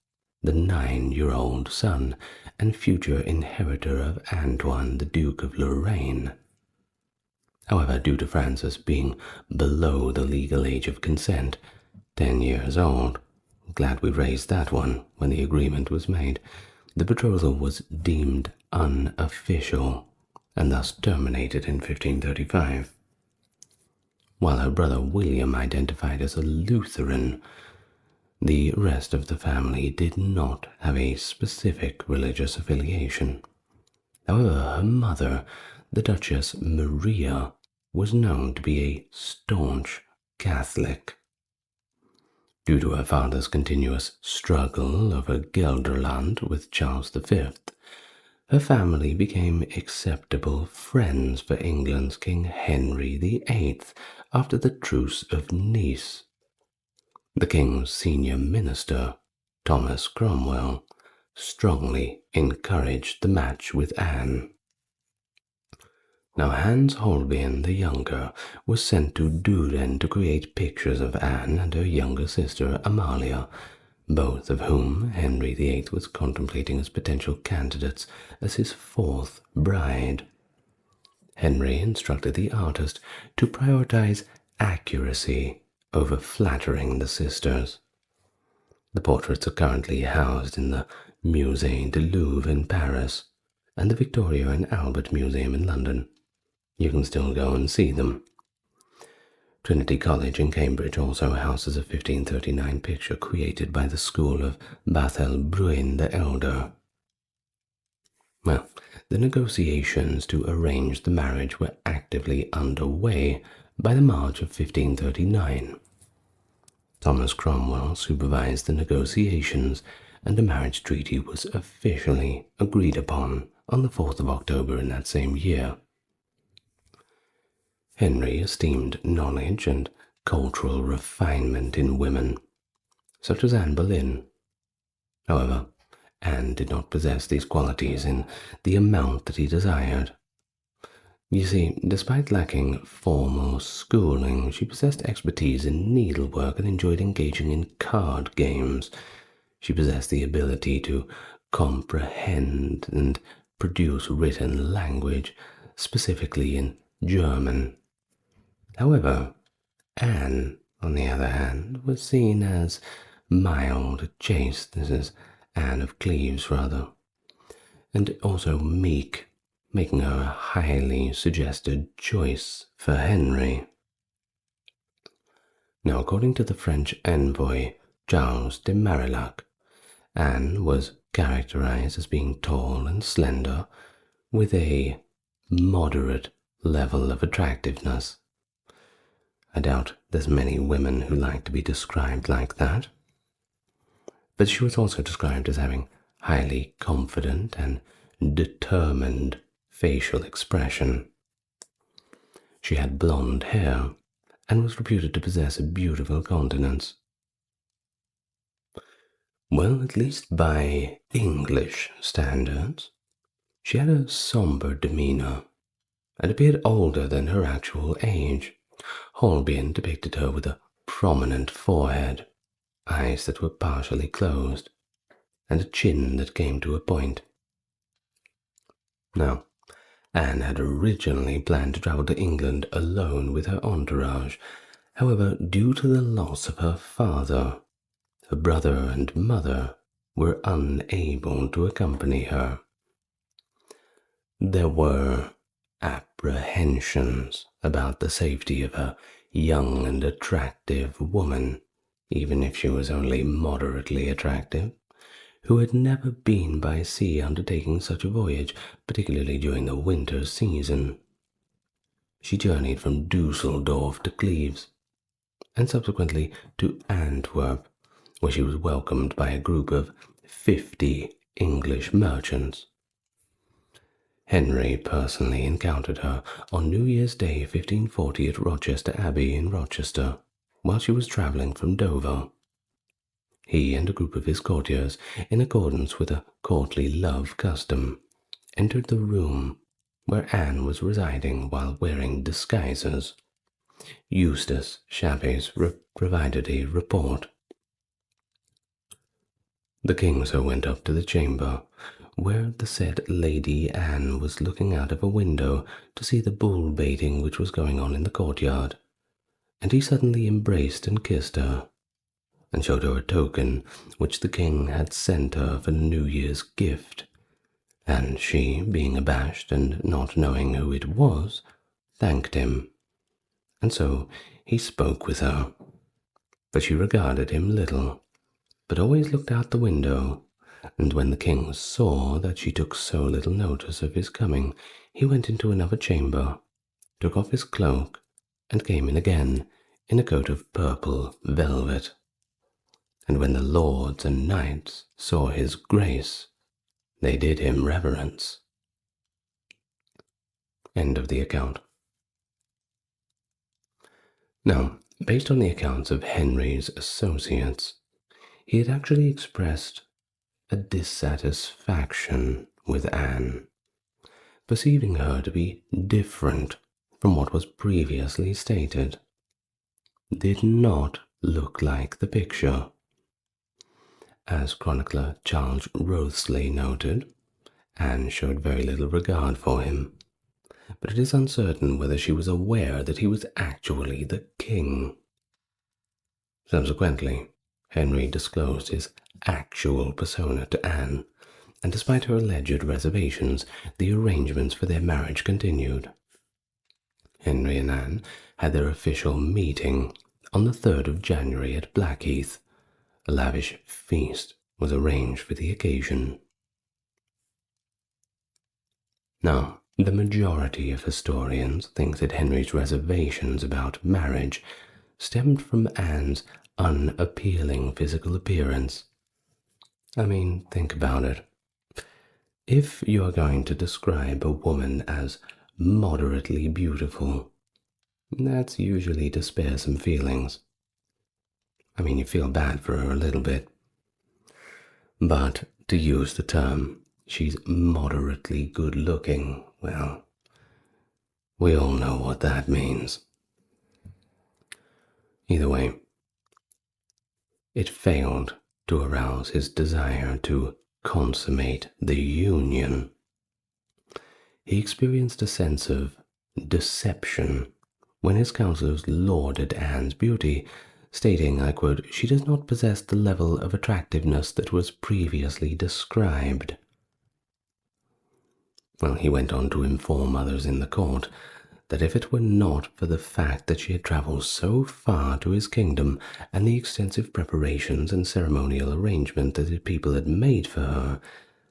the 9-year-old son and future inheritor of Antoine, the Duke of Lorraine. However, due to Francis being below the legal age of consent, 10 years old, glad we raised that one when the agreement was made, the betrothal was deemed unofficial and thus terminated in 1535. While her brother William identified as a Lutheran, the rest of the family did not have a specific religious affiliation. However, her mother, the Duchess Maria, was known to be a staunch Catholic. Due to her father's continuous struggle over Gelderland with Charles V, her family became acceptable friends for England's King Henry VIII after the Truce of Nice. The king's senior minister, Thomas Cromwell, strongly encouraged the match with Anne. Now Hans Holbein the Younger was sent to Duren to create pictures of Anne and her younger sister Amalia, both of whom Henry VIII was contemplating as potential candidates as his fourth bride. Henry instructed the artist to prioritize accuracy over flattering the sisters. The portraits are currently housed in the Musée du Louvre in Paris and the Victoria and Albert Museum in London. You can still go and see them. Trinity College in Cambridge also houses a 1539 picture created by the school of Bathel Bruin the Elder. Well, the negotiations to arrange the marriage were actively underway by the March of 1539. Thomas Cromwell supervised the negotiations, and the marriage treaty was officially agreed upon on the 4th of October in that same year. Henry esteemed knowledge and cultural refinement in women, such as Anne Boleyn. However, Anne did not possess these qualities in the amount that he desired. You see, despite lacking formal schooling, she possessed expertise in needlework and enjoyed engaging in card games. She possessed the ability to comprehend and produce written language, specifically in German. However, Anne, on the other hand, was seen as mild, chaste. This is Anne of Cleves, rather, and also meek, making her a highly suggested choice for Henry. Now, according to the French envoy Charles de Marillac, Anne was characterized as being tall and slender, with a moderate level of attractiveness. I doubt there's many women who like to be described like that. But she was also described as having highly confident and determined facial expression. She had blonde hair and was reputed to possess a beautiful countenance. Well, at least by English standards, she had a somber demeanor and appeared older than her actual age. Holbein depicted her with a prominent forehead, eyes that were partially closed, and a chin that came to a point. Now, Anne had originally planned to travel to England alone with her entourage. However, due to the loss of her father, her brother and mother were unable to accompany her. There were apprehensions about the safety of a young and attractive woman, even if she was only moderately attractive, who had never been by sea undertaking such a voyage, particularly during the winter season. She journeyed from Dusseldorf to Cleves, and subsequently to Antwerp, where she was welcomed by a group of 50 English merchants. Henry personally encountered her on New Year's Day 1540 at Rochester Abbey in Rochester, while she was travelling from Dover. He and a group of his courtiers, in accordance with a courtly love custom, entered the room where Anne was residing while wearing disguises. Eustace Chappes provided a report. The king so went up to the chamber where the said Lady Anne was looking out of a window to see the bull baiting which was going on in the courtyard, and he suddenly embraced and kissed her, and showed her a token which the king had sent her for New Year's gift, and she, being abashed and not knowing who it was, thanked him, and so he spoke with her, but she regarded him little, but always looked out the window. And when the king saw that she took so little notice of his coming, he went into another chamber, took off his cloak, and came in again in a coat of purple velvet. And when the lords and knights saw his grace, they did him reverence. End of the account. Now, based on the accounts of Henry's associates, he had actually expressed a dissatisfaction with Anne, perceiving her to be different from what was previously stated. Did not look like the picture. As chronicler Charles Wriothesley noted, Anne showed very little regard for him, but it is uncertain whether she was aware that he was actually the king. Subsequently, Henry disclosed his actual persona to Anne, and despite her alleged reservations, the arrangements for their marriage continued. Henry and Anne had their official meeting on the 3rd of January at Blackheath. A lavish feast was arranged for the occasion. Now, the majority of historians think that Henry's reservations about marriage stemmed from Anne's unappealing physical appearance. I mean, think about it. If you are going to describe a woman as moderately beautiful, that's usually to spare some feelings. I mean, you feel bad for her a little bit. But to use the term, she's moderately good looking, well, we all know what that means. Either way, it failed to arouse his desire to consummate the union. He experienced a sense of deception when his counselors lauded Anne's beauty, stating, I quote, "She does not possess the level of attractiveness that was previously described." Well, he went on to inform others in the court that if it were not for the fact that she had travelled so far to his kingdom and the extensive preparations and ceremonial arrangement that the people had made for her,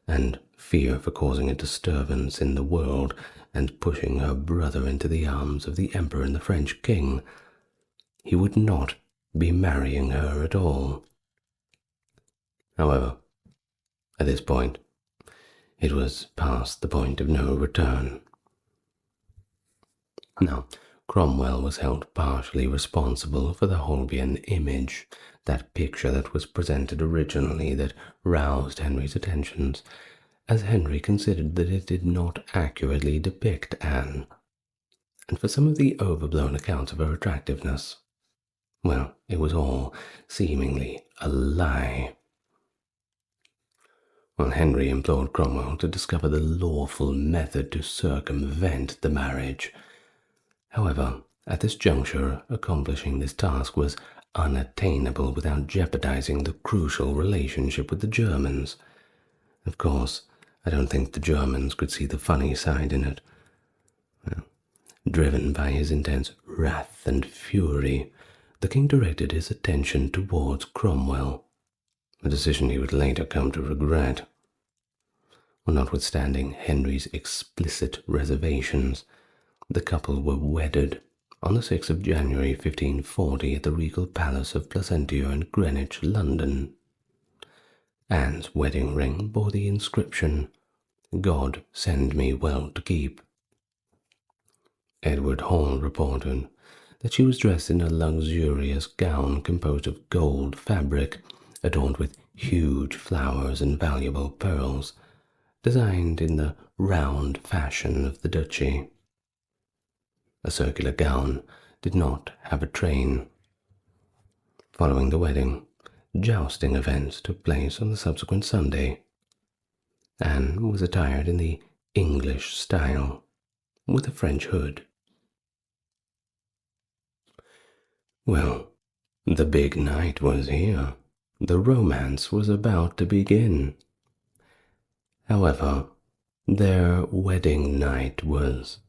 and fear for causing a disturbance in the world and pushing her brother into the arms of the emperor and the French king, he would not be marrying her at all. However, at this point, it was past the point of no return. Now, Cromwell was held partially responsible for the Holbein image, that picture that was presented originally that roused Henry's attentions, as Henry considered that it did not accurately depict Anne, and for some of the overblown accounts of her attractiveness, well, it was all seemingly a lie. Well, Henry implored Cromwell to discover the lawful method to circumvent the marriage. However, at this juncture, accomplishing this task was unattainable without jeopardizing the crucial relationship with the Germans. Of course, I don't think the Germans could see the funny side in it. Well, driven by his intense wrath and fury, the king directed his attention towards Cromwell, a decision he would later come to regret. Well, notwithstanding Henry's explicit reservations, the couple were wedded on the 6th of January 1540 at the regal palace of Placentia in Greenwich, London. Anne's wedding ring bore the inscription, God send me well to keep. Edward Hall reported that she was dressed in a luxurious gown composed of gold fabric, adorned with huge flowers and valuable pearls, designed in the round fashion of the duchy. A circular gown did not have a train. Following the wedding, jousting events took place on the subsequent Sunday. Anne was attired in the English style, with a French hood. Well, the big night was here. The romance was about to begin. However, their wedding night was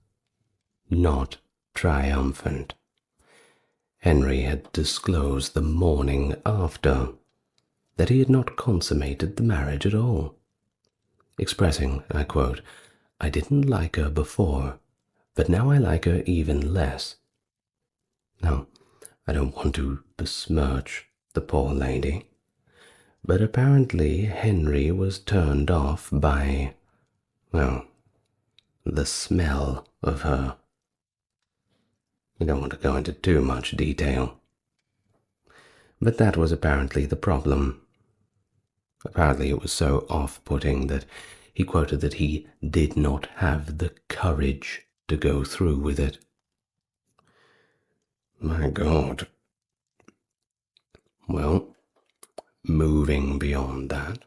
not triumphant. Henry had disclosed the morning after that he had not consummated the marriage at all, expressing, I quote, "I didn't like her before, but now I like her even less." Now, I don't want to besmirch the poor lady, but apparently Henry was turned off by, well, the smell of her. We don't want to go into too much detail, but that was apparently the problem. Apparently it was so off-putting that he quoted that he did not have the courage to go through with it. My God. Well, moving beyond that,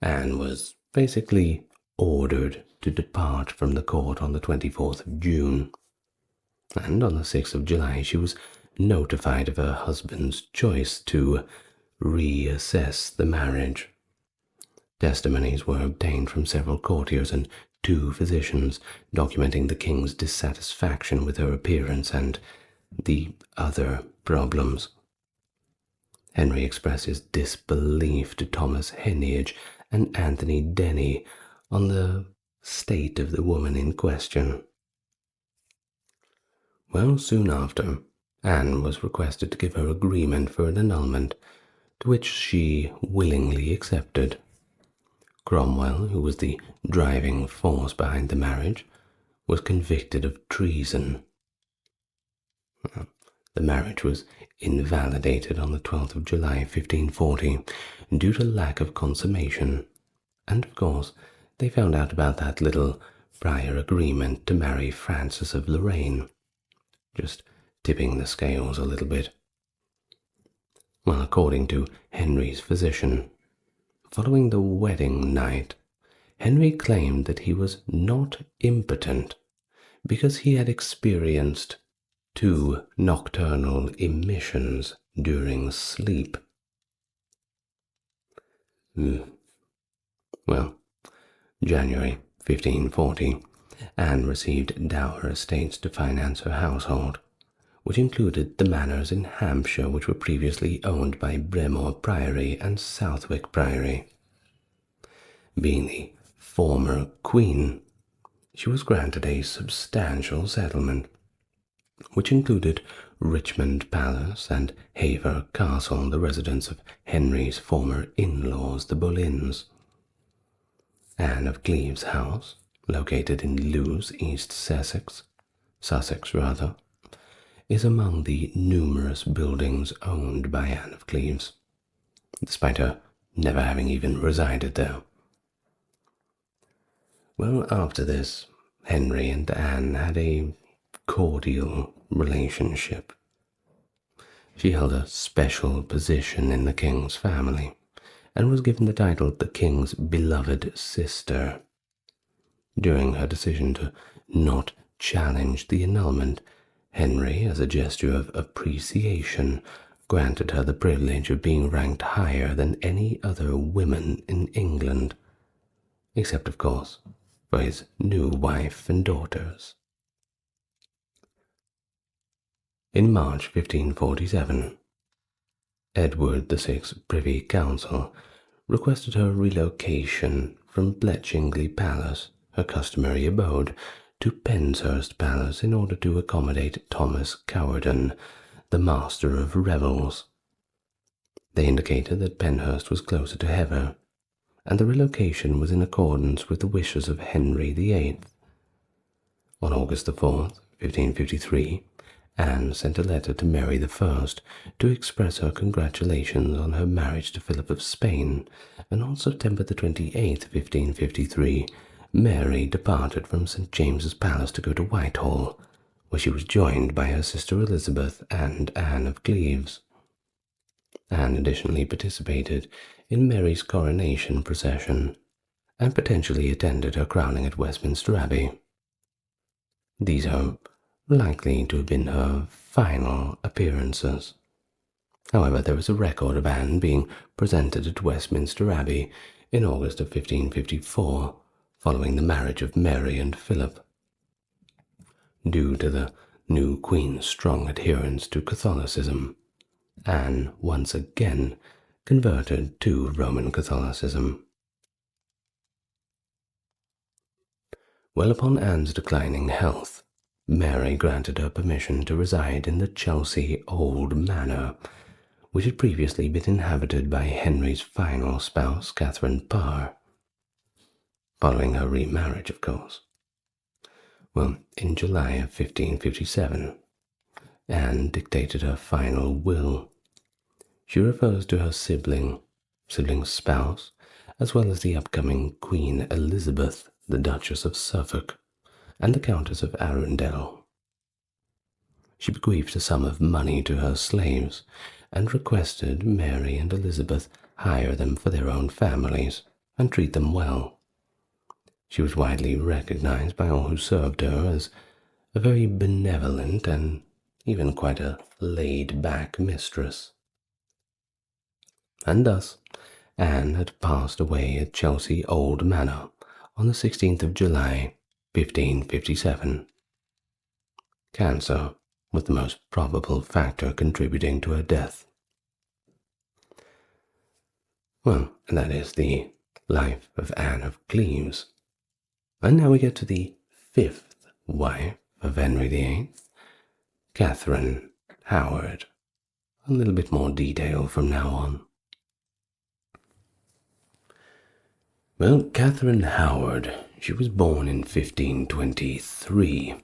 Anne was basically ordered to depart from the court on the 24th of June, and on the 6th of July she was notified of her husband's choice to reassess the marriage. Testimonies were obtained from several courtiers and 2 physicians, documenting the king's dissatisfaction with her appearance and the other problems. Henry expressed his disbelief to Thomas Heneage and Anthony Denny on the state of the woman in question. Well, soon after, Anne was requested to give her agreement for an annulment, to which she willingly accepted. Cromwell, who was the driving force behind the marriage, was convicted of treason. The marriage was invalidated on the 12th of July 1540 due to lack of consummation, and of course they found out about that little prior agreement to marry Francis of Lorraine, just tipping the scales a little bit. Well, according to Henry's physician, following the wedding night, Henry claimed that he was not impotent because he had experienced 2 nocturnal emissions during sleep. Well, January 1540, Anne received dower estates to finance her household, which included the manors in Hampshire which were previously owned by Bremore Priory and Southwick Priory. Being the former queen, she was granted a substantial settlement, which included Richmond Palace and Hever Castle, the residence of Henry's former in-laws, the Boleyns. Anne of Cleves House, located in Lewes, East Sussex, is among the numerous buildings owned by Anne of Cleves, despite her never having even resided there. Well, after this, Henry and Anne had a cordial relationship. She held a special position in the king's family and was given the title the king's beloved sister. During her decision to not challenge the annulment, Henry, as a gesture of appreciation, granted her the privilege of being ranked higher than any other women in England, except, of course, for his new wife and daughters. In March 1547, Edward VI's Privy Council requested her relocation from Bletchingley Palace, her customary abode, to Penshurst Palace in order to accommodate Thomas Cowardin, the master of revels. They indicated that Penshurst was closer to Hever, and the relocation was in accordance with the wishes of Henry VIII. On August the 4th, 1553, Anne sent a letter to Mary I to express her congratulations on her marriage to Philip of Spain, and on September the 28th, 1553, Mary departed from St. James's Palace to go to Whitehall, where she was joined by her sister Elizabeth and Anne of Cleves. Anne additionally participated in Mary's coronation procession, and potentially attended her crowning at Westminster Abbey. These are likely to have been her final appearances. However, there is a record of Anne being presented at Westminster Abbey in August of 1554, following the marriage of Mary and Philip. Due to the new Queen's strong adherence to Catholicism, Anne once again converted to Roman Catholicism. Well, upon Anne's declining health, Mary granted her permission to reside in the Chelsea Old Manor, which had previously been inhabited by Henry's final spouse, Catherine Parr, following her remarriage, of course. Well, in July of 1557, Anne dictated her final will. She refers to her sibling spouse, as well as the upcoming Queen Elizabeth, the Duchess of Suffolk, and the Countess of Arundel. She bequeathed a sum of money to her slaves, and requested Mary and Elizabeth hire them for their own families and treat them well. She was widely recognized by all who served her as a very benevolent and even quite a laid-back mistress. And thus, Anne had passed away at Chelsea Old Manor on the 16th of July, 1557. Cancer was the most probable factor contributing to her death. Well, and that is the life of Anne of Cleves. And now we get to the fifth wife of Henry VIII, Catherine Howard. A little bit more detail from now on. Well, Catherine Howard, she was born in 1523.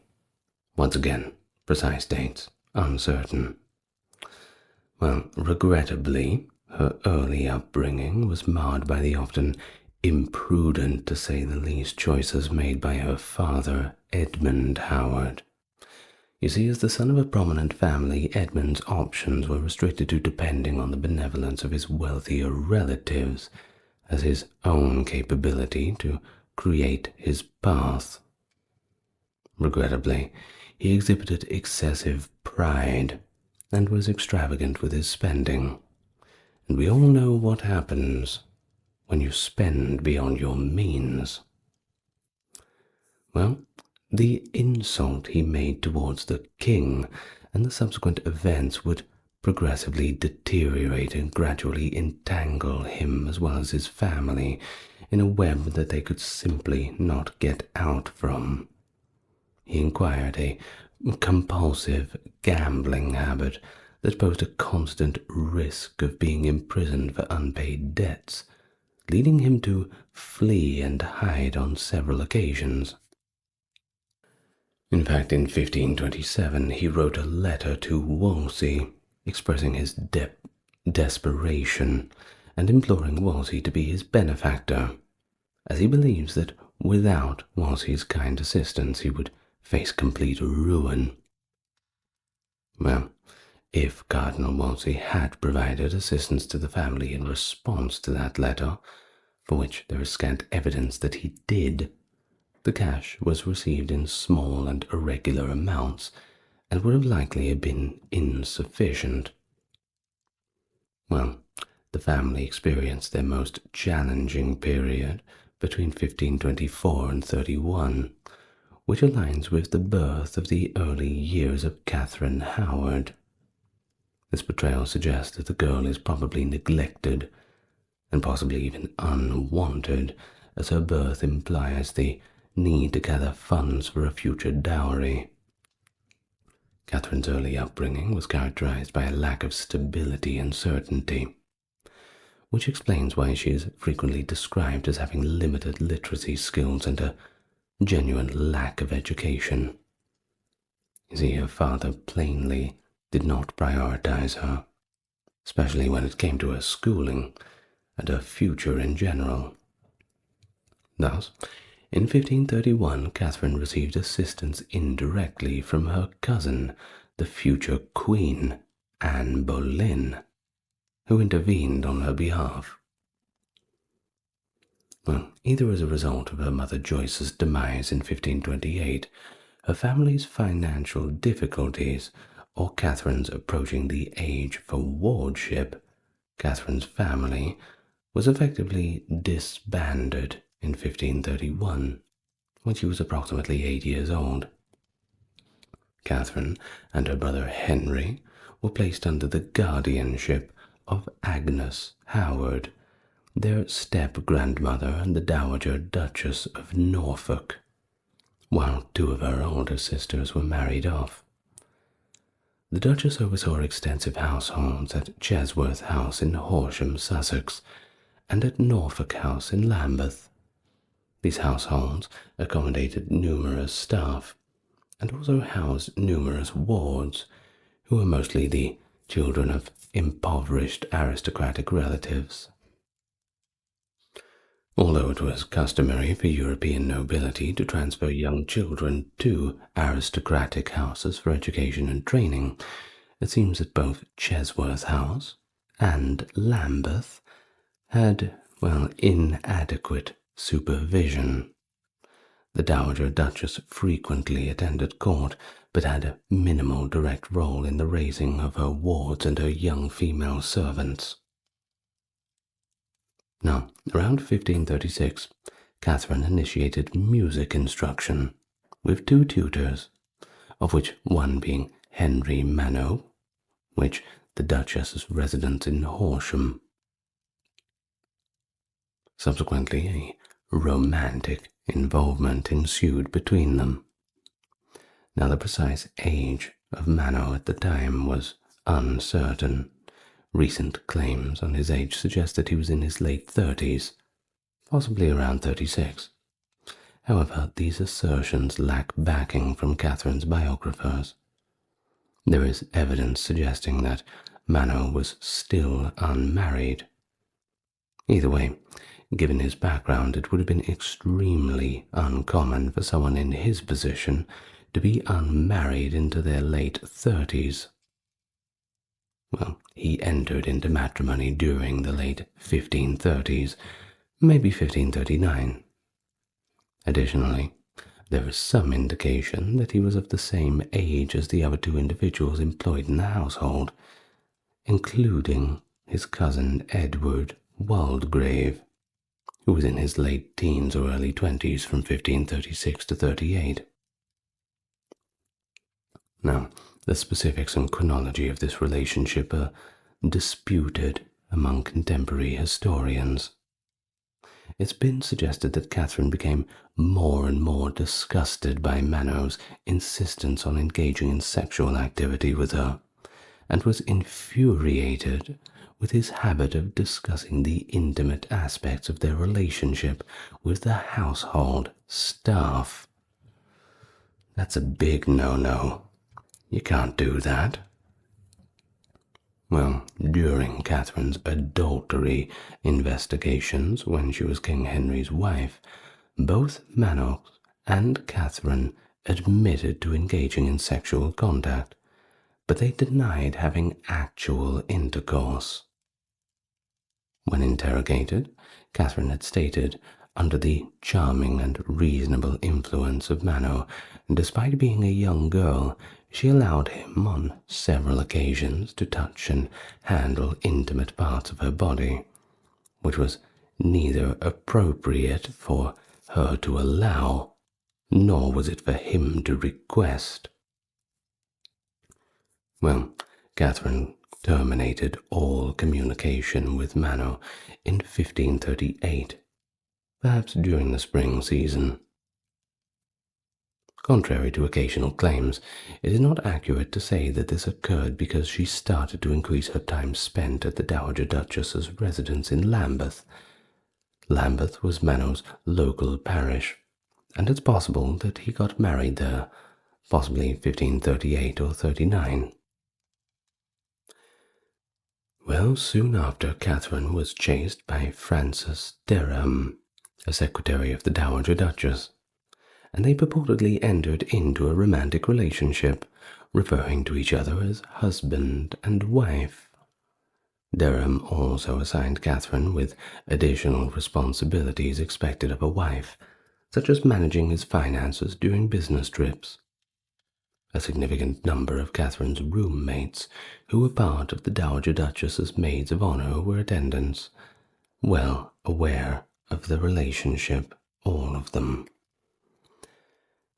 Once again, precise dates uncertain. Well, regrettably, her early upbringing was marred by the often imprudent, to say the least, choices made by her father, Edmund Howard. You see, as the son of a prominent family, Edmund's options were restricted to depending on the benevolence of his wealthier relatives as his own capability to create his path. Regrettably, he exhibited excessive pride and was extravagant with his spending. And we all know what happens when you spend beyond your means. Well, the insult he made towards the king and the subsequent events would progressively deteriorate and gradually entangle him as well as his family in a web that they could simply not get out from. He acquired a compulsive gambling habit that posed a constant risk of being imprisoned for unpaid debts, leading him to flee and hide on several occasions. In fact, in 1527, he wrote a letter to Wolsey expressing his desperation and imploring Wolsey to be his benefactor, as he believes that without Wolsey's kind assistance he would face complete ruin. Well, if Cardinal Wolsey had provided assistance to the family in response to that letter, for which there is scant evidence that he did, the cash was received in small and irregular amounts, and would have likely been insufficient. Well, the family experienced their most challenging period between 1524 and 31, which aligns with the birth of the early years of Catherine Howard. This portrayal suggests that the girl is probably neglected, and possibly even unwanted, as her birth implies the need to gather funds for a future dowry. Catherine's early upbringing was characterized by a lack of stability and certainty. which explains why she is frequently described as having limited literacy skills and a genuine lack of education. You see, her father plainly did not prioritize her, especially when it came to her schooling and her future in general. Thus, in 1531, Catherine received assistance indirectly from her cousin, the future Queen, Anne Boleyn, who intervened on her behalf. Well, either as a result of her mother Joyce's demise in 1528, her family's financial difficulties, or Catherine's approaching the age for wardship, Catherine's family was effectively disbanded in 1531, when she was approximately 8 years old. Catherine and her brother Henry were placed under the guardianship of Agnes Howard, their step-grandmother and the Dowager Duchess of Norfolk, while 2 of her older sisters were married off. The Duchess oversaw extensive households at Chesworth House in Horsham, Sussex, and at Norfolk House in Lambeth. These households accommodated numerous staff, and also housed numerous wards, who were mostly the children of impoverished aristocratic relatives. Although it was customary for European nobility to transfer young children to aristocratic houses for education and training, it seems that both Chesworth House and Lambeth had, inadequate supervision. The Dowager Duchess frequently attended court, but had a minimal direct role in the raising of her wards and her young female servants. Now, around 1536, Catherine initiated music instruction with 2 tutors, of which one being Henry Mano, which the Duchess's residence in Horsham. Subsequently, a romantic involvement ensued between them. Now, the precise age of Mano at the time was uncertain. Recent claims on his age suggest that he was in his late 30s, possibly around 36. However, these assertions lack backing from Catherine's biographers. There is evidence suggesting that Mano was still unmarried. Either way, given his background, it would have been extremely uncommon for someone in his position to be unmarried into their late 30s. Well, he entered into matrimony during the late 1530s, maybe 1539. Additionally, there is some indication that he was of the same age as the other 2 individuals employed in the household, including his cousin Edward Waldegrave, who was in his late teens or early 20s from 1536 to 38. Now, the specifics and chronology of this relationship are disputed among contemporary historians. It's been suggested that Catherine became more and more disgusted by Mano's insistence on engaging in sexual activity with her, and was infuriated with his habit of discussing the intimate aspects of their relationship with the household staff. That's a big no-no. You can't do that. Well, during Catherine's adultery investigations when she was King Henry's wife, both Manox and Catherine admitted to engaging in sexual contact, but they denied having actual intercourse. When interrogated, Catherine had stated, under the charming and reasonable influence of Mano, despite being a young girl, she allowed him on several occasions to touch and handle intimate parts of her body, which was neither appropriate for her to allow, nor was it for him to request. Well, Catherine terminated all communication with Mano in 1538, perhaps during the spring season. Contrary to occasional claims, it is not accurate to say that this occurred because she started to increase her time spent at the Dowager Duchess's residence in Lambeth. Lambeth was Manuel's local parish, and it's possible that he got married there, possibly 1538 or 39. Well, soon after, Catherine was chased by Francis Derham, a secretary of the Dowager Duchess, and they purportedly entered into a romantic relationship, referring to each other as husband and wife. Derham also assigned Catherine with additional responsibilities expected of a wife, such as managing his finances during business trips. A significant number of Catherine's roommates, who were part of the Dowager Duchess's maids of honor, were attendants, well aware of the relationship, all of them.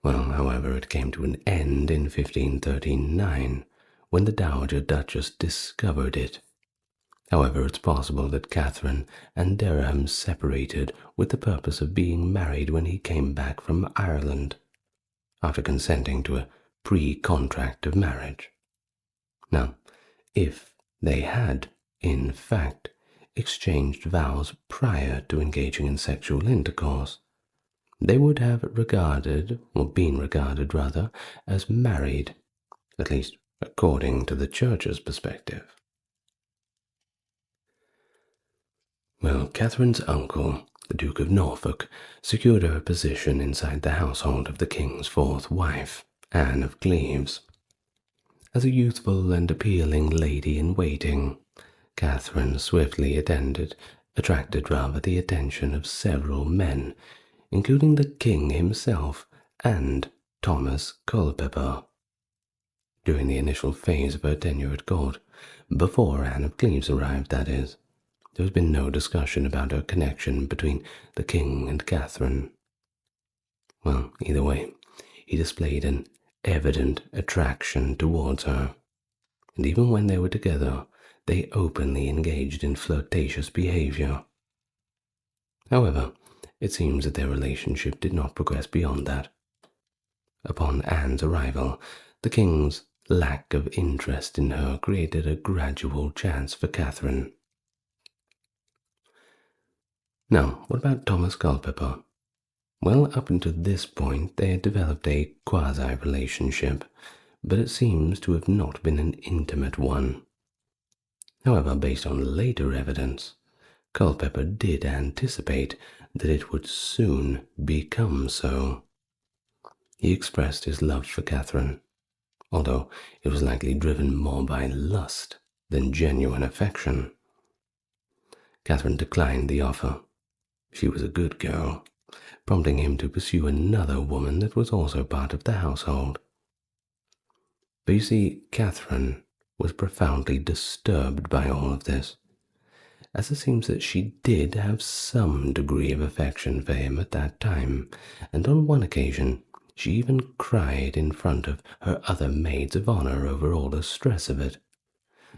Well, however, it came to an end in 1539, when the Dowager Duchess discovered it. However, it's possible that Catherine and Derham separated with the purpose of being married when he came back from Ireland, after consenting to a pre-contract of marriage. Now, if they had, in fact, exchanged vows prior to engaging in sexual intercourse, they would have been regarded rather, as married, at least according to the Church's perspective. Well, Catherine's uncle, the Duke of Norfolk, secured her a position inside the household of the king's fourth wife, Anne of Cleves. As a youthful and appealing lady-in-waiting, Catherine swiftly attracted the attention of several men, including the king himself and Thomas Culpeper. During the initial phase of her tenure at court, before Anne of Cleves arrived, that is, there has been no discussion about her connection between the king and Catherine. Well, either way, he displayed an evident attraction towards her, and even when they were together, they openly engaged in flirtatious behavior. However, it seems that their relationship did not progress beyond that. Upon Anne's arrival, the king's lack of interest in her created a gradual chance for Catherine. Now, what about Thomas Culpeper? Well, up until this point, they had developed a quasi-relationship, but it seems to have not been an intimate one. However, based on later evidence, Culpeper did anticipate that it would soon become so. He expressed his love for Catherine, although it was likely driven more by lust than genuine affection. Catherine declined the offer. She was a good girl, prompting him to pursue another woman that was also part of the household. But you see, Catherine was profoundly disturbed by all of this, as it seems that she did have some degree of affection for him at that time, and on one occasion she even cried in front of her other maids of honor over all the stress of it.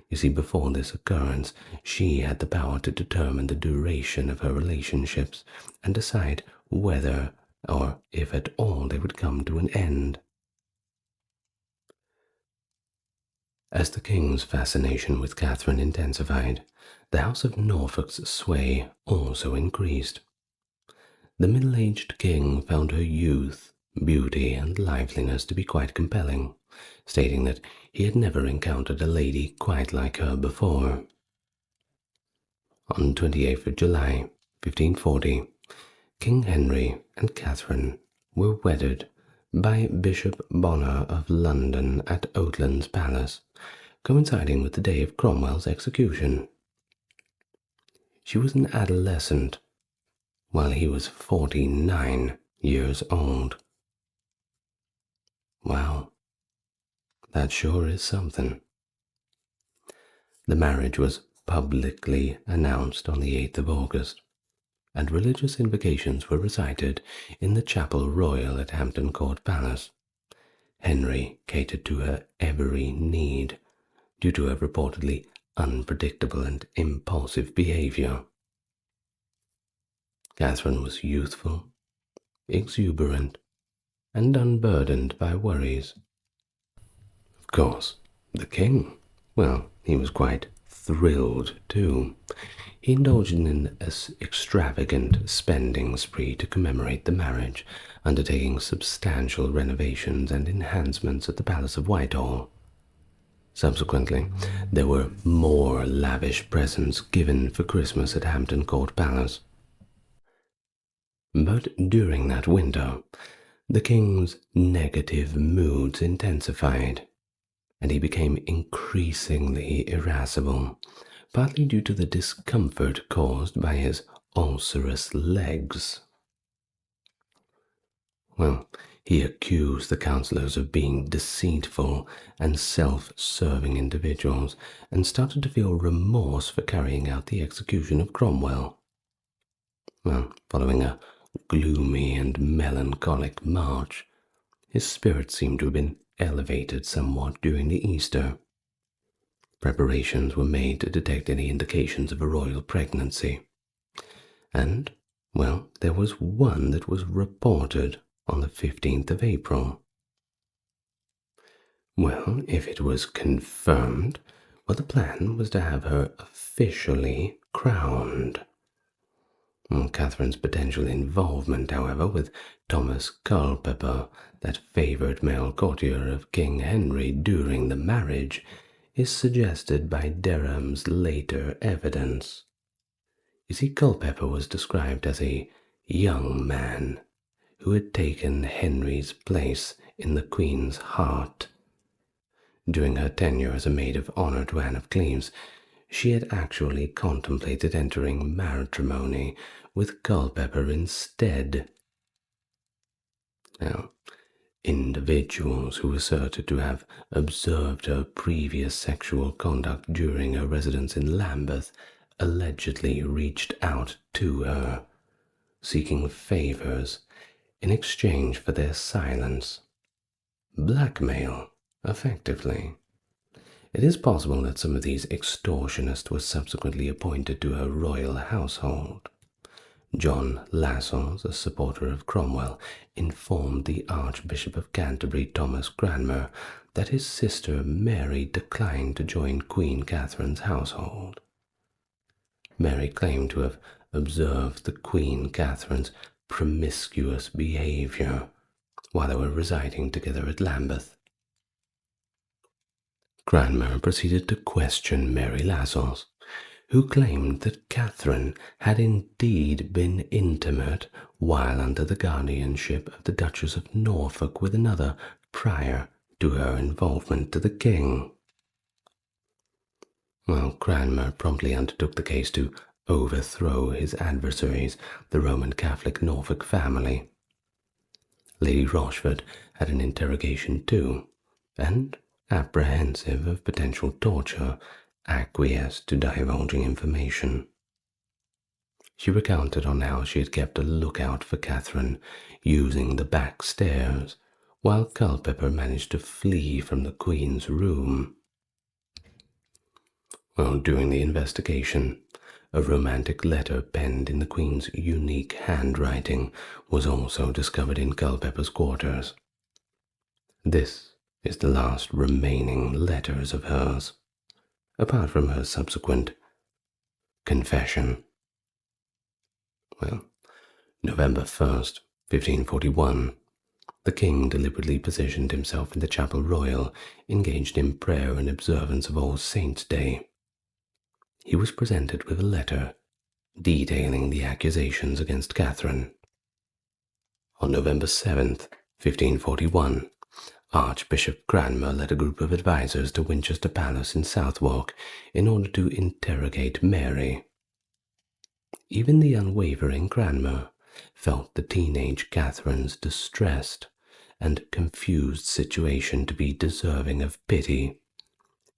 You see, before this occurrence, she had the power to determine the duration of her relationships and decide whether or if at all they would come to an end. As the king's fascination with Catherine intensified, the House of Norfolk's sway also increased. The middle-aged king found her youth, beauty, and liveliness to be quite compelling, stating that he had never encountered a lady quite like her before. On 28th of July, 1540, King Henry and Catherine were wedded by Bishop Bonner of London at Oatlands Palace, coinciding with the day of Cromwell's execution. She was an adolescent, while he was 49 years old. Wow, that sure is something. The marriage was publicly announced on the 8th of August, and religious invocations were recited in the Chapel Royal at Hampton Court Palace. Henry catered to her every need due to her reportedly unpredictable and impulsive behavior. Catherine was youthful, exuberant, and unburdened by worries. Of course, the king, well, he was quite thrilled too. He indulged in an extravagant spending spree to commemorate the marriage, undertaking substantial renovations and enhancements at the Palace of Whitehall. Subsequently, there were more lavish presents given for Christmas at Hampton Court Palace. But during that winter, the king's negative moods intensified, and he became increasingly irascible, partly due to the discomfort caused by his ulcerous legs. Well, he accused the councillors of being deceitful and self-serving individuals, and started to feel remorse for carrying out the execution of Cromwell. Well, following a gloomy and melancholic march, his spirits seemed to have been elevated somewhat during the Easter. Preparations were made to detect any indications of a royal pregnancy. And, well, there was one that was reported on the 15th of April. Well, if it was confirmed, well, the plan was to have her officially crowned. Catherine's potential involvement, however, with Thomas Culpeper, that favoured male courtier of King Henry during the marriage, is suggested by Derham's later evidence. You see, Culpeper was described as a young man who had taken Henry's place in the Queen's heart. During her tenure as a maid of honour to Anne of Cleves, she had actually contemplated entering matrimony with Culpeper instead. Now, individuals who asserted to have observed her previous sexual conduct during her residence in Lambeth allegedly reached out to her, seeking favours in exchange for their silence. Blackmail, effectively. It is possible that some of these extortionists were subsequently appointed to her royal household. John Lascelles, a supporter of Cromwell, informed the Archbishop of Canterbury, Thomas Cranmer, that his sister Mary declined to join Queen Catherine's household. Mary claimed to have observed the Queen Catherine's promiscuous behaviour while they were residing together at Lambeth. Cranmer proceeded to question Mary Lascelles, who claimed that Catherine had indeed been intimate while under the guardianship of the Duchess of Norfolk with another prior to her involvement to the king. Well, Cranmer promptly undertook the case to overthrow his adversaries, the Roman Catholic Norfolk family. Lady Rochford had an interrogation too, and, apprehensive of potential torture, acquiesced to divulging information. She recounted on how she had kept a lookout for Catherine using the back stairs, while Culpeper managed to flee from the Queen's room. Well, during the investigation, a romantic letter penned in the Queen's unique handwriting was also discovered in Culpeper's quarters. This is the last remaining letters of hers, apart from her subsequent confession. Well, November 1st, 1541, the king deliberately positioned himself in the Chapel Royal, engaged in prayer and observance of All Saints' Day. He was presented with a letter detailing the accusations against Catherine. On November 7th, 1541, Archbishop Cranmer led a group of advisers to Winchester Palace in Southwark in order to interrogate Mary. Even the unwavering Cranmer felt the teenage Catherine's distressed and confused situation to be deserving of pity,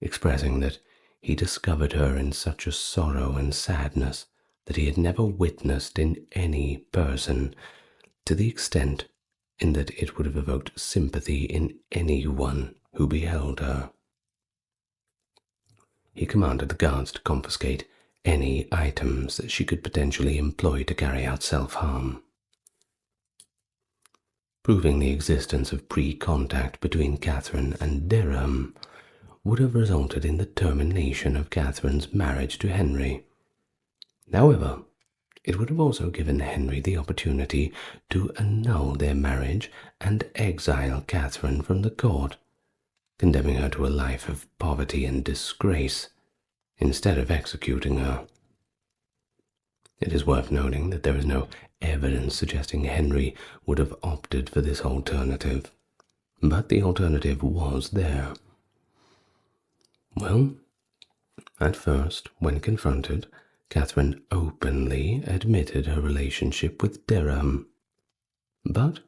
expressing that he discovered her in such a sorrow and sadness that he had never witnessed in any person, to the extent in that it would have evoked sympathy in anyone who beheld her. He commanded the guards to confiscate any items that she could potentially employ to carry out self-harm. proving the existence of pre-contact between Catherine and Derham would have resulted in the termination of Catherine's marriage to Henry. However, it would have also given Henry the opportunity to annul their marriage and exile Catherine from the court, condemning her to a life of poverty and disgrace, instead of executing her. It is worth noting that there is no evidence suggesting Henry would have opted for this alternative, but the alternative was there. Well, at first, when confronted, Catherine openly admitted her relationship with Derham, but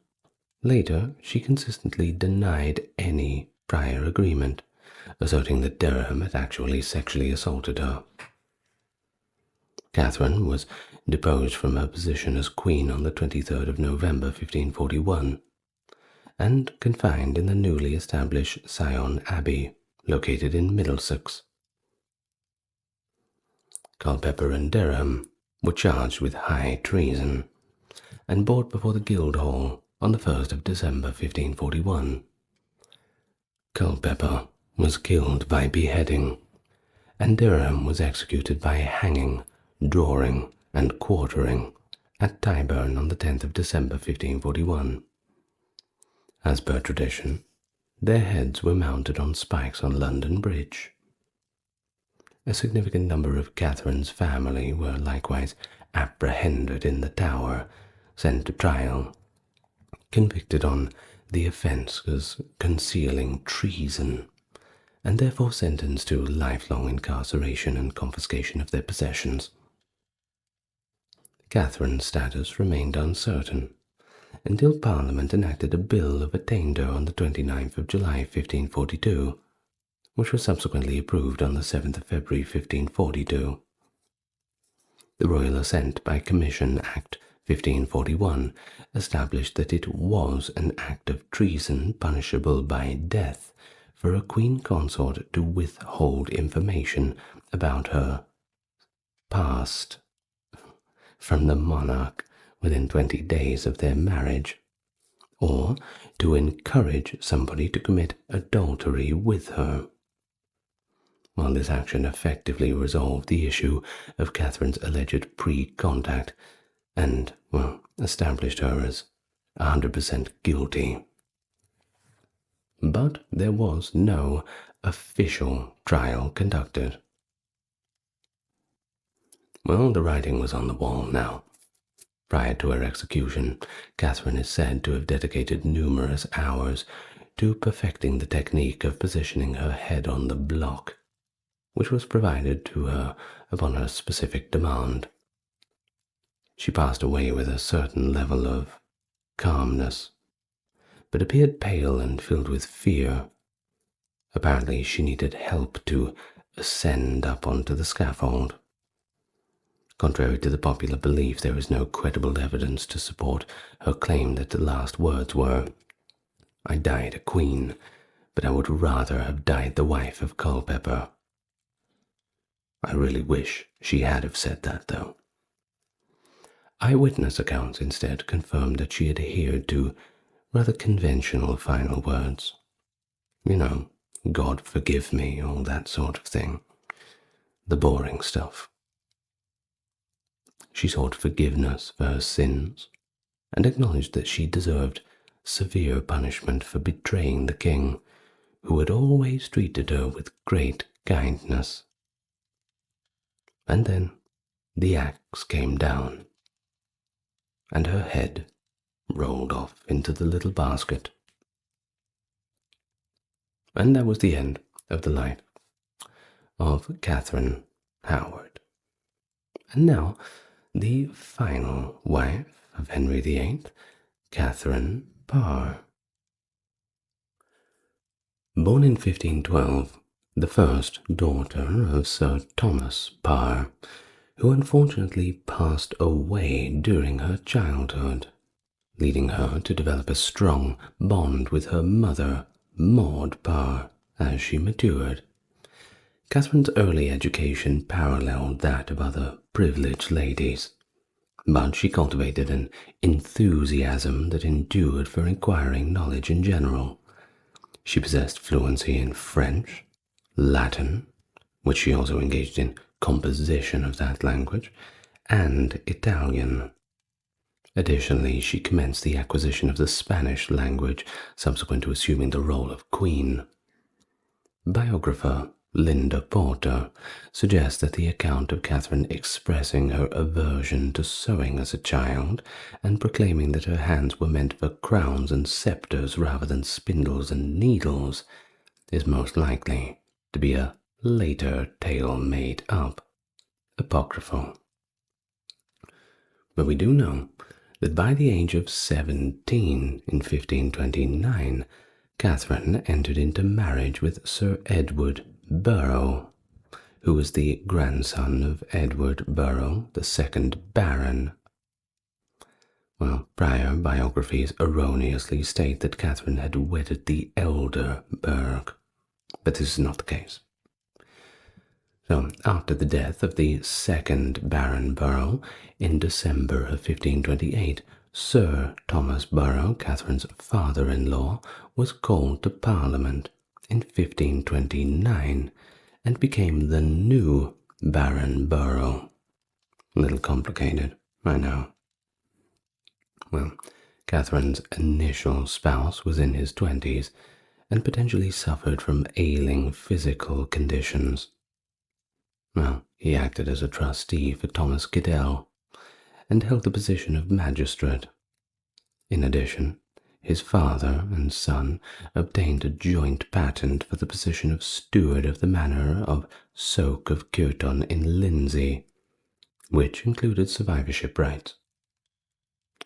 later she consistently denied any prior agreement, asserting that Derham had actually sexually assaulted her. Catherine was deposed from her position as queen on the 23rd of November 1541, and confined in the newly established Sion Abbey, located in Middlesex. Culpeper and Derham were charged with high treason, and brought before the Guildhall on the 1st of December 1541. Culpeper was killed by beheading, and Derham was executed by hanging, drawing, and quartering at Tyburn on the 10th of December 1541. As per tradition, their heads were mounted on spikes on London Bridge. A significant number of Catherine's family were likewise apprehended in the Tower, sent to trial, convicted on the offence as concealing treason, and therefore sentenced to lifelong incarceration and confiscation of their possessions. Catherine's status remained uncertain until Parliament enacted a bill of attainder on the 29th of July 1542, which was subsequently approved on the 7th of February 1542. The Royal Assent by Commission Act 1541 established that it was an act of treason punishable by death for a queen consort to withhold information about her past from the monarch within 20 days of their marriage, or to encourage somebody to commit adultery with her. While this action effectively resolved the issue of Catherine's alleged pre-contact and, established her as 100% guilty. But there was no official trial conducted. Well, the writing was on the wall now. Prior to her execution, Catherine is said to have dedicated numerous hours to perfecting the technique of positioning her head on the block, which was provided to her upon her specific demand. She passed away with a certain level of calmness, but appeared pale and filled with fear. Apparently she needed help to ascend up onto the scaffold. Contrary to the popular belief, there is no credible evidence to support her claim that the last words were, "I died a queen, but I would rather have died the wife of Culpeper." I really wish she had have said that, though. Eyewitness accounts instead confirmed that she adhered to rather conventional final words. God forgive me, all that sort of thing. The boring stuff. She sought forgiveness for her sins and acknowledged that she deserved severe punishment for betraying the king, who had always treated her with great kindness. And then the axe came down, and her head rolled off into the little basket. And that was the end of the life of Catherine Howard. And now, the final wife of Henry VIII, Catherine Parr. Born in 1512, the first daughter of Sir Thomas Parr, who unfortunately passed away during her childhood, leading her to develop a strong bond with her mother, Maud Parr, as she matured. Catherine's early education paralleled that of other privileged ladies. but she cultivated an enthusiasm that endured for acquiring knowledge in general. She possessed fluency in French, Latin, which she also engaged in composition of that language, and Italian. Additionally, she commenced the acquisition of the Spanish language, subsequent to assuming the role of queen. Biographer Linda Porter suggests that the account of Catherine expressing her aversion to sewing as a child and proclaiming that her hands were meant for crowns and scepters rather than spindles and needles is most likely to be a later tale made up, apocryphal. But we do know that by the age of 17 in 1529, Catherine entered into marriage with Sir Edward Burrough, who was the grandson of Edward Burrough, the second Baron. Well, prior biographies erroneously state that Catherine had wedded the elder Burgh, but this is not the case. So, after the death of the second Baron Burrough in December of 1528, Sir Thomas Burrough, Catherine's father-in-law, was called to Parliament in 1529 and became the new Baron Burrough. A little complicated, I know. Well, Catherine's initial spouse was in his 20s and potentially suffered from ailing physical conditions. Well, he acted as a trustee for Thomas Giddel and held the position of magistrate. In addition, his father and son obtained a joint patent for the position of steward of the manor of Soke of Kirton in Lindsey, which included survivorship rights.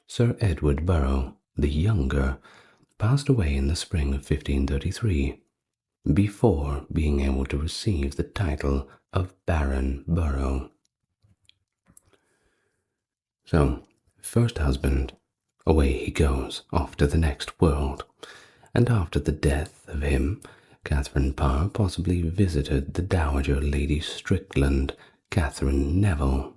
Sir Edward Burrough, the younger, passed away in the spring of 1533, before being able to receive the title of Baron Burrough. So, first husband, away he goes, off to the next world, and after the death of him, Catherine Parr possibly visited the Dowager Lady Strickland, Catherine Neville,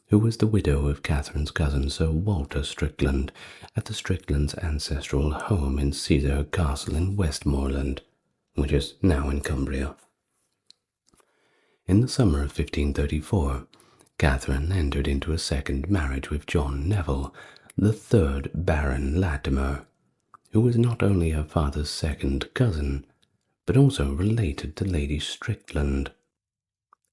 who was the widow of Catherine's cousin Sir Walter Strickland, at the Stricklands' ancestral home in Cedar Castle in Westmoreland, which is now in Cumbria. In the summer of 1534, Catherine entered into a second marriage with John Neville, the third Baron Latimer, who was not only her father's second cousin, but also related to Lady Strickland.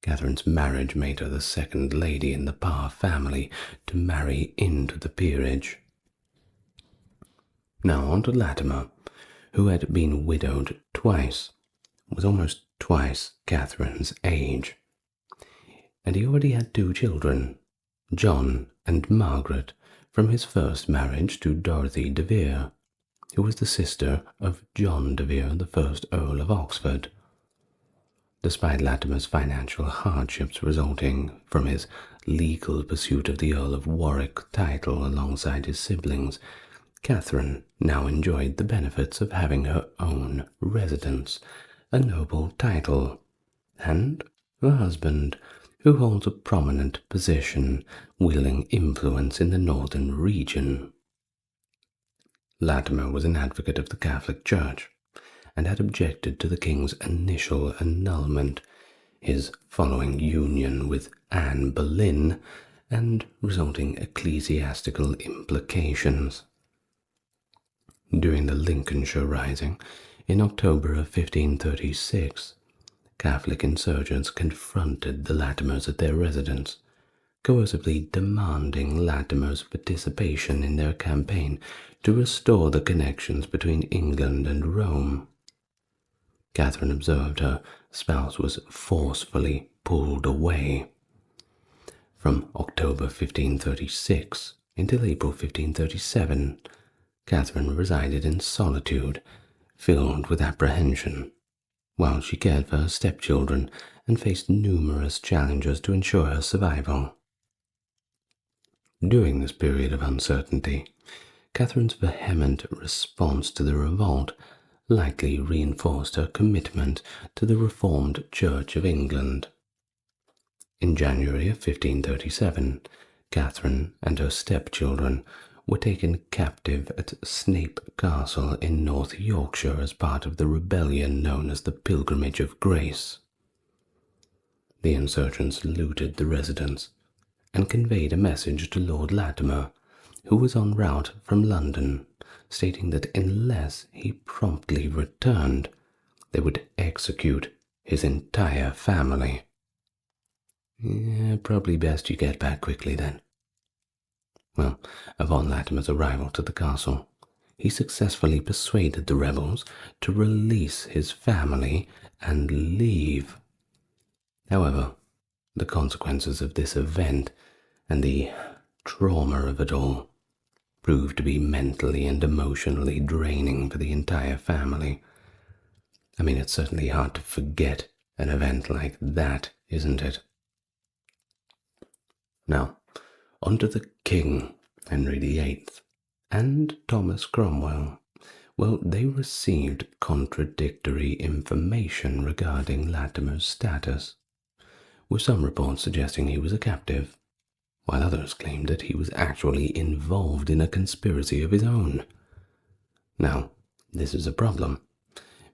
Catherine's marriage made her the second lady in the Parr family to marry into the peerage. Now on to Latimer, who had been widowed twice, was almost twice Catherine's age, and he already had two children, John and Margaret, from his first marriage to Dorothy de Vere, who was the sister of John de Vere, the first Earl of Oxford. Despite Latimer's financial hardships resulting from his legal pursuit of the Earl of Warwick title alongside his siblings, Catherine now enjoyed the benefits of having her own residence, a noble title, and a husband who holds a prominent position, wielding influence in the northern region. Latimer was an advocate of the Catholic Church, and had objected to the king's initial annulment, his following union with Anne Boleyn, and resulting ecclesiastical implications. During the Lincolnshire Rising, in October of 1536, Catholic insurgents confronted the Latimers at their residence, coercively demanding Latimer's participation in their campaign to restore the connections between England and Rome. Catherine observed her spouse was forcefully pulled away. From October 1536 until April 1537, Catherine resided in solitude, filled with apprehension, while she cared for her stepchildren and faced numerous challenges to ensure her survival. During this period of uncertainty, Catherine's vehement response to the revolt likely reinforced her commitment to the Reformed Church of England. In January of 1537, Catherine and her stepchildren were taken captive at Snape Castle in North Yorkshire as part of the rebellion known as the Pilgrimage of Grace. The insurgents looted the residence and conveyed a message to Lord Latimer, who was en route from London, stating that unless he promptly returned, they would execute his entire family. Probably best you get back quickly then. Well, upon Latimer's arrival to the castle, he successfully persuaded the rebels to release his family and leave. However, the consequences of this event and the trauma of it all proved to be mentally and emotionally draining for the entire family. I mean, it's certainly hard to forget an event like that, isn't it? Now, on to the King, Henry VIII, and Thomas Cromwell. Well, they received contradictory information regarding Latimer's status, with some reports suggesting he was a captive, while others claimed that he was actually involved in a conspiracy of his own. Now, this is a problem,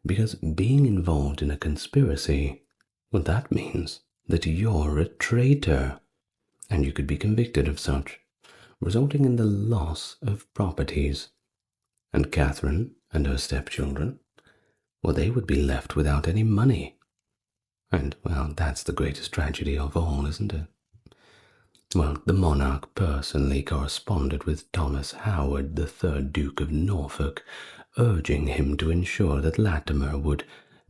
because being involved in a conspiracy, well, that means that you're a traitor, and you could be convicted of such, resulting in the loss of properties. And Catherine and her stepchildren, well, they would be left without any money. And, well, that's the greatest tragedy of all, isn't it? Well, the monarch personally corresponded with Thomas Howard, the 3rd Duke of Norfolk, urging him to ensure that Latimer would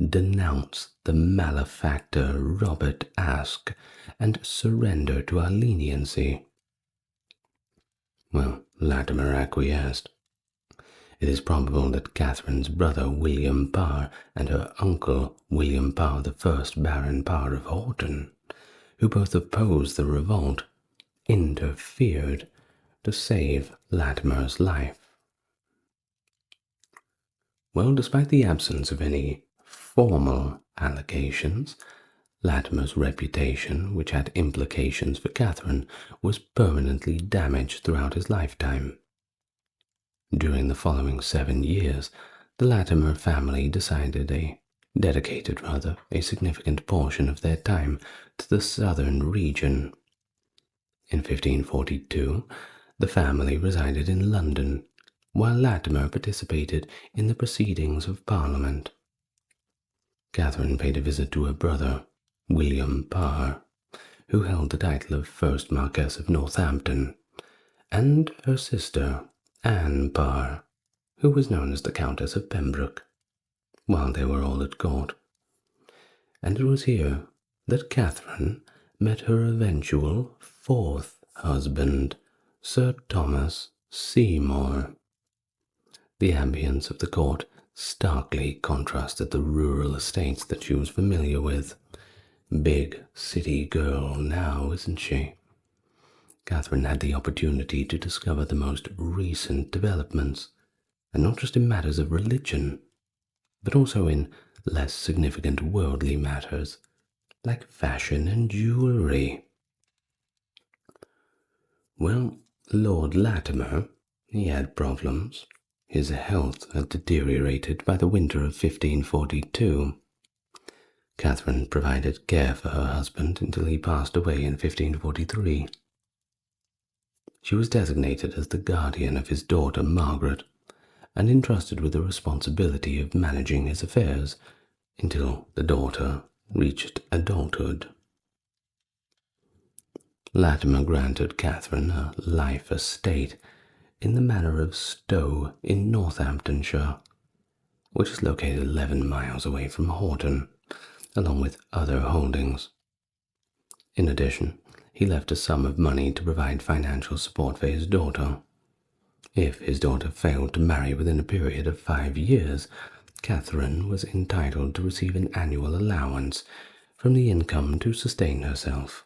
denounce the malefactor Robert Aske and surrender to our leniency. Well, Latimer acquiesced. It is probable that Catherine's brother William Parr and her uncle William Parr, the 1st Baron Parr of Horton, who both opposed the revolt, interfered to save Latimer's life. Well, despite the absence of any formal allegations, Latimer's reputation, which had implications for Catherine, was permanently damaged throughout his lifetime. During the following 7 years, the Latimer family dedicated a significant portion of their time to the southern region. In 1542, the family resided in London, while Latimer participated in the proceedings of Parliament. Catherine paid a visit to her brother, William Parr, who held the title of 1st Marquess of Northampton, and her sister, Anne Parr, who was known as the Countess of Pembroke, while they were all at court. And it was here that Catherine met her eventual 4th husband, Sir Thomas Seymour. The ambience of the court starkly contrasted the rural estates that she was familiar with. Big city girl now, isn't she? Catherine had the opportunity to discover the most recent developments, and not just in matters of religion, but also in less significant worldly matters, like fashion and jewelry. Well, Lord Latimer, he had problems. His health had deteriorated by the winter of 1542. Catherine provided care for her husband until he passed away in 1543. She was designated as the guardian of his daughter Margaret, and entrusted with the responsibility of managing his affairs until the daughter reached adulthood. Latimer granted Catherine a life estate in the manor of Stowe in Northamptonshire, which is located 11 miles away from Horton, along with other holdings. In addition, he left a sum of money to provide financial support for his daughter. If his daughter failed to marry within a period of 5 years, Catherine was entitled to receive an annual allowance from the income to sustain herself.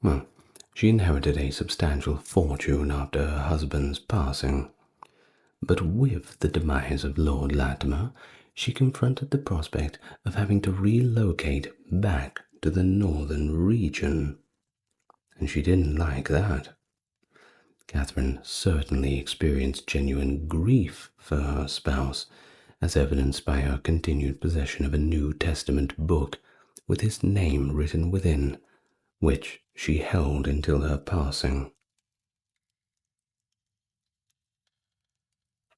Well, she inherited a substantial fortune after her husband's passing, but with the demise of Lord Latimer, she confronted the prospect of having to relocate back to the northern region. and she didn't like that. Catherine certainly experienced genuine grief for her spouse, as evidenced by her continued possession of a New Testament book with his name written within, which she held until her passing.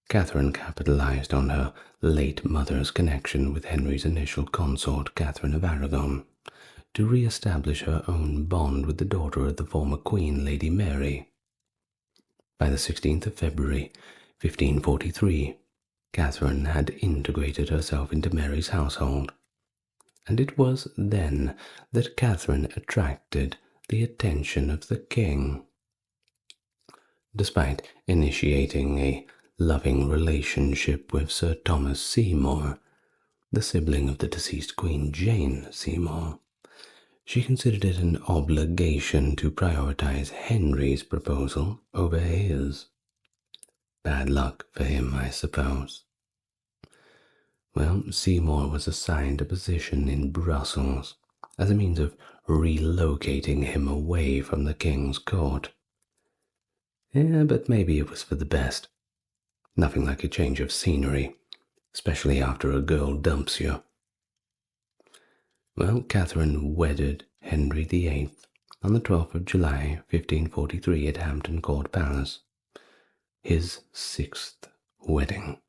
Catherine capitalized on her late mother's connection with Henry's initial consort, Catherine of Aragon, to re-establish her own bond with the daughter of the former Queen, Lady Mary. By the 16th of February, 1543, Catherine had integrated herself into Mary's household, and it was then that Catherine attracted the attention of the king. Despite initiating a loving relationship with Sir Thomas Seymour, the sibling of the deceased Queen Jane Seymour, she considered it an obligation to prioritize Henry's proposal over his. Bad luck for him, I suppose. Well, Seymour was assigned a position in Brussels as a means of relocating him away from the king's court. Yeah, but maybe it was for the best. Nothing like a change of scenery, especially after a girl dumps you. Well, Catherine wedded Henry VIII on the 12th of July, 1543 at Hampton Court Palace, his 6th wedding.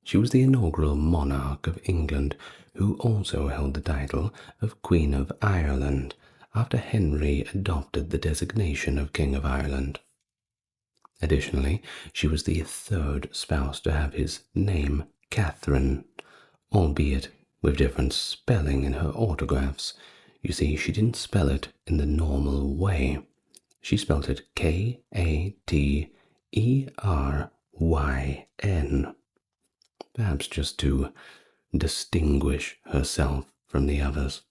She was the inaugural monarch of England, who also held the title of Queen of Ireland after Henry adopted the designation of King of Ireland. Additionally, she was the 3rd spouse to have his name Catherine, albeit with different spelling in her autographs. You see, she didn't spell it in the normal way. She spelled it Katheryn, perhaps just to distinguish herself from the others.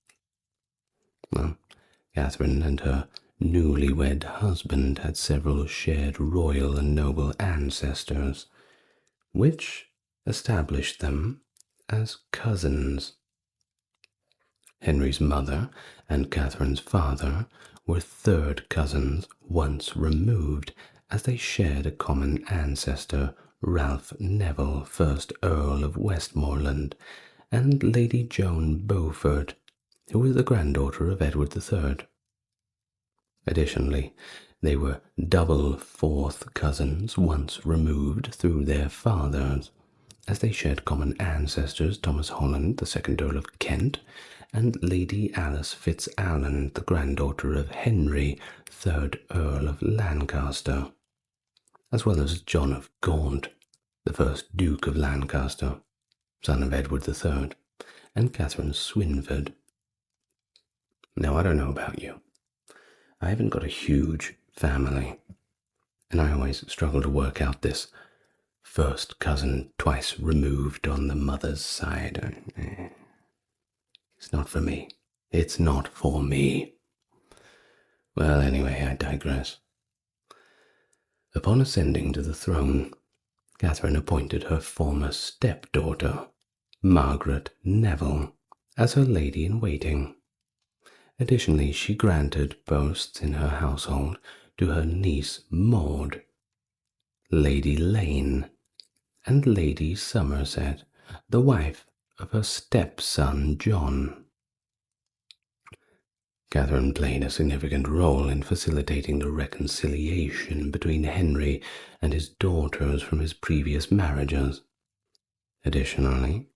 Well, Catherine and her newlywed husband had several shared royal and noble ancestors, which established them as cousins. Henry's mother and Catherine's father were 3rd cousins once removed, as they shared a common ancestor, Ralph Neville, 1st Earl of Westmoreland, and Lady Joan Beaufort, who was the granddaughter of Edward III. Additionally, they were double 4th cousins once removed through their fathers, as they shared common ancestors, Thomas Holland, the 2nd Earl of Kent, and Lady Alice Fitzalan, the granddaughter of Henry, 3rd Earl of Lancaster, as well as John of Gaunt, the 1st Duke of Lancaster, son of Edward III, and Catherine Swynford. Now, I don't know about you. I haven't got a huge family, and I always struggle to work out this 1st cousin twice removed on the mother's side. It's not for me. It's not for me. Well, anyway, I digress. Upon ascending to the throne, Catherine appointed her former stepdaughter, Margaret Neville, as her lady-in-waiting. Additionally, she granted posts in her household to her niece Maud, Lady Lane, and Lady Somerset, the wife of her stepson John. Catherine played a significant role in facilitating the reconciliation between Henry and his daughters from his previous marriages. Additionally,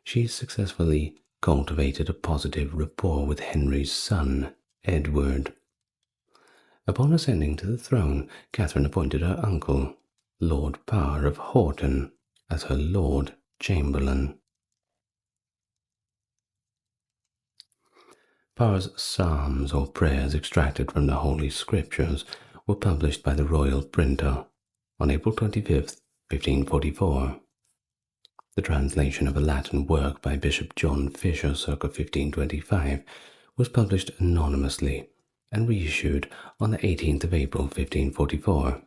she successfully cultivated a positive rapport with Henry's son, Edward. Upon ascending to the throne, Catherine appointed her uncle, Lord Parr of Horton, as her Lord Chamberlain. Parr's psalms or prayers extracted from the Holy Scriptures were published by the royal printer on April 25th, 1544. The translation of a Latin work by Bishop John Fisher circa 1525 was published anonymously and reissued on the 18th of April 1544.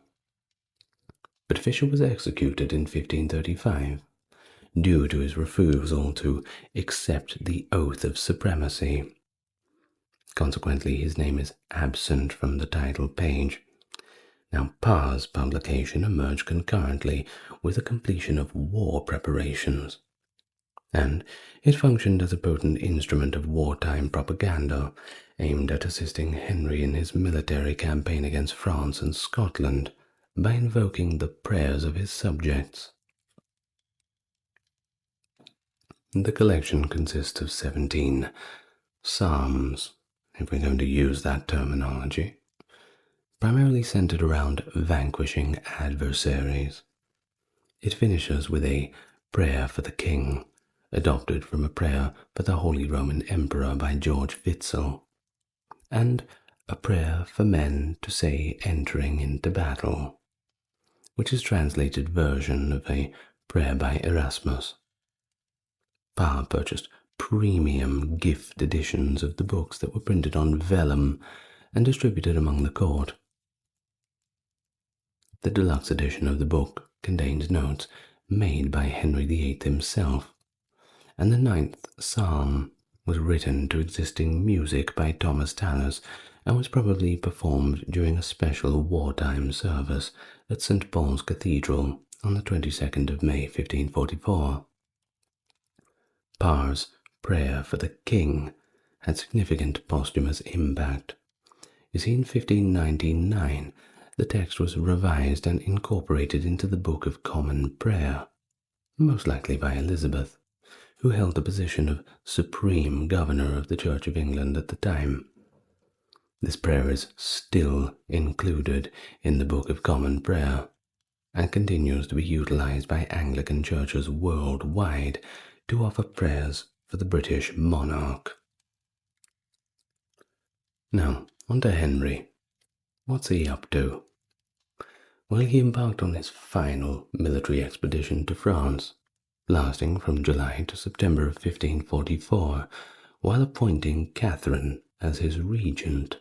But Fisher was executed in 1535 due to his refusal to accept the oath of supremacy. Consequently, his name is absent from the title page. Now, Parr's publication emerged concurrently with the completion of war preparations, and it functioned as a potent instrument of wartime propaganda aimed at assisting Henry in his military campaign against France and Scotland by invoking the prayers of his subjects. The collection consists of 17 psalms, if we're going to use that terminology, primarily centered around vanquishing adversaries. It finishes with a prayer for the king, adopted from a prayer for the Holy Roman Emperor by George VIII, and a prayer for men to say entering into battle, which is a translated version of a prayer by Erasmus. Parr purchased premium gift editions of the books that were printed on vellum and distributed among the court. The deluxe edition of the book contains notes made by Henry VIII himself, and the 9th psalm was written to existing music by Thomas Tallis and was probably performed during a special wartime service at St. Paul's Cathedral on the 22nd of May 1544. Parr's prayer for the king had significant posthumous impact. You see, in 1599, the text was revised and incorporated into the Book of Common Prayer, most likely by Elizabeth, who held the position of supreme governor of the Church of England at the time. This prayer is still included in the Book of Common Prayer and continues to be utilized by Anglican churches worldwide to offer prayers for the British monarch. Now, on to Henry. What's he up to? Well, he embarked on his final military expedition to France, lasting from July to September of 1544, while appointing Catherine as his regent.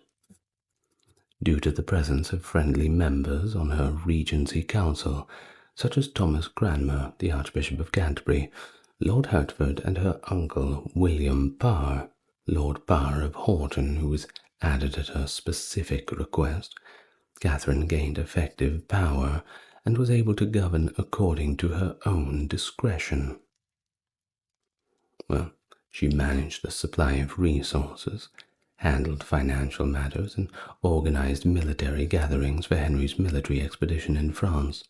Due to the presence of friendly members on her regency council, such as Thomas Cranmer, the Archbishop of Canterbury, Lord Hertford, and her uncle William Parr, Lord Parr of Horton, who was added at her specific request, Catherine gained effective power and was able to govern according to her own discretion. Well, she managed the supply of resources, handled financial matters, and organized military gatherings for Henry's military expedition in France.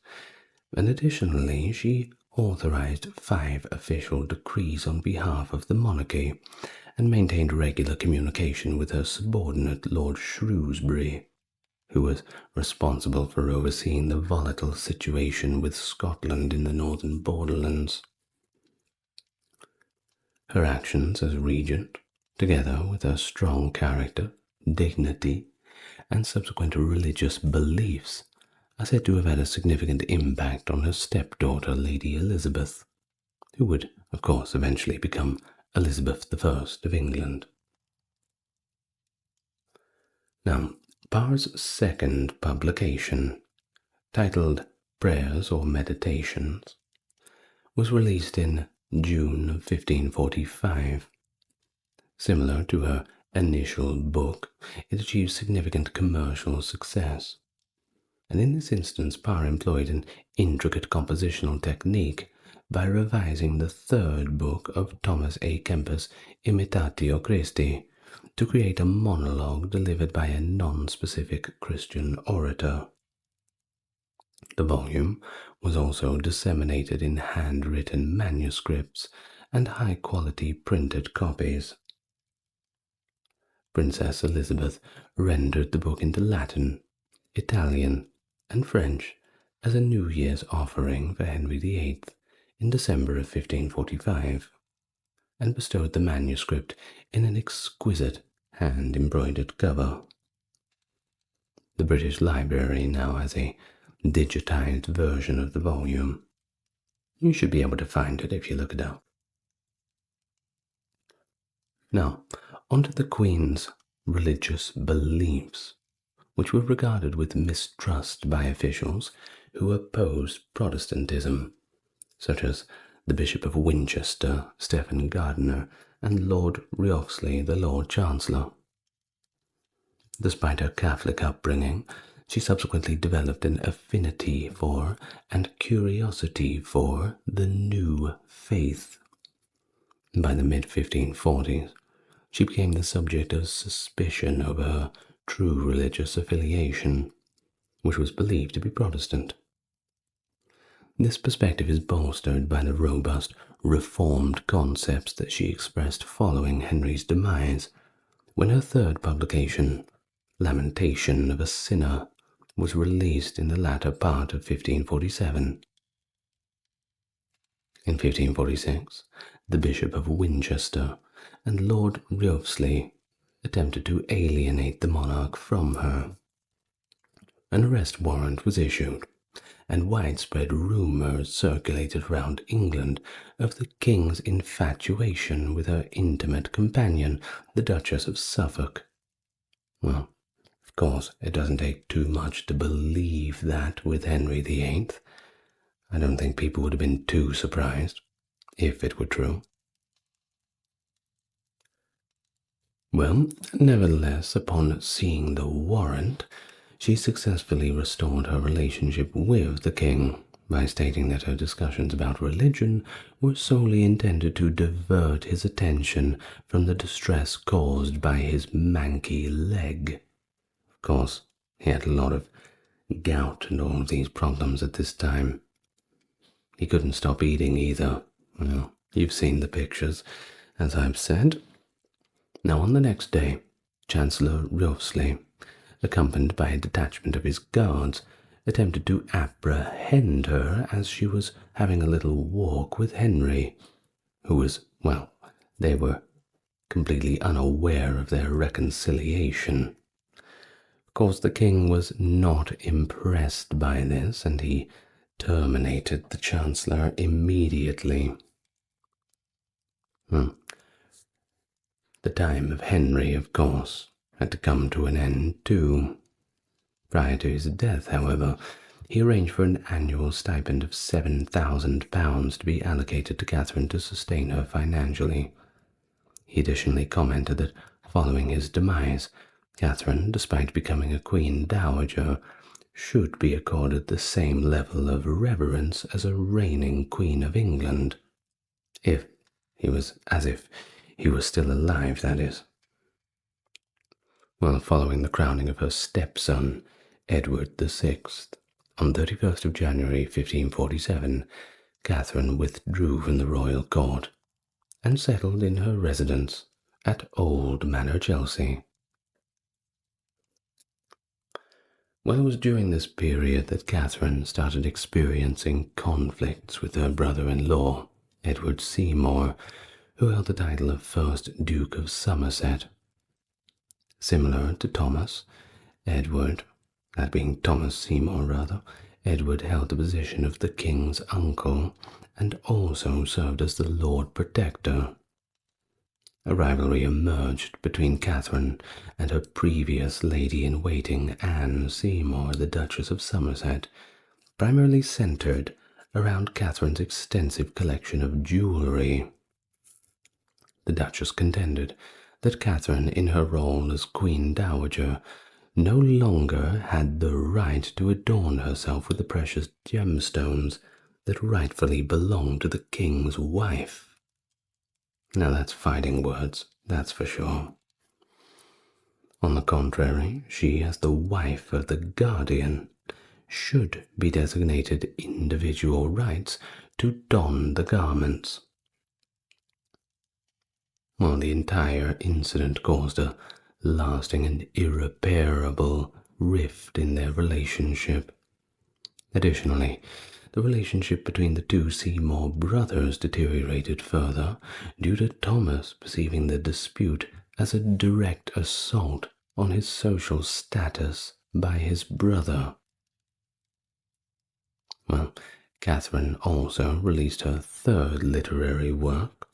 And additionally, she authorized 5 official decrees on behalf of the monarchy and maintained regular communication with her subordinate Lord Shrewsbury, who was responsible for overseeing the volatile situation with Scotland in the northern borderlands. Her actions as regent, together with her strong character, dignity, and subsequent religious beliefs, are said to have had a significant impact on her stepdaughter, Lady Elizabeth, who would, of course, eventually become Elizabeth I of England. Now, Parr's second publication, titled Prayers or Meditations, was released in June of 1545. Similar to her initial book, it achieved significant commercial success. And in this instance, Parr employed an intricate compositional technique by revising the 3rd book of Thomas A. Kempis' Imitatio Christi to create a monologue delivered by a non-specific Christian orator. The volume was also disseminated in handwritten manuscripts and high-quality printed copies. Princess Elizabeth rendered the book into Latin, Italian, and French as a New Year's offering for Henry VIII in December of 1545, and bestowed the manuscript in an exquisite hand-embroidered cover. The British Library now has a digitized version of the volume. You should be able to find it if you look it up. Now, onto the Queen's religious beliefs, which were regarded with mistrust by officials who opposed Protestantism, such as the Bishop of Winchester, Stephen Gardiner, and Lord Wriothesley, the Lord Chancellor. Despite her Catholic upbringing, she subsequently developed an affinity for and curiosity for the new faith. By the mid-1540s, she became the subject of suspicion over her true religious affiliation, which was believed to be Protestant. This perspective is bolstered by the robust, reformed concepts that she expressed following Henry's demise, when her third publication, Lamentation of a Sinner, was released in the latter part of 1547. In 1546, the Bishop of Winchester and Lord Wriothesley attempted to alienate the monarch from her. An arrest warrant was issued, and widespread rumours circulated around England of the king's infatuation with her intimate companion, the Duchess of Suffolk. Well, of course, it doesn't take too much to believe that with Henry VIII. I don't think people would have been too surprised, if it were true. Well, nevertheless, upon seeing the warrant, she successfully restored her relationship with the king by stating that her discussions about religion were solely intended to divert his attention from the distress caused by his manky leg. Of course, he had a lot of gout and all of these problems at this time. He couldn't stop eating either. Well, you've seen the pictures, as I've said. Now, on the next day, Chancellor Wriothesley, accompanied by a detachment of his guards, attempted to apprehend her as she was having a little walk with Henry, who was, well, they were completely unaware of their reconciliation. Of course, the king was not impressed by this, and he terminated the Chancellor immediately. The time of Henry, of course, had to come to an end too. Prior to his death, however, he arranged for an annual stipend of £7,000 to be allocated to Catherine to sustain her financially. He additionally commented that following his demise, Catherine, despite becoming a Queen Dowager, should be accorded the same level of reverence as a reigning Queen of England. If he was still alive, that is. Well, following the crowning of her stepson, Edward VI, on 31st of January 1547, Catherine withdrew from the royal court and settled in her residence at Old Manor, Chelsea. Well, it was during this period that Catherine started experiencing conflicts with her brother-in-law, Edward Seymour, who held the title of First Duke of Somerset. Similar to Thomas, Edward held the position of the king's uncle and also served as the Lord Protector. A rivalry emerged between Catherine and her previous lady-in-waiting, Anne Seymour, the Duchess of Somerset, primarily centered around Catherine's extensive collection of jewelry. The Duchess contended that Catherine, in her role as Queen Dowager, no longer had the right to adorn herself with the precious gemstones that rightfully belonged to the king's wife. Now that's fighting words, that's for sure. On the contrary, she, as the wife of the guardian, should be designated individual rights to don the garments. Well, the entire incident caused a lasting and irreparable rift in their relationship. Additionally, the relationship between the two Seymour brothers deteriorated further due to Thomas perceiving the dispute as a direct assault on his social status by his brother. Well, Catherine also released her third literary work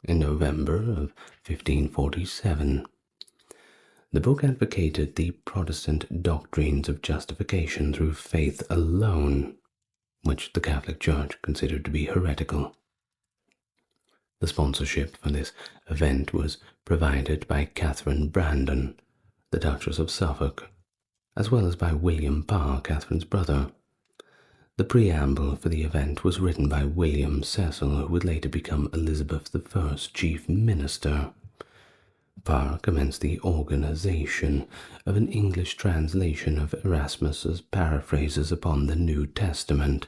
in November of 1547. The book advocated the Protestant doctrines of justification through faith alone, which the Catholic Church considered to be heretical. The sponsorship for this event was provided by Catherine Brandon, the Duchess of Suffolk, as well as by William Parr, Catherine's brother. The preamble for the event was written by William Cecil, who would later become Elizabeth I's chief minister. Parr commenced the organization of an English translation of Erasmus's paraphrases upon the New Testament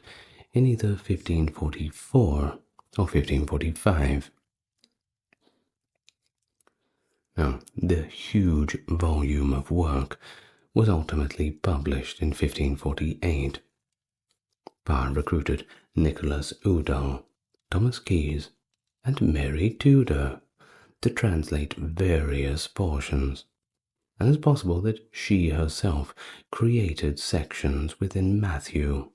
in either 1544 or 1545. Now, the huge volume of work was ultimately published in 1548. Parr recruited Nicholas Udall, Thomas Keyes, and Mary Tudor to translate various portions, and it's possible that she herself created sections within Matthew.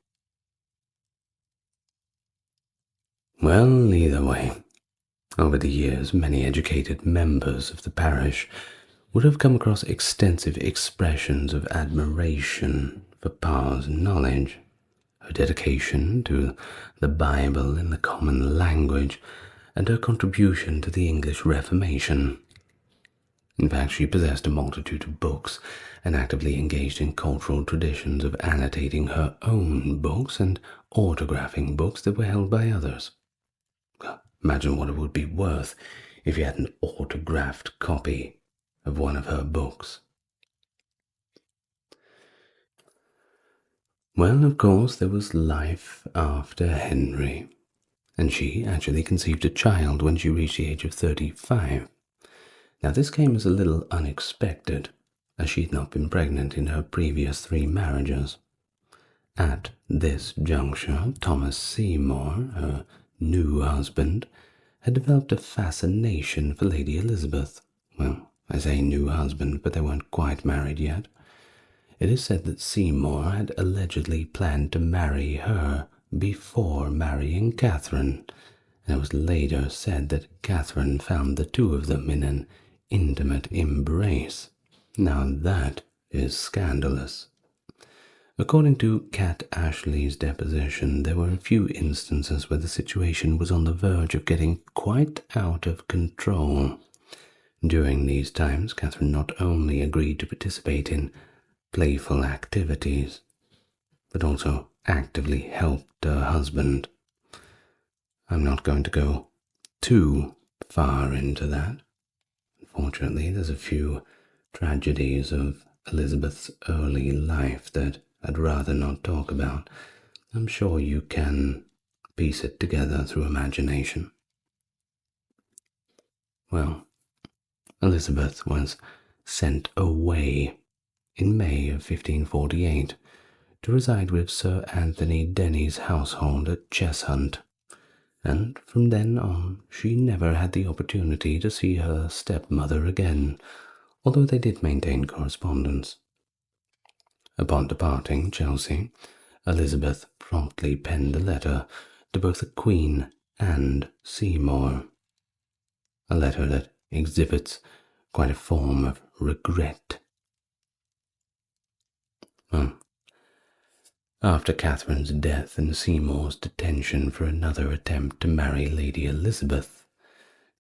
Well, either way, over the years, many educated members of the parish would have come across extensive expressions of admiration for Parr's knowledge, her dedication to the Bible in the common language, and her contribution to the English Reformation. In fact, she possessed a multitude of books and actively engaged in cultural traditions of annotating her own books and autographing books that were held by others. Imagine what it would be worth if you had an autographed copy of one of her books. Well, of course, there was life after Henry, and she actually conceived a child when she reached the age of 35. Now, this came as a little unexpected, as she had not been pregnant in her previous 3 marriages. At this juncture, Thomas Seymour, her new husband, had developed a fascination for Lady Elizabeth. Well, I say new husband, but they weren't quite married yet. It is said that Seymour had allegedly planned to marry her before marrying Catherine, and it was later said that Catherine found the two of them in an intimate embrace. Now that is scandalous. According to Cat Ashley's deposition, there were a few instances where the situation was on the verge of getting quite out of control. During these times, Catherine not only agreed to participate in playful activities, but also actively helped her husband. I'm not going to go too far into that. Unfortunately, there's a few tragedies of Elizabeth's early life that I'd rather not talk about. I'm sure you can piece it together through imagination. Well, Elizabeth was sent away in May of 1548 to reside with Sir Anthony Denny's household at Cheshunt, and from then on she never had the opportunity to see her stepmother again, although they did maintain correspondence. Upon departing Chelsea, Elizabeth promptly penned a letter to both the Queen and Seymour, a letter that exhibits quite a form of regret. After Catherine's death and Seymour's detention for another attempt to marry Lady Elizabeth,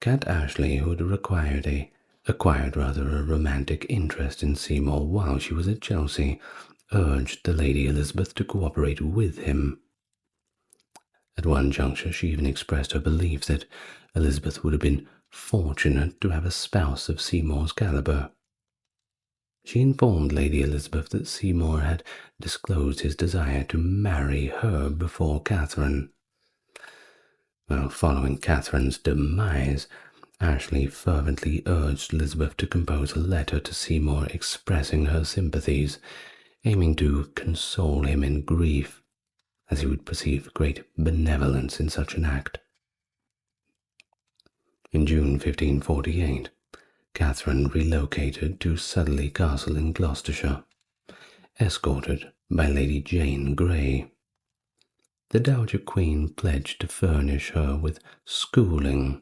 Cat Ashley, who had acquired a romantic interest in Seymour while she was at Chelsea, urged the Lady Elizabeth to cooperate with him. At one juncture, she even expressed her belief that Elizabeth would have been fortunate to have a spouse of Seymour's caliber. She informed Lady Elizabeth that Seymour had disclosed his desire to marry her before Catherine. Well, following Catherine's demise, Ashley fervently urged Elizabeth to compose a letter to Seymour expressing her sympathies, aiming to console him in grief, as he would perceive great benevolence in such an act. In June 1548, Catherine relocated to Sudley Castle in Gloucestershire, escorted by Lady Jane Grey. The Dowager Queen pledged to furnish her with schooling.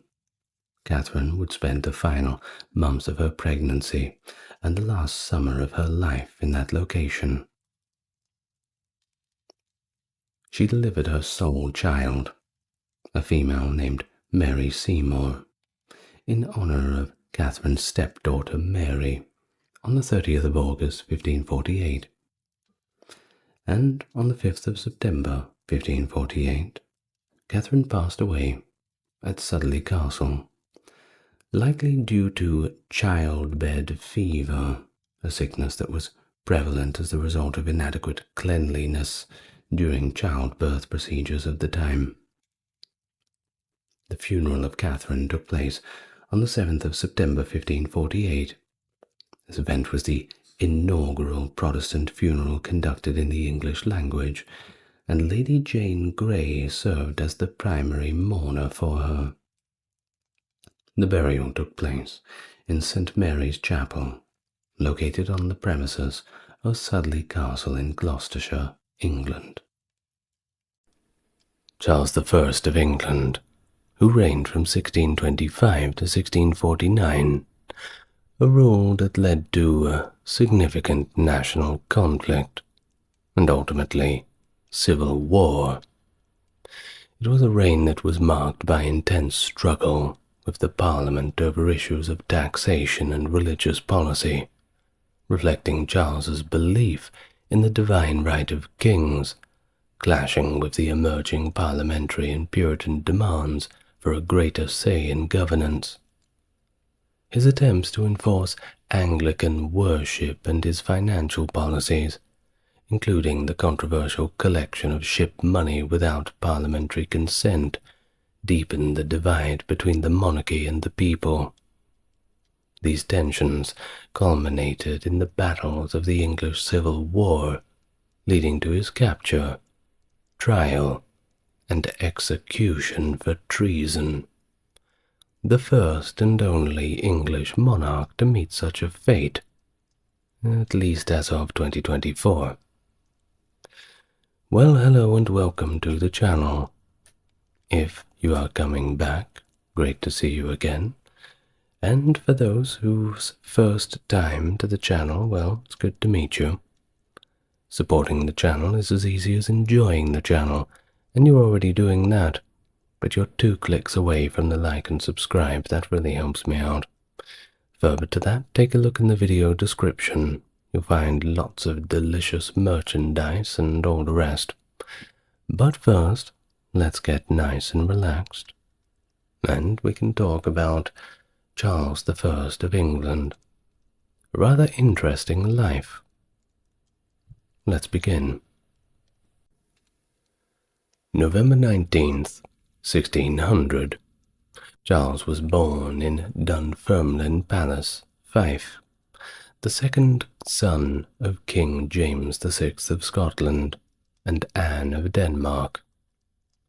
Catherine would spend the final months of her pregnancy and the last summer of her life in that location. She delivered her sole child, a female named Mary Seymour, in honor of Catherine's stepdaughter Mary, on the 30th of August 1548, and on the 5th of September 1548, Catherine passed away at Sudley Castle, likely due to childbed fever, a sickness that was prevalent as the result of inadequate cleanliness during childbirth procedures of the time. The funeral of Catherine took place on the 7th of September 1548. This event was the inaugural Protestant funeral conducted in the English language, and Lady Jane Grey served as the primary mourner for her. The burial took place in St. Mary's Chapel, located on the premises of Sudley Castle in Gloucestershire, England. Charles I of England, who reigned from 1625 to 1649, a rule that led to a significant national conflict and ultimately civil war. It was a reign that was marked by intense struggle with the Parliament over issues of taxation and religious policy, reflecting Charles's belief in the divine right of kings, clashing with the emerging parliamentary and Puritan demands for a greater say in governance. His attempts to enforce Anglican worship and his financial policies, including the controversial collection of ship money without parliamentary consent, deepened the divide between the monarchy and the people. These tensions culminated in the battles of the English Civil War, leading to his capture, trial, and execution for treason. The first and only English monarch to meet such a fate, at least as of 2024. Well, hello and welcome to the channel. If you are coming back, great to see you again. And for those whose first time to the channel, well, it's good to meet you. Supporting the channel is as easy as enjoying the channel, and you're already doing that. But you're 2 clicks away from the like and subscribe. That really helps me out. Further to that, take a look in the video description. You'll find lots of delicious merchandise and all the rest. But first, let's get nice and relaxed, and we can talk about Charles I of England. A rather interesting life. Let's begin. November 19th, 1600. Charles was born in Dunfermline Palace, Fife, the second son of King James VI of Scotland and Anne of Denmark.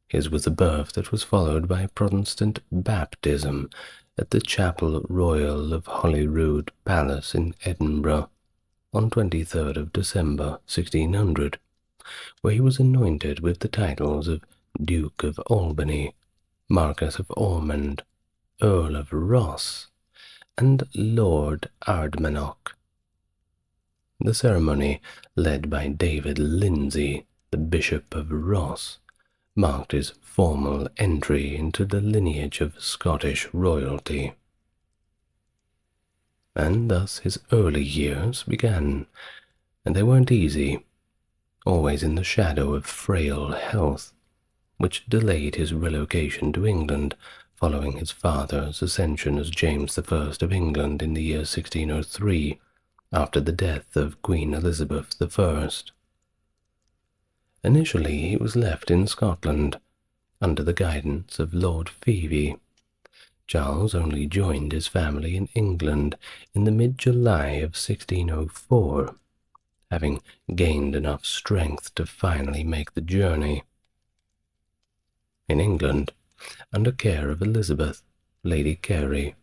His was a birth that was followed by Protestant baptism at the Chapel Royal of Holyrood Palace in Edinburgh on 23rd of December 1600, where he was anointed with the titles of Duke of Albany, Marquess of Ormond, Earl of Ross, and Lord Ardmanoch. The ceremony, led by David Lindsay, the Bishop of Ross, marked his formal entry into the lineage of Scottish royalty. And thus his early years began, and they weren't easy, always in the shadow of frail health, which delayed his relocation to England following his father's ascension as James I of England in the year 1603, after the death of Queen Elizabeth I. Initially he was left in Scotland, under the guidance of Lord Phoebe. Charles only joined his family in England in the mid-July of 1604, having gained enough strength to finally make the journey. In England, under care of Elizabeth, Lady Carey,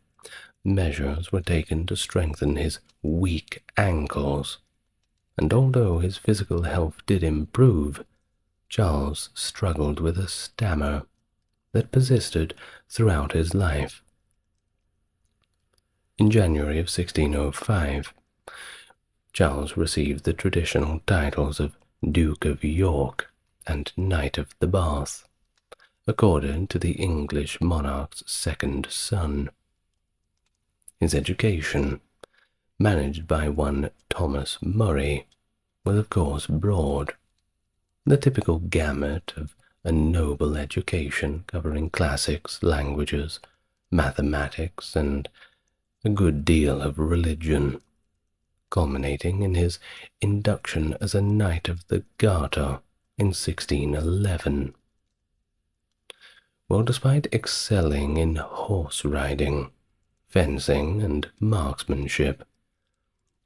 measures were taken to strengthen his weak ankles, and although his physical health did improve, Charles struggled with a stammer that persisted throughout his life. In January of 1605, Charles received the traditional titles of Duke of York and Knight of the Bath, accorded to the English monarch's second son. His education, managed by one Thomas Murray, was of course broad, the typical gamut of a noble education covering classics, languages, mathematics, and a good deal of religion, culminating in his induction as a Knight of the Garter in 1611. Well, despite excelling in horse riding, fencing, and marksmanship,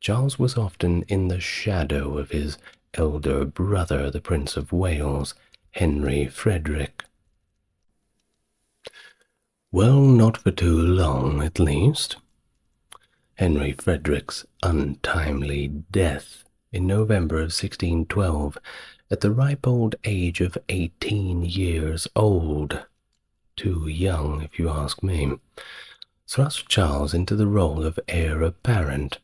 Charles was often in the shadow of his elder brother, the Prince of Wales, Henry Frederick. Well, not for too long, at least. Henry Frederick's untimely death in November of 1612, at the ripe old age of 18 years old, too young if you ask me, thrust Charles into the role of heir apparent.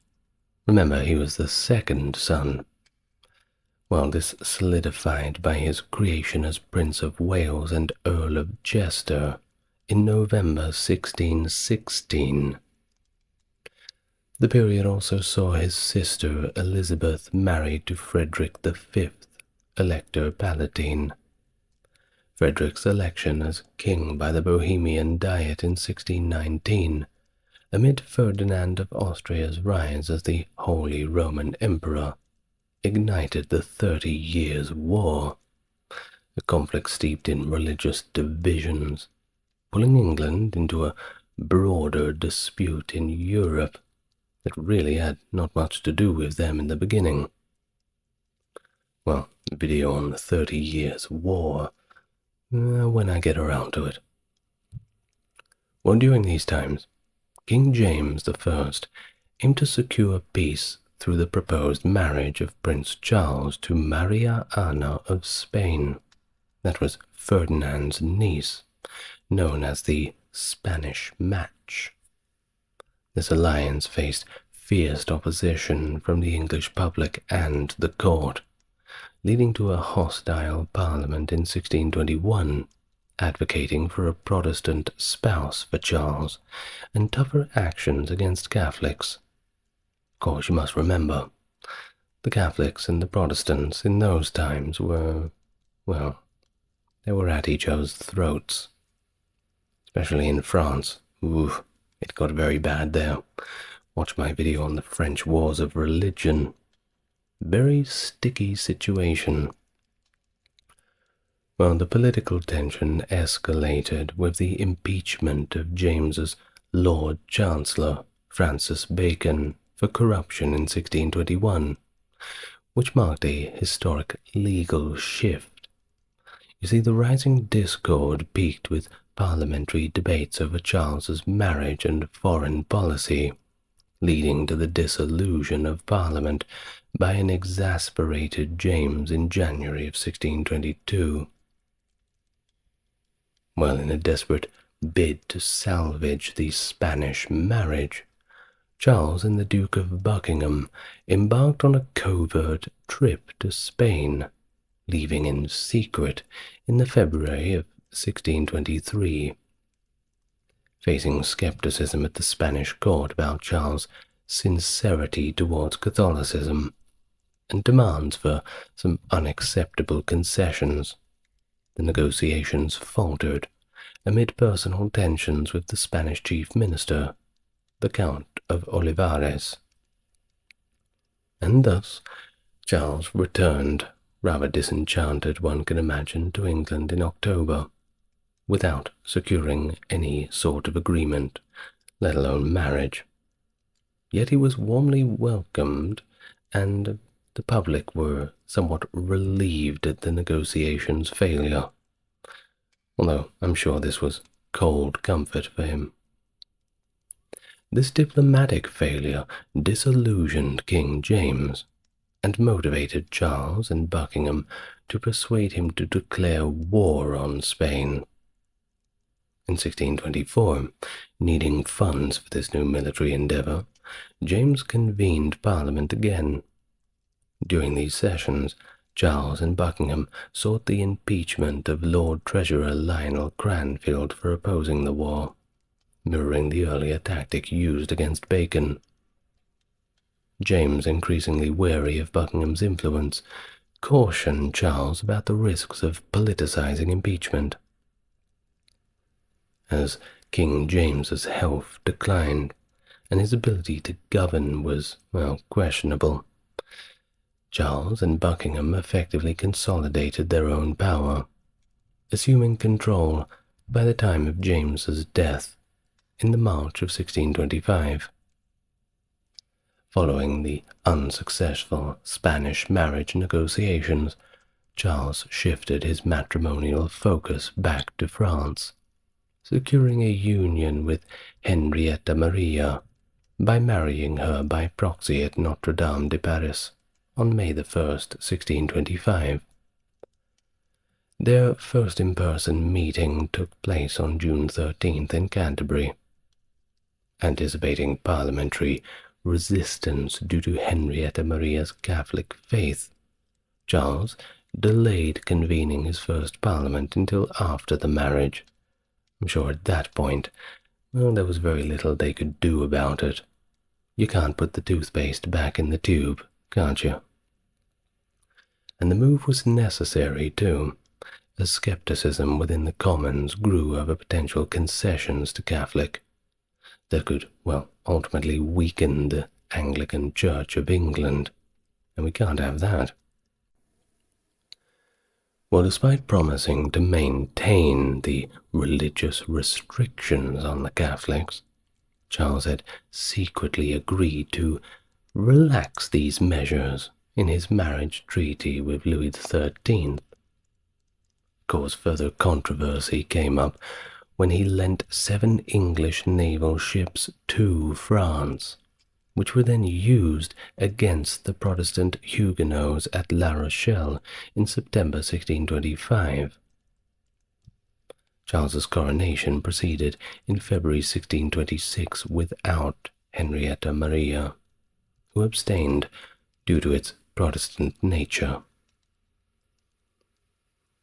Remember, he was the second son. Well, this solidified by his creation as Prince of Wales and Earl of Chester in November 1616. The period also saw his sister Elizabeth married to Frederick V, Elector Palatine. Frederick's election as king by the Bohemian Diet in 1619, amid Ferdinand of Austria's rise as the Holy Roman Emperor, ignited the 30 Years' War, a conflict steeped in religious divisions, pulling England into a broader dispute in Europe that really had not much to do with them in the beginning. Well, video on the 30 Years' War, when I get around to it. Well, during these times, King James I aimed to secure peace through the proposed marriage of Prince Charles to Maria Ana of Spain. That was Ferdinand's niece, known as the Spanish Match. This alliance faced fierce opposition from the English public and the court, leading to a hostile parliament in 1621, advocating for a Protestant spouse for Charles and tougher actions against Catholics. Of course, you must remember, the Catholics and the Protestants in those times were, well, they were at each other's throats. Especially in France. Ooh, it got very bad there. Watch my video on the French Wars of Religion. Very sticky situation. Well, the political tension escalated with the impeachment of James's Lord Chancellor, Francis Bacon, for corruption in 1621, which marked a historic legal shift. You see, the rising discord peaked with parliamentary debates over Charles's marriage and foreign policy, leading to the dissolution of Parliament by an exasperated James in January of 1622. Well, in a desperate bid to salvage the Spanish marriage, Charles and the Duke of Buckingham embarked on a covert trip to Spain, leaving in secret in the February of 1623. Facing skepticism at the Spanish court about Charles' sincerity towards Catholicism and demands for some unacceptable concessions, the negotiations faltered amid personal tensions with the Spanish chief minister, the Count of Olivares. And thus Charles returned, rather disenchanted one can imagine, to England in October, without securing any sort of agreement, let alone marriage. Yet he was warmly welcomed, and the public were somewhat relieved at the negotiations' failure, although I'm sure this was cold comfort for him. This diplomatic failure disillusioned King James and motivated Charles and Buckingham to persuade him to declare war on Spain. In 1624, needing funds for this new military endeavor, James convened Parliament again. During these sessions, Charles and Buckingham sought the impeachment of Lord Treasurer Lionel Cranfield for opposing the war, mirroring the earlier tactic used against Bacon. James, increasingly wary of Buckingham's influence, cautioned Charles about the risks of politicizing impeachment. As King James's health declined and his ability to govern was, questionable, Charles and Buckingham effectively consolidated their own power, assuming control by the time of James's death in the March of 1625. Following the unsuccessful Spanish marriage negotiations, Charles shifted his matrimonial focus back to France, securing a union with Henrietta Maria by marrying her by proxy at Notre Dame de Paris on May 1st, 1625. Their first in-person meeting took place on June 13th in Canterbury. Anticipating parliamentary resistance due to Henrietta Maria's Catholic faith, Charles delayed convening his first parliament until after the marriage. I'm sure at that point, there was very little they could do about it. You can't put the toothpaste back in the tube, can't you? And the move was necessary, too, as skepticism within the Commons grew over potential concessions to Catholic that could, ultimately weaken the Anglican Church of England, and we can't have that. Well, despite promising to maintain the religious restrictions on the Catholics, Charles had secretly agreed to relax these measures in his marriage treaty with Louis XIII. Of course, further controversy came up when he lent 7 English naval ships to France, which were then used against the Protestant Huguenots at La Rochelle in September 1625. Charles's coronation proceeded in February 1626 without Henrietta Maria, who abstained due to its Protestant nature.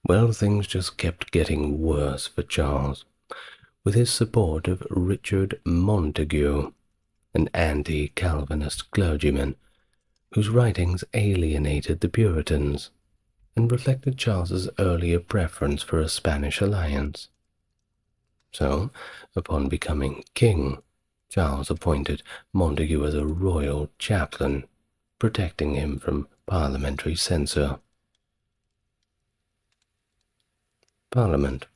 Well, things just kept getting worse for Charles, with his support of Richard Montague, an anti-Calvinist clergyman whose writings alienated the Puritans and reflected Charles's earlier preference for a Spanish alliance. So, upon becoming king, Charles appointed Montague as a royal chaplain, protecting him from parliamentary censure. Parliament,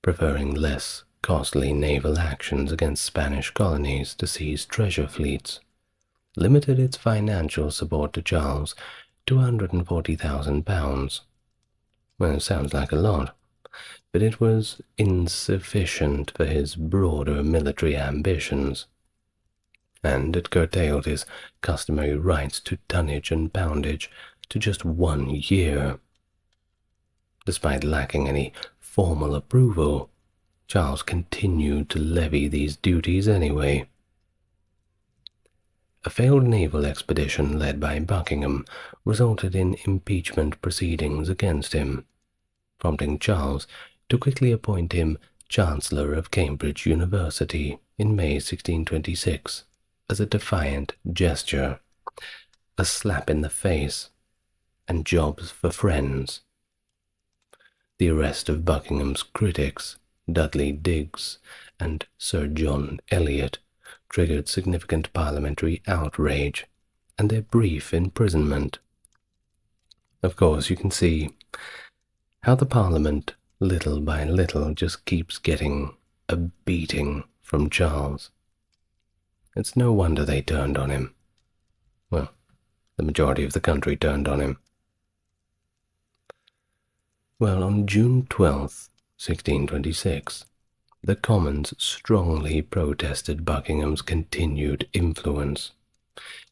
preferring less costly naval actions against Spanish colonies to seize treasure fleets, limited its financial support to Charles to £140,000. Well, it sounds like a lot, but it was insufficient for his broader military ambitions, and it curtailed his customary rights to tonnage and poundage to just 1 year. Despite lacking any formal approval, Charles continued to levy these duties anyway. A failed naval expedition led by Buckingham resulted in impeachment proceedings against him, prompting Charles to quickly appoint him Chancellor of Cambridge University in May 1626 as a defiant gesture, a slap in the face, and jobs for friends. The arrest of Buckingham's critics, Dudley Digges and Sir John Eliot, triggered significant parliamentary outrage and their brief imprisonment. Of course, you can see how the Parliament, little by little, just keeps getting a beating from Charles. It's no wonder they turned on him. Well, the majority of the country turned on him. Well, on June 12th, 1626, the Commons strongly protested Buckingham's continued influence,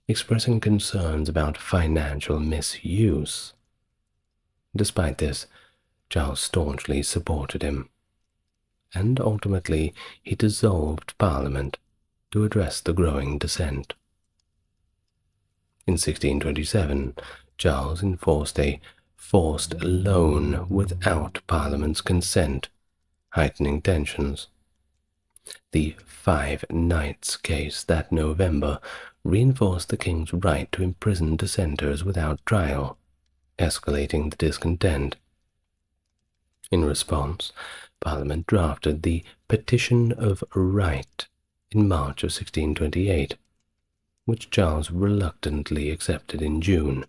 expressing concerns about financial misuse. Despite this, Charles staunchly supported him, and ultimately he dissolved Parliament to address the growing dissent. In 1627, Charles enforced a forced loan without Parliament's consent, heightening tensions. The 5 Knights case that November reinforced the king's right to imprison dissenters without trial, escalating the discontent. In response, Parliament drafted the Petition of Right in March of 1628, which Charles reluctantly accepted in June,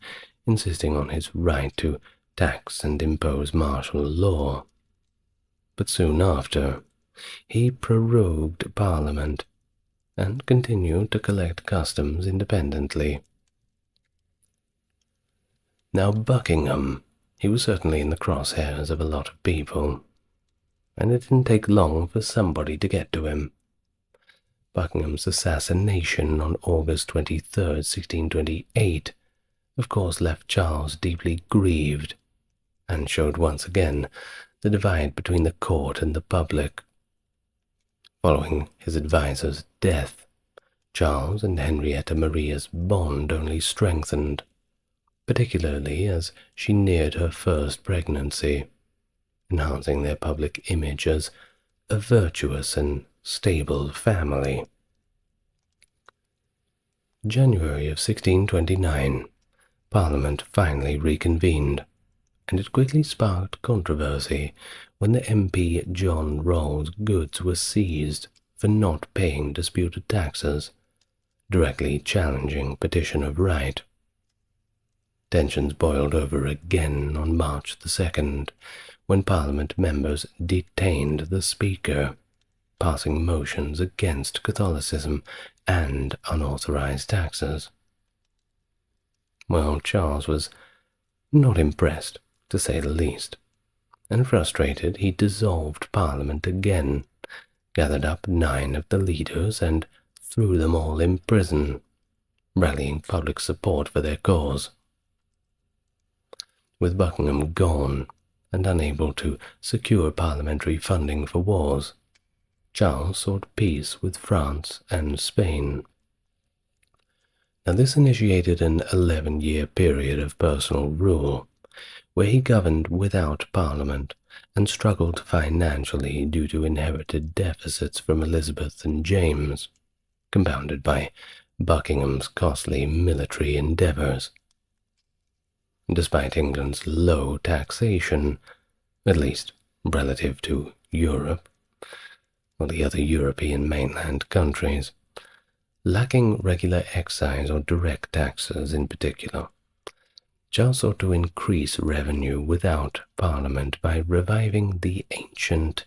insisting on his right to tax and impose martial law. But soon after, he prorogued Parliament and continued to collect customs independently. Now Buckingham, he was certainly in the crosshairs of a lot of people, and it didn't take long for somebody to get to him. Buckingham's assassination on August 23, 1628, of course left Charles deeply grieved, and showed once again the divide between the court and the public. Following his advisor's death, Charles and Henrietta Maria's bond only strengthened, particularly as she neared her first pregnancy, enhancing their public image as a virtuous and stable family. January of 1629, Parliament finally reconvened, and it quickly sparked controversy when the MP John Rawle's goods were seized for not paying disputed taxes, directly challenging Petition of Right. Tensions boiled over again on March the 2nd, when Parliament members detained the Speaker, passing motions against Catholicism and unauthorized taxes. Well, Charles was not impressed, to say the least, and frustrated, he dissolved Parliament again, gathered up 9 of the leaders, and threw them all in prison, rallying public support for their cause. With Buckingham gone and unable to secure parliamentary funding for wars, Charles sought peace with France and Spain. Now this initiated an 11-year period of personal rule, where he governed without Parliament and struggled financially due to inherited deficits from Elizabeth and James, compounded by Buckingham's costly military endeavours. Despite England's low taxation, at least relative to Europe, or the other European mainland countries, lacking regular excise or direct taxes in particular, Charles sought to increase revenue without Parliament by reviving the ancient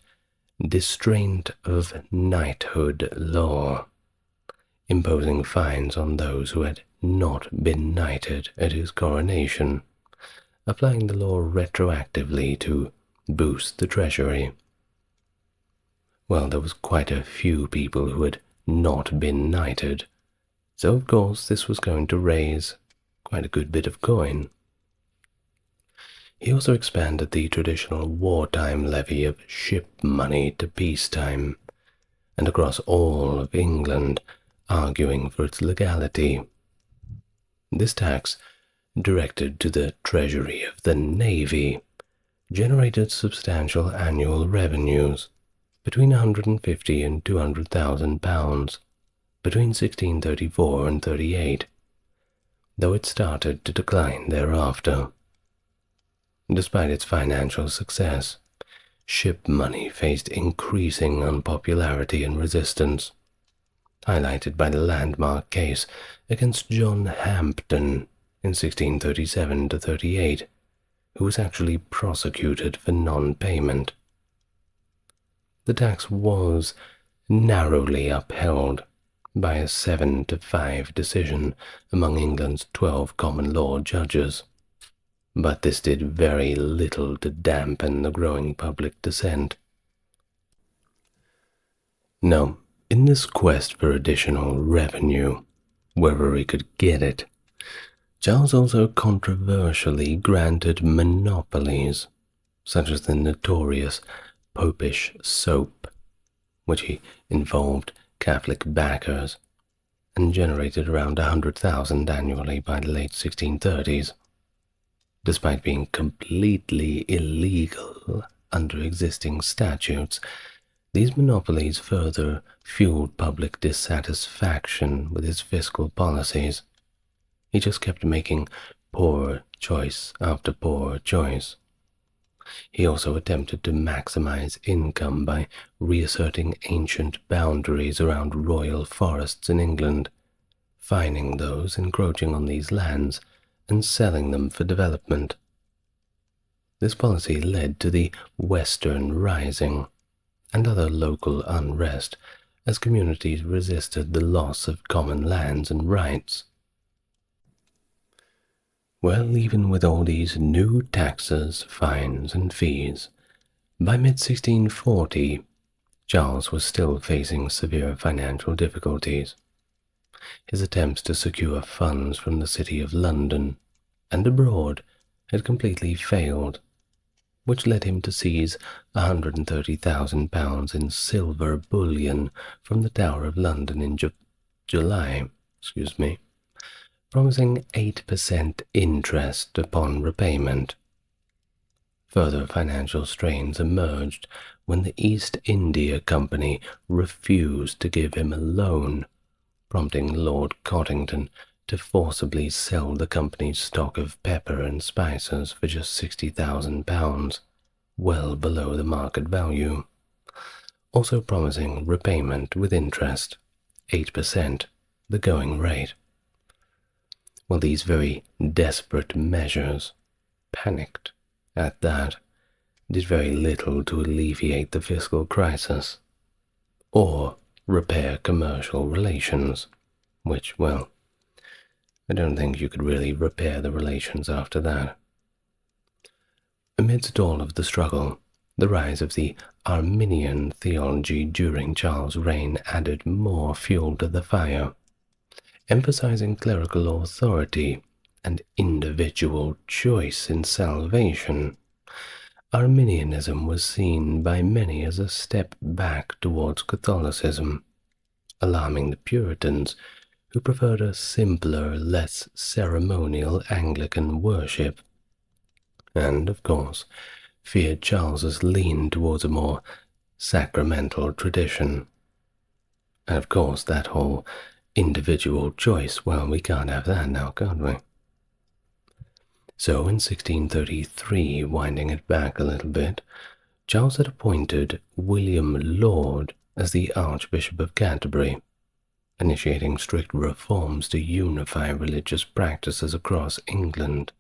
distraint of knighthood law, imposing fines on those who had not been knighted at his coronation, applying the law retroactively to boost the treasury. Well, there was quite a few people who had not been knighted, so of course this was going to raise quite a good bit of coin. He also expanded the traditional wartime levy of ship money to peacetime, and across all of England, arguing for its legality. This tax, directed to the treasury of the Navy, generated substantial annual revenues, between £150,000 and £200,000, between 1634 and 38, though it started to decline thereafter. Despite its financial success, ship money faced increasing unpopularity and resistance, highlighted by the landmark case against John Hampden in 1637–38, who was actually prosecuted for non-payment. The tax was narrowly upheld by a 7-5 decision among England's 12 common law judges, but this did very little to dampen the growing public dissent. Now, in this quest for additional revenue, wherever he could get it, Charles also controversially granted monopolies, such as the notorious Popish soap, which involved Catholic backers and generated around 100,000 annually by the late 1630s. Despite being completely illegal under existing statutes, These monopolies further fueled public dissatisfaction with his fiscal policies. He just kept making poor choice after poor choice. He also attempted to maximize income by reasserting ancient boundaries around royal forests in England, fining those encroaching on these lands and selling them for development. This policy led to the Western Rising and other local unrest as communities resisted the loss of common lands and rights. Well, even with all these new taxes, fines, and fees, by mid-1640, Charles was still facing severe financial difficulties. His attempts to secure funds from the City of London and abroad had completely failed, which led him to seize £130,000 in silver bullion from the Tower of London in July, promising 8% interest upon repayment. Further financial strains emerged when the East India Company refused to give him a loan, prompting Lord Cottington to forcibly sell the company's stock of pepper and spices for just £60,000, well below the market value, also promising repayment with interest, 8%, the going rate. Well, these very desperate measures, panicked at that, did very little to alleviate the fiscal crisis, or repair commercial relations, which, well, I don't think you could really repair the relations after that. Amidst all of the struggle, the rise of the Arminian theology during Charles' reign added more fuel to the fire, emphasizing clerical authority and individual choice in salvation. Arminianism was seen by many as a step back towards Catholicism, alarming the Puritans, who preferred a simpler, less ceremonial Anglican worship, and, of course, feared Charles's lean towards a more sacramental tradition. And, of course, that whole individual choice, well, we can't have that now, can't we? So in 1633, winding it back a little bit, Charles had appointed William Laud as the Archbishop of Canterbury, initiating strict reforms to unify religious practices across England,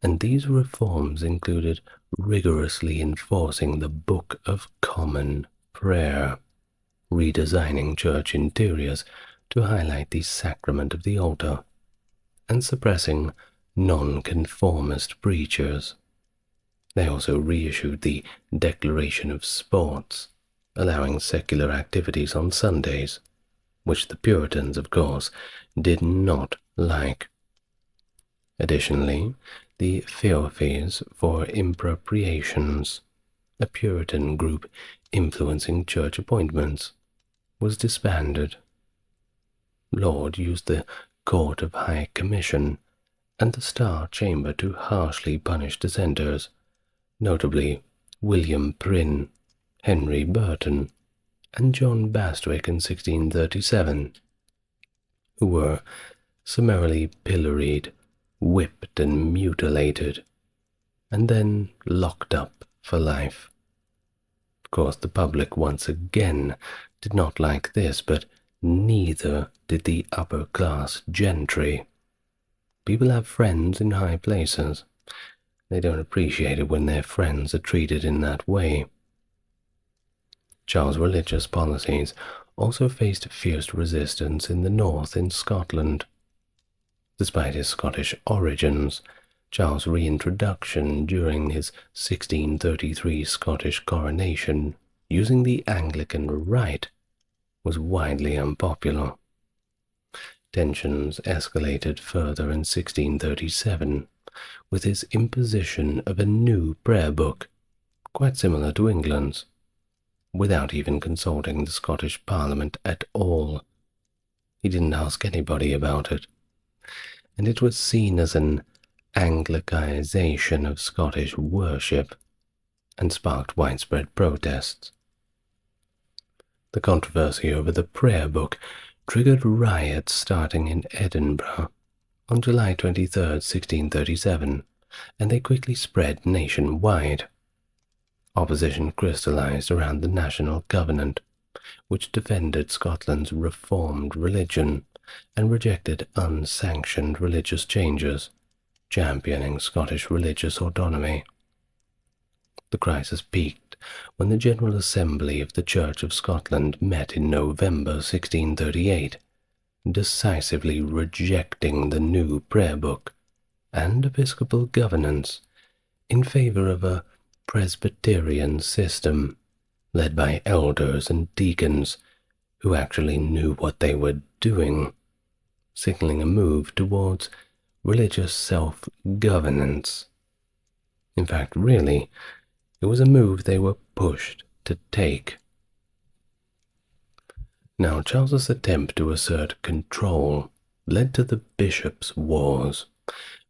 and these reforms included rigorously enforcing the Book of Common Prayer, redesigning church interiors to highlight the sacrament of the altar, and suppressing nonconformist preachers. They also reissued the Declaration of Sports, allowing secular activities on Sundays, which the Puritans, of course, did not like. Additionally, the Feoffees for Impropriations, a Puritan group influencing church appointments, was disbanded. Laud used the Court of High Commission and the Star Chamber to harshly punish dissenters, notably William Prynne, Henry Burton, and John Bastwick in 1637, who were summarily pilloried, whipped and mutilated, and then locked up for life. Of course, the public once again did not like this, but neither did the upper-class gentry. People have friends in high places. They don't appreciate it when their friends are treated in that way. Charles' religious policies also faced fierce resistance in the north in Scotland. Despite his Scottish origins, Charles' reintroduction during his 1633 Scottish coronation using the Anglican rite was widely unpopular. Tensions escalated further in 1637 with his imposition of a new prayer book, quite similar to England's, without even consulting the Scottish Parliament at all. He didn't ask anybody about it, and it was seen as an Anglicanization of Scottish worship and sparked widespread protests. The controversy over the prayer book triggered riots starting in Edinburgh on July 23, 1637, and they quickly spread nationwide. Opposition crystallized around the National Covenant, which defended Scotland's reformed religion and rejected unsanctioned religious changes, championing Scottish religious autonomy. The crisis peaked when the General Assembly of the Church of Scotland met in November 1638, decisively rejecting the new prayer book and episcopal governance in favor of a Presbyterian system led by elders and deacons who actually knew what they were doing, signaling a move towards religious self-governance. In fact, really, it was a move they were pushed to take. Now, Charles's attempt to assert control led to the Bishops' Wars,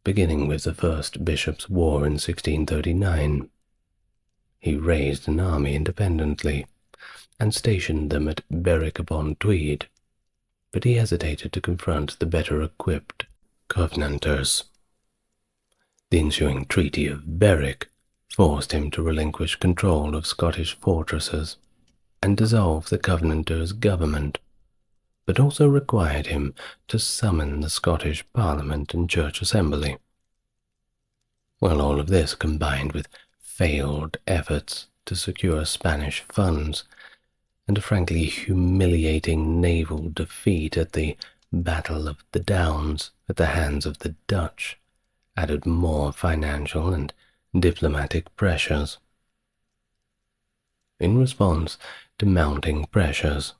beginning with the First Bishops' War in 1639. He raised an army independently and stationed them at Berwick-upon-Tweed, but he hesitated to confront the better-equipped Covenanters. The ensuing Treaty of Berwick forced him to relinquish control of Scottish fortresses and dissolve the Covenanters' government, but also required him to summon the Scottish Parliament and Church Assembly. While all of this combined with failed efforts to secure Spanish funds and a frankly humiliating naval defeat at the Battle of the Downs at the hands of the Dutch, added more financial and diplomatic pressures. In response to mounting pressures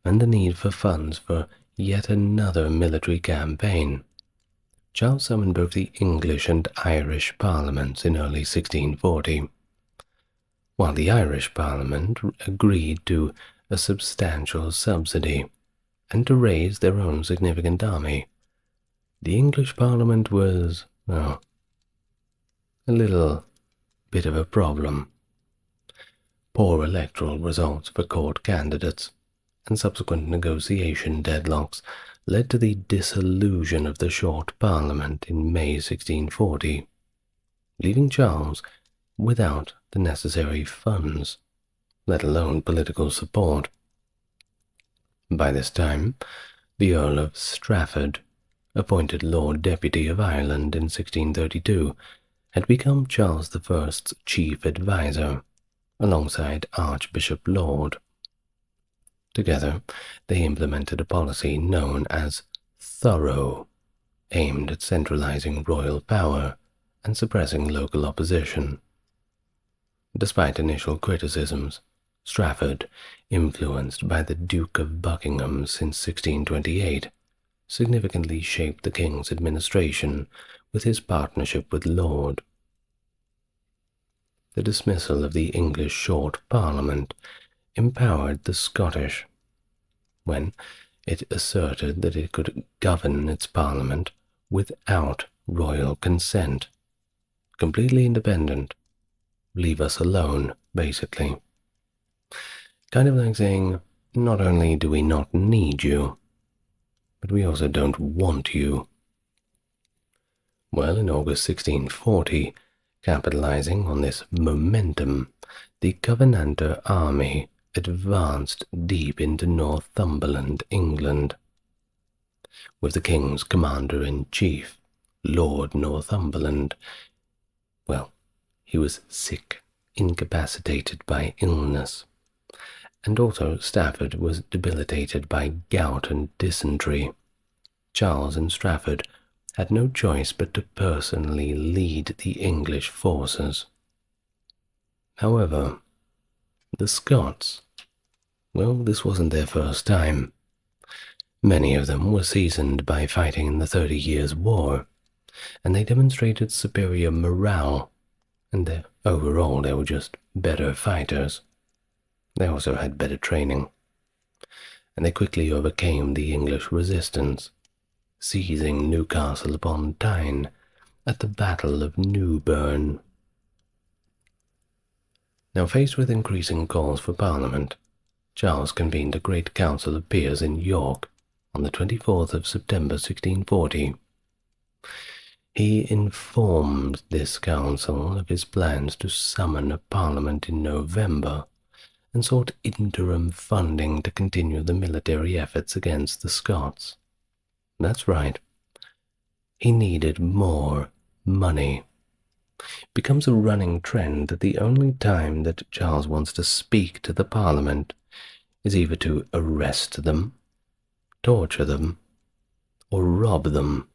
and the need for funds for yet another military campaign, Charles summoned both the English and Irish parliaments in early 1640. While the Irish Parliament agreed to a substantial subsidy and to raise their own significant army, the English Parliament was, well, a little bit of a problem. Poor electoral results for court candidates and subsequent negotiation deadlocks led to the dissolution of the short Parliament in May 1640, leaving Charles without the necessary funds, let alone political support. By this time, the Earl of Strafford, appointed Lord Deputy of Ireland in 1632, had become Charles I's chief adviser, alongside Archbishop Laud. Together, they implemented a policy known as Thorough, aimed at centralizing royal power and suppressing local opposition. Despite initial criticisms, Strafford, influenced by the Duke of Buckingham since 1628, significantly shaped the king's administration with his partnership with Laud. The dismissal of the English Short Parliament empowered the Scottish, when it asserted that it could govern its parliament without royal consent, completely independent. Leave us alone, basically. Kind of like saying, not only do we not need you, but we also don't want you. Well, in August 1640, capitalizing on this momentum, the Covenanter army advanced deep into Northumberland, England. With the king's commander-in-chief, Lord Northumberland, well, he was sick, incapacitated by illness, and also Stafford was debilitated by gout and dysentery. Charles and Strafford had no choice but to personally lead the English forces. However, the Scots, well, this wasn't their first time. Many of them were seasoned by fighting in the 30 Years' War, and they demonstrated superior morale, and overall they were just better fighters. They also had better training, and they quickly overcame the English resistance, seizing Newcastle upon Tyne at the Battle of Newburn. Now, faced with increasing calls for Parliament, Charles convened a great council of peers in York on the 24th of September 1640. He informed this council of his plans to summon a parliament in November and sought interim funding to continue the military efforts against the Scots. That's right. He needed more money. It becomes a running trend that the only time that Charles wants to speak to the Parliament is either to arrest them, torture them, or rob them.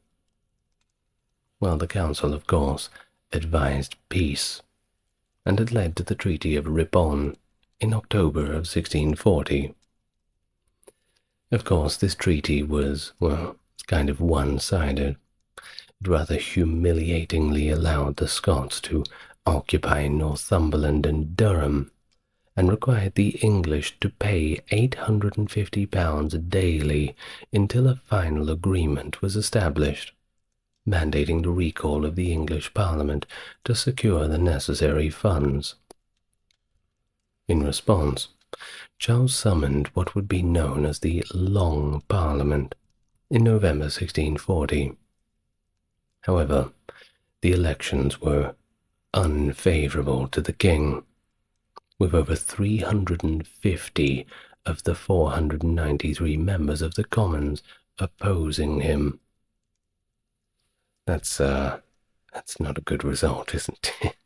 Well, the council, of course, advised peace, and had led to the Treaty of Ripon in October of 1640. Of course, this treaty was, well, kind of one-sided. It rather humiliatingly allowed the Scots to occupy Northumberland and Durham, and required the English to pay £850 daily until a final agreement was established, mandating the recall of the English Parliament to secure the necessary funds. In response, Charles summoned what would be known as the Long Parliament in November 1640. However, the elections were unfavourable to the king, with over 350 of the 493 members of the Commons opposing him. That's not a good result, isn't it?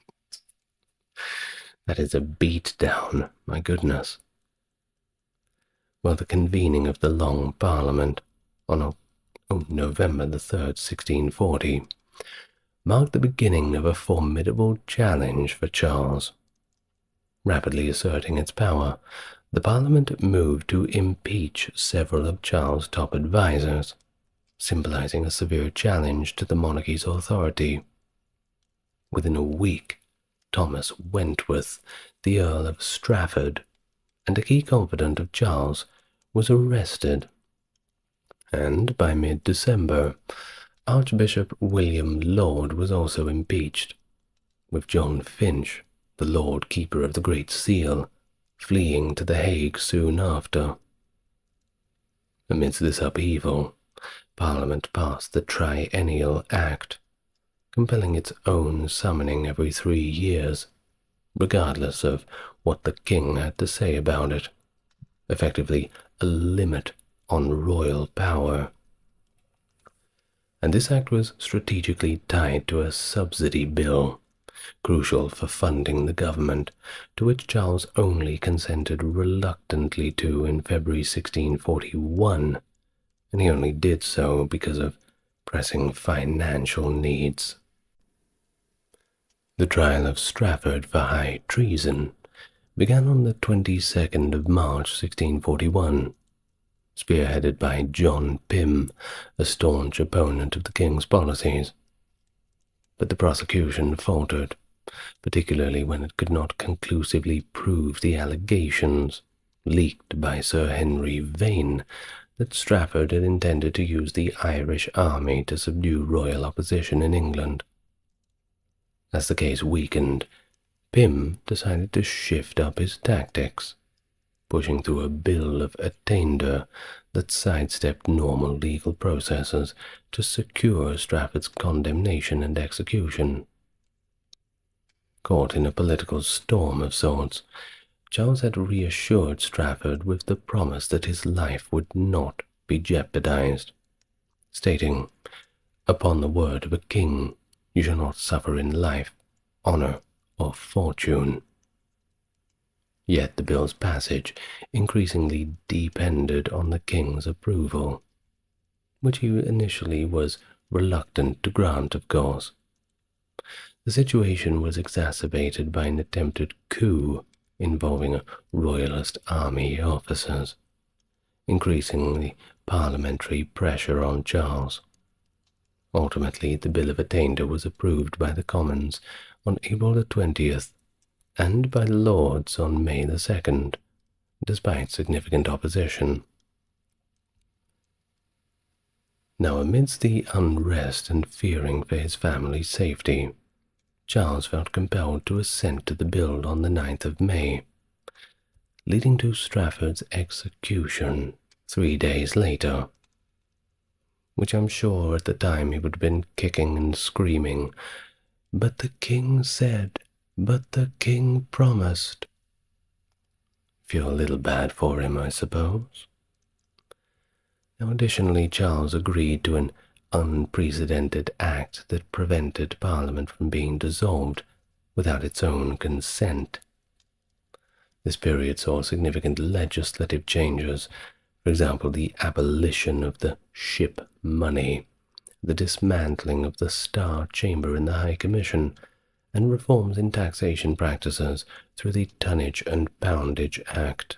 That is a beatdown, my goodness. Well, the convening of the Long Parliament on November the 3rd, 1640, marked the beginning of a formidable challenge for Charles. Rapidly asserting its power, the Parliament moved to impeach several of Charles' top advisers, symbolizing a severe challenge to the monarchy's authority. Within a week, Thomas Wentworth, the Earl of Strafford, and a key confidant of Charles, was arrested. And by mid-December, Archbishop William Laud was also impeached, with John Finch, the Lord Keeper of the Great Seal, fleeing to The Hague soon after. Amidst this upheaval, Parliament passed the Triennial Act, compelling its own summoning every 3 years, regardless of what the king had to say about it, effectively a limit on royal power. And this act was strategically tied to a subsidy bill, crucial for funding the government, to which Charles only consented reluctantly to in February 1641, and he only did so because of pressing financial needs. The trial of Strafford for high treason began on the 22nd of March 1641, spearheaded by John Pym, a staunch opponent of the king's policies. But the prosecution faltered, particularly when it could not conclusively prove the allegations, leaked by Sir Henry Vane, that Strafford had intended to use the Irish army to subdue royal opposition in England. As the case weakened, Pym decided to shift up his tactics, pushing through a bill of attainder that sidestepped normal legal processes to secure Strafford's condemnation and execution. Caught in a political storm of sorts, Charles had reassured Strafford with the promise that his life would not be jeopardized, stating, "Upon the word of a king, you shall not suffer in life, honor, or fortune." Yet the bill's passage increasingly depended on the king's approval, which he initially was reluctant to grant, of course. The situation was exacerbated by an attempted coup involving royalist army officers, increasing the parliamentary pressure on Charles. Ultimately, the Bill of Attainder was approved by the Commons on April the 20th and by the Lords on May the 2nd, despite significant opposition. Now, amidst the unrest and fearing for his family's safety, Charles felt compelled to assent to the bill on the 9th of May. leading to Strafford's execution 3 days later, which I'm sure at the time he would have been kicking and screaming, "But the king said, but the king promised." Feel a little bad for him, I suppose. Now, additionally, Charles agreed to an unprecedented act that prevented Parliament from being dissolved without its own consent. This period saw significant legislative changes, for example, the abolition of the ship money, the dismantling of the Star Chamber in the High Commission, and reforms in taxation practices through the Tonnage and Poundage Act.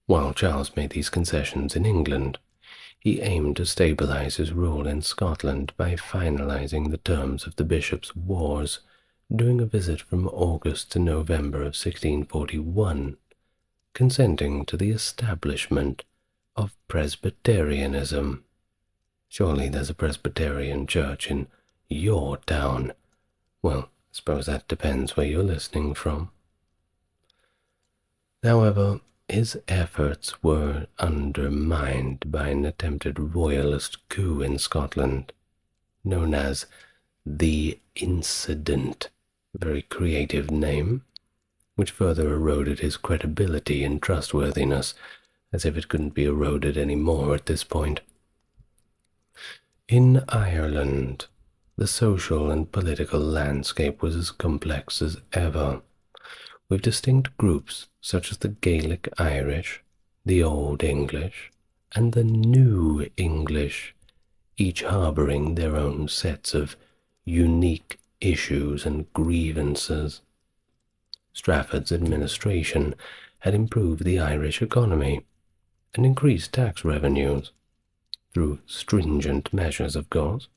While Charles made these concessions in England, he aimed to stabilize his rule in Scotland by finalizing the terms of the bishops' wars during a visit from August to November of 1641, consenting to the establishment of Presbyterianism. Surely there's a Presbyterian church in your town. Well, I suppose that depends where you're listening from. However, his efforts were undermined by an attempted royalist coup in Scotland, known as the Incident, a very creative name, which further eroded his credibility and trustworthiness, as if it couldn't be eroded any more at this point. In Ireland, the social and political landscape was as complex as ever, with distinct groups such as the Gaelic Irish, the Old English, and the New English, each harboring their own sets of unique issues and grievances. Strafford's administration had improved the Irish economy and increased tax revenues, through stringent measures, of course,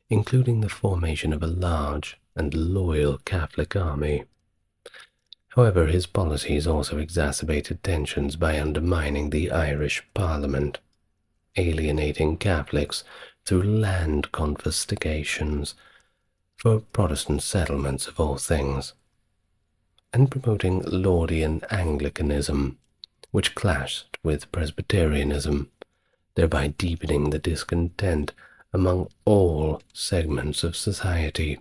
including the formation of a large and loyal Catholic army. However, his policies also exacerbated tensions by undermining the Irish Parliament, alienating Catholics through land confiscations for Protestant settlements of all things, and promoting Laudian Anglicanism, which clashed with Presbyterianism, thereby deepening the discontent among all segments of society.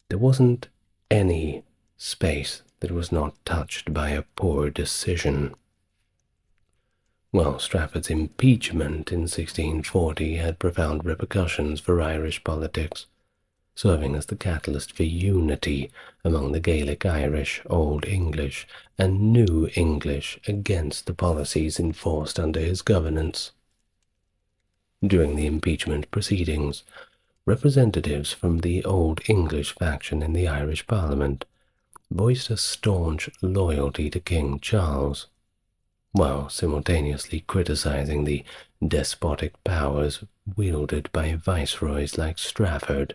There wasn't any space that was not touched by a poor decision. Well, Strafford's impeachment in 1640 had profound repercussions for Irish politics, serving as the catalyst for unity among the Gaelic Irish, Old English, and New English against the policies enforced under his governance. During the impeachment proceedings, representatives from the Old English faction in the Irish Parliament voiced a staunch loyalty to King Charles, while simultaneously criticizing the despotic powers wielded by viceroys like Strafford.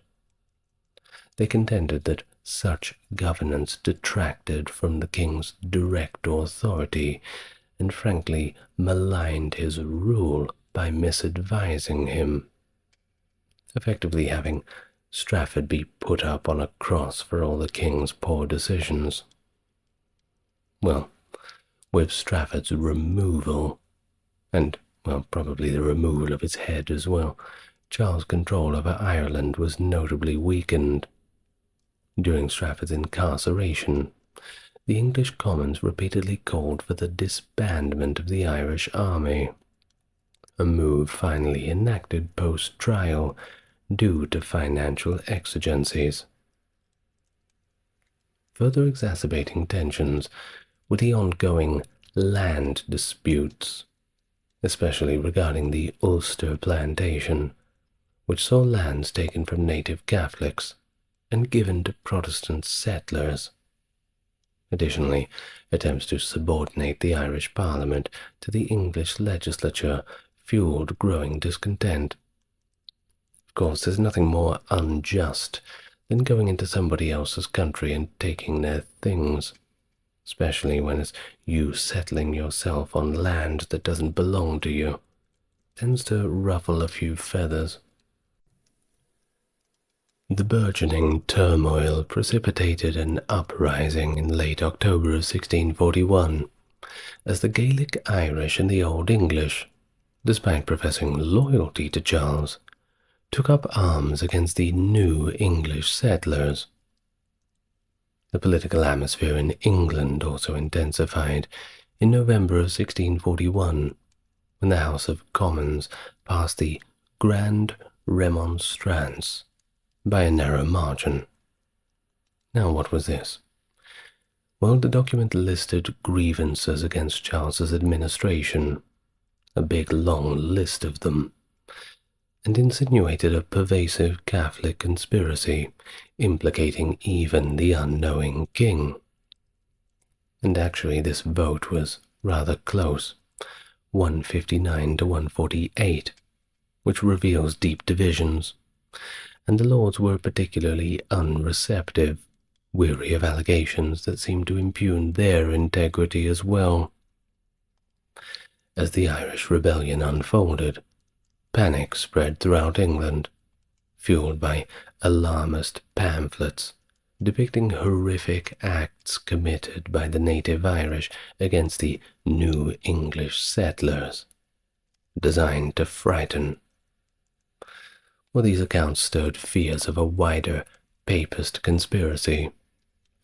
They contended that such governance detracted from the king's direct authority and frankly maligned his rule by misadvising him, effectively having Strafford be put up on a cross for all the king's poor decisions. Well, with Strafford's removal, and, well, probably the removal of his head as well, Charles' control over Ireland was notably weakened. During Strafford's incarceration, the English Commons repeatedly called for the disbandment of the Irish army, a move finally enacted post-trial due to financial exigencies. Further exacerbating tensions were the ongoing land disputes, especially regarding the Ulster plantation, which saw lands taken from native Catholics and given to Protestant settlers. Additionally, attempts to subordinate the Irish Parliament to the English legislature fueled growing discontent. Of course, there's nothing more unjust than going into somebody else's country and taking their things, especially when it's you settling yourself on land that doesn't belong to you. Tends to ruffle a few feathers. The burgeoning turmoil precipitated an uprising in late October of 1641, as the Gaelic Irish and the Old English, despite professing loyalty to Charles, took up arms against the new English settlers. The political atmosphere in England also intensified in November of 1641, when the House of Commons passed the Grand Remonstrance by a narrow margin. Now, what was this? Well, the document listed grievances against Charles's administration, a big long list of them, and insinuated a pervasive Catholic conspiracy implicating even the unknowing king. And actually, this vote was rather close, 159 to 148, which reveals deep divisions, and the Lords were particularly unreceptive, weary of allegations that seemed to impugn their integrity as well. As the Irish rebellion unfolded, panic spread throughout England, fueled by alarmist pamphlets depicting horrific acts committed by the native Irish against the new English settlers, designed to frighten. Well, these accounts stirred fears of a wider papist conspiracy,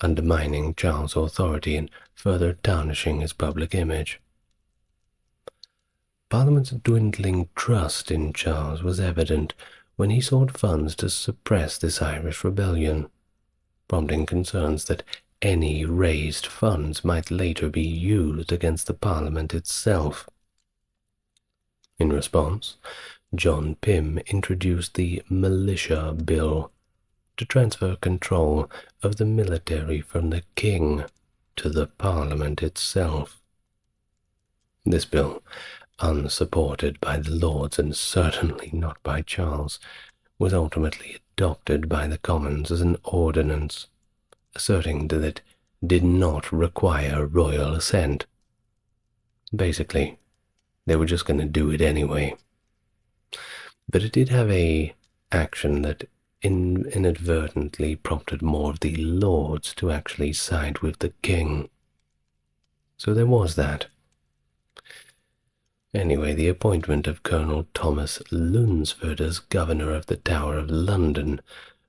undermining Charles' authority and further tarnishing his public image. Parliament's dwindling trust in Charles was evident when he sought funds to suppress this Irish rebellion, prompting concerns that any raised funds might later be used against the Parliament itself. In response, John Pym introduced the Militia Bill to transfer control of the military from the King to the Parliament itself. This bill, unsupported by the Lords and certainly not by Charles, was ultimately adopted by the Commons as an ordinance, asserting that it did not require royal assent. Basically, they were just going to do it anyway. But it did have a action that inadvertently prompted more of the Lords to actually side with the King. So there was that. Anyway, the appointment of Colonel Thomas Lunsford as Governor of the Tower of London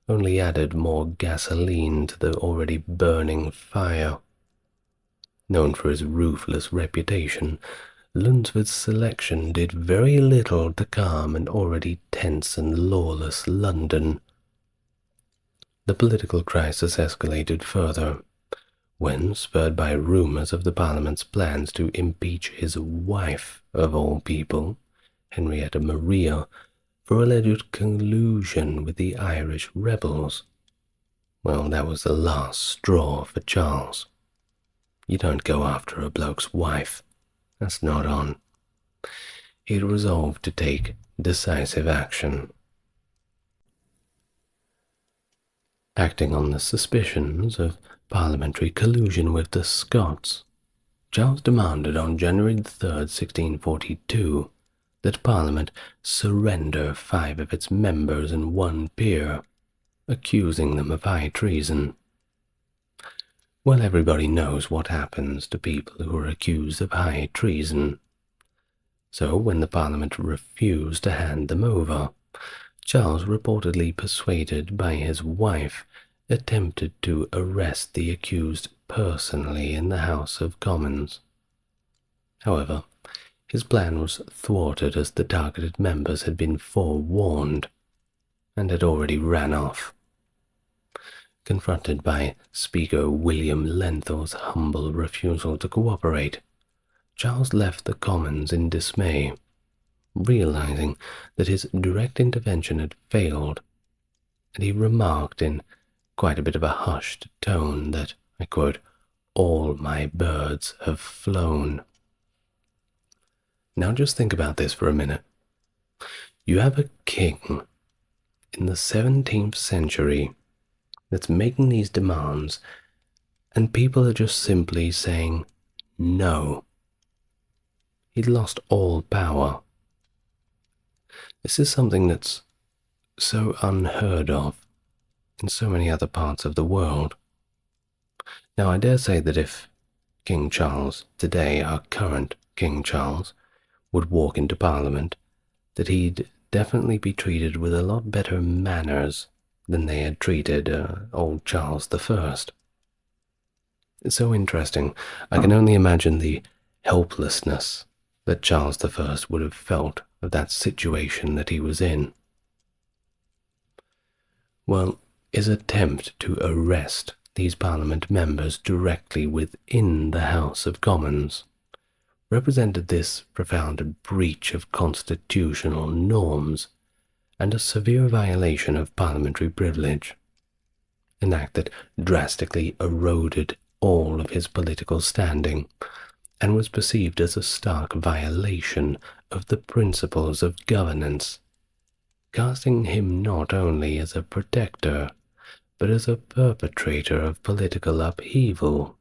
only added more gasoline to the already burning fire. Known for his ruthless reputation, Lunsford's selection did very little to calm an already tense and lawless London. The political crisis escalated further when, spurred by rumours of the Parliament's plans to impeach his wife, of all people, Henrietta Maria, for alleged collusion with the Irish rebels. Well, that was the last straw for Charles. You don't go after a bloke's wife. That's not on. He resolved to take decisive action. Acting on the suspicions of parliamentary collusion with the Scots, Charles demanded on January 3, 1642, that Parliament surrender 5 of its members and 1 peer, accusing them of high treason. Well, everybody knows what happens to people who are accused of high treason. So when the Parliament refused to hand them over, Charles, reportedly persuaded by his wife, attempted to arrest the accused personally in the House of Commons. However, his plan was thwarted as the targeted members had been forewarned and had already ran off. Confronted by Speaker William Lenthor's humble refusal to cooperate, Charles left the Commons in dismay, realizing that his direct intervention had failed, and he remarked in quite a bit of a hushed tone that, I quote, "all my birds have flown." Now just think about this for a minute. You have a king in the 17th century that's making these demands, and people are just simply saying no. He'd lost all power. This is something that's so unheard of in so many other parts of the world. Now, I dare say that if King Charles today, our current King Charles, would walk into Parliament, that he'd definitely be treated with a lot better manners than they had treated old Charles I. It's so interesting. I can only imagine the helplessness that Charles I would have felt of that situation that he was in. Well, his attempt to arrest these Parliament members directly within the House of Commons represented this profound breach of constitutional norms and a severe violation of parliamentary privilege, an act that drastically eroded all of his political standing and was perceived as a stark violation of the principles of governance, casting him not only as a protector, but as a perpetrator of political upheaval.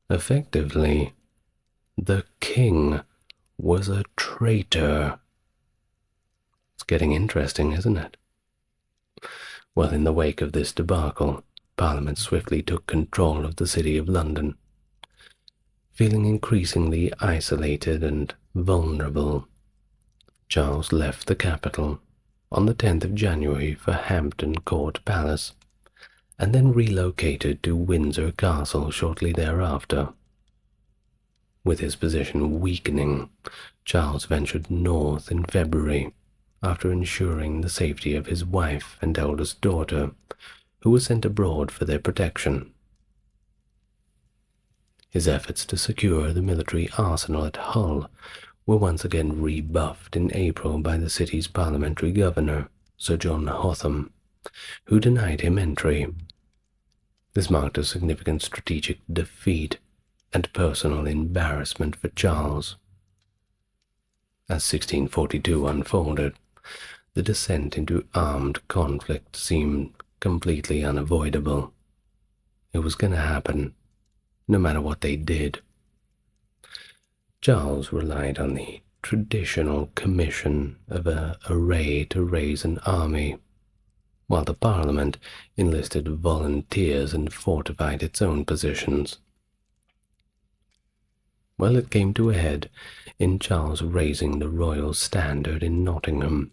Effectively, the king was a traitor. It's getting interesting, isn't it? Well, in the wake of this debacle, Parliament swiftly took control of the city of London. Feeling increasingly isolated and vulnerable, Charles left the capital on the 10th of January for Hampton Court Palace, and then relocated to Windsor Castle shortly thereafter. With his position weakening, Charles ventured north in February, after ensuring the safety of his wife and eldest daughter, who were sent abroad for their protection. His efforts to secure the military arsenal at Hull were once again rebuffed in April by the city's parliamentary governor, Sir John Hotham, who denied him entry. This marked a significant strategic defeat and personal embarrassment for Charles. As 1642 unfolded, the descent into armed conflict seemed completely unavoidable. It was going to happen, no matter what they did. Charles relied on the traditional commission of an array to raise an army, while the Parliament enlisted volunteers and fortified its own positions. Well, it came to a head in Charles raising the royal standard in Nottingham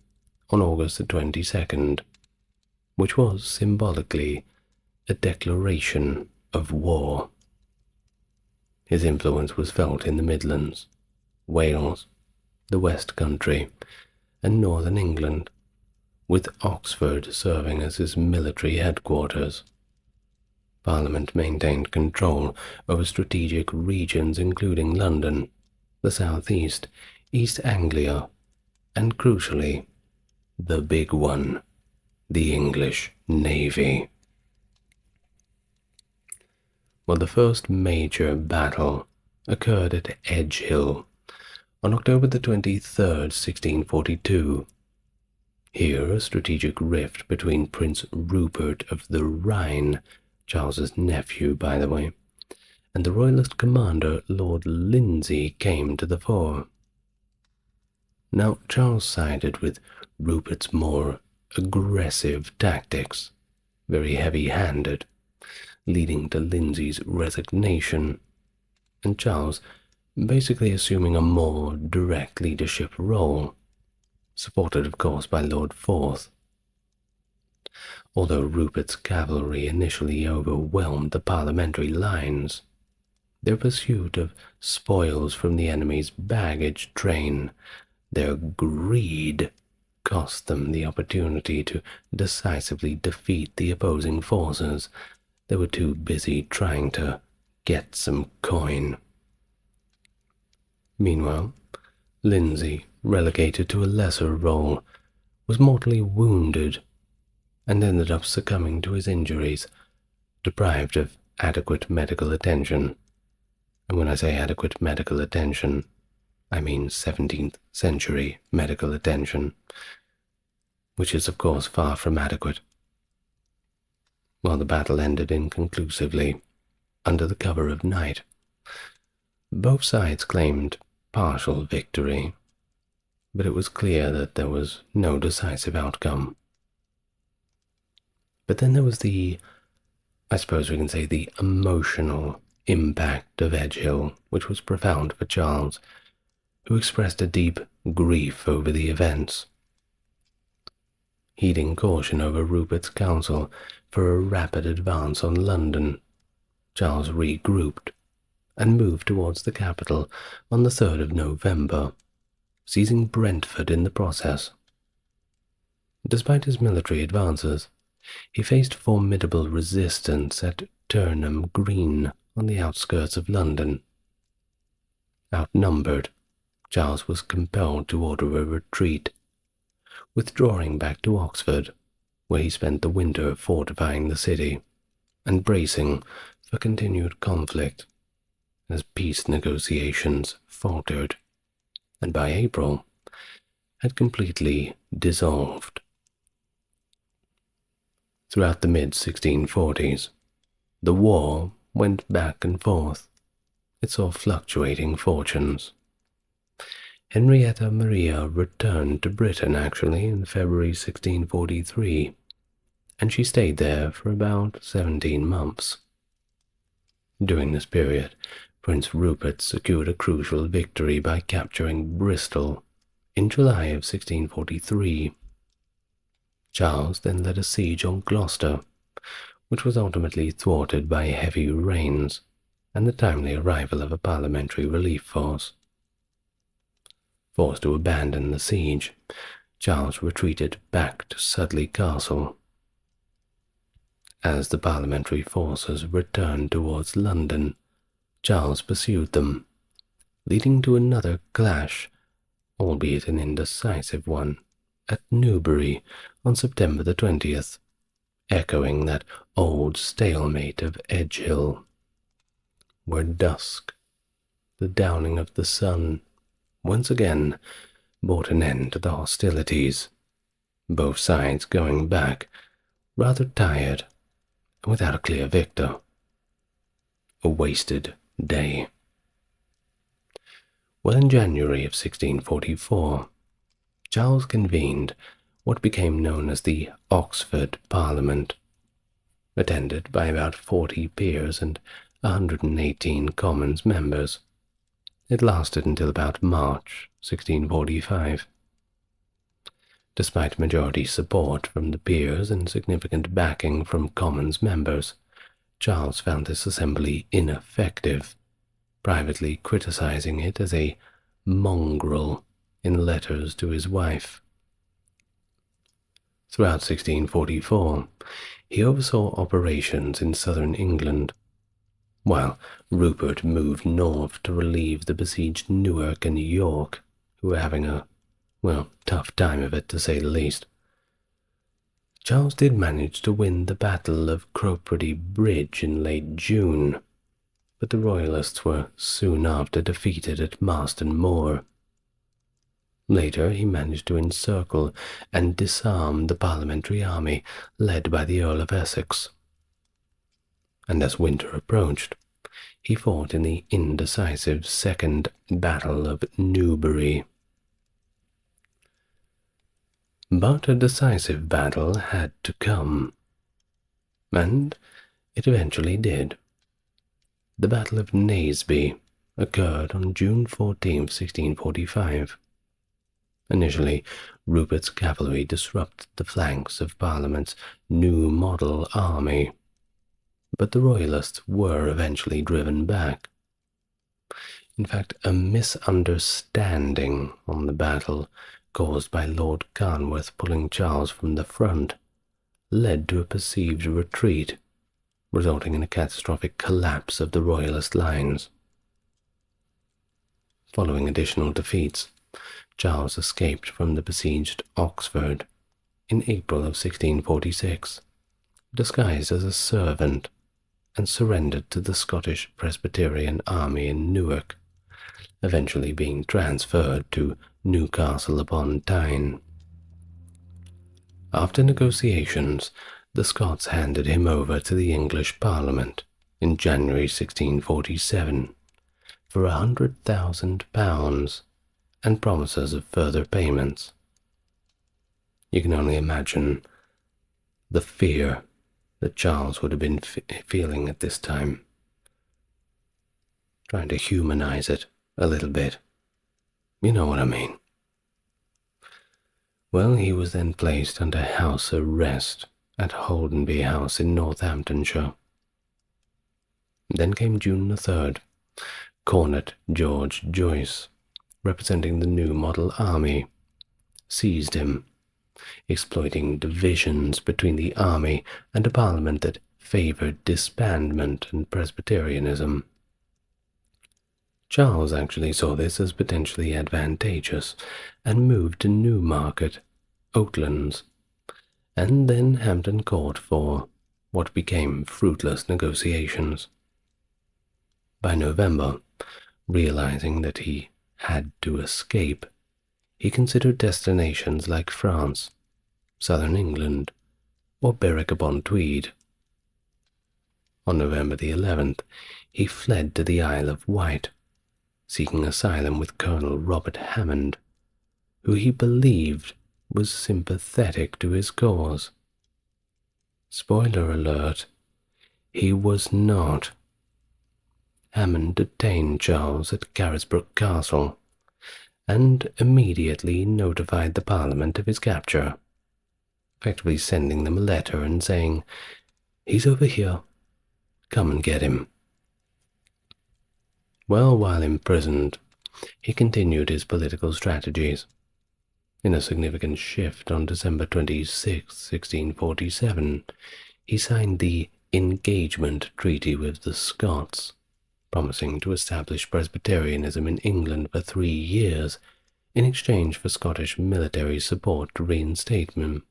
on August the 22nd, which was symbolically a declaration of war. His influence was felt in the Midlands, Wales, the West Country, and northern England, with Oxford serving as his military headquarters. Parliament maintained control over strategic regions including London, the southeast, East Anglia, and crucially, the big one, the English Navy. Well, the first major battle occurred at Edgehill on October the 23rd, 1642. Here, a strategic rift between Prince Rupert of the Rhine, Charles's nephew, by the way, and the royalist commander Lord Lindsay came to the fore. Now, Charles sided with Rupert's more aggressive tactics, very heavy-handed, leading to Lindsay's resignation, and Charles basically assuming a more direct leadership role, supported of course by Lord Forth. Although Rupert's cavalry initially overwhelmed the parliamentary lines, their pursuit of spoils from the enemy's baggage train, their greed, cost them the opportunity to decisively defeat the opposing forces. They were too busy trying to get some coin. Meanwhile, Lindsay, relegated to a lesser role, was mortally wounded and ended up succumbing to his injuries, deprived of adequate medical attention. And when I say adequate medical attention, I mean 17th century medical attention, which is of course far from adequate. Well, the battle ended inconclusively, under the cover of night. Both sides claimed partial victory, but it was clear that there was no decisive outcome. But then there was I suppose we can say, the emotional impact of Edgehill, which was profound for Charles, who expressed a deep grief over the events. Heeding caution over Rupert's counsel for a rapid advance on London, Charles regrouped and moved towards the capital on the 3rd of November, seizing Brentford in the process. Despite his military advances, he faced formidable resistance at Turnham Green on the outskirts of London. Outnumbered, Charles was compelled to order a retreat, withdrawing back to Oxford, where he spent the winter fortifying the city and bracing for continued conflict as peace negotiations faltered, and by April had completely dissolved. Throughout the mid-1640s, the war went back and forth. It saw fluctuating fortunes. Henrietta Maria returned to Britain, actually, in February 1643, and she stayed there for about 17 months. During this period, Prince Rupert secured a crucial victory by capturing Bristol in July of 1643. Charles then led a siege on Gloucester, which was ultimately thwarted by heavy rains and the timely arrival of a parliamentary relief force. Forced to abandon the siege, Charles retreated back to Sudley Castle. As the parliamentary forces returned towards London, Charles pursued them, leading to another clash, albeit an indecisive one, at Newbury on September the 20th, echoing that old stalemate of Edgehill, where dusk, the downing of the sun, once again brought an end to the hostilities, both sides going back, rather tired and without a clear victor. A wasted day. Well, in January of 1644, Charles convened what became known as the Oxford Parliament, attended by about 40 peers and 118 Commons members. It lasted until about March 1645. Despite majority support from the peers and significant backing from Commons members, Charles found this assembly ineffective, privately criticizing it as a mongrel in letters to his wife. Throughout 1644, he oversaw operations in southern England, while Rupert moved north to relieve the besieged Newark and York, who were having a, tough time of it, to say the least. Charles did manage to win the Battle of Cropredy Bridge in late June, but the Royalists were soon after defeated at Marston Moor. Later, he managed to encircle and disarm the parliamentary army led by the Earl of Essex. And as winter approached, he fought in the indecisive Second Battle of Newbury. But a decisive battle had to come, and it eventually did. The Battle of Naseby occurred on June 14, 1645. Initially, Rupert's cavalry disrupted the flanks of Parliament's New Model army, but the Royalists were eventually driven back. In fact, a misunderstanding on the battle, caused by Lord Carnwath pulling Charles from the front, led to a perceived retreat, resulting in a catastrophic collapse of the Royalist lines. Following additional defeats, Charles escaped from the besieged Oxford in April of 1646, disguised as a servant, and surrendered to the Scottish Presbyterian army in Newark, eventually being transferred to Newcastle upon Tyne. After negotiations, the Scots handed him over to the English Parliament in January 1647 for £100,000 and promises of further payments. You can only imagine the fear that Charles would have been feeling at this time, trying to humanize it a little bit. You know what I mean. Well, he was then placed under house arrest at Holdenby House in Northamptonshire. Then came June the 3rd. Cornet George Joyce, representing the New Model Army, seized him, exploiting divisions between the army and a parliament that favoured disbandment and Presbyterianism. Charles actually saw this as potentially advantageous and moved to Newmarket, Oatlands, and then Hampton Court for what became fruitless negotiations. By November, realizing that he had to escape, he considered destinations like France, southern England, or Berwick-upon-Tweed. On November the 11th, he fled to the Isle of Wight, seeking asylum with Colonel Robert Hammond, who he believed was sympathetic to his cause. Spoiler alert, he was not. Hammond detained Charles at Carisbrooke Castle, and immediately notified the Parliament of his capture, effectively sending them a letter and saying, "He's over here, come and get him." Well, while imprisoned, he continued his political strategies. In a significant shift on December 26, 1647, he signed the Engagement Treaty with the Scots, promising to establish Presbyterianism in England for 3 years in exchange for Scottish military support to reinstate him.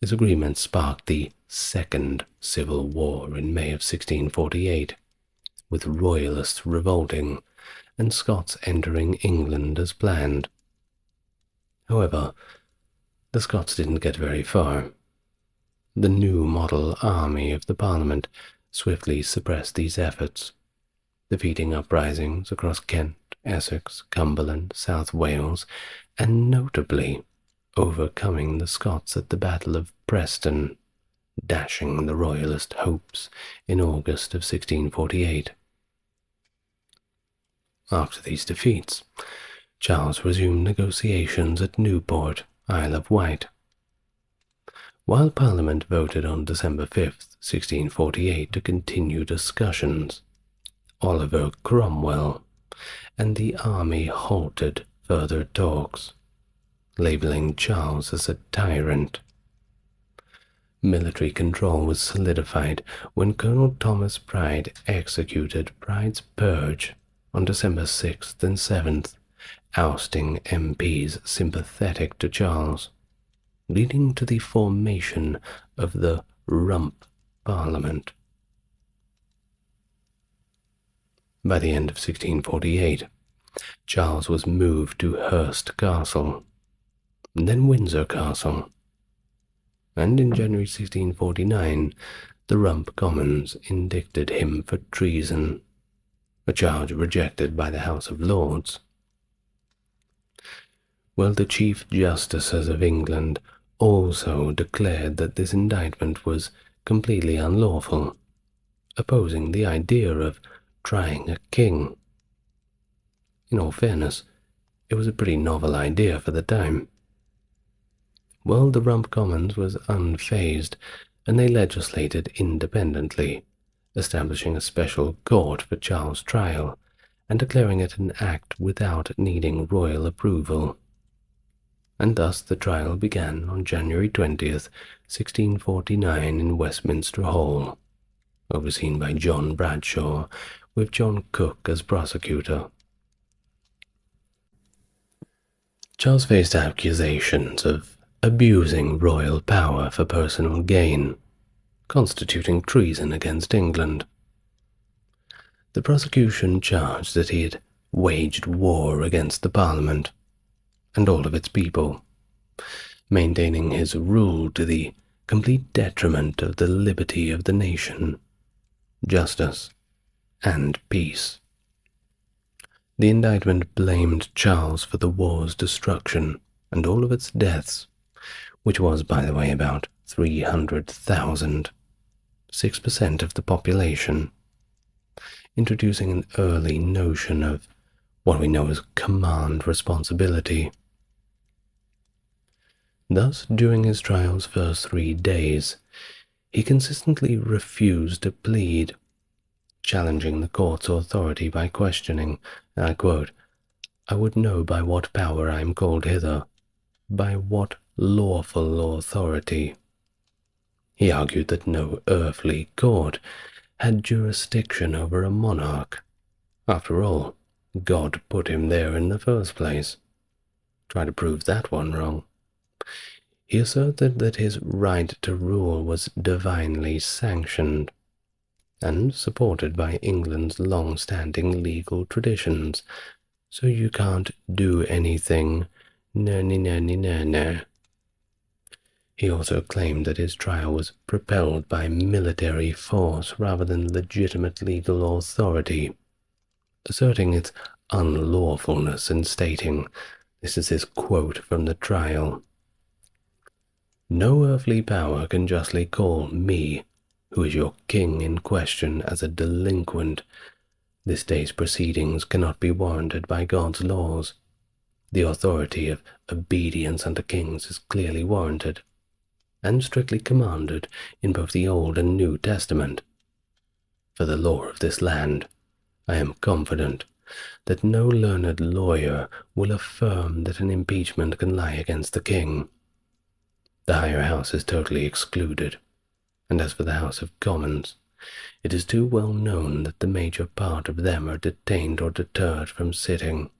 This agreement sparked the Second Civil War in May of 1648, with Royalists revolting and Scots entering England as planned. However, the Scots didn't get very far. The New Model Army of the Parliament swiftly suppressed these efforts, defeating uprisings across Kent, Essex, Cumberland, South Wales, and notably overcoming the Scots at the Battle of Preston, dashing the Royalist hopes in August of 1648. After these defeats, Charles resumed negotiations at Newport, Isle of Wight. While Parliament voted on December 5, 1648 to continue discussions, Oliver Cromwell and the army halted further talks, labelling Charles as a tyrant. Military control was solidified when Colonel Thomas Pride executed Pride's purge on December 6th and 7th, ousting MPs sympathetic to Charles, leading to the formation of the Rump Parliament. By the end of 1648, Charles was moved to Hurst Castle, then Windsor Castle, and in January 1649, the Rump Commons indicted him for treason, a charge rejected by the House of Lords. Well, the Chief Justices of England also declared that this indictment was completely unlawful, opposing the idea of trying a king. In all fairness, it was a pretty novel idea for the time. Well, the Rump Commons was unfazed, and they legislated independently, establishing a special court for Charles' trial and declaring it an act without needing royal approval. And thus the trial began on January 20th, 1649 in Westminster Hall, overseen by John Bradshaw, with John Cook as prosecutor. Charles faced accusations of abusing royal power for personal gain, constituting treason against England. The prosecution charged that he had waged war against the Parliament and all of its people, maintaining his rule to the complete detriment of the liberty of the nation, justice, and peace. The indictment blamed Charles for the war's destruction and all of its deaths, which was, by the way, about 300,000, 6% of the population, introducing an early notion of what we know as command responsibility. Thus, during his trial's first 3 days, he consistently refused to plead, challenging the court's authority by questioning, and I quote, "I would know by what power I am called hither, by what lawful authority." He argued that no earthly court had jurisdiction over a monarch. After all, God put him there in the first place. Try to prove that one wrong. He asserted that his right to rule was divinely sanctioned and supported by England's long-standing legal traditions, so you can't do anything, no. He also claimed that his trial was propelled by military force rather than legitimate legal authority, asserting its unlawfulness and stating, this is his quote from the trial, "No earthly power can justly call me, who is your king in question, as a delinquent. This day's proceedings cannot be warranted by God's laws. The authority of obedience unto kings is clearly warranted, and strictly commanded in both the Old and New Testament. For the law of this land, I am confident that no learned lawyer will affirm that an impeachment can lie against the king. The higher house is totally excluded, and as for the House of Commons, it is too well known that the major part of them are detained or deterred from sitting.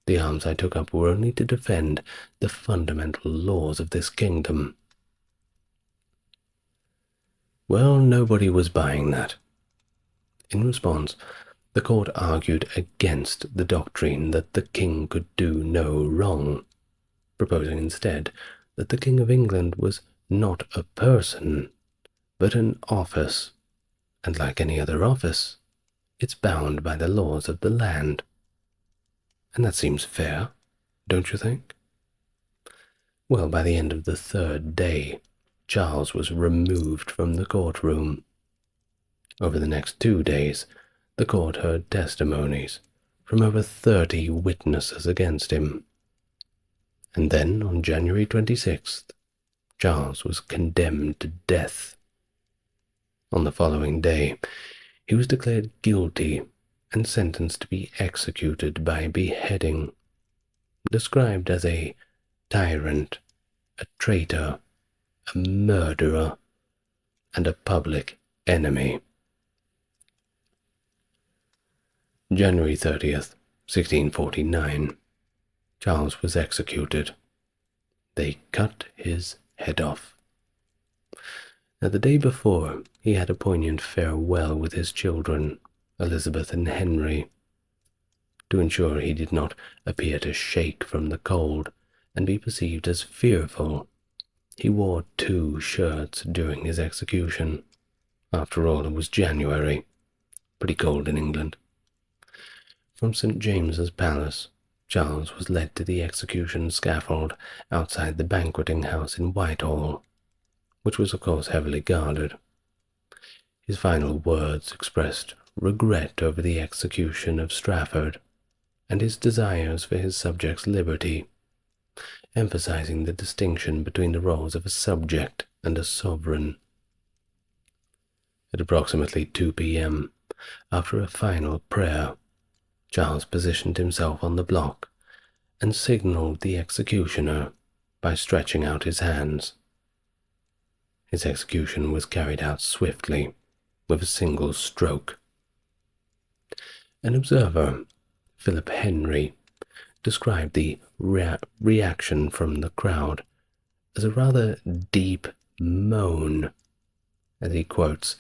The arms I took up were only to defend the fundamental laws of this kingdom." Well, nobody was buying that. In response, the court argued against the doctrine that the king could do no wrong, proposing instead that the King of England was not a person, but an office, and like any other office, it's bound by the laws of the land. And that seems fair, don't you think? Well, by the end of the 3rd day, Charles was removed from the courtroom. Over the next 2 days, the court heard testimonies from over 30 witnesses against him. And then, on January 26th, Charles was condemned to death. On the following day, he was declared guilty and sentenced to be executed by beheading, described as a tyrant, a traitor, a murderer, and a public enemy. January 30th, 1649. Charles was executed. They cut his head off. Now, the day before, he had a poignant farewell with his children, Elizabeth and Henry. To ensure he did not appear to shake from the cold and be perceived as fearful, he wore 2 shirts during his execution. After all, it was January, pretty cold in England. From St. James's Palace, Charles was led to the execution scaffold outside the banqueting house in Whitehall, which was of course heavily guarded. His final words expressed regret over the execution of Strafford and his desires for his subjects' liberty, emphasizing the distinction between the roles of a subject and a sovereign. At approximately 2 p.m., after a final prayer, Charles positioned himself on the block and signaled the executioner by stretching out his hands. His execution was carried out swiftly, with a single stroke. An observer, Philip Henry, described the reaction from the crowd as a rather deep moan, as he quotes,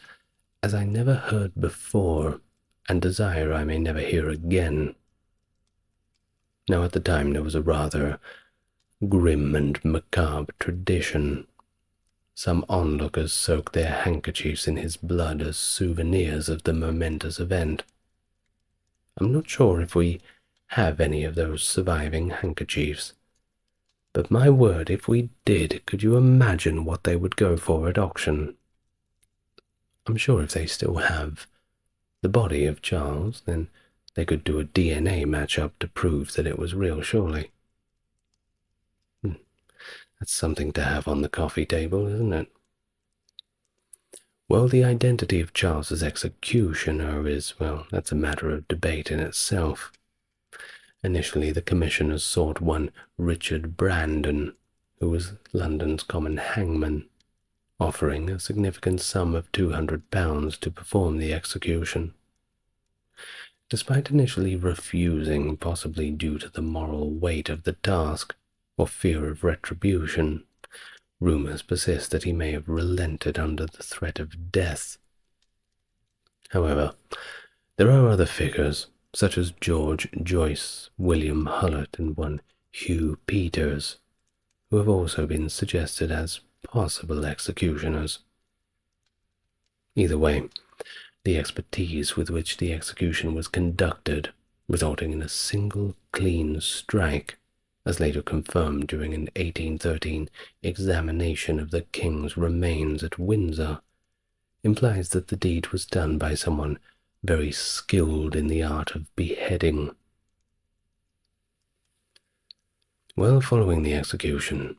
"as I never heard before, and desire I may never hear again." Now, at the time, there was a rather grim and macabre tradition. Some onlookers soaked their handkerchiefs in his blood as souvenirs of the momentous event. I'm not sure if we have any of those surviving handkerchiefs, But my word, if we did, could you imagine what they would go for at auction? I'm sure if they still have the body of Charles, then they could do a DNA match-up to prove that it was real, surely. That's something to have on the coffee table, isn't it? Well, the identity of Charles's executioner is, well, that's a matter of debate in itself. Initially, the commissioners sought one Richard Brandon, who was London's common hangman, offering a significant sum of £200 to perform the execution. Despite initially refusing, possibly due to the moral weight of the task or fear of retribution, rumors persist that he may have relented under the threat of death. However, there are other figures, such as George Joyce, William Hullett, and one Hugh Peters, who have also been suggested as possible executioners. Either way, the expertise with which the execution was conducted, resulting in a single clean strike, as later confirmed during an 1813 examination of the king's remains at Windsor, implies that the deed was done by someone very skilled in the art of beheading. Well, following the execution,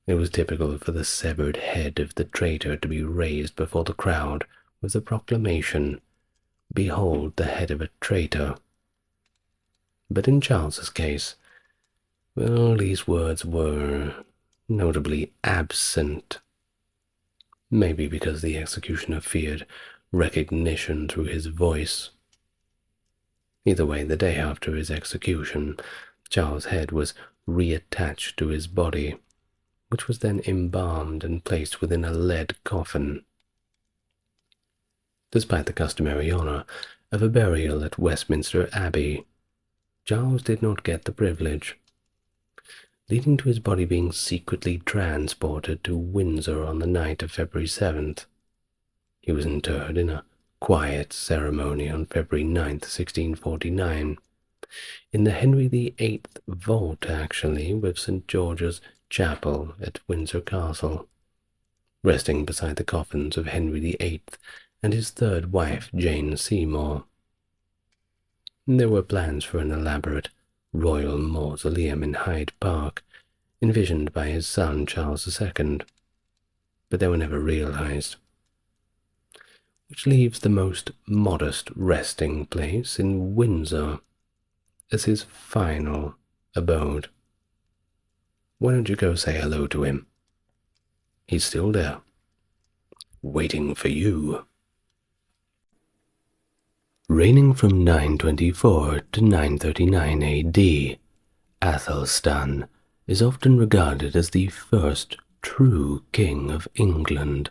it was typical for the severed head of the traitor to be raised before the crowd with the proclamation, "Behold the head of a traitor." But in Charles's case, well, these words were notably absent. Maybe because the executioner feared recognition through his voice. Either way, the day after his execution, Charles' head was reattached to his body, which was then embalmed and placed within a lead coffin. Despite the customary honor of a burial at Westminster Abbey, Charles did not get the privilege, leading to his body being secretly transported to Windsor on the night of February 7th. He was interred in a quiet ceremony on February 9th, 1649, in the Henry VIII vault, actually, with St. George's Chapel at Windsor Castle, resting beside the coffins of Henry VIII and his third wife, Jane Seymour. There were plans for an elaborate royal mausoleum in Hyde Park, envisioned by his son Charles II, but they were never realized, which leaves the most modest resting place in Windsor as his final abode. Why don't you go say hello to him? He's still there, waiting for you. Reigning from 924 to 939 AD, Athelstan is often regarded as the first true king of England.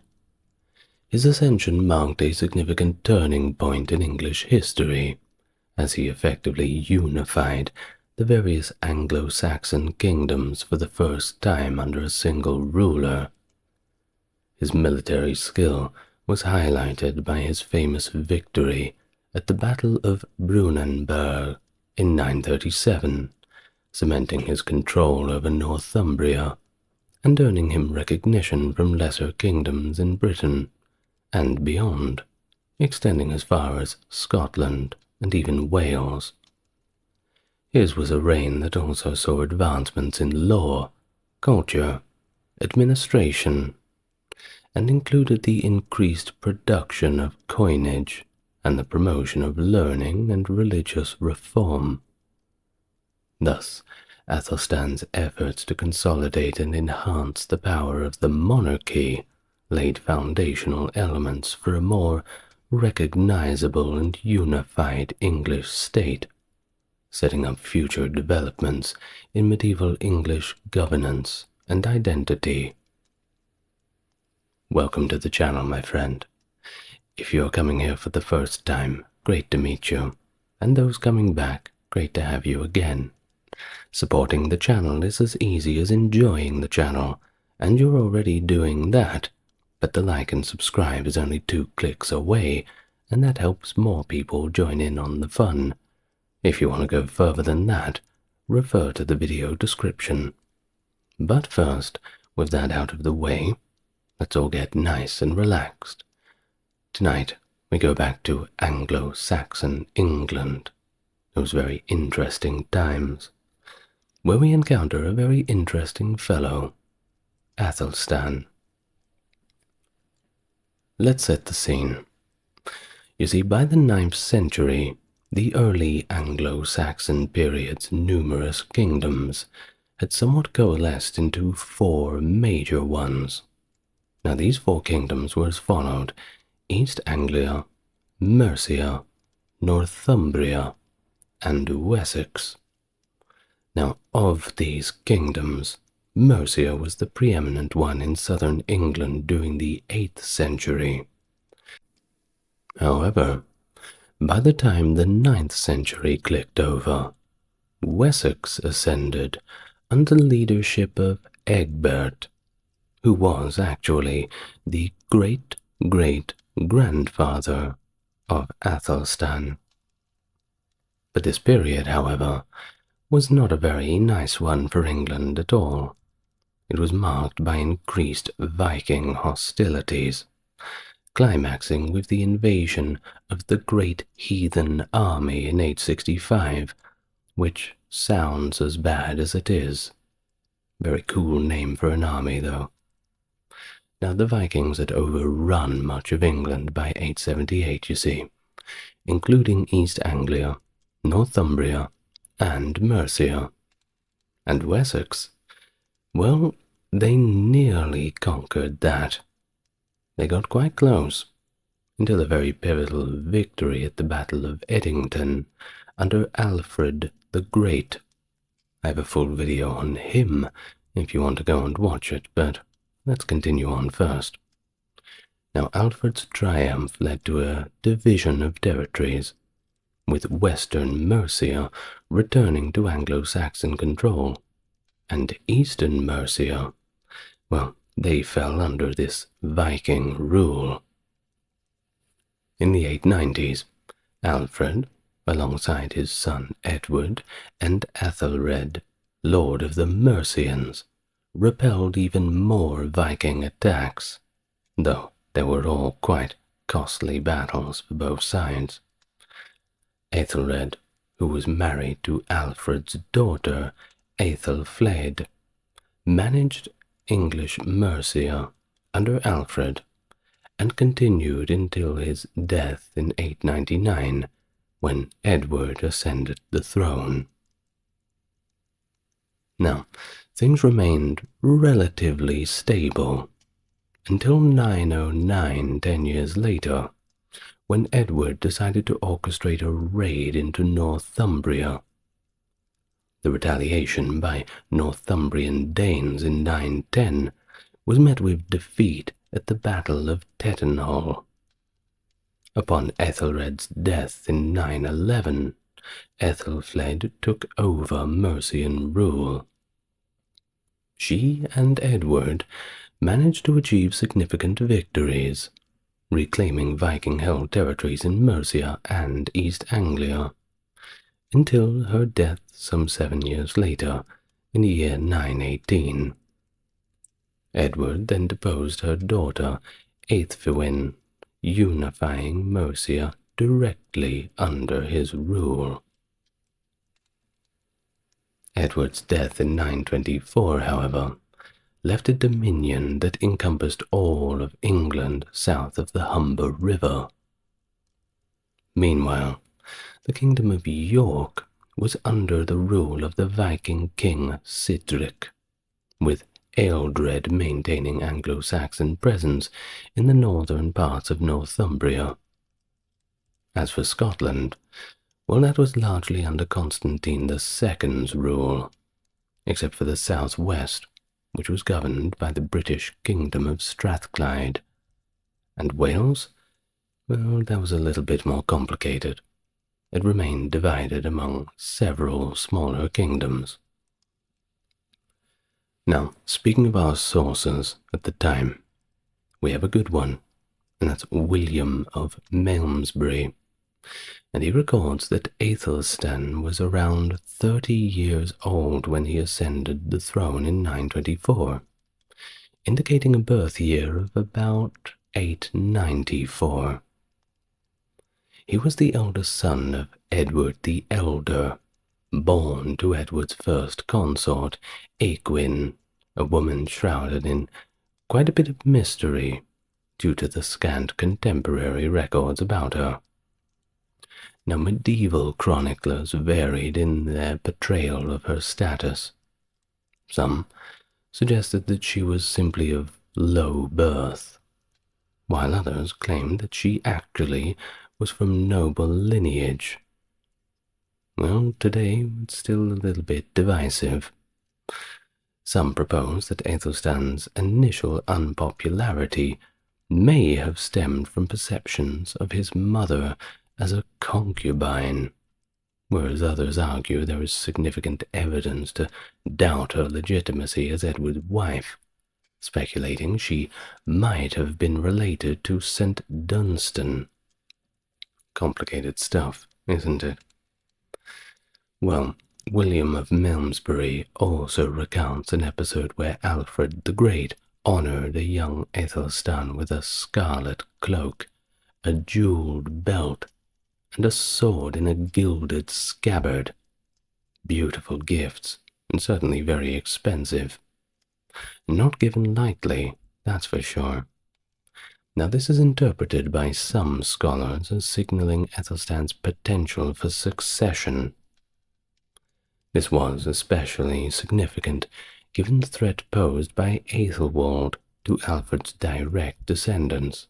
His ascension marked a significant turning point in English history, as he effectively unified the various Anglo-Saxon kingdoms for the first time under a single ruler. His military skill was highlighted by his famous victory at the Battle of Brunanburh in 937, cementing his control over Northumbria and earning him recognition from lesser kingdoms in Britain and beyond, extending as far as Scotland and even Wales. His was a reign that also saw advancements in law, culture, administration, and included the increased production of coinage and the promotion of learning and religious reform. Thus, Athelstan's efforts to consolidate and enhance the power of the monarchy laid foundational elements for a more recognizable and unified English state, setting up future developments in medieval English governance and identity. Welcome to the channel, my friend. If you're coming here for the first time, great to meet you, and those coming back, great to have you again. Supporting the channel is as easy as enjoying the channel, and you're already doing that, but the like and subscribe is only 2 clicks away, and that helps more people join in on the fun. If you want to go further than that, refer to the video description. But first, with that out of the way, let's all get nice and relaxed. Tonight, we go back to Anglo-Saxon England, those very interesting times, where we encounter a very interesting fellow, Athelstan. Let's set the scene. You see, by the 9th century, the early Anglo-Saxon period's numerous kingdoms had somewhat coalesced into 4 major ones. Now these 4 kingdoms were as followed: East Anglia, Mercia, Northumbria, and Wessex. Now of these kingdoms, Mercia was the preeminent one in southern England during the 8th century. However, by the time the 9th century clicked over, Wessex ascended under the leadership of Egbert, who was actually the great-great-grandfather of Athelstan. But this period, however, was not a very nice one for England at all. It was marked by increased Viking hostilities, climaxing with the invasion of the Great Heathen Army in 865, which sounds as bad as it is. Very cool name for an army, though. Now, the Vikings had overrun much of England by 878, you see, including East Anglia, Northumbria, and Mercia. And Wessex, well, they nearly conquered that. They got quite close, until a very pivotal victory at the Battle of Edington under Alfred the Great. I have a full video on him if you want to go and watch it, but let's continue on first. Now, Alfred's triumph led to a division of territories, with western Mercia returning to Anglo-Saxon control, and eastern Mercia, well, they fell under this Viking rule. In the 890s, Alfred, alongside his son Edward and Ethelred, Lord of the Mercians, repelled even more Viking attacks, though they were all quite costly battles for both sides. Ethelred, who was married to Alfred's daughter, Aethelflaed, managed English Mercia under Alfred and continued until his death in 899, when Edward ascended the throne. Now, things remained relatively stable until 909, 10 years later, when Edward decided to orchestrate a raid into Northumbria. The retaliation by Northumbrian Danes in 910 was met with defeat at the Battle of Tettenhall. Upon Ethelred's death in 911, Aethelflaed took over Mercian rule. She and Edward managed to achieve significant victories, reclaiming Viking-held territories in Mercia and East Anglia, until her death some 7 years later, in the year 918. Edward then deposed her daughter, Aethfewin, unifying Mercia directly under his rule. Edward's death in 924, however, left a dominion that encompassed all of England south of the Humber River. Meanwhile, the Kingdom of York was under the rule of the Viking king Sidric, with Ealdred maintaining Anglo-Saxon presence in the northern parts of Northumbria. As for Scotland, well, that was largely under Constantine II's rule, except for the southwest, which was governed by the British Kingdom of Strathclyde. And Wales? Well, that was a little bit more complicated. It remained divided among several smaller kingdoms. Now, speaking of our sources at the time, we have a good one, and that's William of Malmesbury, and he records that Athelstan was around 30 years old when he ascended the throne in 924, indicating a birth year of about 894. He was the eldest son of Edward the Elder, born to Edward's first consort, Aegwin, a woman shrouded in quite a bit of mystery due to the scant contemporary records about her. Now, medieval chroniclers varied in their portrayal of her status. Some suggested that she was simply of low birth, while others claimed that she actually was from noble lineage. Well, today it's still a little bit divisive. Some propose that Athelstan's initial unpopularity may have stemmed from perceptions of his mother as a concubine, whereas others argue there is significant evidence to doubt her legitimacy as Edward's wife, speculating she might have been related to St. Dunstan. Complicated stuff, isn't it? Well, William of Malmesbury also recounts an episode where Alfred the Great honored a young Athelstan with a scarlet cloak, a jeweled belt, and a sword in a gilded scabbard. Beautiful gifts, and certainly very expensive. Not given lightly, that's for sure. Now, this is interpreted by some scholars as signaling Athelstan's potential for succession. This was especially significant given the threat posed by Aethelwald to Alfred's direct descendants.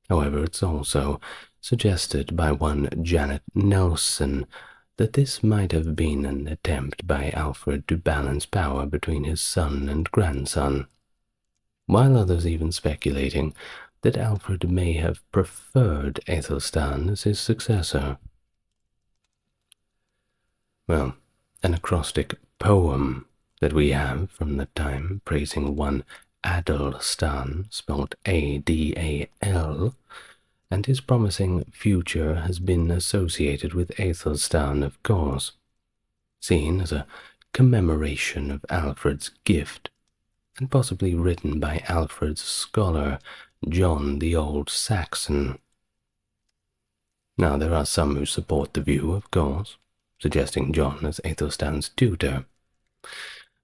However, it's also suggested by one Janet Nelson that this might have been an attempt by Alfred to balance power between his son and grandson, while others even speculating that Alfred may have preferred Athelstan as his successor. Well, an acrostic poem that we have from the time praising one Athelstan, spelled Adal, and his promising future has been associated with Athelstan, of course, seen as a commemoration of Alfred's gift, and possibly written by Alfred's scholar John the Old Saxon. Now, there are some who support the view, of course, suggesting John as Athelstan's tutor,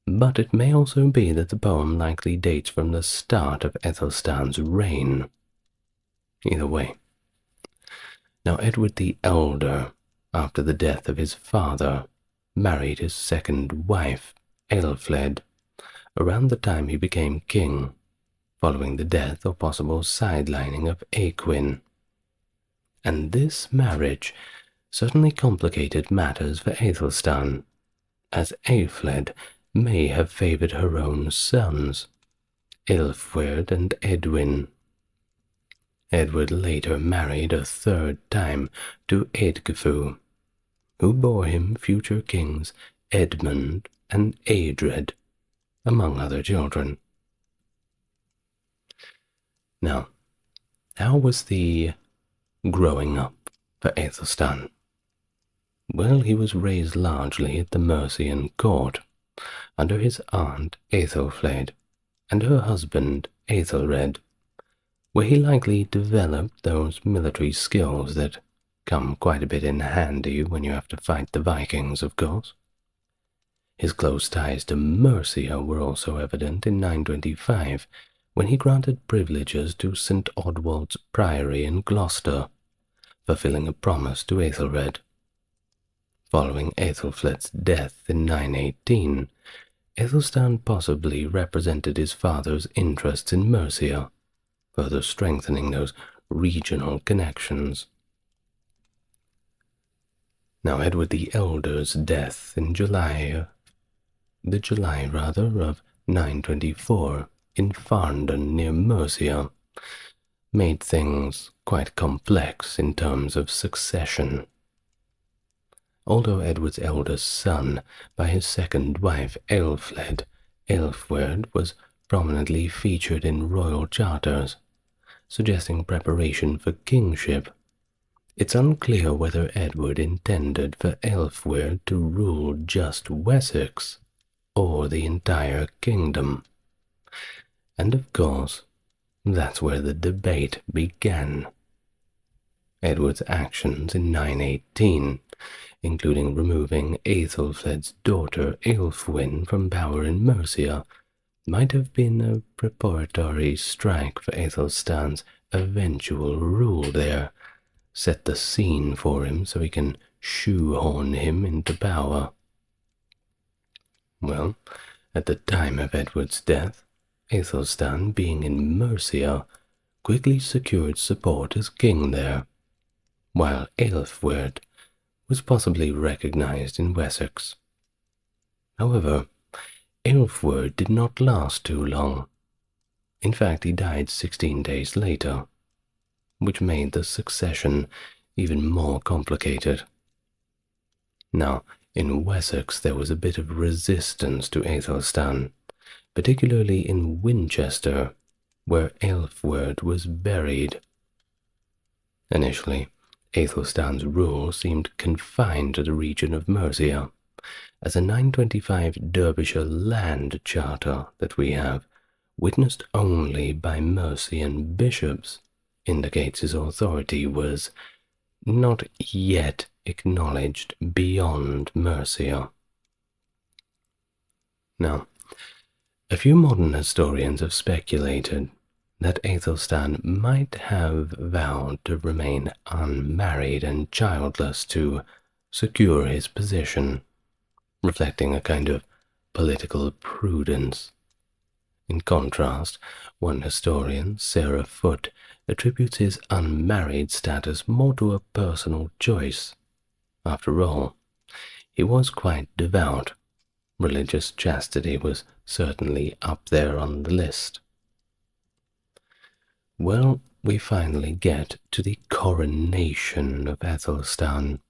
but it may also be that the poem likely dates from the start of Athelstan's reign. Either way. Now, Edward the Elder, after the death of his father, married his second wife, Aelfled, around the time he became king, following the death or possible sidelining of Aegwin. And this marriage certainly complicated matters for Athelstan, as Aelfled may have favored her own sons, Aelfweard and Edwin. Edward later married a third time to Eadgifu, who bore him future kings Edmund and Eadred, among other children. Now, how was the growing up for Athelstan? Well, he was raised largely at the Mercian court, under his aunt Aethelflaed and her husband Aethelred, where he likely developed those military skills that come quite a bit in handy when you have to fight the Vikings, of course. His close ties to Mercia were also evident in 925, when he granted privileges to St. Odwald's Priory in Gloucester, fulfilling a promise to Aethelred. Following Aethelflaed's death in 918, Athelstan possibly represented his father's interests in Mercia, further strengthening those regional connections. Now, Edward the Elder's death in July of 924 in Farndon near Mercia made things quite complex in terms of succession. Although Edward's eldest son by his second wife Aelfled, Aelfweard was prominently featured in royal charters, suggesting preparation for kingship, It's unclear whether Edward intended for Aelfweard to rule just Wessex or the entire kingdom. And of course, that's where the debate began. Edward's actions in 918, including removing Aethelflaed's daughter Aelfwine from power in Mercia, might have been a preparatory strike for Athelstan's eventual rule there, set the scene for him so he can shoehorn him into power. Well, at the time of Edward's death, Athelstan, being in Mercia, quickly secured support as king there, while Aelfweard was possibly recognized in Wessex. However, Aelfweard did not last too long. In fact, he died 16 days later, which made the succession even more complicated. Now, in Wessex there was a bit of resistance to Athelstan, particularly in Winchester, where Aelfweard was buried. Initially, Athelstan's rule seemed confined to the region of Mercia, as a 925 Derbyshire land charter that we have, witnessed only by Mercian bishops, indicates his authority was not yet acknowledged beyond Mercia. Now, a few modern historians have speculated that Athelstan might have vowed to remain unmarried and childless to secure his position, reflecting a kind of political prudence. In contrast, one historian, Sarah Foote, attributes his unmarried status more to a personal choice. After all, he was quite devout. Religious chastity was certainly up there on the list. Well, we finally get to the coronation of Athelstan,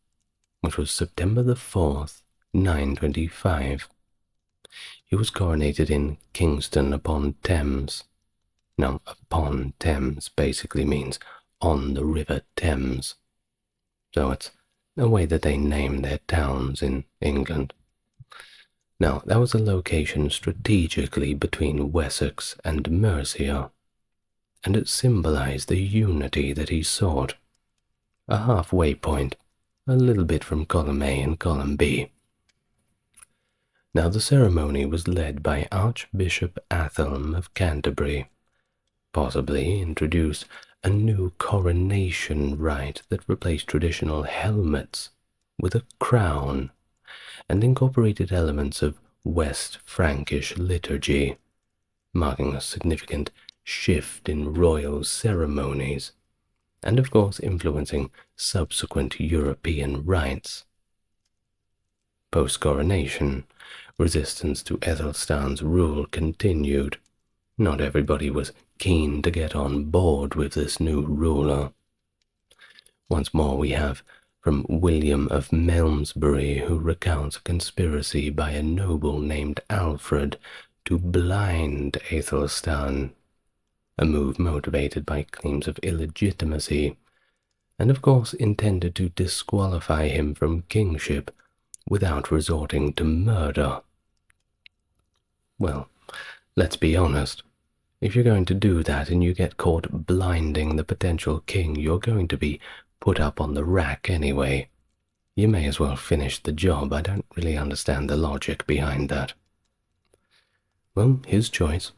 which was September the 4th, 925. He was coronated in Kingston upon Thames. Now, upon Thames basically means on the River Thames. So it's a way that they name their towns in England. Now, that was a location strategically between Wessex and Mercia, and it symbolized the unity that he sought. A halfway point, a little bit from column A and column B. Now, the ceremony was led by Archbishop Athelm of Canterbury, possibly introduced a new coronation rite that replaced traditional helmets with a crown and incorporated elements of West Frankish liturgy, marking a significant shift in royal ceremonies, and of course influencing subsequent European rites. Post-coronation, resistance to Athelstan's rule continued. Not everybody was keen to get on board with this new ruler. Once more we have from William of Malmesbury, who recounts a conspiracy by a noble named Alfred to blind Athelstan, a move motivated by claims of illegitimacy, and of course intended to disqualify him from kingship without resorting to murder. Well, let's be honest. If you're going to do that and you get caught blinding the potential king, you're going to be put up on the rack anyway. You may as well finish the job. I don't really understand the logic behind that. Well, his choice.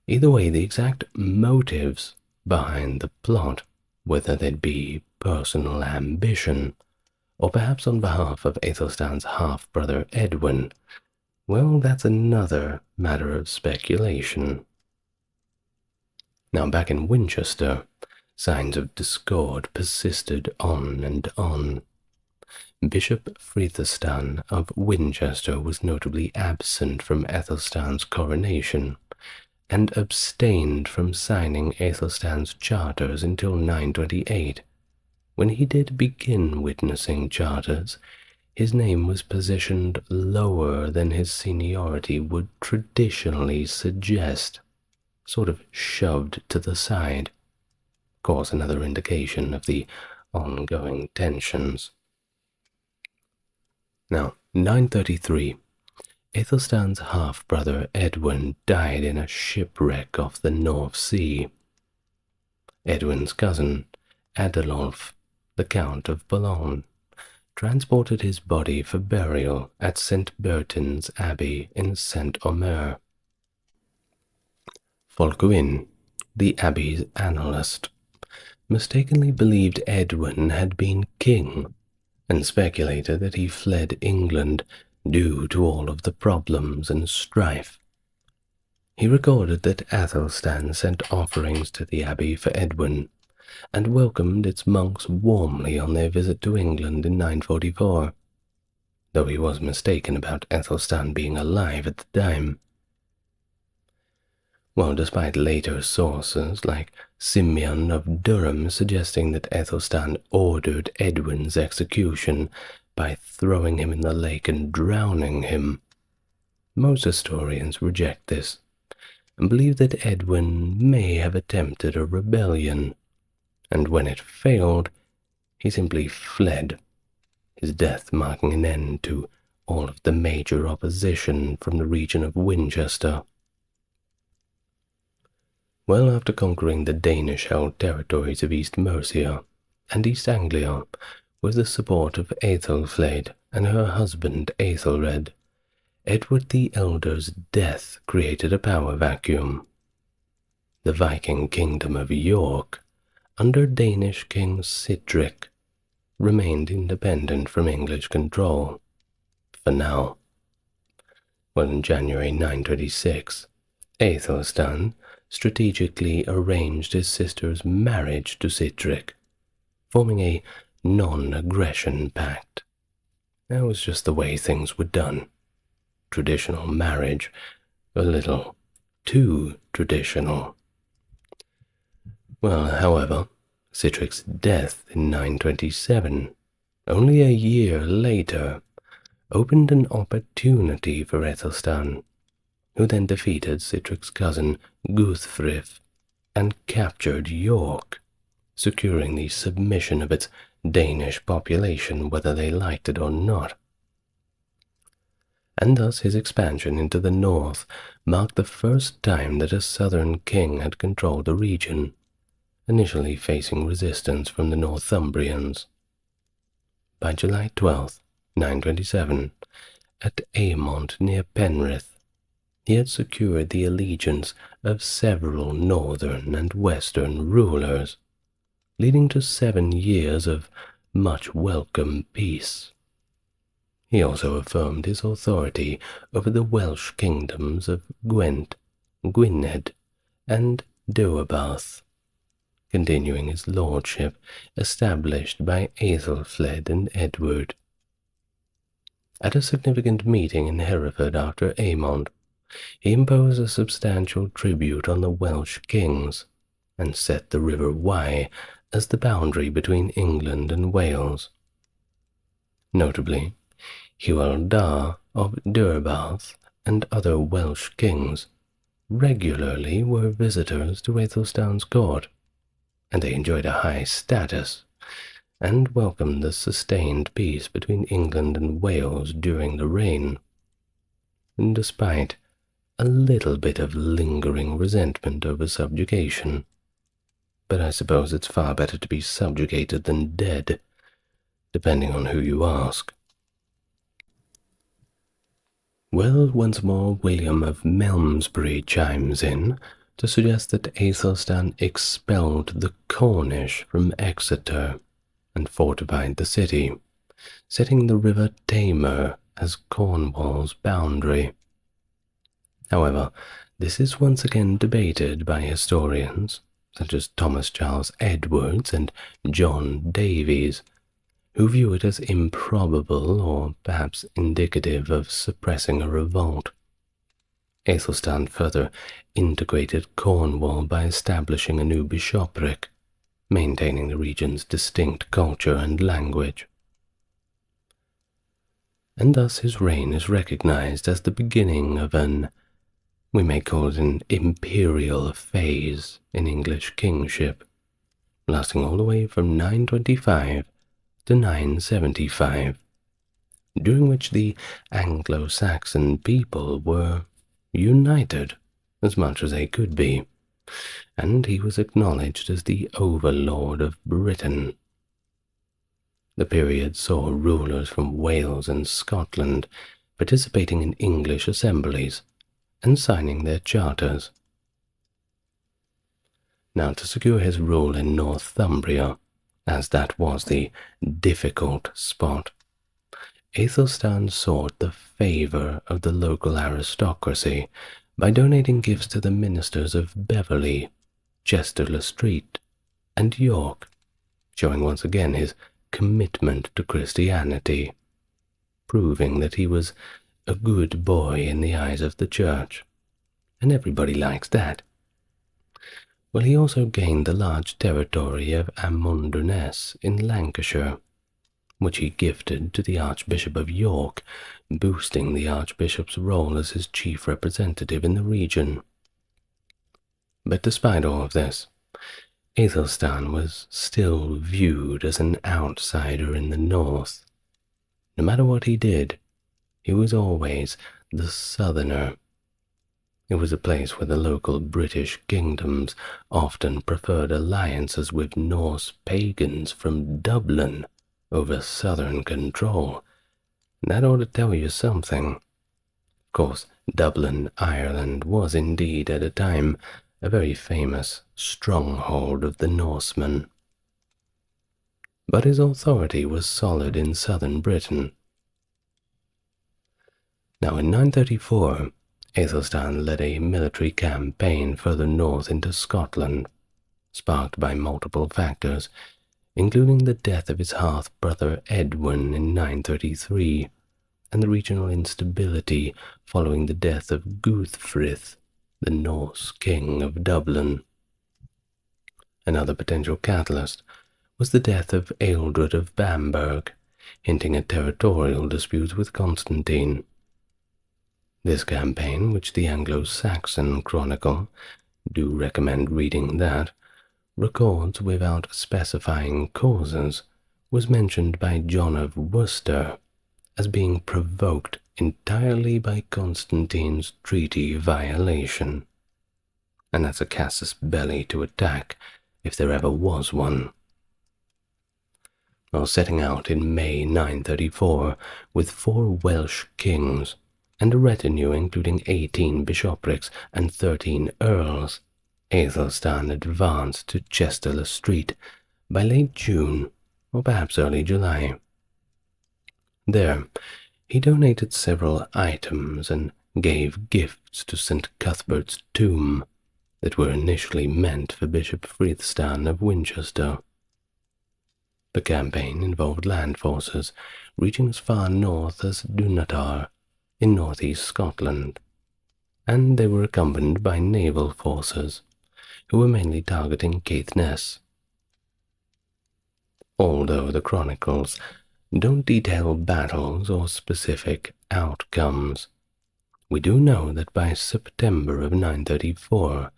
Either way, the exact motives behind the plot, whether they'd be personal ambition, or perhaps on behalf of Athelstan's half-brother Edwin, well, that's another matter of speculation. Now, back in Winchester, signs of discord persisted on and on. Bishop Frithestan of Winchester was notably absent from Athelstan's coronation, and abstained from signing Athelstan's charters until 928. When he did begin witnessing charters, his name was positioned lower than his seniority would traditionally suggest, sort of shoved to the side. Of course, another indication of the ongoing tensions. Now, 933. Athelstan's half-brother Edwin died in a shipwreck off the North Sea. Edwin's cousin, Adolf, the Count of Boulogne, transported his body for burial at St. Bertin's Abbey in St. Omer. Folcuin, the abbey's annalist, mistakenly believed Edwin had been king and speculated that he fled England due to all of the problems and strife. He recorded that Athelstan sent offerings to the abbey for Edwin and welcomed its monks warmly on their visit to England in 944, though he was mistaken about Athelstan being alive at the time. Well, despite later sources like Simeon of Durham suggesting that Athelstan ordered Edwin's execution by throwing him in the lake and drowning him, most historians reject this and believe that Edwin may have attempted a rebellion, and when it failed, he simply fled, his death marking an end to all of the major opposition from the region of Winchester. Well, after conquering the Danish-held territories of East Mercia and East Anglia with the support of Aethelflaed and her husband Aethelred, Edward the Elder's death created a power vacuum. The Viking kingdom of York, under Danish King Sihtric, remained independent from English control, for now. Well, in January 926, Aethelstan strategically arranged his sister's marriage to Sihtric, forming a non-aggression pact. That was just the way things were done. Traditional marriage, a little too traditional. Well, however, Sihtric's death in 927, only a year later, opened an opportunity for Athelstan, who then defeated Sihtric's cousin Guthfrith and captured York, securing the submission of its Danish population whether they liked it or not. And thus his expansion into the north marked the first time that a southern king had controlled the region, initially facing resistance from the Northumbrians. By July 12, 927, at Aymont near Penrith, he had secured the allegiance of several northern and western rulers, leading to 7 years of much welcome peace. He also affirmed his authority over the Welsh kingdoms of Gwent, Gwynedd, and Deheubarth, continuing his lordship established by Aethelflaed and Edward. At a significant meeting in Hereford after Aymont, he imposed a substantial tribute on the Welsh kings and set the River Wye as the boundary between England and Wales. Notably, Hywel Dda of Deheubarth and other Welsh kings regularly were visitors to Aethelstan's court, and they enjoyed a high status and welcomed the sustained peace between England and Wales during the reign, despite a little bit of lingering resentment over subjugation. But I suppose it's far better to be subjugated than dead, depending on who you ask. Well, once more William of Malmesbury chimes in to suggest that Aethelstan expelled the Cornish from Exeter and fortified the city, setting the river Tamar as Cornwall's boundary. However, this is once again debated by historians such as Thomas Charles Edwards and John Davies, who view it as improbable or perhaps indicative of suppressing a revolt. Aethelstan further integrated Cornwall by establishing a new bishopric, maintaining the region's distinct culture and language. And thus his reign is recognized as the beginning of we may call it an imperial phase in English kingship, lasting all the way from 925 to 975, during which the Anglo-Saxon people were united as much as they could be, and he was acknowledged as the overlord of Britain. The period saw rulers from Wales and Scotland participating in English assemblies and signing their charters. Now, to secure his rule in Northumbria, as that was the difficult spot, Athelstan sought the favour of the local aristocracy by donating gifts to the ministers of Beverley, Chester-le-Street, and York, showing once again his commitment to Christianity, proving that he was a good boy in the eyes of the church, and everybody likes that. Well, he also gained the large territory of Amunderness in Lancashire, which he gifted to the Archbishop of York, boosting the Archbishop's role as his chief representative in the region. But despite all of this, Athelstan was still viewed as an outsider in the north. No matter what he did, he was always the southerner. It was a place where the local British kingdoms often preferred alliances with Norse pagans from Dublin over southern control. That ought to tell you something. Of course, Dublin, Ireland was indeed at a time a very famous stronghold of the Norsemen. But his authority was solid in southern Britain. Now in 934, Athelstan led a military campaign further north into Scotland, sparked by multiple factors, including the death of his half-brother Edwin in 933, and the regional instability following the death of Guthfrith, the Norse king of Dublin. Another potential catalyst was the death of Ealdred of Bamberg, hinting at territorial disputes with Constantine. This campaign, which the Anglo-Saxon Chronicle, do recommend reading that, records without specifying causes, was mentioned by John of Worcester as being provoked entirely by Constantine's treaty violation. And that's a casus belli to attack, if there ever was one. While setting out in May 934 with 4 Welsh kings and a retinue including 18 bishoprics and 13 earls, Athelstan advanced to Chester-le-Street by late June or perhaps early July. There, he donated several items and gave gifts to St. Cuthbert's tomb that were initially meant for Bishop Frithstan of Winchester. The campaign involved land forces reaching as far north as Dunatar in northeast Scotland, and they were accompanied by naval forces who were mainly targeting Caithness. Although the chronicles don't detail battles or specific outcomes, we do know that by September of 934,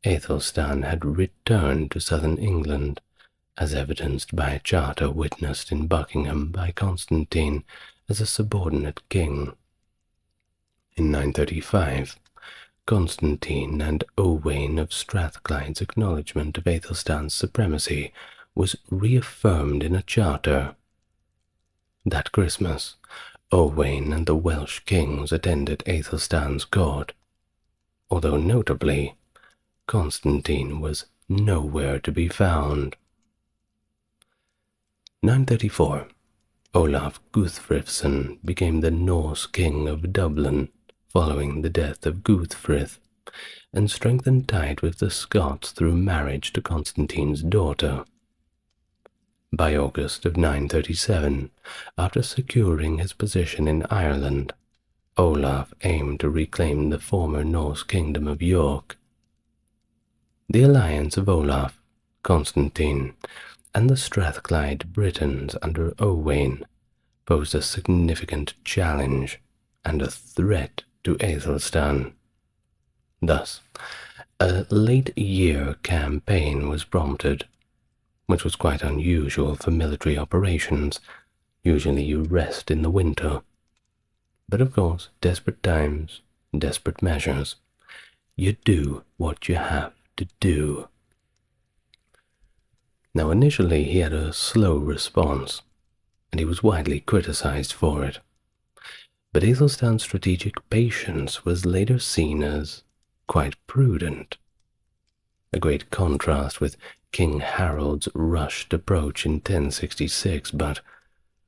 Athelstan had returned to southern England, as evidenced by a charter witnessed in Buckingham by Constantine as a subordinate king. In 935, Constantine and Owain of Strathclyde's acknowledgement of Athelstan's supremacy was reaffirmed in a charter. That Christmas, Owain and the Welsh kings attended Athelstan's court, although notably, Constantine was nowhere to be found. 934. Olaf Guthfrithson became the Norse king of Dublin following the death of Guthfrith, and strengthened ties with the Scots through marriage to Constantine's daughter. By August of 937, after securing his position in Ireland, Olaf aimed to reclaim the former Norse kingdom of York. The alliance of Olaf, Constantine, and the Strathclyde Britons under Owain posed a significant challenge and a threat to Athelstan. Thus, a late-year campaign was prompted, which was quite unusual for military operations. Usually you rest in the winter. But of course, desperate times, desperate measures. You do what you have to do. Now, initially he had a slow response, and he was widely criticized for it. But Athelstan's strategic patience was later seen as quite prudent. A great contrast with King Harold's rushed approach in 1066, but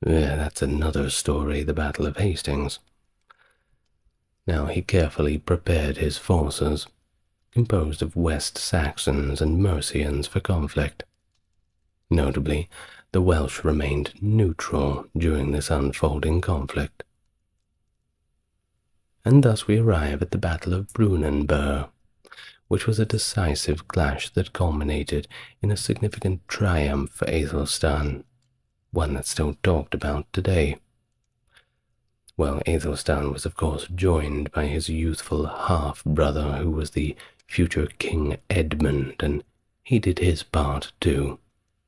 that's another story, the Battle of Hastings. Now he carefully prepared his forces, composed of West Saxons and Mercians, for conflict. Notably, the Welsh remained neutral during this unfolding conflict. And thus we arrive at the Battle of Brunanburh, which was a decisive clash that culminated in a significant triumph for Athelstan, one that's still talked about today. Well, Athelstan was of course joined by his youthful half-brother, who was the future King Edmund, and he did his part too.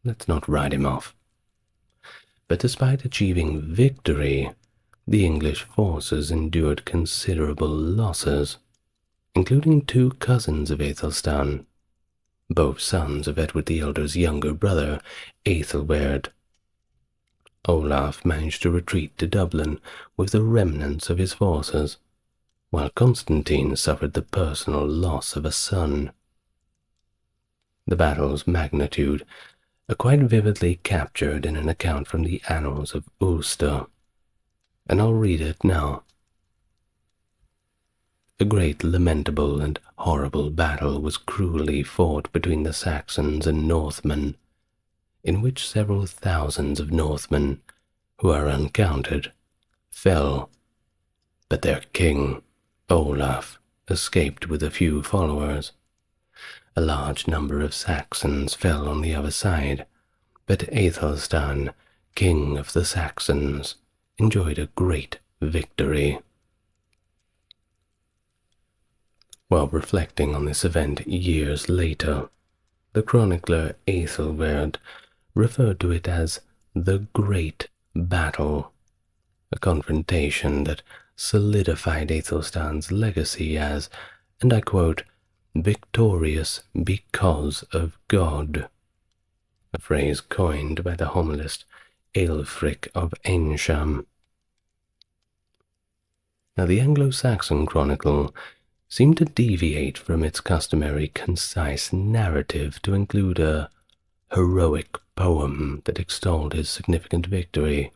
Let's not write him off. But despite achieving victory, the English forces endured considerable losses, including 2 cousins of Athelstan, both sons of Edward the Elder's younger brother, Aethelwerd. Olaf managed to retreat to Dublin with the remnants of his forces, while Constantine suffered the personal loss of a son. The battle's magnitude are quite vividly captured in an account from the Annals of Ulster, and I'll read it now. A great lamentable and horrible battle was cruelly fought between the Saxons and Northmen, in which several thousands of Northmen, who are uncounted, fell, but their king, Olaf, escaped with a few followers. A large number of Saxons fell on the other side, but Athelstan, king of the Saxons, enjoyed a great victory. While reflecting on this event years later, the chronicler Aethelwerd referred to it as the Great Battle, a confrontation that solidified Athelstan's legacy as, and I quote, victorious because of God, a phrase coined by the homilist Aelfric of Eynsham. Now the Anglo-Saxon chronicle seemed to deviate from its customary concise narrative to include a heroic poem that extolled his significant victory,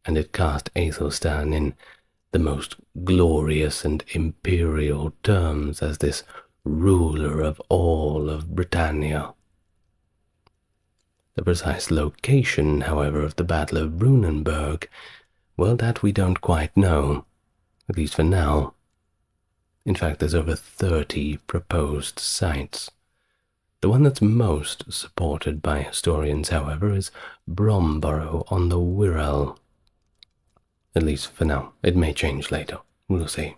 and it cast Athelstan in the most glorious and imperial terms as this ruler of all of Britannia. The precise location, however, of the Battle of Brunanburh, well, that we don't quite know, at least for now. In fact, there's over 30 proposed sites. The one that's most supported by historians, however, is Bromborough on the Wirral. At least for now. It may change later. We'll see.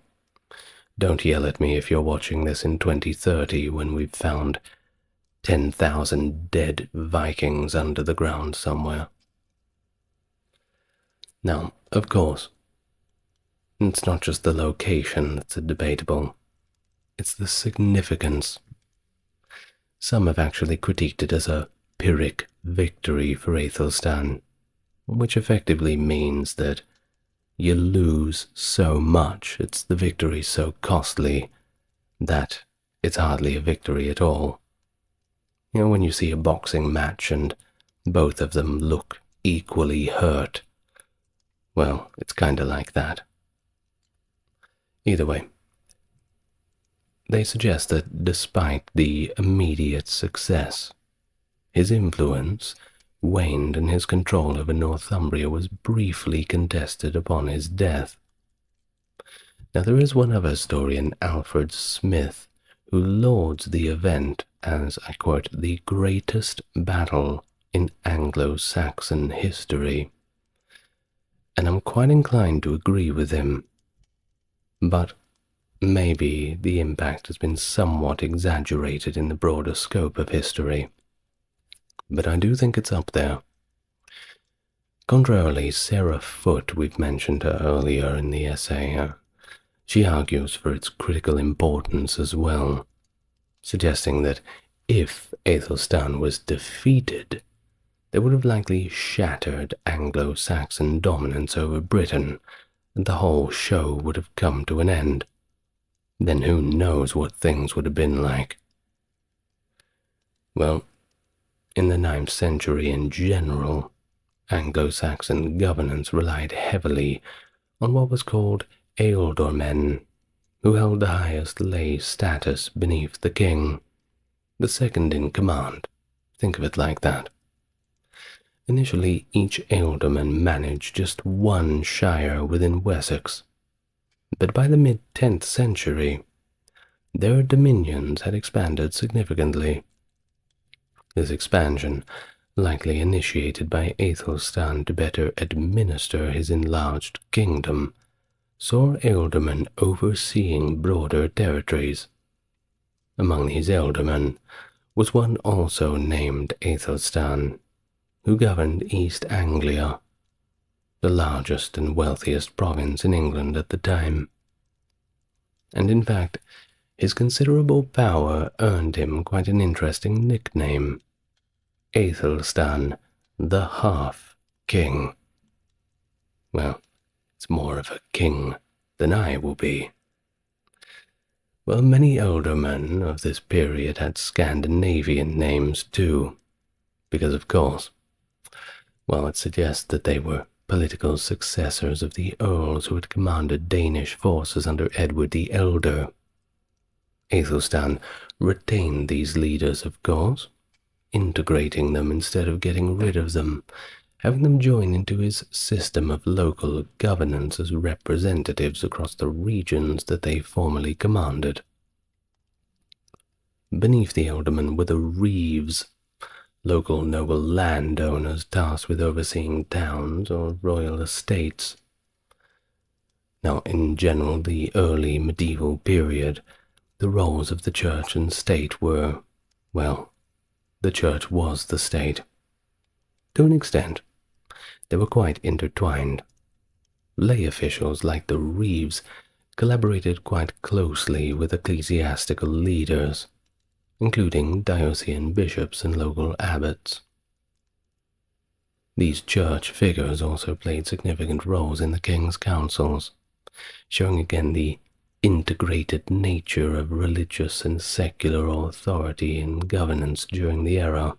Don't yell at me if you're watching this in 2030 when we've found 10,000 dead Vikings under the ground somewhere. Now, of course, it's not just the location that's debatable. It's the significance. Some have actually critiqued it as a Pyrrhic victory for Athelstan, which effectively means that you lose so much, it's the victory so costly, that it's hardly a victory at all. You know, when you see a boxing match and both of them look equally hurt, well, it's kinda like that. Either way, they suggest that despite the immediate success, his influence waned and his control over Northumbria was briefly contested upon his death. Now there is one other historian, Alfred Smith, who lauds the event as, I quote, the greatest battle in Anglo-Saxon history. And I'm quite inclined to agree with him. But maybe the impact has been somewhat exaggerated in the broader scope of history. but I do think it's up there. Contrarily, Sarah Foote, we've mentioned her earlier in the essay, she argues for its critical importance as well, suggesting that if Athelstan was defeated, they would have likely shattered Anglo-Saxon dominance over Britain, and the whole show would have come to an end. Then who knows what things would have been like. Well, in the 9th century in general, Anglo-Saxon governance relied heavily on what was called ealdormen, who held the highest lay status beneath the king, the second in command. Think of it like that. Initially, each ealdorman managed just one shire within Wessex, but by the mid-10th century, their dominions had expanded significantly. This expansion, likely initiated by Athelstan to better administer his enlarged kingdom, saw ealdormen overseeing broader territories. Among these ealdormen was one also named Athelstan, who governed East Anglia, the largest and wealthiest province in England at the time. And in fact, his considerable power earned him quite an interesting nickname, Athelstan the Half-King. Well, it's more of a king than I will be. Well, many ealdormen of this period had Scandinavian names too, because of course, well, it suggests that they were political successors of the earls who had commanded Danish forces under Edward the Elder. Athelstan retained these leaders, of course, integrating them instead of getting rid of them, having them join into his system of local governance as representatives across the regions that they formerly commanded. Beneath the ealdormen were the reeves, local noble landowners tasked with overseeing towns or royal estates. Now, in general, the early medieval period, the roles of the church and state were, well, the church was the state. To an extent, they were quite intertwined. Lay officials like the reeves collaborated quite closely with ecclesiastical leaders, including diocesan bishops and local abbots. These church figures also played significant roles in the king's councils, showing again the integrated nature of religious and secular authority in governance during the era.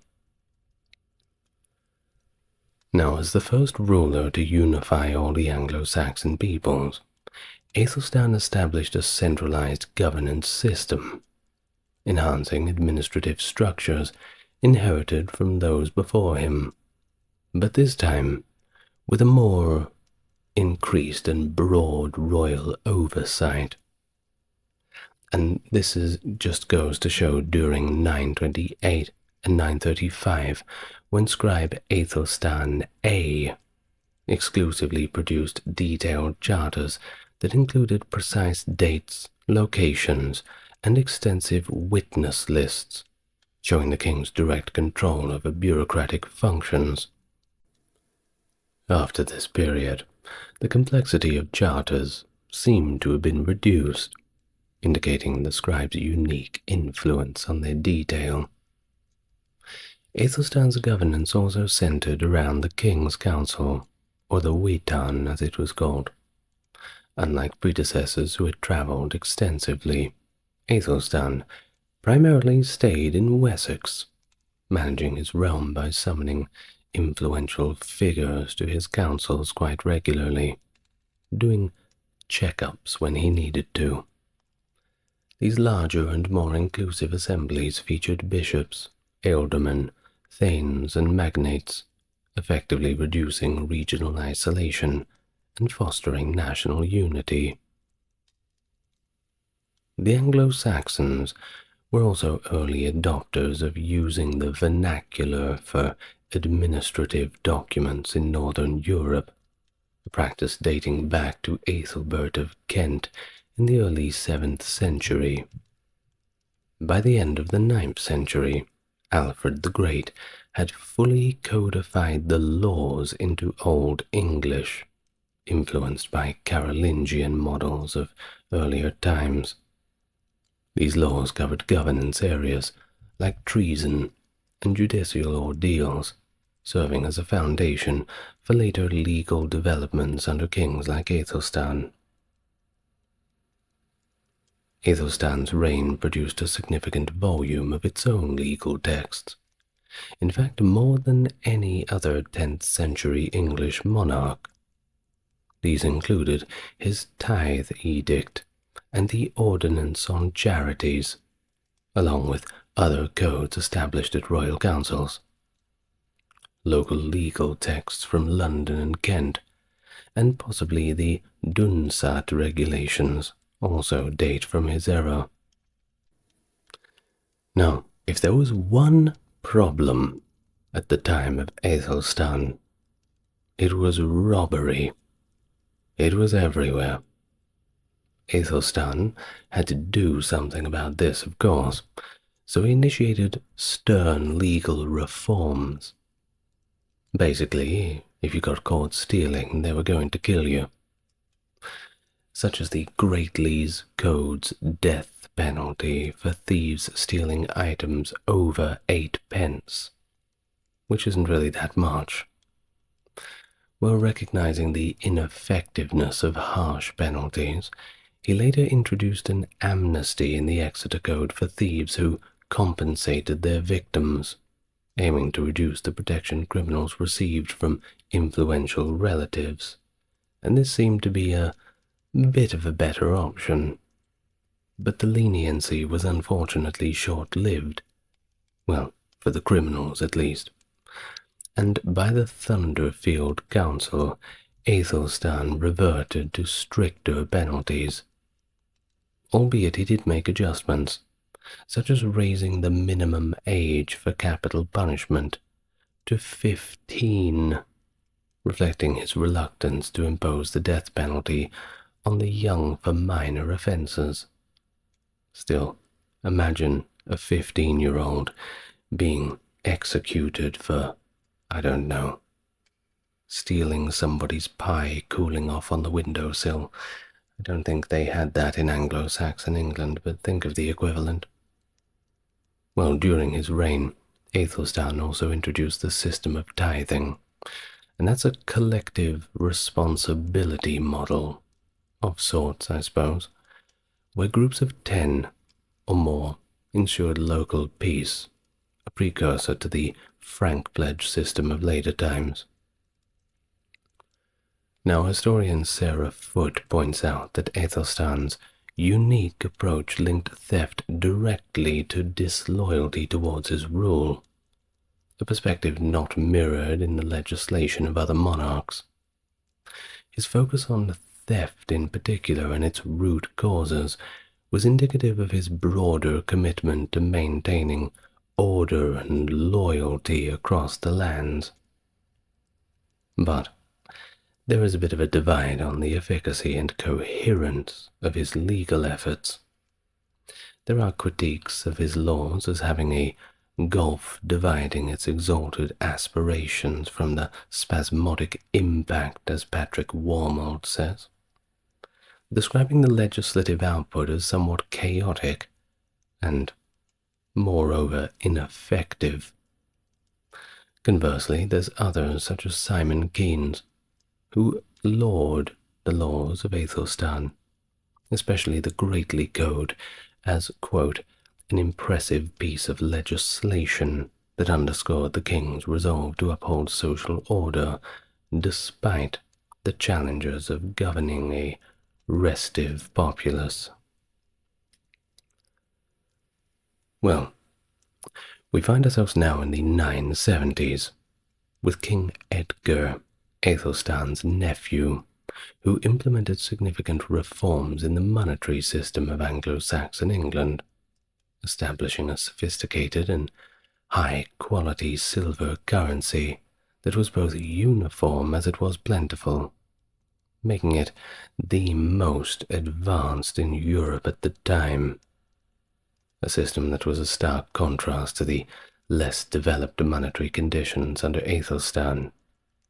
Now, as the first ruler to unify all the Anglo-Saxon peoples, Athelstan established a centralized governance system, enhancing administrative structures inherited from those before him, but this time with a more increased and broad royal oversight. And this just goes to show during 928 and 935, when scribe Athelstan A exclusively produced detailed charters that included precise dates, locations, and extensive witness lists, showing the king's direct control over bureaucratic functions. After this period, the complexity of charters seemed to have been reduced, indicating the scribe's unique influence on their detail. Athelstan's governance also centered around the King's Council, or the Witan as it was called. Unlike predecessors who had travelled extensively, Athelstan primarily stayed in Wessex, managing his realm by summoning influential figures to his councils quite regularly, doing checkups when he needed to. These larger and more inclusive assemblies featured bishops, ealdormen, thanes, and magnates, effectively reducing regional isolation and fostering national unity. The Anglo-Saxons were also early adopters of using the vernacular for administrative documents in Northern Europe, a practice dating back to Ethelbert of Kent in the early 7th century. By the end of the 9th century, Alfred the Great had fully codified the laws into Old English, influenced by Carolingian models of earlier times. These laws covered governance areas like treason and judicial ordeals, serving as a foundation for later legal developments under kings like Athelstan. Athelstan's reign produced a significant volume of its own legal texts. In fact, more than any other 10th century English monarch. These included his tithe edict and the Ordinance on Charities, along with other codes established at royal councils. Local legal texts from London and Kent, and possibly the Dunsat regulations, also date from his era. Now, if there was one problem at the time of Athelstan, it was robbery. It was everywhere. Athelstan had to do something about this, of course, so he initiated stern legal reforms. Basically, if you got caught stealing, they were going to kill you. Such as the Great Lees Code's death penalty for thieves stealing items over 8 pence, which isn't really that much. While recognizing the ineffectiveness of harsh penalties, he later introduced an amnesty in the Exeter Code for thieves who compensated their victims, aiming to reduce the protection criminals received from influential relatives, and this seemed to be a bit of a better option. But the leniency was unfortunately short-lived, well, for the criminals at least, and by the Thunderfield Council, Athelstan reverted to stricter penalties. Albeit he did make adjustments, such as raising the minimum age for capital punishment to 15, reflecting his reluctance to impose the death penalty on the young for minor offences. Still, imagine a 15-year-old being executed for, I don't know, stealing somebody's pie cooling off on the windowsill. I don't think they had that in Anglo-Saxon England, but think of the equivalent. Well, during his reign, Athelstan also introduced the system of tithing, and that's a collective responsibility model, of sorts, I suppose, where groups of 10 or more ensured local peace, a precursor to the frank pledge system of later times. Now, historian Sarah Foote points out that Athelstan's unique approach linked theft directly to disloyalty towards his rule, a perspective not mirrored in the legislation of other monarchs. His focus on theft in particular and its root causes was indicative of his broader commitment to maintaining order and loyalty across the lands. But there is a bit of a divide on the efficacy and coherence of his legal efforts. There are critiques of his laws as having a gulf dividing its exalted aspirations from the spasmodic impact, as Patrick Warmold says, describing the legislative output as somewhat chaotic and, moreover, ineffective. Conversely, there's others such as Simon Keynes, who laud the laws of Athelstan, especially the Greatly Code, as, quote, an impressive piece of legislation that underscored the king's resolve to uphold social order despite the challenges of governing a restive populace. Well, we find ourselves now in the 970s, with King Edgar, Athelstan's nephew, who implemented significant reforms in the monetary system of Anglo-Saxon England, establishing a sophisticated and high-quality silver currency that was both uniform as it was plentiful, making it the most advanced in Europe at the time, a system that was a stark contrast to the less developed monetary conditions under Athelstan,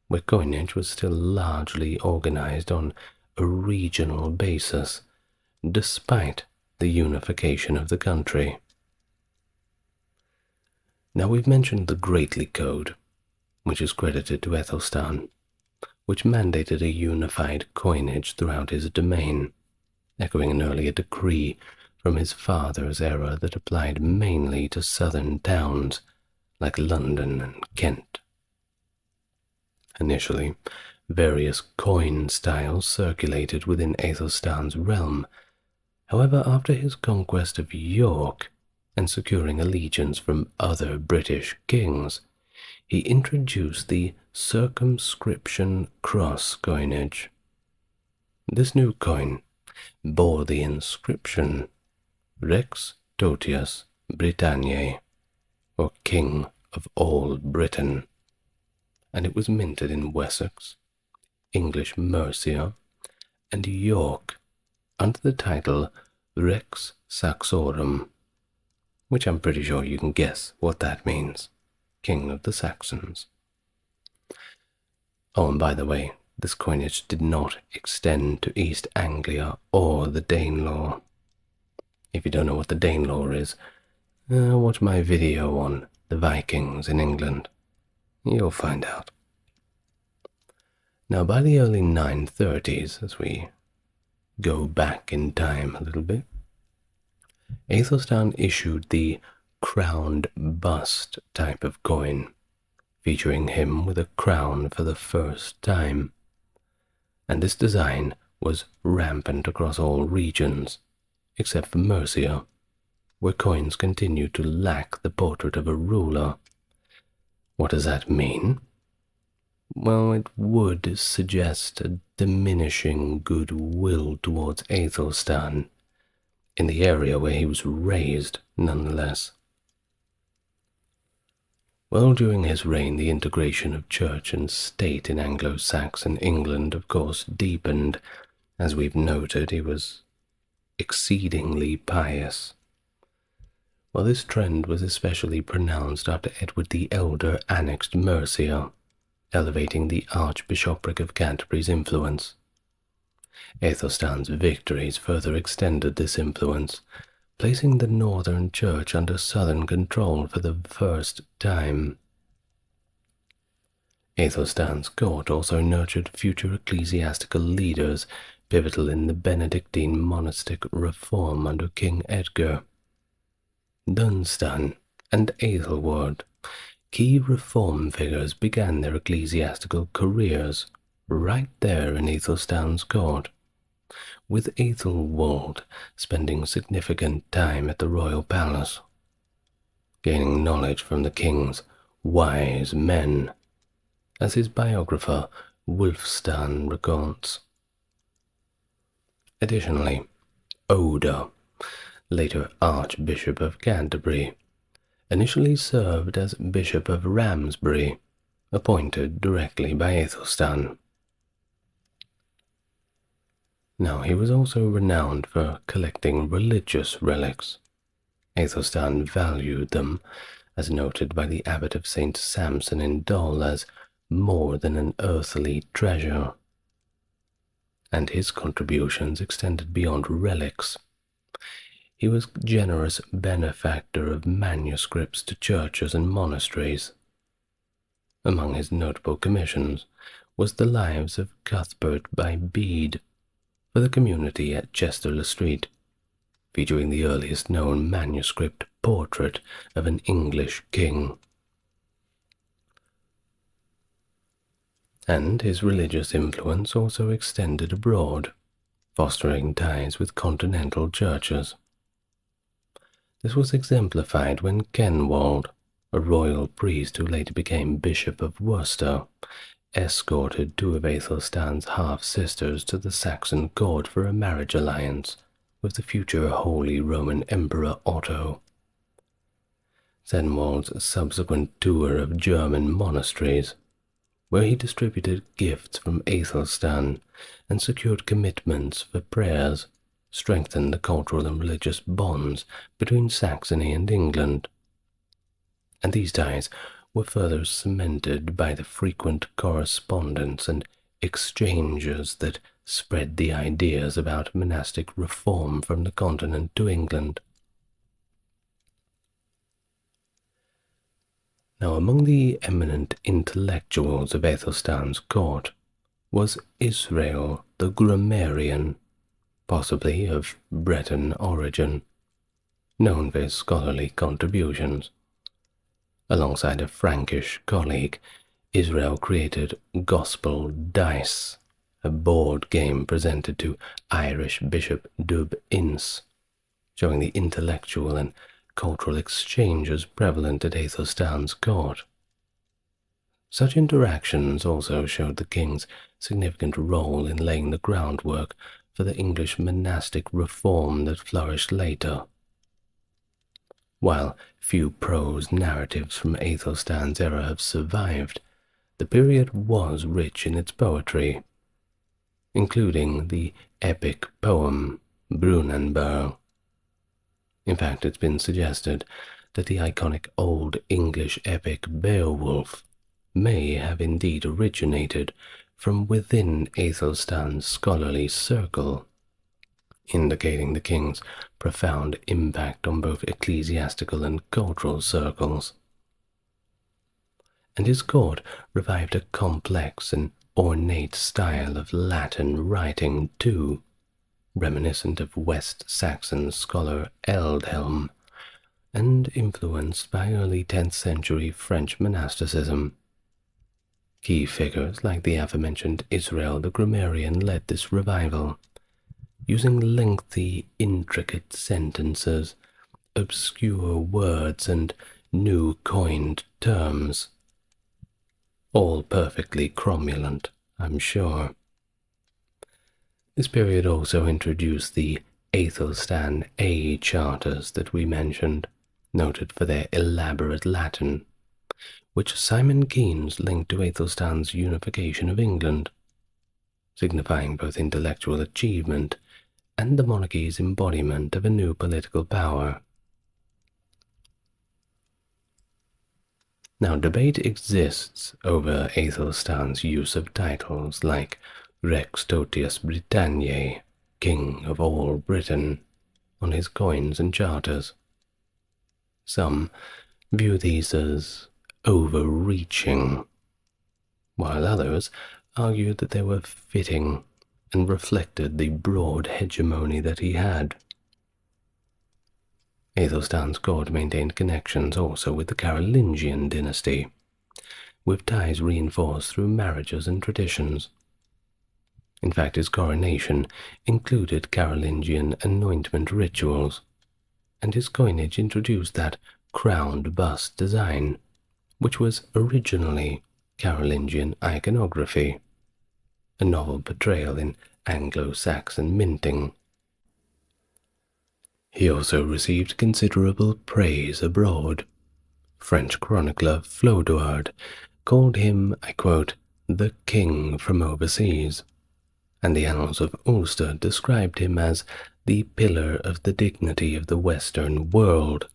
where coinage was still largely organized on a regional basis, despite the unification of the country. Now we've mentioned the Greatly Code, which is credited to Athelstan, which mandated a unified coinage throughout his domain, echoing an earlier decree from his father's era that applied mainly to southern towns like London and Kent. Initially, various coin styles circulated within Athelstan's realm. However, after his conquest of York and securing allegiance from other British kings, he introduced the circumscription cross coinage. This new coin bore the inscription Rex Totius Britanniae, or King of all Britain, and it was minted in Wessex, English Mercia, and York under the title Rex Saxorum, which I'm pretty sure you can guess what that means. King of the Saxons. Oh, and by the way, this coinage did not extend to East Anglia or the Danelaw. If you don't know what the Danelaw is, watch my video on the Vikings in England. You'll find out. Now, by the early 930s, as we go back in time a little bit, Athelstan issued the crowned bust type of coin, featuring him with a crown for the first time. And this design was rampant across all regions, except for Mercia, where coins continued to lack the portrait of a ruler. What does that mean? Well, it would suggest a diminishing goodwill towards Athelstan in the area where he was raised, nonetheless. Well, during his reign, the integration of church and state in Anglo-Saxon England, of course, deepened. As we've noted, he was exceedingly pious. Well, this trend was especially pronounced after Edward the Elder annexed Mercia, elevating the Archbishopric of Canterbury's influence. Athelstan's victories further extended this influence, placing the Northern Church under Southern control for the first time. Athelstan's court also nurtured future ecclesiastical leaders, pivotal in the Benedictine monastic reform under King Edgar. Dunstan and Aethelward, key reform figures, began their ecclesiastical careers right there in Athelstan's court, with Aethelwald spending significant time at the royal palace, gaining knowledge from the king's wise men, as his biographer Wulfstan recounts. Additionally, Oda, later Archbishop of Canterbury, initially served as Bishop of Ramsbury, appointed directly by Athelstan. Now, he was also renowned for collecting religious relics. Athelstan valued them, as noted by the abbot of St. Samson in Dol, as more than an earthly treasure. And his contributions extended beyond relics. He was a generous benefactor of manuscripts to churches and monasteries. Among his notable commissions was the Lives of Cuthbert by Bede for the community at Chester-le-Street, featuring the earliest known manuscript portrait of an English king. And his religious influence also extended abroad, fostering ties with continental churches. This was exemplified when Kenwald, a royal priest who later became Bishop of Worcester, escorted two of Athelstan's half-sisters to the Saxon court for a marriage alliance with the future Holy Roman Emperor Otto. Zenwald's subsequent tour of German monasteries, where he distributed gifts from Athelstan and secured commitments for prayers, strengthened the cultural and religious bonds between Saxony and England. and these ties were further cemented by the frequent correspondence and exchanges that spread the ideas about monastic reform from the continent to England. Now, among the eminent intellectuals of Athelstan's court was Israel the grammarian, possibly of Breton origin, known for his scholarly contributions. Alongside a Frankish colleague, Israel created Gospel Dice, a board game presented to Irish Bishop Dubh Ince, showing the intellectual and cultural exchanges prevalent at Athelstan's court. Such interactions also showed the king's significant role in laying the groundwork for the English monastic reform that flourished later. While few prose narratives from Athelstan's era have survived, the period was rich in its poetry, including the epic poem Brunanburh. In fact, it's been suggested that the iconic Old English epic Beowulf may have indeed originated from within Athelstan's scholarly circle, indicating the king's profound impact on both ecclesiastical and cultural circles. And his court revived a complex and ornate style of Latin writing too, reminiscent of West Saxon scholar Eldhelm, and influenced by early 10th century French monasticism. Key figures like the aforementioned Israel the grammarian led this revival, using lengthy, intricate sentences, obscure words, and new coined terms. All perfectly cromulent, I'm sure. This period also introduced the Athelstan A charters that we mentioned, noted for their elaborate Latin, which Simon Keynes linked to Athelstan's unification of England, signifying both intellectual achievement and the monarchy's embodiment of a new political power. Now, debate exists over Athelstan's use of titles like Rex Totius Britanniae, King of all Britain, on his coins and charters. Some view these as overreaching, while others argue that they were fitting and reflected the broad hegemony that he had. Athelstan's court maintained connections also with the Carolingian dynasty, with ties reinforced through marriages and traditions. In fact, his coronation included Carolingian anointment rituals, and his coinage introduced that crowned bust design, which was originally Carolingian iconography, a novel portrayal in Anglo-Saxon minting. He also received considerable praise abroad. French chronicler Flodoard called him, I quote, the king from overseas, and the Annals of Ulster described him as the pillar of the dignity of the Western world.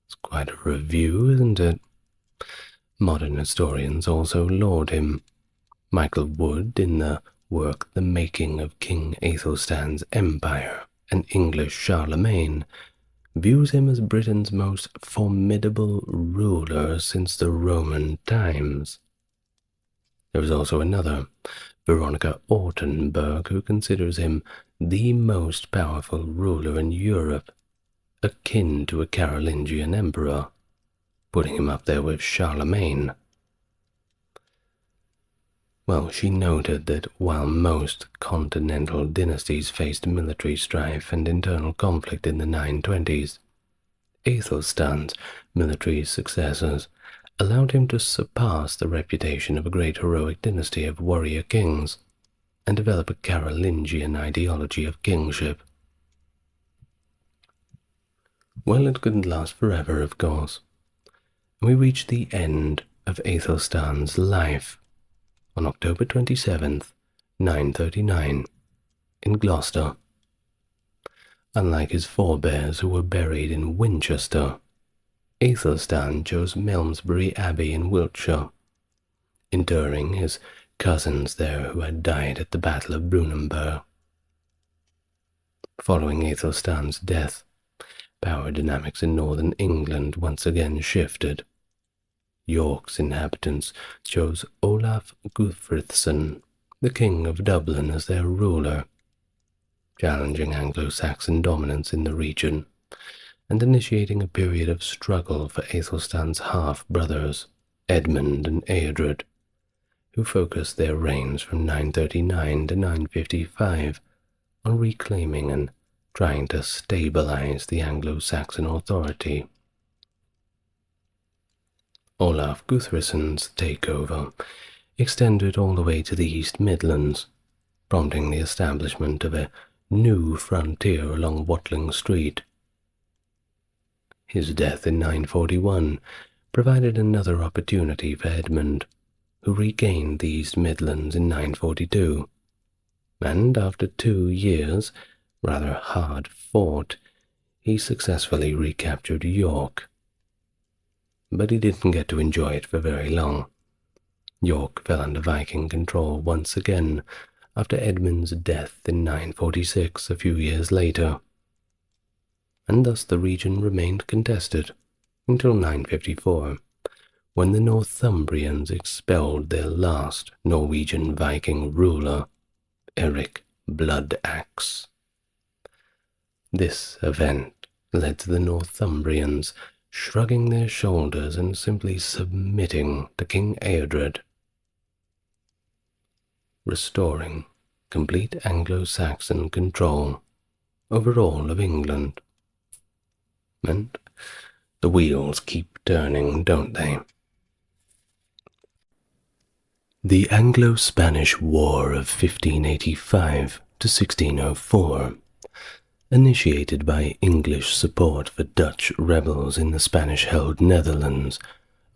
It's quite a review, isn't it? Modern historians also laud him. Michael Wood, in the work The Making of King Athelstan's Empire, an English Charlemagne, views him as Britain's most formidable ruler since the Roman times. There is also another, Veronica Ortenberg, who considers him the most powerful ruler in Europe, akin to a Carolingian emperor, putting him up there with Charlemagne. Well, she noted that while most continental dynasties faced military strife and internal conflict in the 920s, Athelstan's military successes allowed him to surpass the reputation of a great heroic dynasty of warrior kings and develop a Carolingian ideology of kingship. Well, it couldn't last forever, of course. We reached the end of Athelstan's life on October 27th, 939, in Gloucester. Unlike his forebears who were buried in Winchester, Athelstan chose Malmesbury Abbey in Wiltshire, interring his cousins there who had died at the Battle of Brunanburh. Following Athelstan's death, power dynamics in northern England once again shifted. York's inhabitants chose Olaf Guthfrithson, the King of Dublin, as their ruler, challenging Anglo-Saxon dominance in the region and initiating a period of struggle for Athelstan's half-brothers, Edmund and Eadred, who focused their reigns from 939 to 955 on reclaiming and trying to stabilize the Anglo-Saxon authority. Olaf Guthrisson's takeover extended all the way to the East Midlands, prompting the establishment of a new frontier along Watling Street. His death in 941 provided another opportunity for Edmund, who regained the East Midlands in 942, and after 2 years, rather hard fought, he successfully recaptured York. But he didn't get to enjoy it for very long. York fell under Viking control once again after Edmund's death in 946 a few years later, and thus the region remained contested until 954, when the Northumbrians expelled their last Norwegian Viking ruler, Eric Bloodaxe. This event led to the Northumbrians shrugging their shoulders and simply submitting to King Eadred, restoring complete Anglo-Saxon control over all of England. And the wheels keep turning, don't they? The Anglo Spanish War of 1585 to 1604, initiated by English support for Dutch rebels in the Spanish-held Netherlands,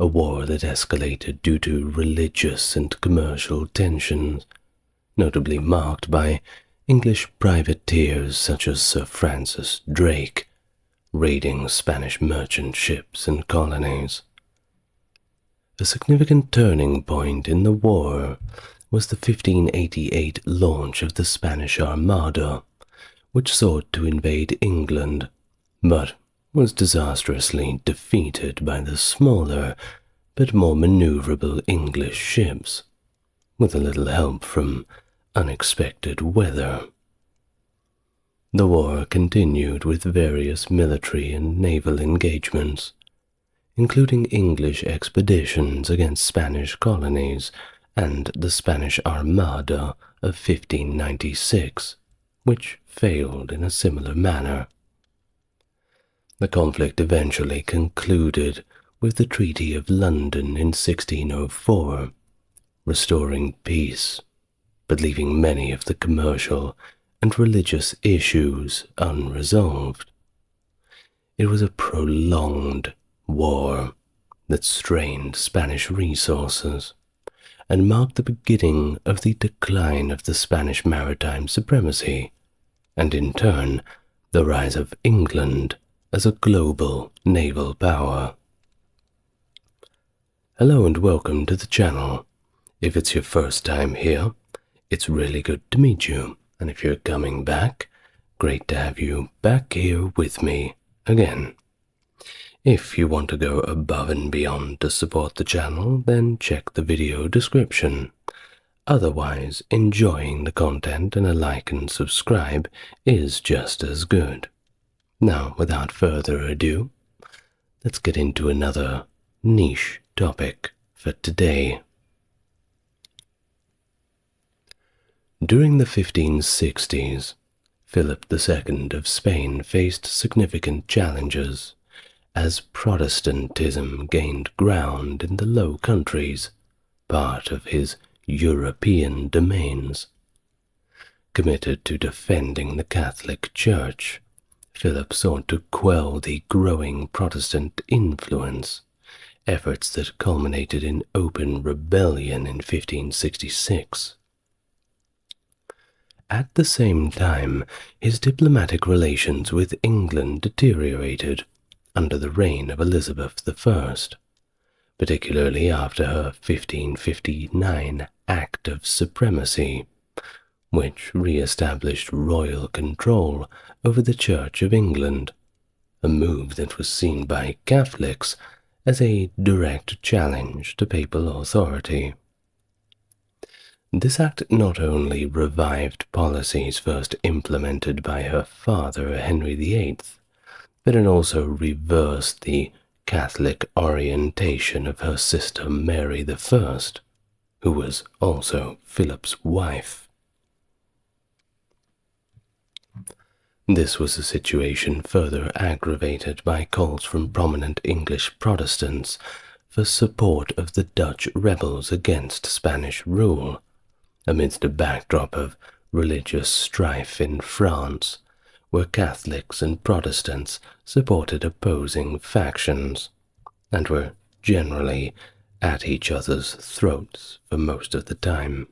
a war that escalated due to religious and commercial tensions, notably marked by English privateers such as Sir Francis Drake, raiding Spanish merchant ships and colonies. A significant turning point in the war was the 1588 launch of the Spanish Armada, which sought to invade England, but was disastrously defeated by the smaller but more maneuverable English ships, with a little help from unexpected weather. The war continued with various military and naval engagements, including English expeditions against Spanish colonies and the Spanish Armada of 1596, which failed in a similar manner. The conflict eventually concluded with the Treaty of London in 1604, restoring peace, but leaving many of the commercial and religious issues unresolved. It was a prolonged war that strained Spanish resources and marked the beginning of the decline of the Spanish maritime supremacy, and in turn, the rise of England as a global naval power. Hello and welcome to the channel. If it's your first time here, it's really good to meet you, and if you're coming back, great to have you back here with me again. If you want to go above and beyond to support the channel, then check the video description. Otherwise, enjoying the content and a like and subscribe is just as good. Now, without further ado, let's get into another niche topic for today. During the 1560s, Philip II of Spain faced significant challenges as Protestantism gained ground in the Low Countries, part of his European domains. Committed to defending the Catholic Church, Philip sought to quell the growing Protestant influence, efforts that culminated in open rebellion in 1566. At the same time, his diplomatic relations with England deteriorated, under the reign of Elizabeth I, particularly after her 1559 Act of Supremacy, which re-established royal control over the Church of England, a move that was seen by Catholics as a direct challenge to papal authority. This act not only revived policies first implemented by her father Henry VIII, but it also reversed the Catholic orientation of her sister Mary I, who was also Philip's wife. This was a situation further aggravated by calls from prominent English Protestants for support of the Dutch rebels against Spanish rule, amidst a backdrop of religious strife in France, where Catholics and Protestants supported opposing factions and were generally at each other's throats for most of the time.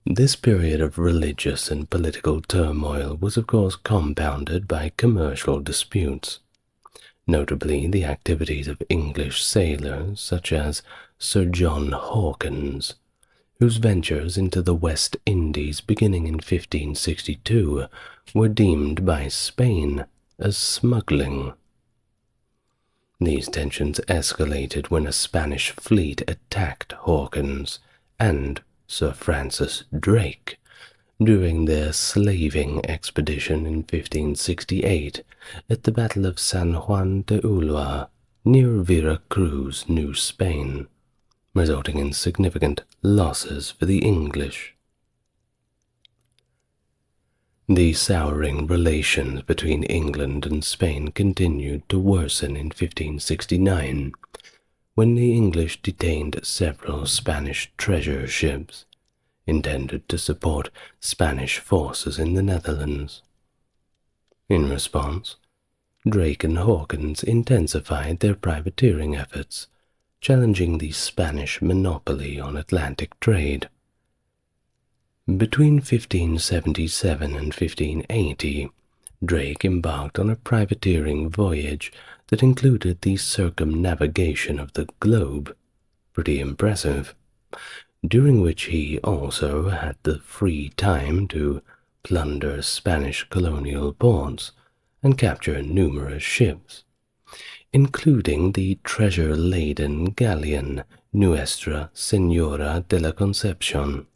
This period of religious and political turmoil was of course compounded by commercial disputes, notably the activities of English sailors such as Sir John Hawkins, whose ventures into the West Indies beginning in 1562 were deemed by Spain as smuggling. These tensions escalated when a Spanish fleet attacked Hawkins and Sir Francis Drake during their slaving expedition in 1568 at the Battle of San Juan de Ulloa near Vera Cruz, New Spain, resulting in significant losses for the English. The souring relations between England and Spain continued to worsen in 1569, when the English detained several Spanish treasure ships intended to support Spanish forces in the Netherlands. In response, Drake and Hawkins intensified their privateering efforts, challenging the Spanish monopoly on Atlantic trade. Between 1577 and 1580, Drake embarked on a privateering voyage that included the circumnavigation of the globe, pretty impressive, during which he also had the free time to plunder Spanish colonial ports and capture numerous ships, including the treasure-laden galleon Nuestra Señora de la Concepción.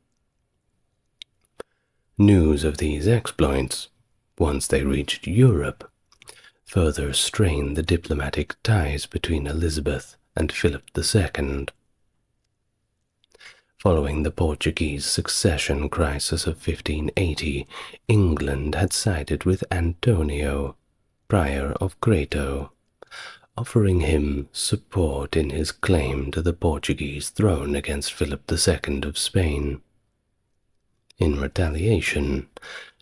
News of these exploits, once they reached Europe, further strained the diplomatic ties between Elizabeth and Philip II. Following the Portuguese succession crisis of 1580, England had sided with Antonio, Prior of Creto, offering him support in his claim to the Portuguese throne against Philip II of Spain. In retaliation,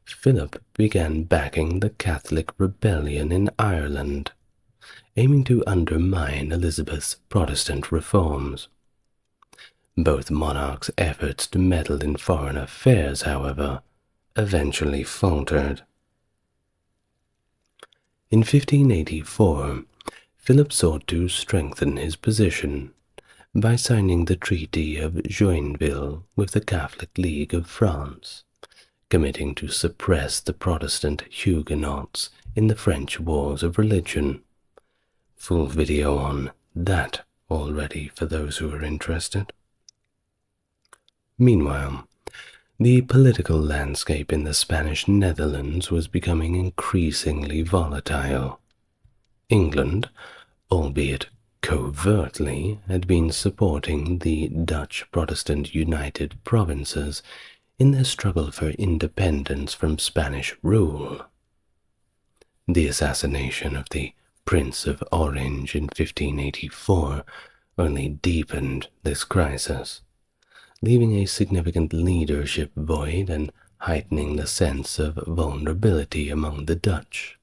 Philip began backing the Catholic rebellion in Ireland, aiming to undermine Elizabeth's Protestant reforms. Both monarchs' efforts to meddle in foreign affairs, however, eventually faltered. In 1584, Philip sought to strengthen his position by signing the Treaty of Joinville with the Catholic League of France, committing to suppress the Protestant Huguenots in the French Wars of Religion. Full video on that already for those who are interested. Meanwhile, the political landscape in the Spanish Netherlands was becoming increasingly volatile. England, albeit covertly, had been supporting the Dutch Protestant United Provinces in their struggle for independence from Spanish rule. The assassination of the Prince of Orange in 1584 only deepened this crisis, leaving a significant leadership void and heightening the sense of vulnerability among the Dutch.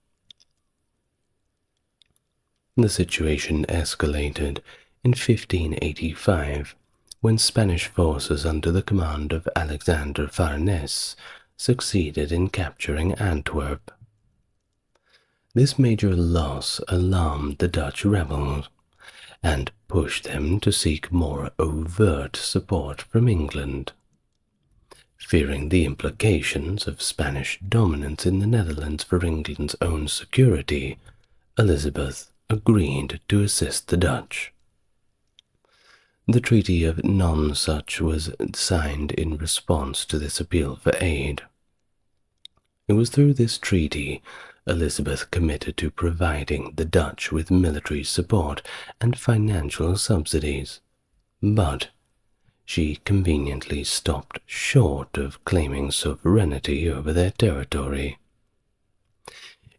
The situation escalated in 1585 when Spanish forces under the command of Alexander Farnese succeeded in capturing Antwerp. This major loss alarmed the Dutch rebels and pushed them to seek more overt support from England. Fearing the implications of Spanish dominance in the Netherlands for England's own security, Elizabeth agreed to assist the Dutch. The Treaty of Nonsuch was signed in response to this appeal for aid. It was through this treaty Elizabeth committed to providing the Dutch with military support and financial subsidies, but she conveniently stopped short of claiming sovereignty over their territory.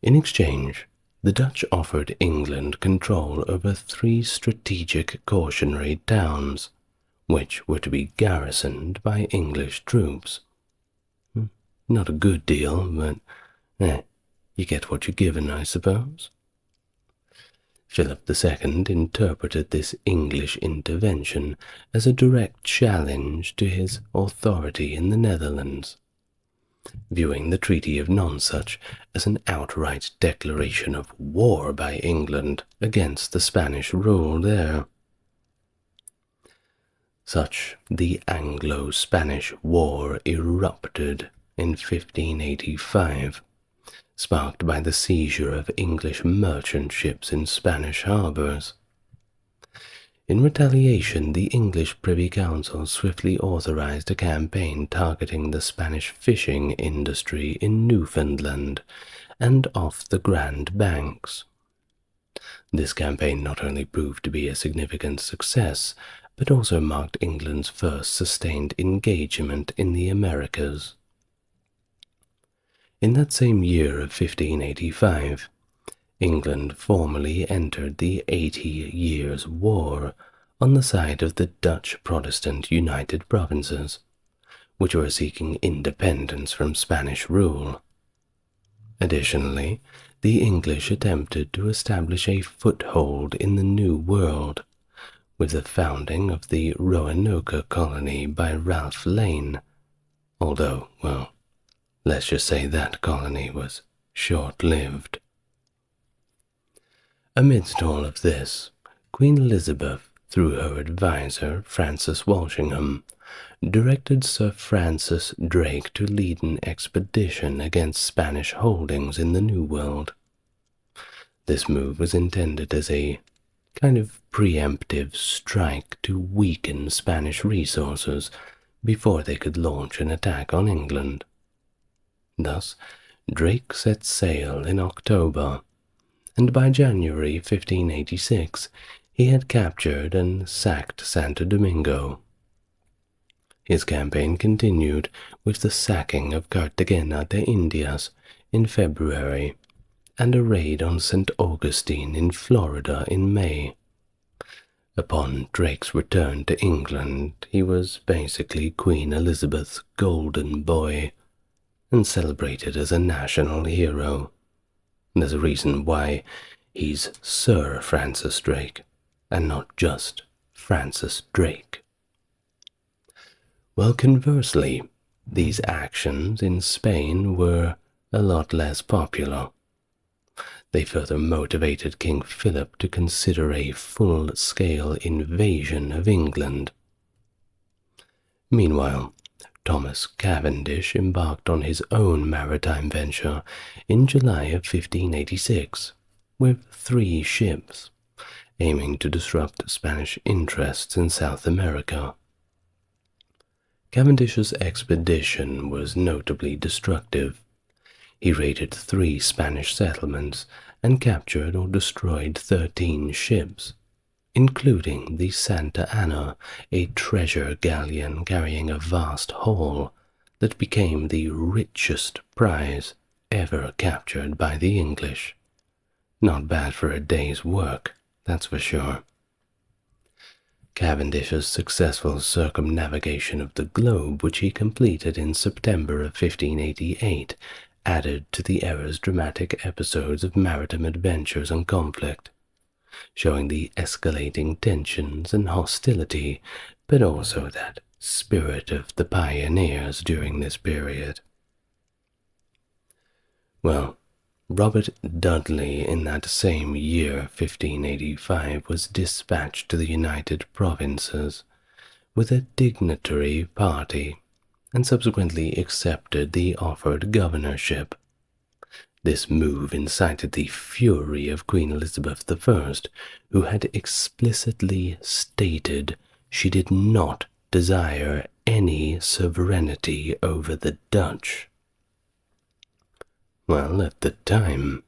In exchange, the Dutch offered England control over 3 strategic cautionary towns, which were to be garrisoned by English troops. Not a good deal, but you get what you're given, I suppose. Philip II interpreted this English intervention as a direct challenge to his authority in the Netherlands, viewing the Treaty of Nonsuch as an outright declaration of war by England against the Spanish rule there. Such the Anglo Spanish War erupted in 1585, sparked by the seizure of English merchant ships in Spanish harbors. In retaliation, the English Privy Council swiftly authorized a campaign targeting the Spanish fishing industry in Newfoundland and off the Grand Banks. This campaign not only proved to be a significant success, but also marked England's first sustained engagement in the Americas. In that same year of 1585, England formally entered the 80 Years' War on the side of the Dutch Protestant United Provinces, which were seeking independence from Spanish rule. Additionally, the English attempted to establish a foothold in the New World, with the founding of the Roanoke colony by Ralph Lane, although, well, let's just say that colony was short-lived. Amidst all of this, Queen Elizabeth, through her advisor Francis Walsingham, directed Sir Francis Drake to lead an expedition against Spanish holdings in the New World. This move was intended as a kind of preemptive strike to weaken Spanish resources before they could launch an attack on England. Thus, Drake set sail in October, and by January 1586 he had captured and sacked Santo Domingo. His campaign continued with the sacking of Cartagena de Indias in February and a raid on St. Augustine in Florida in May. Upon Drake's return to England, he was basically Queen Elizabeth's golden boy and celebrated as a national hero. There's a reason why he's Sir Francis Drake and not just Francis Drake. Well, conversely, these actions in Spain were a lot less popular. They further motivated King Philip to consider a full-scale invasion of England. Meanwhile, Thomas Cavendish embarked on his own maritime venture in July of 1586 with 3 ships, aiming to disrupt Spanish interests in South America. Cavendish's expedition was notably destructive. He raided 3 Spanish settlements and captured or destroyed 13 ships, including the Santa Ana, a treasure galleon carrying a vast haul that became the richest prize ever captured by the English. Not bad for a day's work, that's for sure. Cavendish's successful circumnavigation of the globe, which he completed in September of 1588, added to the era's dramatic episodes of maritime adventures and conflict, showing the escalating tensions and hostility, but also that spirit of the pioneers during this period. Well, Robert Dudley in that same year, 1585, was dispatched to the United Provinces with a dignitary party and subsequently accepted the offered governorship. This move incited the fury of Queen Elizabeth I, who had explicitly stated she did not desire any sovereignty over the Dutch. Well, at the time,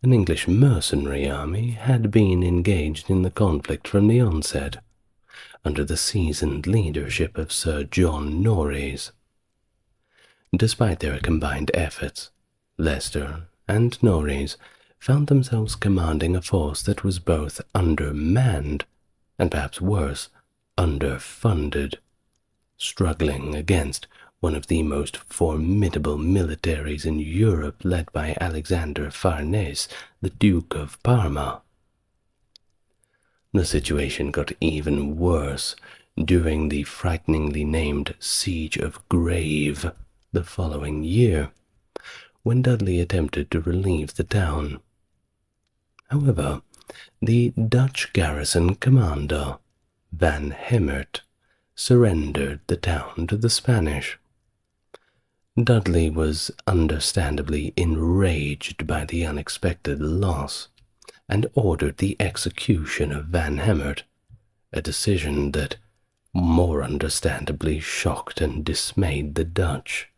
an English mercenary army had been engaged in the conflict from the onset, under the seasoned leadership of Sir John Norreys. Despite their combined efforts, Leicester and Norreys found themselves commanding a force that was both undermanned and, perhaps worse, underfunded, struggling against one of the most formidable militaries in Europe led by Alexander Farnese, the Duke of Parma. The situation got even worse during the frighteningly named Siege of Grave the following year, when Dudley attempted to relieve the town. However, the Dutch garrison commander, Van Hemert, surrendered the town to the Spanish. Dudley was understandably enraged by the unexpected loss and ordered the execution of Van Hemert, a decision that more understandably shocked and dismayed the Dutch.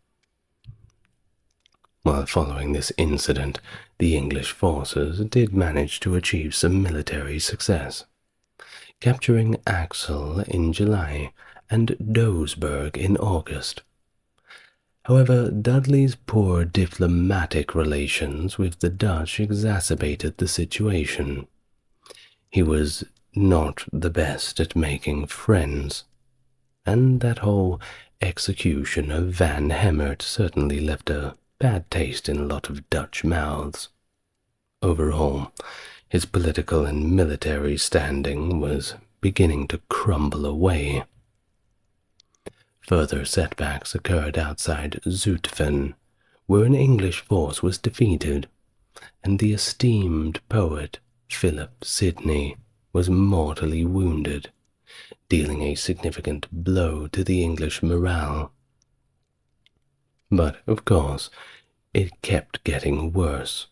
While following this incident, the English forces did manage to achieve some military success, capturing Axel in July and Doesburg in August. However, Dudley's poor diplomatic relations with the Dutch exacerbated the situation. He was not the best at making friends, and that whole execution of Van Hemert certainly left a bad taste in a lot of Dutch mouths. Overall, his political and military standing was beginning to crumble away. Further setbacks occurred outside Zutphen, where an English force was defeated, and the esteemed poet Philip Sidney was mortally wounded, dealing a significant blow to the English morale. But, of course, it kept getting worse,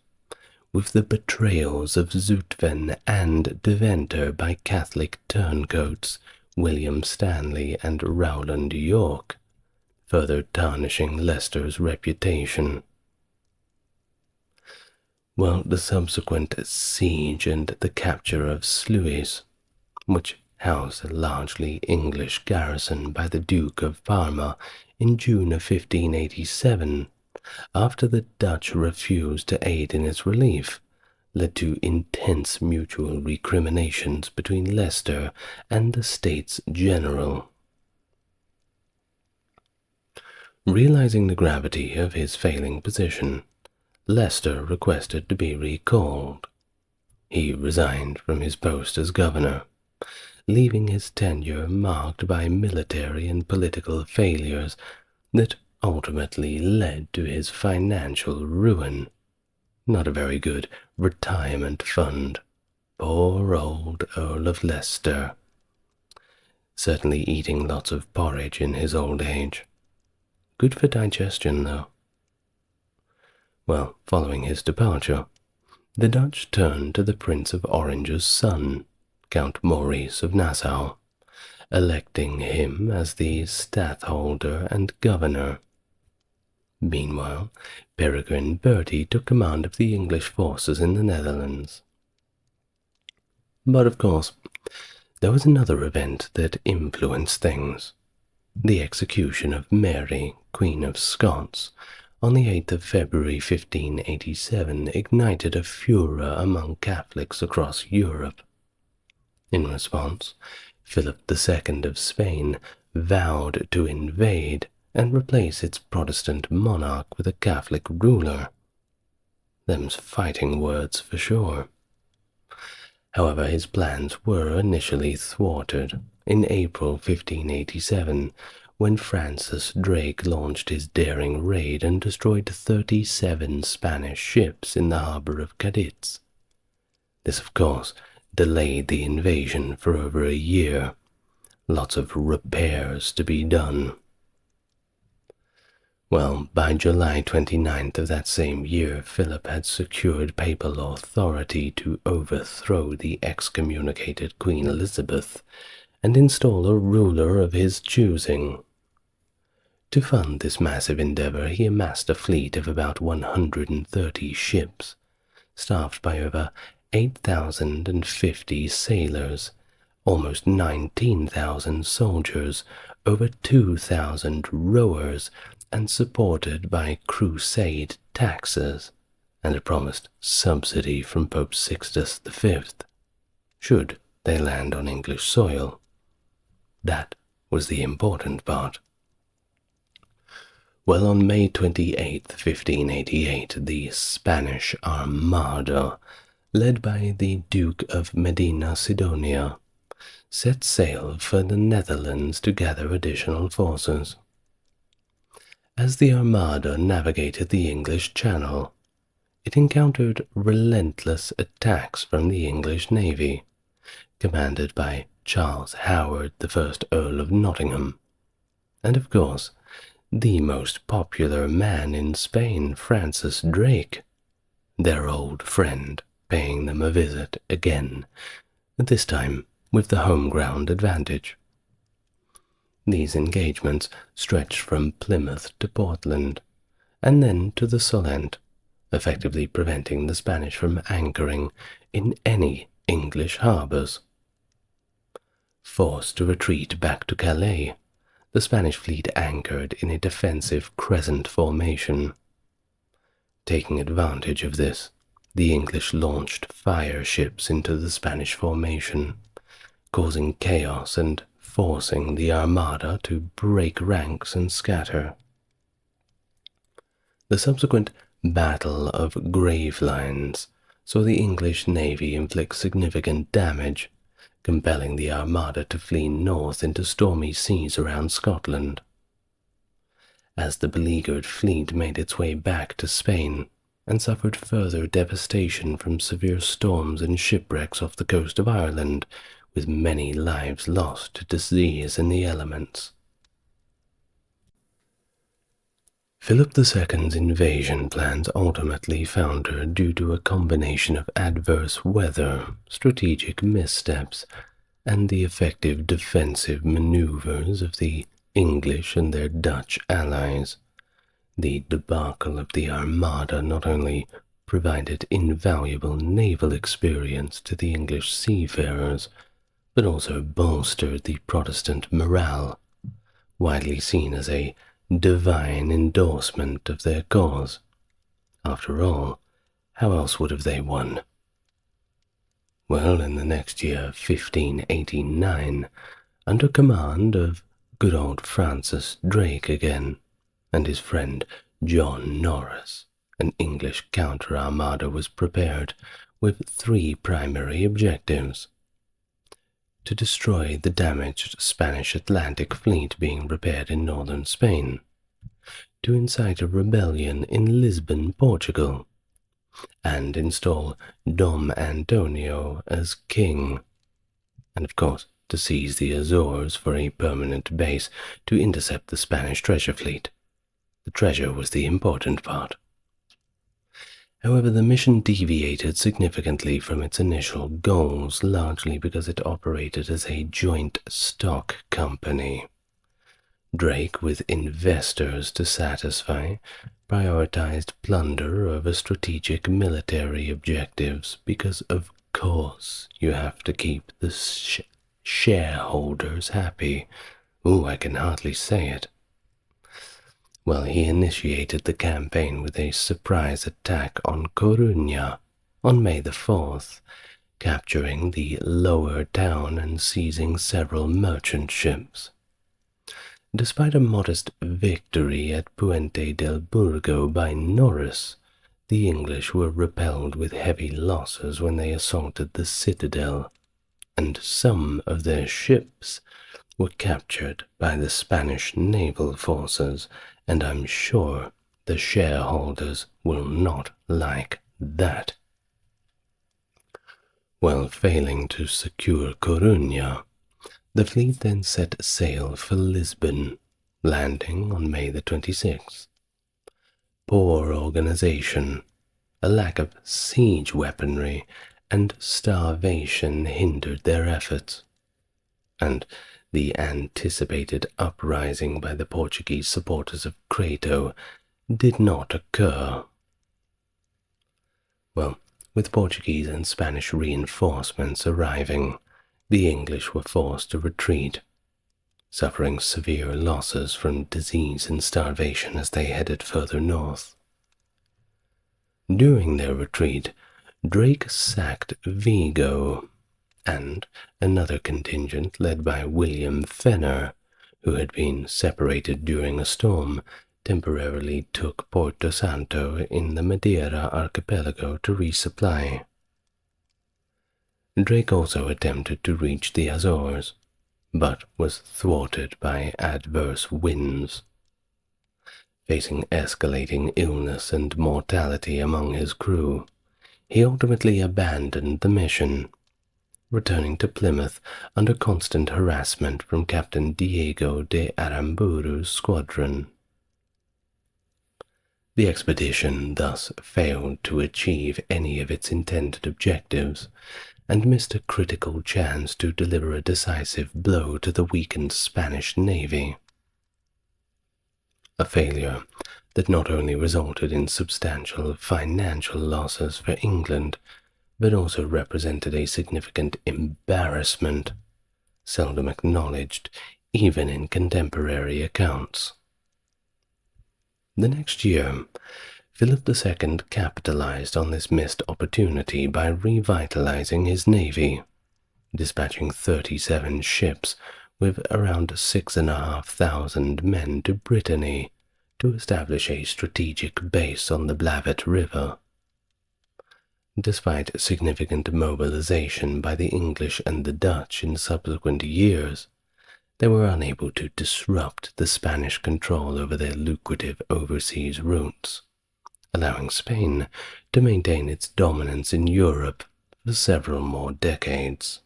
with the betrayals of Zutphen and Deventer by Catholic turncoats William Stanley and Rowland York, further tarnishing Leicester's reputation. While the subsequent siege and the capture of Sluis, which housed a largely English garrison by the Duke of Parma in June of 1587, after the Dutch refused to aid in its relief, led to intense mutual recriminations between Leicester and the States General. Realizing the gravity of his failing position, Leicester requested to be recalled. He resigned from his post as governor, leaving his tenure marked by military and political failures that ultimately led to his financial ruin. Not a very good retirement fund. Poor old Earl of Leicester. Certainly eating lots of porridge in his old age. Good for digestion, though. Well, following his departure, the Dutch turned to the Prince of Orange's son, Count Maurice of Nassau, electing him as the stadtholder and governor. Meanwhile, Peregrine Bertie took command of the English forces in the Netherlands. But of course, there was another event that influenced things. The execution of Mary, Queen of Scots, on the 8th of February 1587 ignited a furor among Catholics across Europe. In response, Philip II of Spain vowed to invade and replace its Protestant monarch with a Catholic ruler. Them's fighting words for sure. However, his plans were initially thwarted in April 1587 when Francis Drake launched his daring raid and destroyed 37 Spanish ships in the harbor of Cadiz. This, of course, delayed the invasion for over a year. Lots of repairs to be done. Well, by July 29th of that same year, Philip had secured papal authority to overthrow the excommunicated Queen Elizabeth and install a ruler of his choosing. To fund this massive endeavor, he amassed a fleet of about 130 ships, staffed by over 8,050 sailors, almost 19,000 soldiers, over 2,000 rowers, and supported by crusade taxes and a promised subsidy from Pope Sixtus V, should they land on English soil. That was the important part. Well, on May 28, 1588, the Spanish Armada, led by the Duke of Medina Sidonia, set sail for the Netherlands to gather additional forces. As the Armada navigated the English Channel, it encountered relentless attacks from the English Navy, commanded by Charles Howard, the first Earl of Nottingham, and of course, the most popular man in Spain, Francis Drake, their old friend, paying them a visit again, this time with the home ground advantage. These engagements stretched from Plymouth to Portland, and then to the Solent, effectively preventing the Spanish from anchoring in any English harbours. Forced to retreat back to Calais, the Spanish fleet anchored in a defensive crescent formation. Taking advantage of this, the English launched fire ships into the Spanish formation, causing chaos and forcing the Armada to break ranks and scatter. The subsequent Battle of Gravelines saw the English navy inflict significant damage, compelling the Armada to flee north into stormy seas around Scotland. As the beleaguered fleet made its way back to Spain and suffered further devastation from severe storms and shipwrecks off the coast of Ireland, with many lives lost to disease and the elements. Philip II's invasion plans ultimately foundered due to a combination of adverse weather, strategic missteps, and the effective defensive maneuvers of the English and their Dutch allies. The debacle of the Armada not only provided invaluable naval experience to the English seafarers, but also bolstered the Protestant morale, widely seen as a divine endorsement of their cause. After all, how else would have they won? Well, in the next year, 1589, under command of good old Francis Drake again, and his friend John Norris, an English counter-armada was prepared with three primary objectives: to destroy the damaged Spanish Atlantic fleet being repaired in northern Spain, to incite a rebellion in Lisbon, Portugal, and install Dom Antonio as king, and of course to seize the Azores for a permanent base to intercept the Spanish treasure fleet. The treasure was the important part. However, the mission deviated significantly from its initial goals, largely because it operated as a joint stock company. Drake, with investors to satisfy, prioritized plunder over strategic military objectives because, of course, you have to keep the shareholders happy. Ooh, I can hardly say it. Well, he initiated the campaign with a surprise attack on Coruña on May the 4th, capturing the lower town and seizing several merchant ships. Despite a modest victory at Puente del Burgo by Norris, the English were repelled with heavy losses when they assaulted the citadel, and some of their ships were captured by the Spanish naval forces, and I'm sure the shareholders will not like that. While failing to secure Coruña, the fleet then set sail for Lisbon, landing on May the 26th. Poor organization, a lack of siege weaponry, and starvation hindered their efforts, and the anticipated uprising by the Portuguese supporters of Crato did not occur. Well, with Portuguese and Spanish reinforcements arriving, the English were forced to retreat, suffering severe losses from disease and starvation as they headed further north. During their retreat, Drake sacked Vigo, and another contingent led by William Fenner, who had been separated during a storm, temporarily took Porto Santo in the Madeira archipelago to resupply. Drake also attempted to reach the Azores, but was thwarted by adverse winds. Facing escalating illness and mortality among his crew, he ultimately abandoned the mission, returning to Plymouth under constant harassment from Captain Diego de Aramburu's squadron. The expedition thus failed to achieve any of its intended objectives, and missed a critical chance to deliver a decisive blow to the weakened Spanish navy. A failure that not only resulted in substantial financial losses for England, but also represented a significant embarrassment, seldom acknowledged even in contemporary accounts. The next year, Philip II capitalized on this missed opportunity by revitalizing his navy, dispatching 37 ships with around 6,500 men to Brittany to establish a strategic base on the Blavet River. Despite significant mobilization by the English and the Dutch in subsequent years, they were unable to disrupt the Spanish control over their lucrative overseas routes, allowing Spain to maintain its dominance in Europe for several more decades.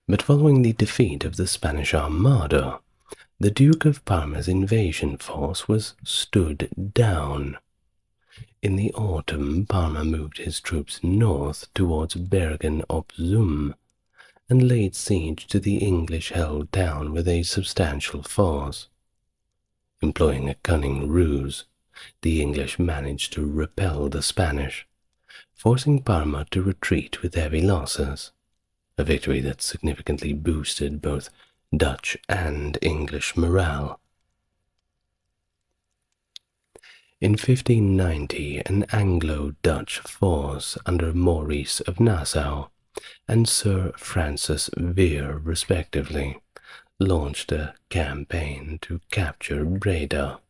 But following the defeat of the Spanish Armada, the Duke of Parma's invasion force was stood down. In the autumn, Parma moved his troops north towards Bergen op Zoom and laid siege to the English-held town with a substantial force. Employing a cunning ruse, the English managed to repel the Spanish, forcing Parma to retreat with heavy losses, a victory that significantly boosted both Dutch and English morale. In 1590, an Anglo-Dutch force under Maurice of Nassau and Sir Francis Vere, respectively, launched a campaign to capture Breda.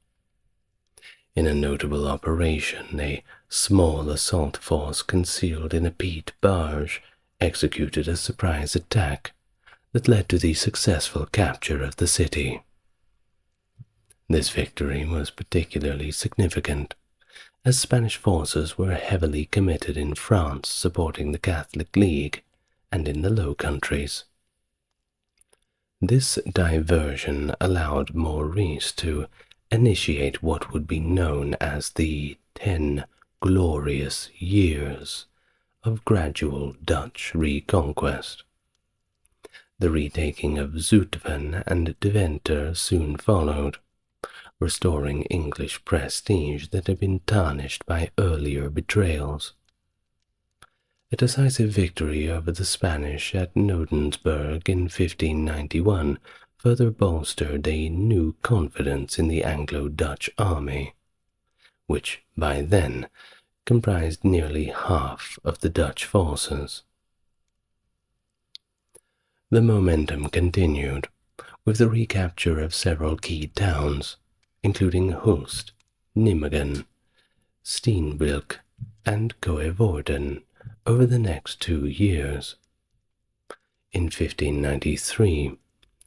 In a notable operation, a small assault force concealed in a peat barge executed a surprise attack that led to the successful capture of the city. This victory was particularly significant, as Spanish forces were heavily committed in France supporting the Catholic League and in the Low Countries. This diversion allowed Maurice to initiate what would be known as the 10 glorious years of gradual Dutch reconquest. The retaking of Zutphen and Deventer soon followed, restoring English prestige that had been tarnished by earlier betrayals. A decisive victory over the Spanish at Nodensburg in 1591 further bolstered a new confidence in the Anglo-Dutch army, which by then comprised nearly half of the Dutch forces. The momentum continued, with the recapture of several key towns, including Hulst, Nijmegen, Steenbroek, and Coevorden over the next 2 years. In 1593,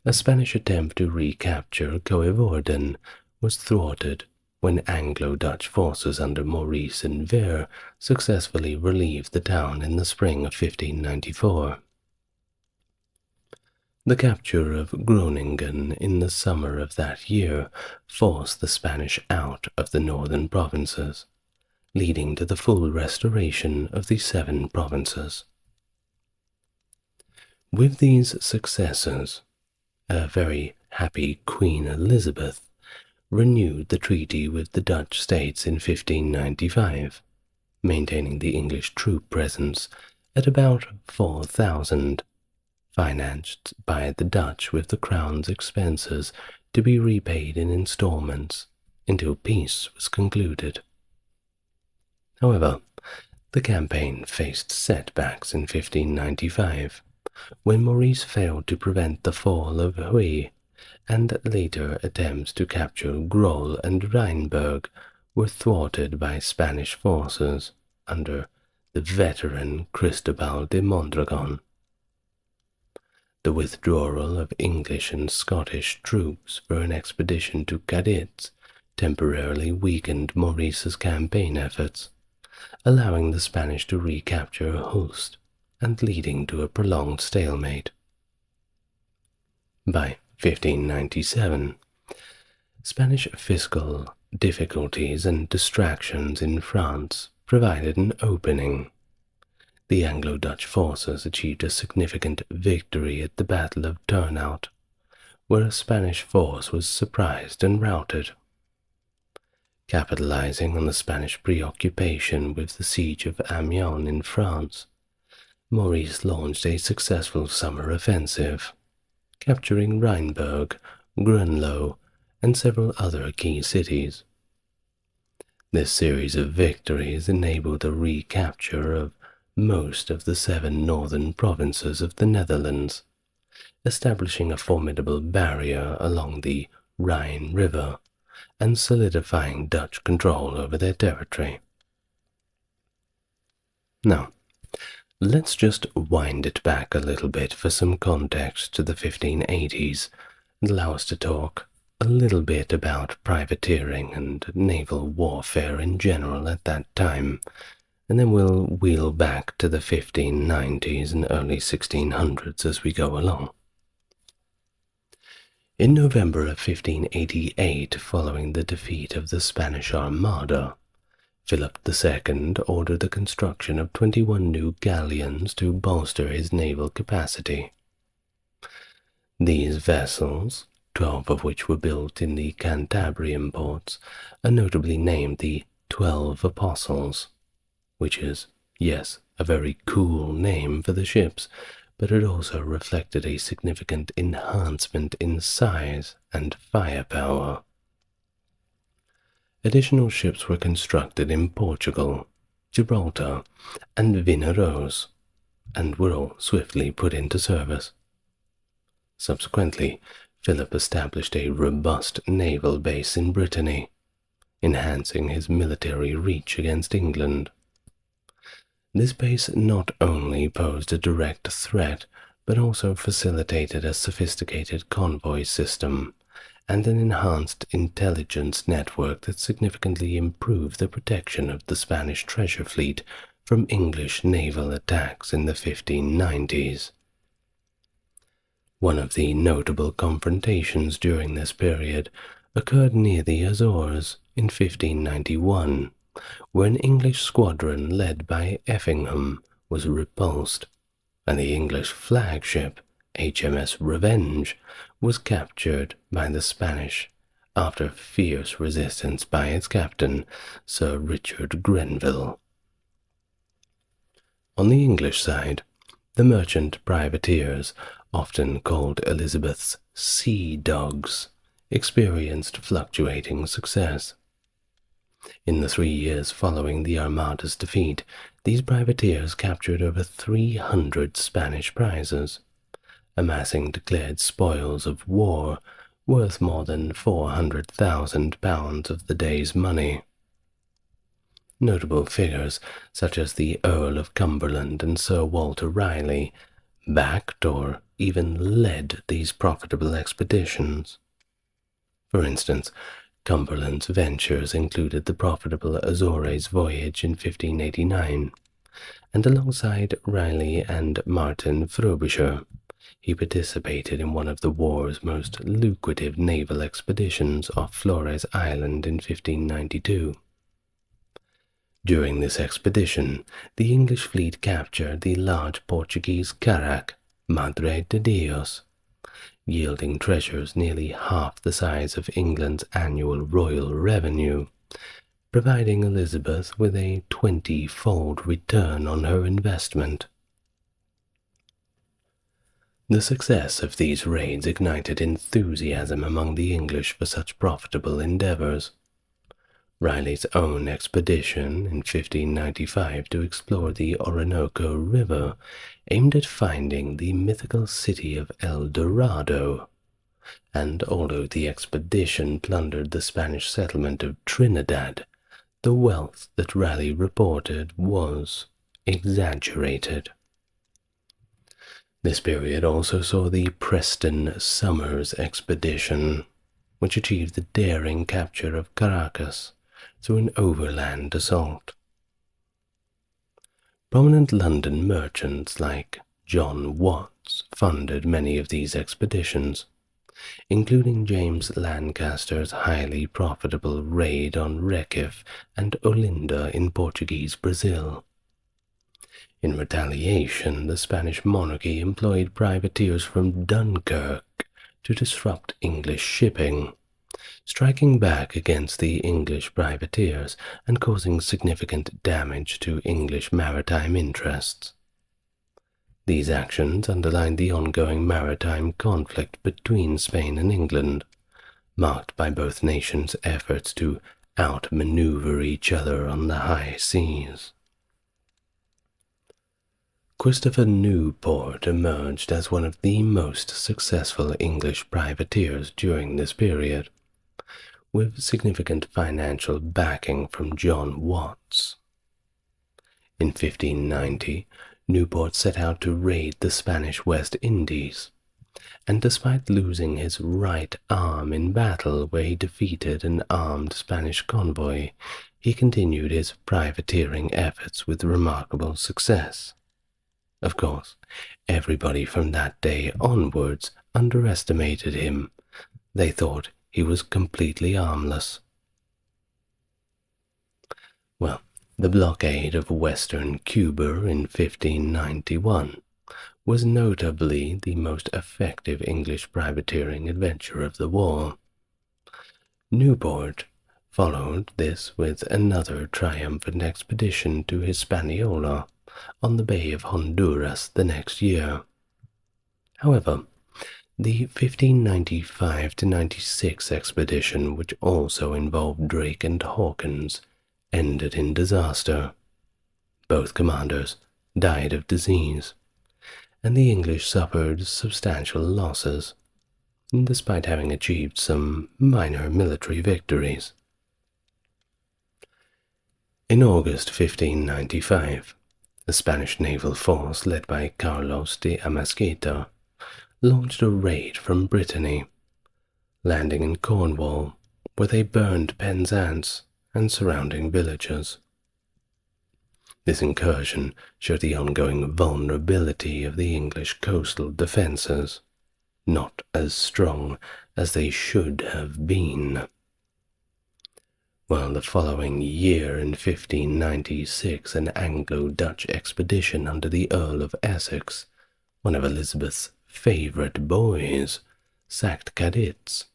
a Spanish attempt to recapture Coevorden was thwarted when Anglo-Dutch forces under Maurice and Vere successfully relieved the town in the spring of 1594. The capture of Groningen in the summer of that year forced the Spanish out of the northern provinces, leading to the full restoration of the 7 provinces. With these successes, a very happy Queen Elizabeth renewed the treaty with the Dutch states in 1595, maintaining the English troop presence at about 4,000, financed by the Dutch with the Crown's expenses to be repaid in installments until peace was concluded. However, the campaign faced setbacks in 1595, when Maurice failed to prevent the fall of Huy, and later attempts to capture Groll and Rheinberg were thwarted by Spanish forces under the veteran Cristobal de Mondragon. The withdrawal of English and Scottish troops for an expedition to Cadiz temporarily weakened Maurice's campaign efforts, allowing the Spanish to recapture Hulst and leading to a prolonged stalemate. By 1597, Spanish fiscal difficulties and distractions in France provided an opening. The Anglo-Dutch forces achieved a significant victory at the Battle of Turnhout, where a Spanish force was surprised and routed. Capitalizing on the Spanish preoccupation with the siege of Amiens in France, Maurice launched a successful summer offensive, capturing Rheinberg, Grunlo, and several other key cities. This series of victories enabled the recapture of most of the 7 northern provinces of the Netherlands, establishing a formidable barrier along the Rhine River and solidifying Dutch control over their territory. Now, let's just wind it back a little bit for some context to the 1580s and allow us to talk a little bit about privateering and naval warfare in general at that time, and then we'll wheel back to the 1590s and early 1600s as we go along. In November of 1588, following the defeat of the Spanish Armada, Philip II ordered the construction of 21 new galleons to bolster his naval capacity. These vessels, 12 of which were built in the Cantabrian ports, are notably named the 12 Apostles, which is, yes, a very cool name for the ships, but it also reflected a significant enhancement in size and firepower. Additional ships were constructed in Portugal, Gibraltar, and Vinaròs, and were all swiftly put into service. Subsequently, Philip established a robust naval base in Brittany, enhancing his military reach against England. This base not only posed a direct threat, but also facilitated a sophisticated convoy system and an enhanced intelligence network that significantly improved the protection of the Spanish treasure fleet from English naval attacks in the 1590s. One of the notable confrontations during this period occurred near the Azores in 1591, where an English squadron led by Effingham was repulsed, and the English flagship, HMS Revenge, was captured by the Spanish after fierce resistance by its captain, Sir Richard Grenville. On the English side, the merchant privateers, often called Elizabeth's sea dogs, experienced fluctuating success. In the 3 years following the Armada's defeat, these privateers captured over 300 Spanish prizes, amassing declared spoils of war worth more than £400,000 of the day's money. Notable figures such as the Earl of Cumberland and Sir Walter Raleigh backed or even led these profitable expeditions. For instance, Cumberland's ventures included the profitable Azores voyage in 1589, and alongside Raleigh and Martin Frobisher, he participated in one of the war's most lucrative naval expeditions off Flores Island in 1592. During this expedition, the English fleet captured the large Portuguese carrack Madre de Dios, yielding treasures nearly half the size of England's annual royal revenue, providing Elizabeth with a 20-fold return on her investment. The success of these raids ignited enthusiasm among the English for such profitable endeavors. Raleigh's own expedition in 1595 to explore the Orinoco River aimed at finding the mythical city of El Dorado, and although the expedition plundered the Spanish settlement of Trinidad, the wealth that Raleigh reported was exaggerated. This period also saw the Preston Somers expedition, which achieved the daring capture of Caracas through an overland assault. Prominent London merchants like John Watts funded many of these expeditions, including James Lancaster's highly profitable raid on Recife and Olinda in Portuguese Brazil. In retaliation, the Spanish monarchy employed privateers from Dunkirk to disrupt English shipping, striking back against the English privateers and causing significant damage to English maritime interests. These actions underlined the ongoing maritime conflict between Spain and England, marked by both nations' efforts to outmaneuver each other on the high seas. Christopher Newport emerged as one of the most successful English privateers during this period, with significant financial backing from John Watts. In 1590, Newport set out to raid the Spanish West Indies, and despite losing his right arm in battle where he defeated an armed Spanish convoy, he continued his privateering efforts with remarkable success. Of course, everybody from that day onwards underestimated him. They thought he was completely harmless. Well, the blockade of western Cuba in 1591 was notably the most effective English privateering adventure of the war. Newport followed this with another triumphant expedition to Hispaniola on the Bay of Honduras the next year. However, the 1595-96 expedition, which also involved Drake and Hawkins, ended in disaster. Both commanders died of disease, and the English suffered substantial losses, despite having achieved some minor military victories. In August 1595, the Spanish naval force led by Carlos de Amasquita launched a raid from Brittany, landing in Cornwall, where they burned Penzance and surrounding villages. This incursion showed the ongoing vulnerability of the English coastal defences, not as strong as they should have been. While the following year in 1596 an Anglo-Dutch expedition under the Earl of Essex, one of Elizabeth's favourite boys, sacked Cadiz.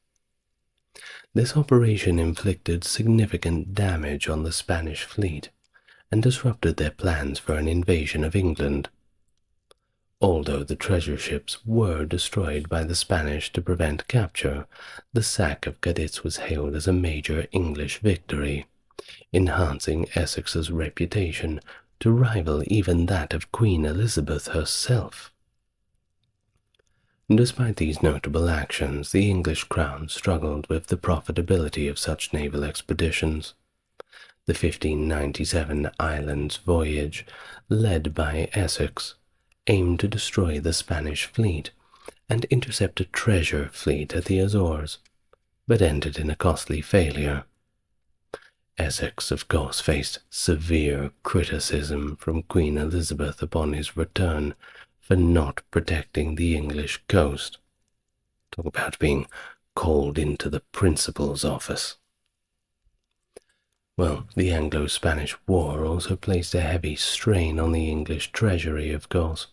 This operation inflicted significant damage on the Spanish fleet and disrupted their plans for an invasion of England. Although the treasure ships were destroyed by the Spanish to prevent capture, the sack of Cadiz was hailed as a major English victory, enhancing Essex's reputation to rival even that of Queen Elizabeth herself. Despite these notable actions, the English crown struggled with the profitability of such naval expeditions. The 1597 Islands voyage, led by Essex, aimed to destroy the Spanish fleet and intercept a treasure fleet at the Azores, but ended in a costly failure. Essex, of course, faced severe criticism from Queen Elizabeth upon his return for not protecting the English coast. Talk about being called into the principal's office. Well, the Anglo Spanish War also placed a heavy strain on the English treasury, of course.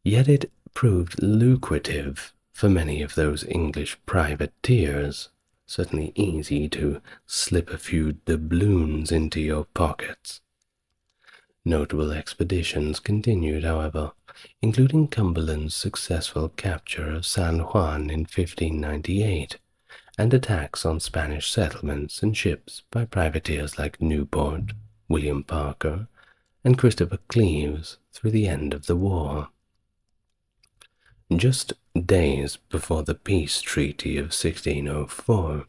Yet it proved lucrative for many of those English privateers. Certainly easy to slip a few doubloons into your pockets. Notable expeditions continued, however, including Cumberland's successful capture of San Juan in 1598, and attacks on Spanish settlements and ships by privateers like Newport, William Parker, and Christopher Cleves through the end of the war. Just days before the peace treaty of 1604,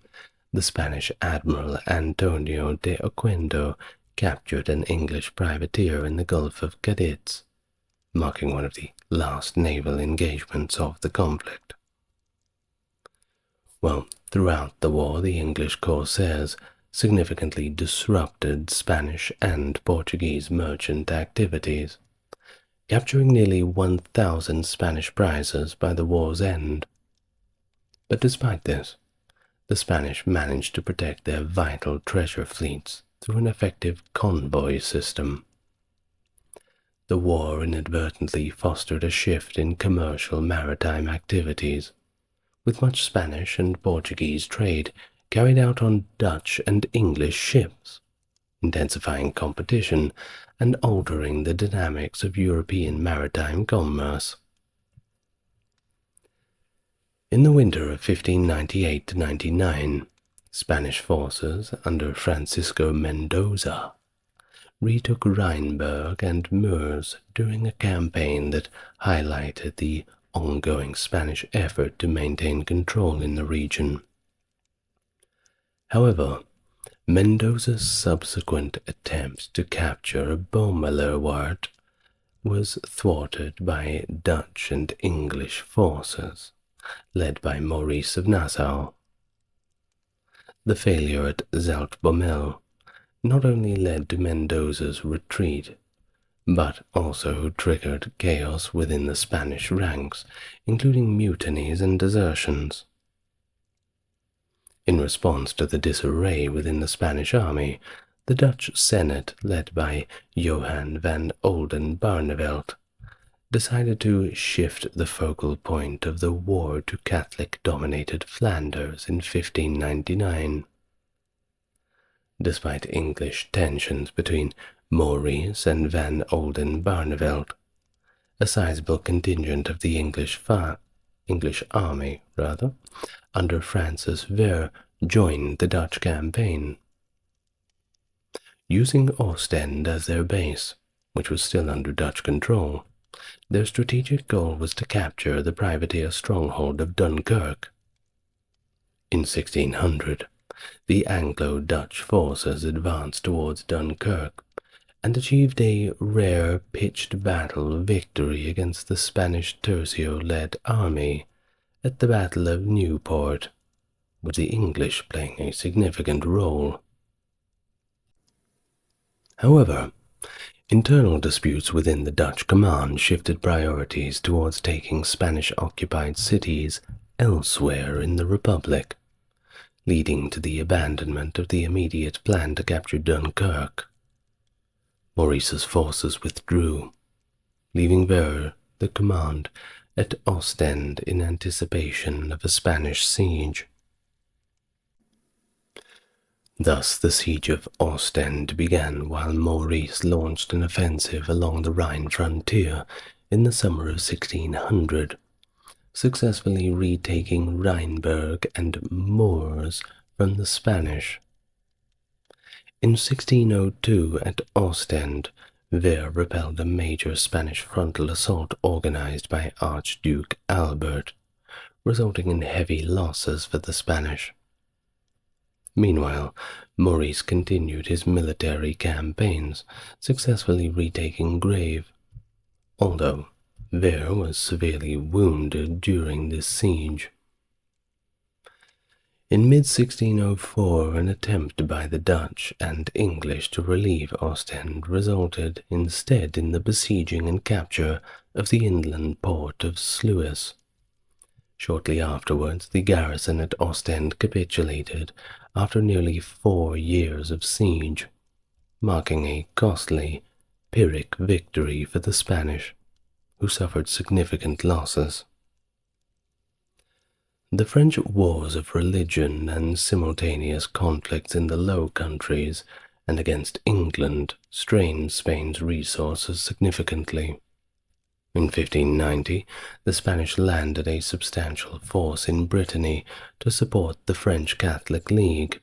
the Spanish admiral Antonio de Oquendo captured an English privateer in the Gulf of Cadiz, marking one of the last naval engagements of the conflict. Well, throughout the war, the English corsairs significantly disrupted Spanish and Portuguese merchant activities, capturing nearly 1,000 Spanish prizes by the war's end. But despite this, the Spanish managed to protect their vital treasure fleets through an effective convoy system. The war inadvertently fostered a shift in commercial maritime activities, with much Spanish and Portuguese trade carried out on Dutch and English ships, intensifying competition and altering the dynamics of European maritime commerce. In the winter of 1598-99, Spanish forces under Francisco Mendoza retook Rheinberg and Moers during a campaign that highlighted the ongoing Spanish effort to maintain control in the region. However, Mendoza's subsequent attempt to capture Bommelerwaard was thwarted by Dutch and English forces, led by Maurice of Nassau. The failure at Zaltbommel not only led to Mendoza's retreat, but also triggered chaos within the Spanish ranks, including mutinies and desertions. In response to the disarray within the Spanish army, the Dutch Senate, led by Johan van Oldenbarnevelt, decided to shift the focal point of the war to Catholic-dominated Flanders in 1599. Despite English tensions between Maurice and van Oldenbarnevelt, a sizable contingent of the English army, under Francis Vere, joined the Dutch campaign. Using Ostend as their base, which was still under Dutch control, their strategic goal was to capture the privateer stronghold of Dunkirk. In 1600, the Anglo-Dutch forces advanced towards Dunkirk and achieved a rare pitched battle victory against the Spanish Tercio-led army at the Battle of Newport, with the English playing a significant role. However, internal disputes within the Dutch command shifted priorities towards taking Spanish-occupied cities elsewhere in the Republic, leading to the abandonment of the immediate plan to capture Dunkirk. Maurice's forces withdrew, leaving Vere the command at Ostend in anticipation of a Spanish siege. Thus the siege of Ostend began while Maurice launched an offensive along the Rhine frontier in the summer of 1600, successfully retaking Rheinberg and Moers from the Spanish. In 1602 at Ostend, Vere repelled a major Spanish frontal assault organized by Archduke Albert, resulting in heavy losses for the Spanish. Meanwhile, Maurice continued his military campaigns, successfully retaking Grave, although Vere was severely wounded during this siege. In mid-1604, an attempt by the Dutch and English to relieve Ostend resulted instead in the besieging and capture of the inland port of Sluis. Shortly afterwards, the garrison at Ostend capitulated after nearly 4 years of siege, marking a costly Pyrrhic victory for the Spanish, who suffered significant losses. The French wars of religion and simultaneous conflicts in the Low Countries and against England strained Spain's resources significantly. In 1590, the Spanish landed a substantial force in Brittany to support the French Catholic League,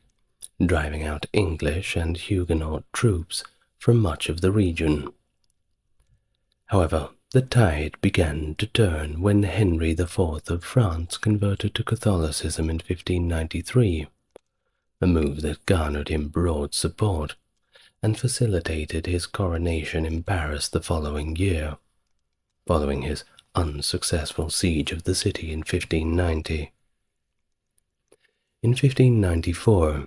driving out English and Huguenot troops from much of the region. However, the tide began to turn when Henry IV of France converted to Catholicism in 1593, a move that garnered him broad support and facilitated his coronation in Paris the following year, following his unsuccessful siege of the city in 1590. In 1594,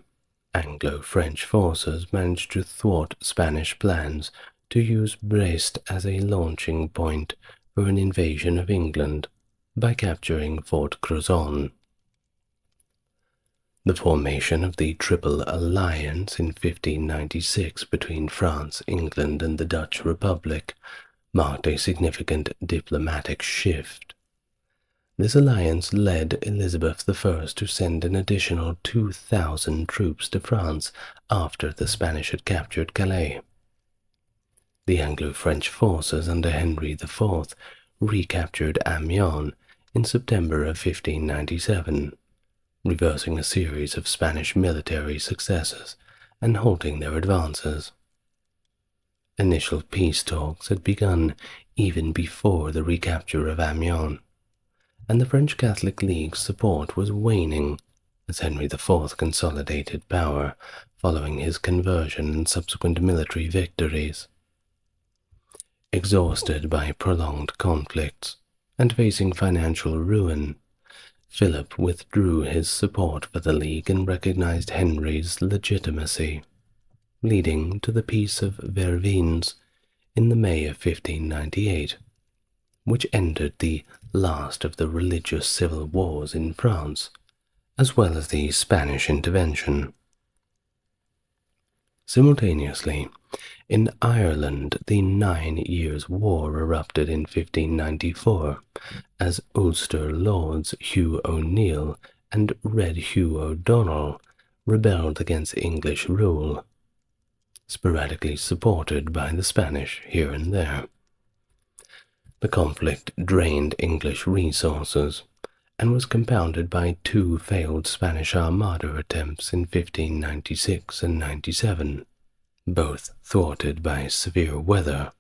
Anglo-French forces managed to thwart Spanish plans to use Brest as a launching point for an invasion of England by capturing Fort Crozon. The formation of the Triple Alliance in 1596 between France, England, and the Dutch Republic marked a significant diplomatic shift. This alliance led Elizabeth I to send an additional 2,000 troops to France after the Spanish had captured Calais. The Anglo-French forces under Henry IV recaptured Amiens in September of 1597, reversing a series of Spanish military successes and halting their advances. Initial peace talks had begun even before the recapture of Amiens, and the French Catholic League's support was waning as Henry IV consolidated power following his conversion and subsequent military victories. Exhausted by prolonged conflicts and facing financial ruin, Philip withdrew his support for the League and recognized Henry's legitimacy, leading to the Peace of Vervins in the May of 1598, which ended the last of the religious civil wars in France, as well as the Spanish intervention. Simultaneously, in Ireland, the 9 Years' War erupted in 1594 as Ulster Lords Hugh O'Neill and Red Hugh O'Donnell rebelled against English rule, sporadically supported by the Spanish here and there. The conflict drained English resources and was compounded by 2 failed Spanish Armada attempts in 1596 and 97, both thwarted by severe weather.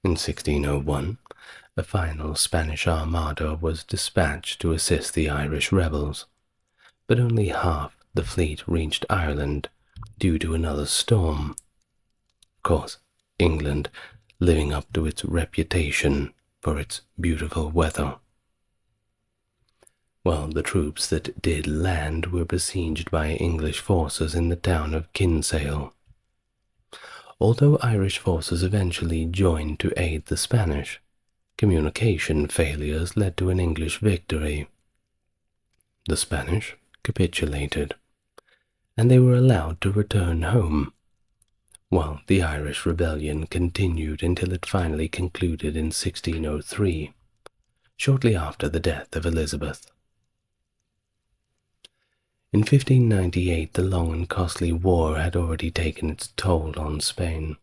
In 1601, a final Spanish Armada was dispatched to assist the Irish rebels, but only half the fleet reached Ireland due to another storm. Of course, England living up to its reputation for its beautiful weather. While the troops that did land were besieged by English forces in the town of Kinsale. Although Irish forces eventually joined to aid the Spanish, communication failures led to an English victory. The Spanish capitulated, and they were allowed to return home, while the Irish rebellion continued until it finally concluded in 1603, shortly after the death of Elizabeth. In 1598, the long and costly war had already taken its toll on Spain,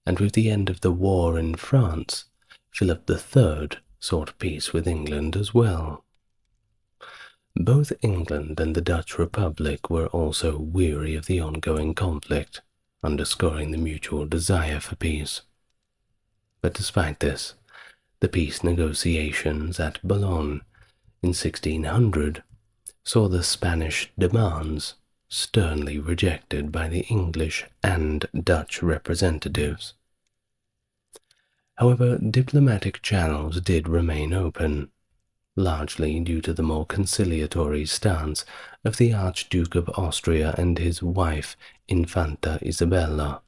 and with the end of the war in France, Philip III sought peace with England as well. Both England and the Dutch Republic were also weary of the ongoing conflict, underscoring the mutual desire for peace. But despite this, the peace negotiations at Boulogne in 1600 saw the Spanish demands sternly rejected by the English and Dutch representatives. However, diplomatic channels did remain open, largely due to the more conciliatory stance of the Archduke of Austria and his wife, Infanta Isabella,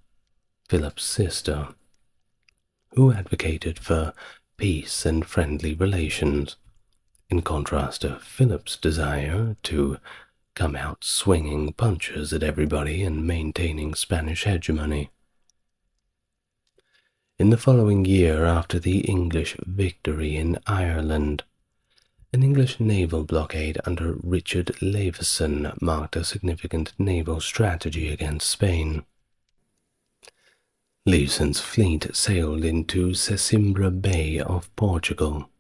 Philip's sister, who advocated for peace and friendly relations, in contrast to Philip's desire to come out swinging punches at everybody and maintaining Spanish hegemony. In the following year, after the English victory in Ireland, an English naval blockade under Richard Leveson marked a significant naval strategy against Spain. Leveson's fleet sailed into Sesimbra Bay off Portugal,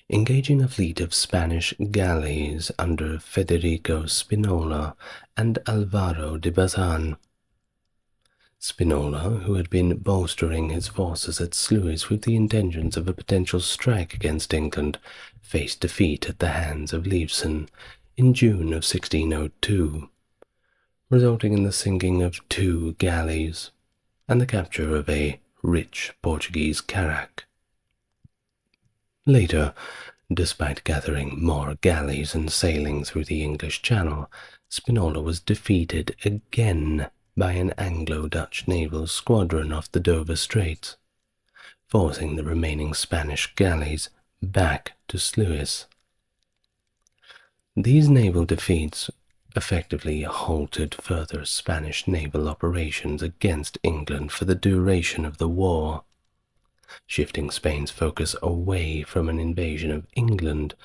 engaging a fleet of Spanish galleys under Federico Spinola and Alvaro de Bazan. Spinola, who had been bolstering his forces at Sluis with the intentions of a potential strike against England, faced defeat at the hands of Leveson in June of 1602, resulting in the sinking of 2 galleys and the capture of a rich Portuguese carrack. Later, despite gathering more galleys and sailing through the English Channel, Spinola was defeated again by an Anglo-Dutch naval squadron off the Dover Straits, forcing the remaining Spanish galleys back to Sluis. These naval defeats effectively halted further Spanish naval operations against England for the duration of the war, shifting Spain's focus away from an invasion of England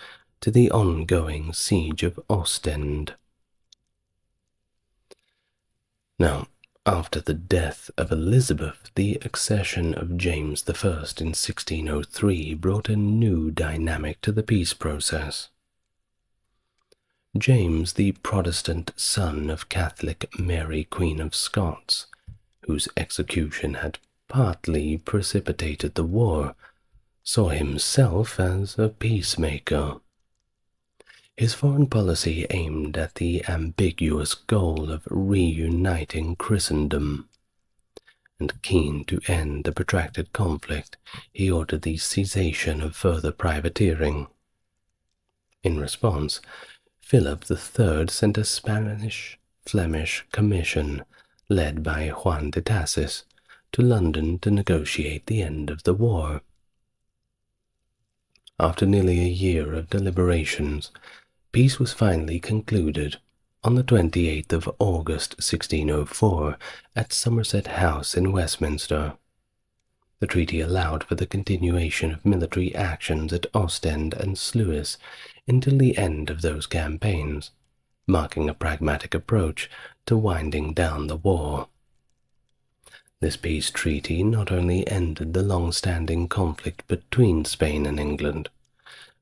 to the ongoing siege of Ostend. Now, after the death of Elizabeth, the accession of James I in 1603 brought a new dynamic to the peace process. James, the Protestant son of Catholic Mary, Queen of Scots, whose execution had partly precipitated the war, saw himself as a peacemaker. His foreign policy aimed at the ambiguous goal of reuniting Christendom, and keen to end the protracted conflict, he ordered the cessation of further privateering. In response, Philip III sent a Spanish-Flemish commission, led by Juan de Tassis, to London to negotiate the end of the war. After nearly a year of deliberations, peace was finally concluded on the 28th of August 1604 at Somerset House in Westminster. The treaty allowed for the continuation of military actions at Ostend and Sluis until the end of those campaigns, marking a pragmatic approach to winding down the war. This peace treaty not only ended the long-standing conflict between Spain and England,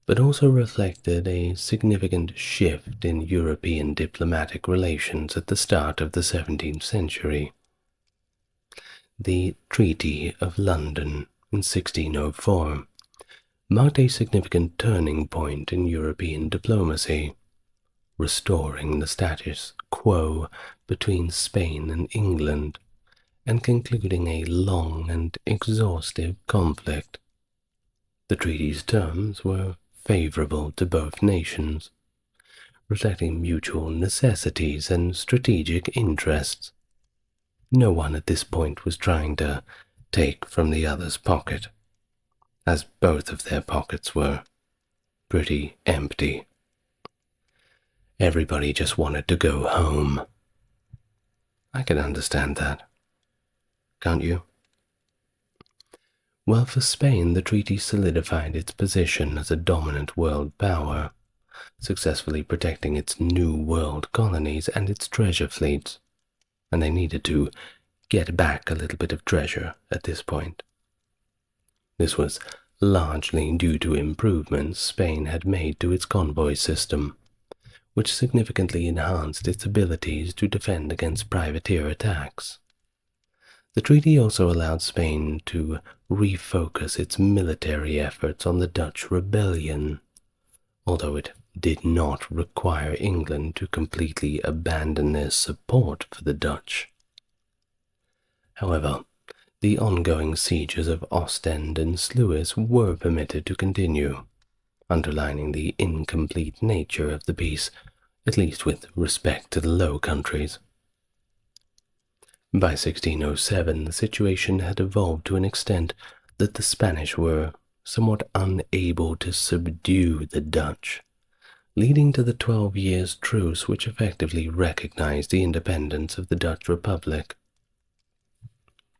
but also reflected a significant shift in European diplomatic relations at the start of the 17th century. The Treaty of London in 1604 marked a significant turning point in European diplomacy, restoring the status quo between Spain and England and concluding a long and exhaustive conflict. The treaty's terms were favorable to both nations, reflecting mutual necessities and strategic interests. No one at this point was trying to take from the other's pocket, as both of their pockets were pretty empty. Everybody just wanted to go home. I can understand that, can't you? Well, for Spain, the treaty solidified its position as a dominant world power, successfully protecting its new world colonies and its treasure fleets, and they needed to get back a little bit of treasure at this point. This was largely due to improvements Spain had made to its convoy system, which significantly enhanced its abilities to defend against privateer attacks. The treaty also allowed Spain to refocus its military efforts on the Dutch rebellion, although it did not require England to completely abandon their support for the Dutch. However, the ongoing sieges of Ostend and Sluis were permitted to continue, underlining the incomplete nature of the peace, at least with respect to the Low Countries. By 1607, the situation had evolved to an extent that the Spanish were somewhat unable to subdue the Dutch, leading to the 12 Years' Truce, which effectively recognized the independence of the Dutch Republic.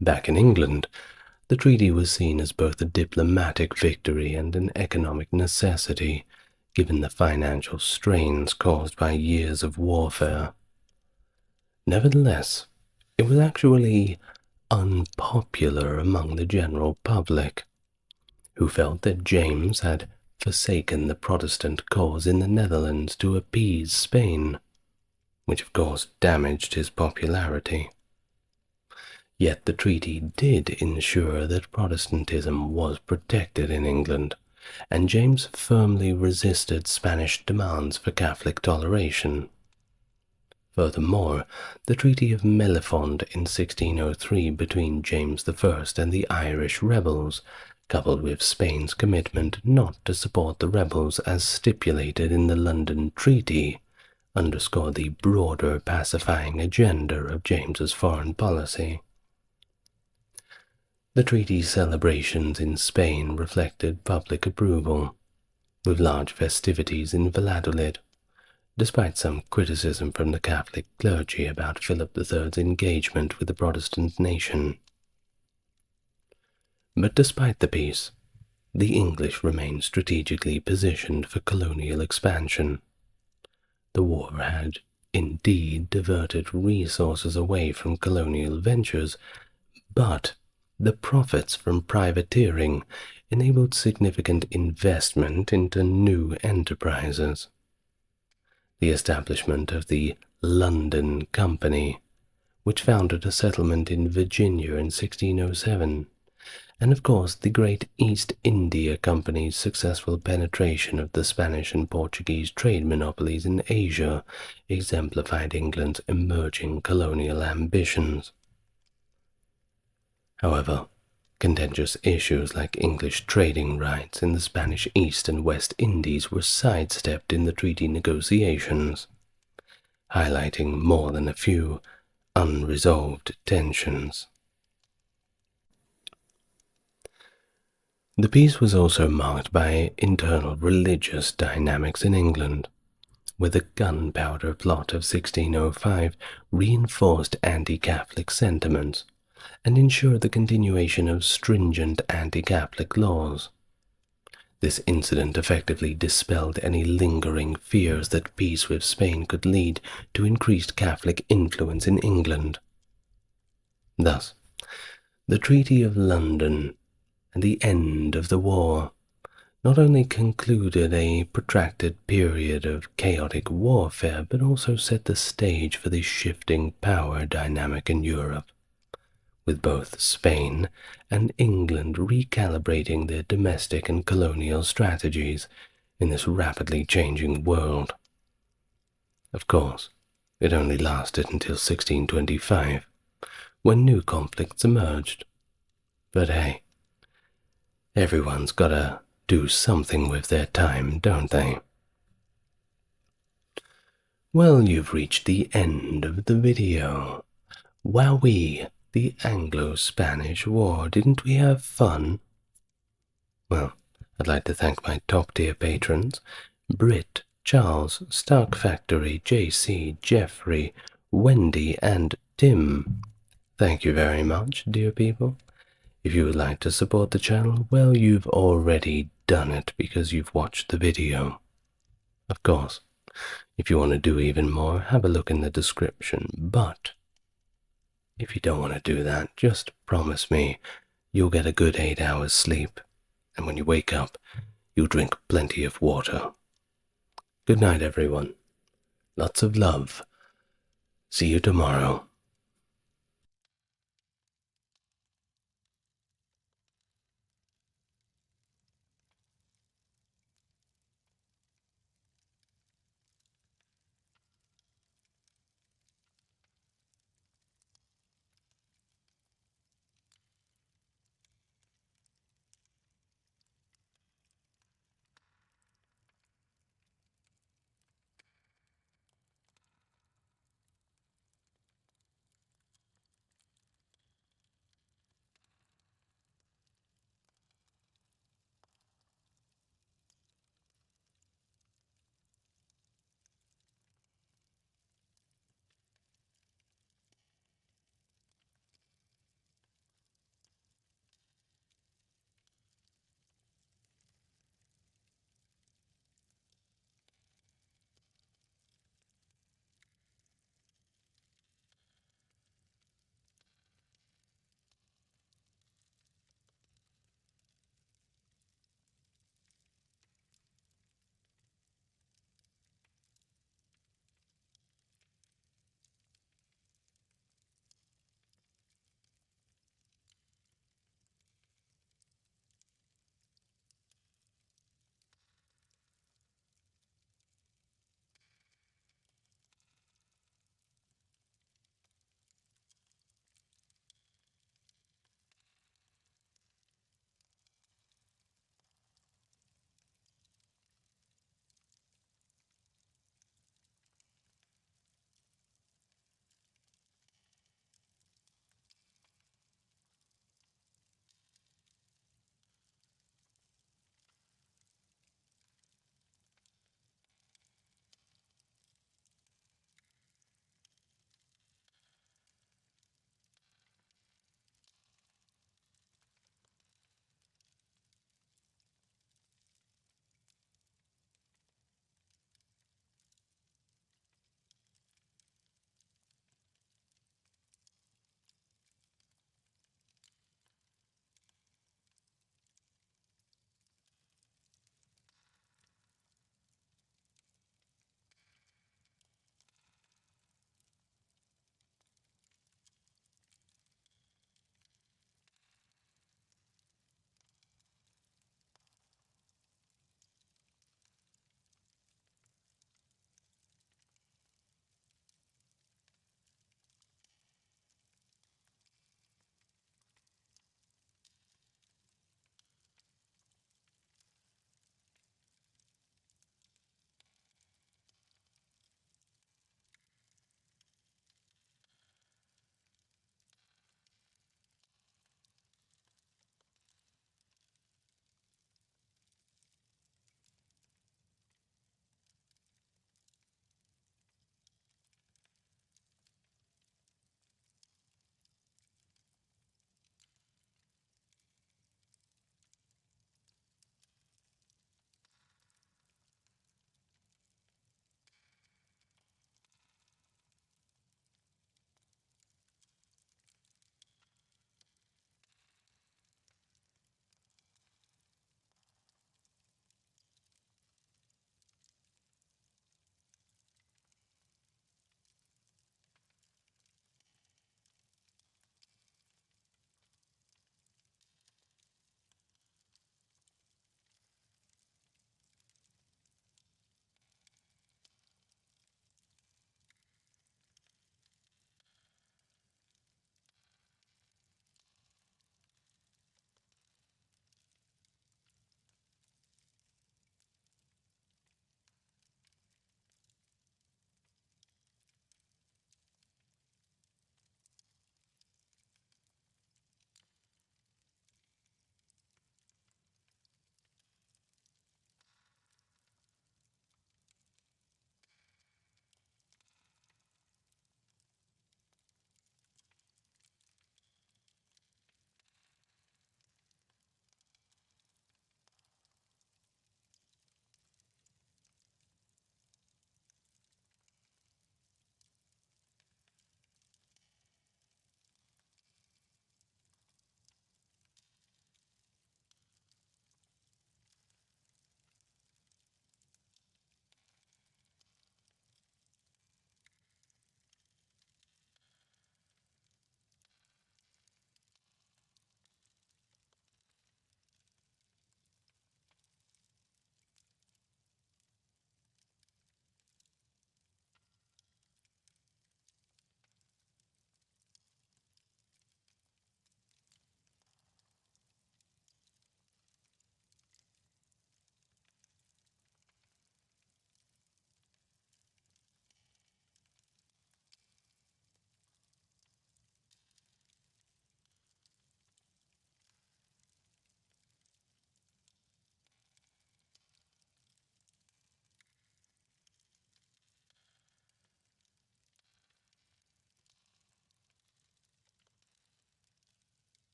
Back in England, the treaty was seen as both a diplomatic victory and an economic necessity, given the financial strains caused by years of warfare. Nevertheless, it was actually unpopular among the general public, who felt that James had forsaken the Protestant cause in the Netherlands to appease Spain, which of course damaged his popularity. Yet the treaty did ensure that Protestantism was protected in England, and James firmly resisted Spanish demands for Catholic toleration. Furthermore, the Treaty of Mellifont in 1603 between James I and the Irish rebels, coupled with Spain's commitment not to support the rebels as stipulated in the London Treaty, underscored the broader pacifying agenda of James's foreign policy. The treaty's celebrations in Spain reflected public approval, with large festivities in Valladolid, despite some criticism from the Catholic clergy about Philip III's engagement with the Protestant nation. But despite the peace, the English remained strategically positioned for colonial expansion. The war had indeed diverted resources away from colonial ventures, but the profits from privateering enabled significant investment into new enterprises. The establishment of the London Company, which founded a settlement in Virginia in 1607, and of course the Great East India Company's successful penetration of the Spanish and Portuguese trade monopolies in Asia exemplified England's emerging colonial ambitions. However, contentious issues like English trading rights in the Spanish East and West Indies were sidestepped in the treaty negotiations, highlighting more than a few unresolved tensions. The peace was also marked by internal religious dynamics in England, where the Gunpowder Plot of 1605 reinforced anti-Catholic sentiments and ensured the continuation of stringent anti-Catholic laws. This incident effectively dispelled any lingering fears that peace with Spain could lead to increased Catholic influence in England. Thus, the Treaty of London and the end of the war not only concluded a protracted period of chaotic warfare, but also set the stage for the shifting power dynamic in Europe, with both Spain and England recalibrating their domestic and colonial strategies in this rapidly changing world. Of course, it only lasted until 1625, when new conflicts emerged. But hey, everyone's gotta do something with their time, don't they? Well, you've reached the end of the video. Wowee, the Anglo Spanish War. Didn't we have fun? Well, I'd like to thank my top-tier patrons, Britt, Charles, Stark Factory, JC, Jeffrey, Wendy, and Tim. Thank you very much, dear people. If you would like to support the channel, well, you've already done it because you've watched the video. Of course, if you want to do even more, have a look in the description, but if you don't want to do that, just promise me you'll get a good 8 hours sleep, and when you wake up, you'll drink plenty of water. Good night, everyone. Lots of love. See you tomorrow.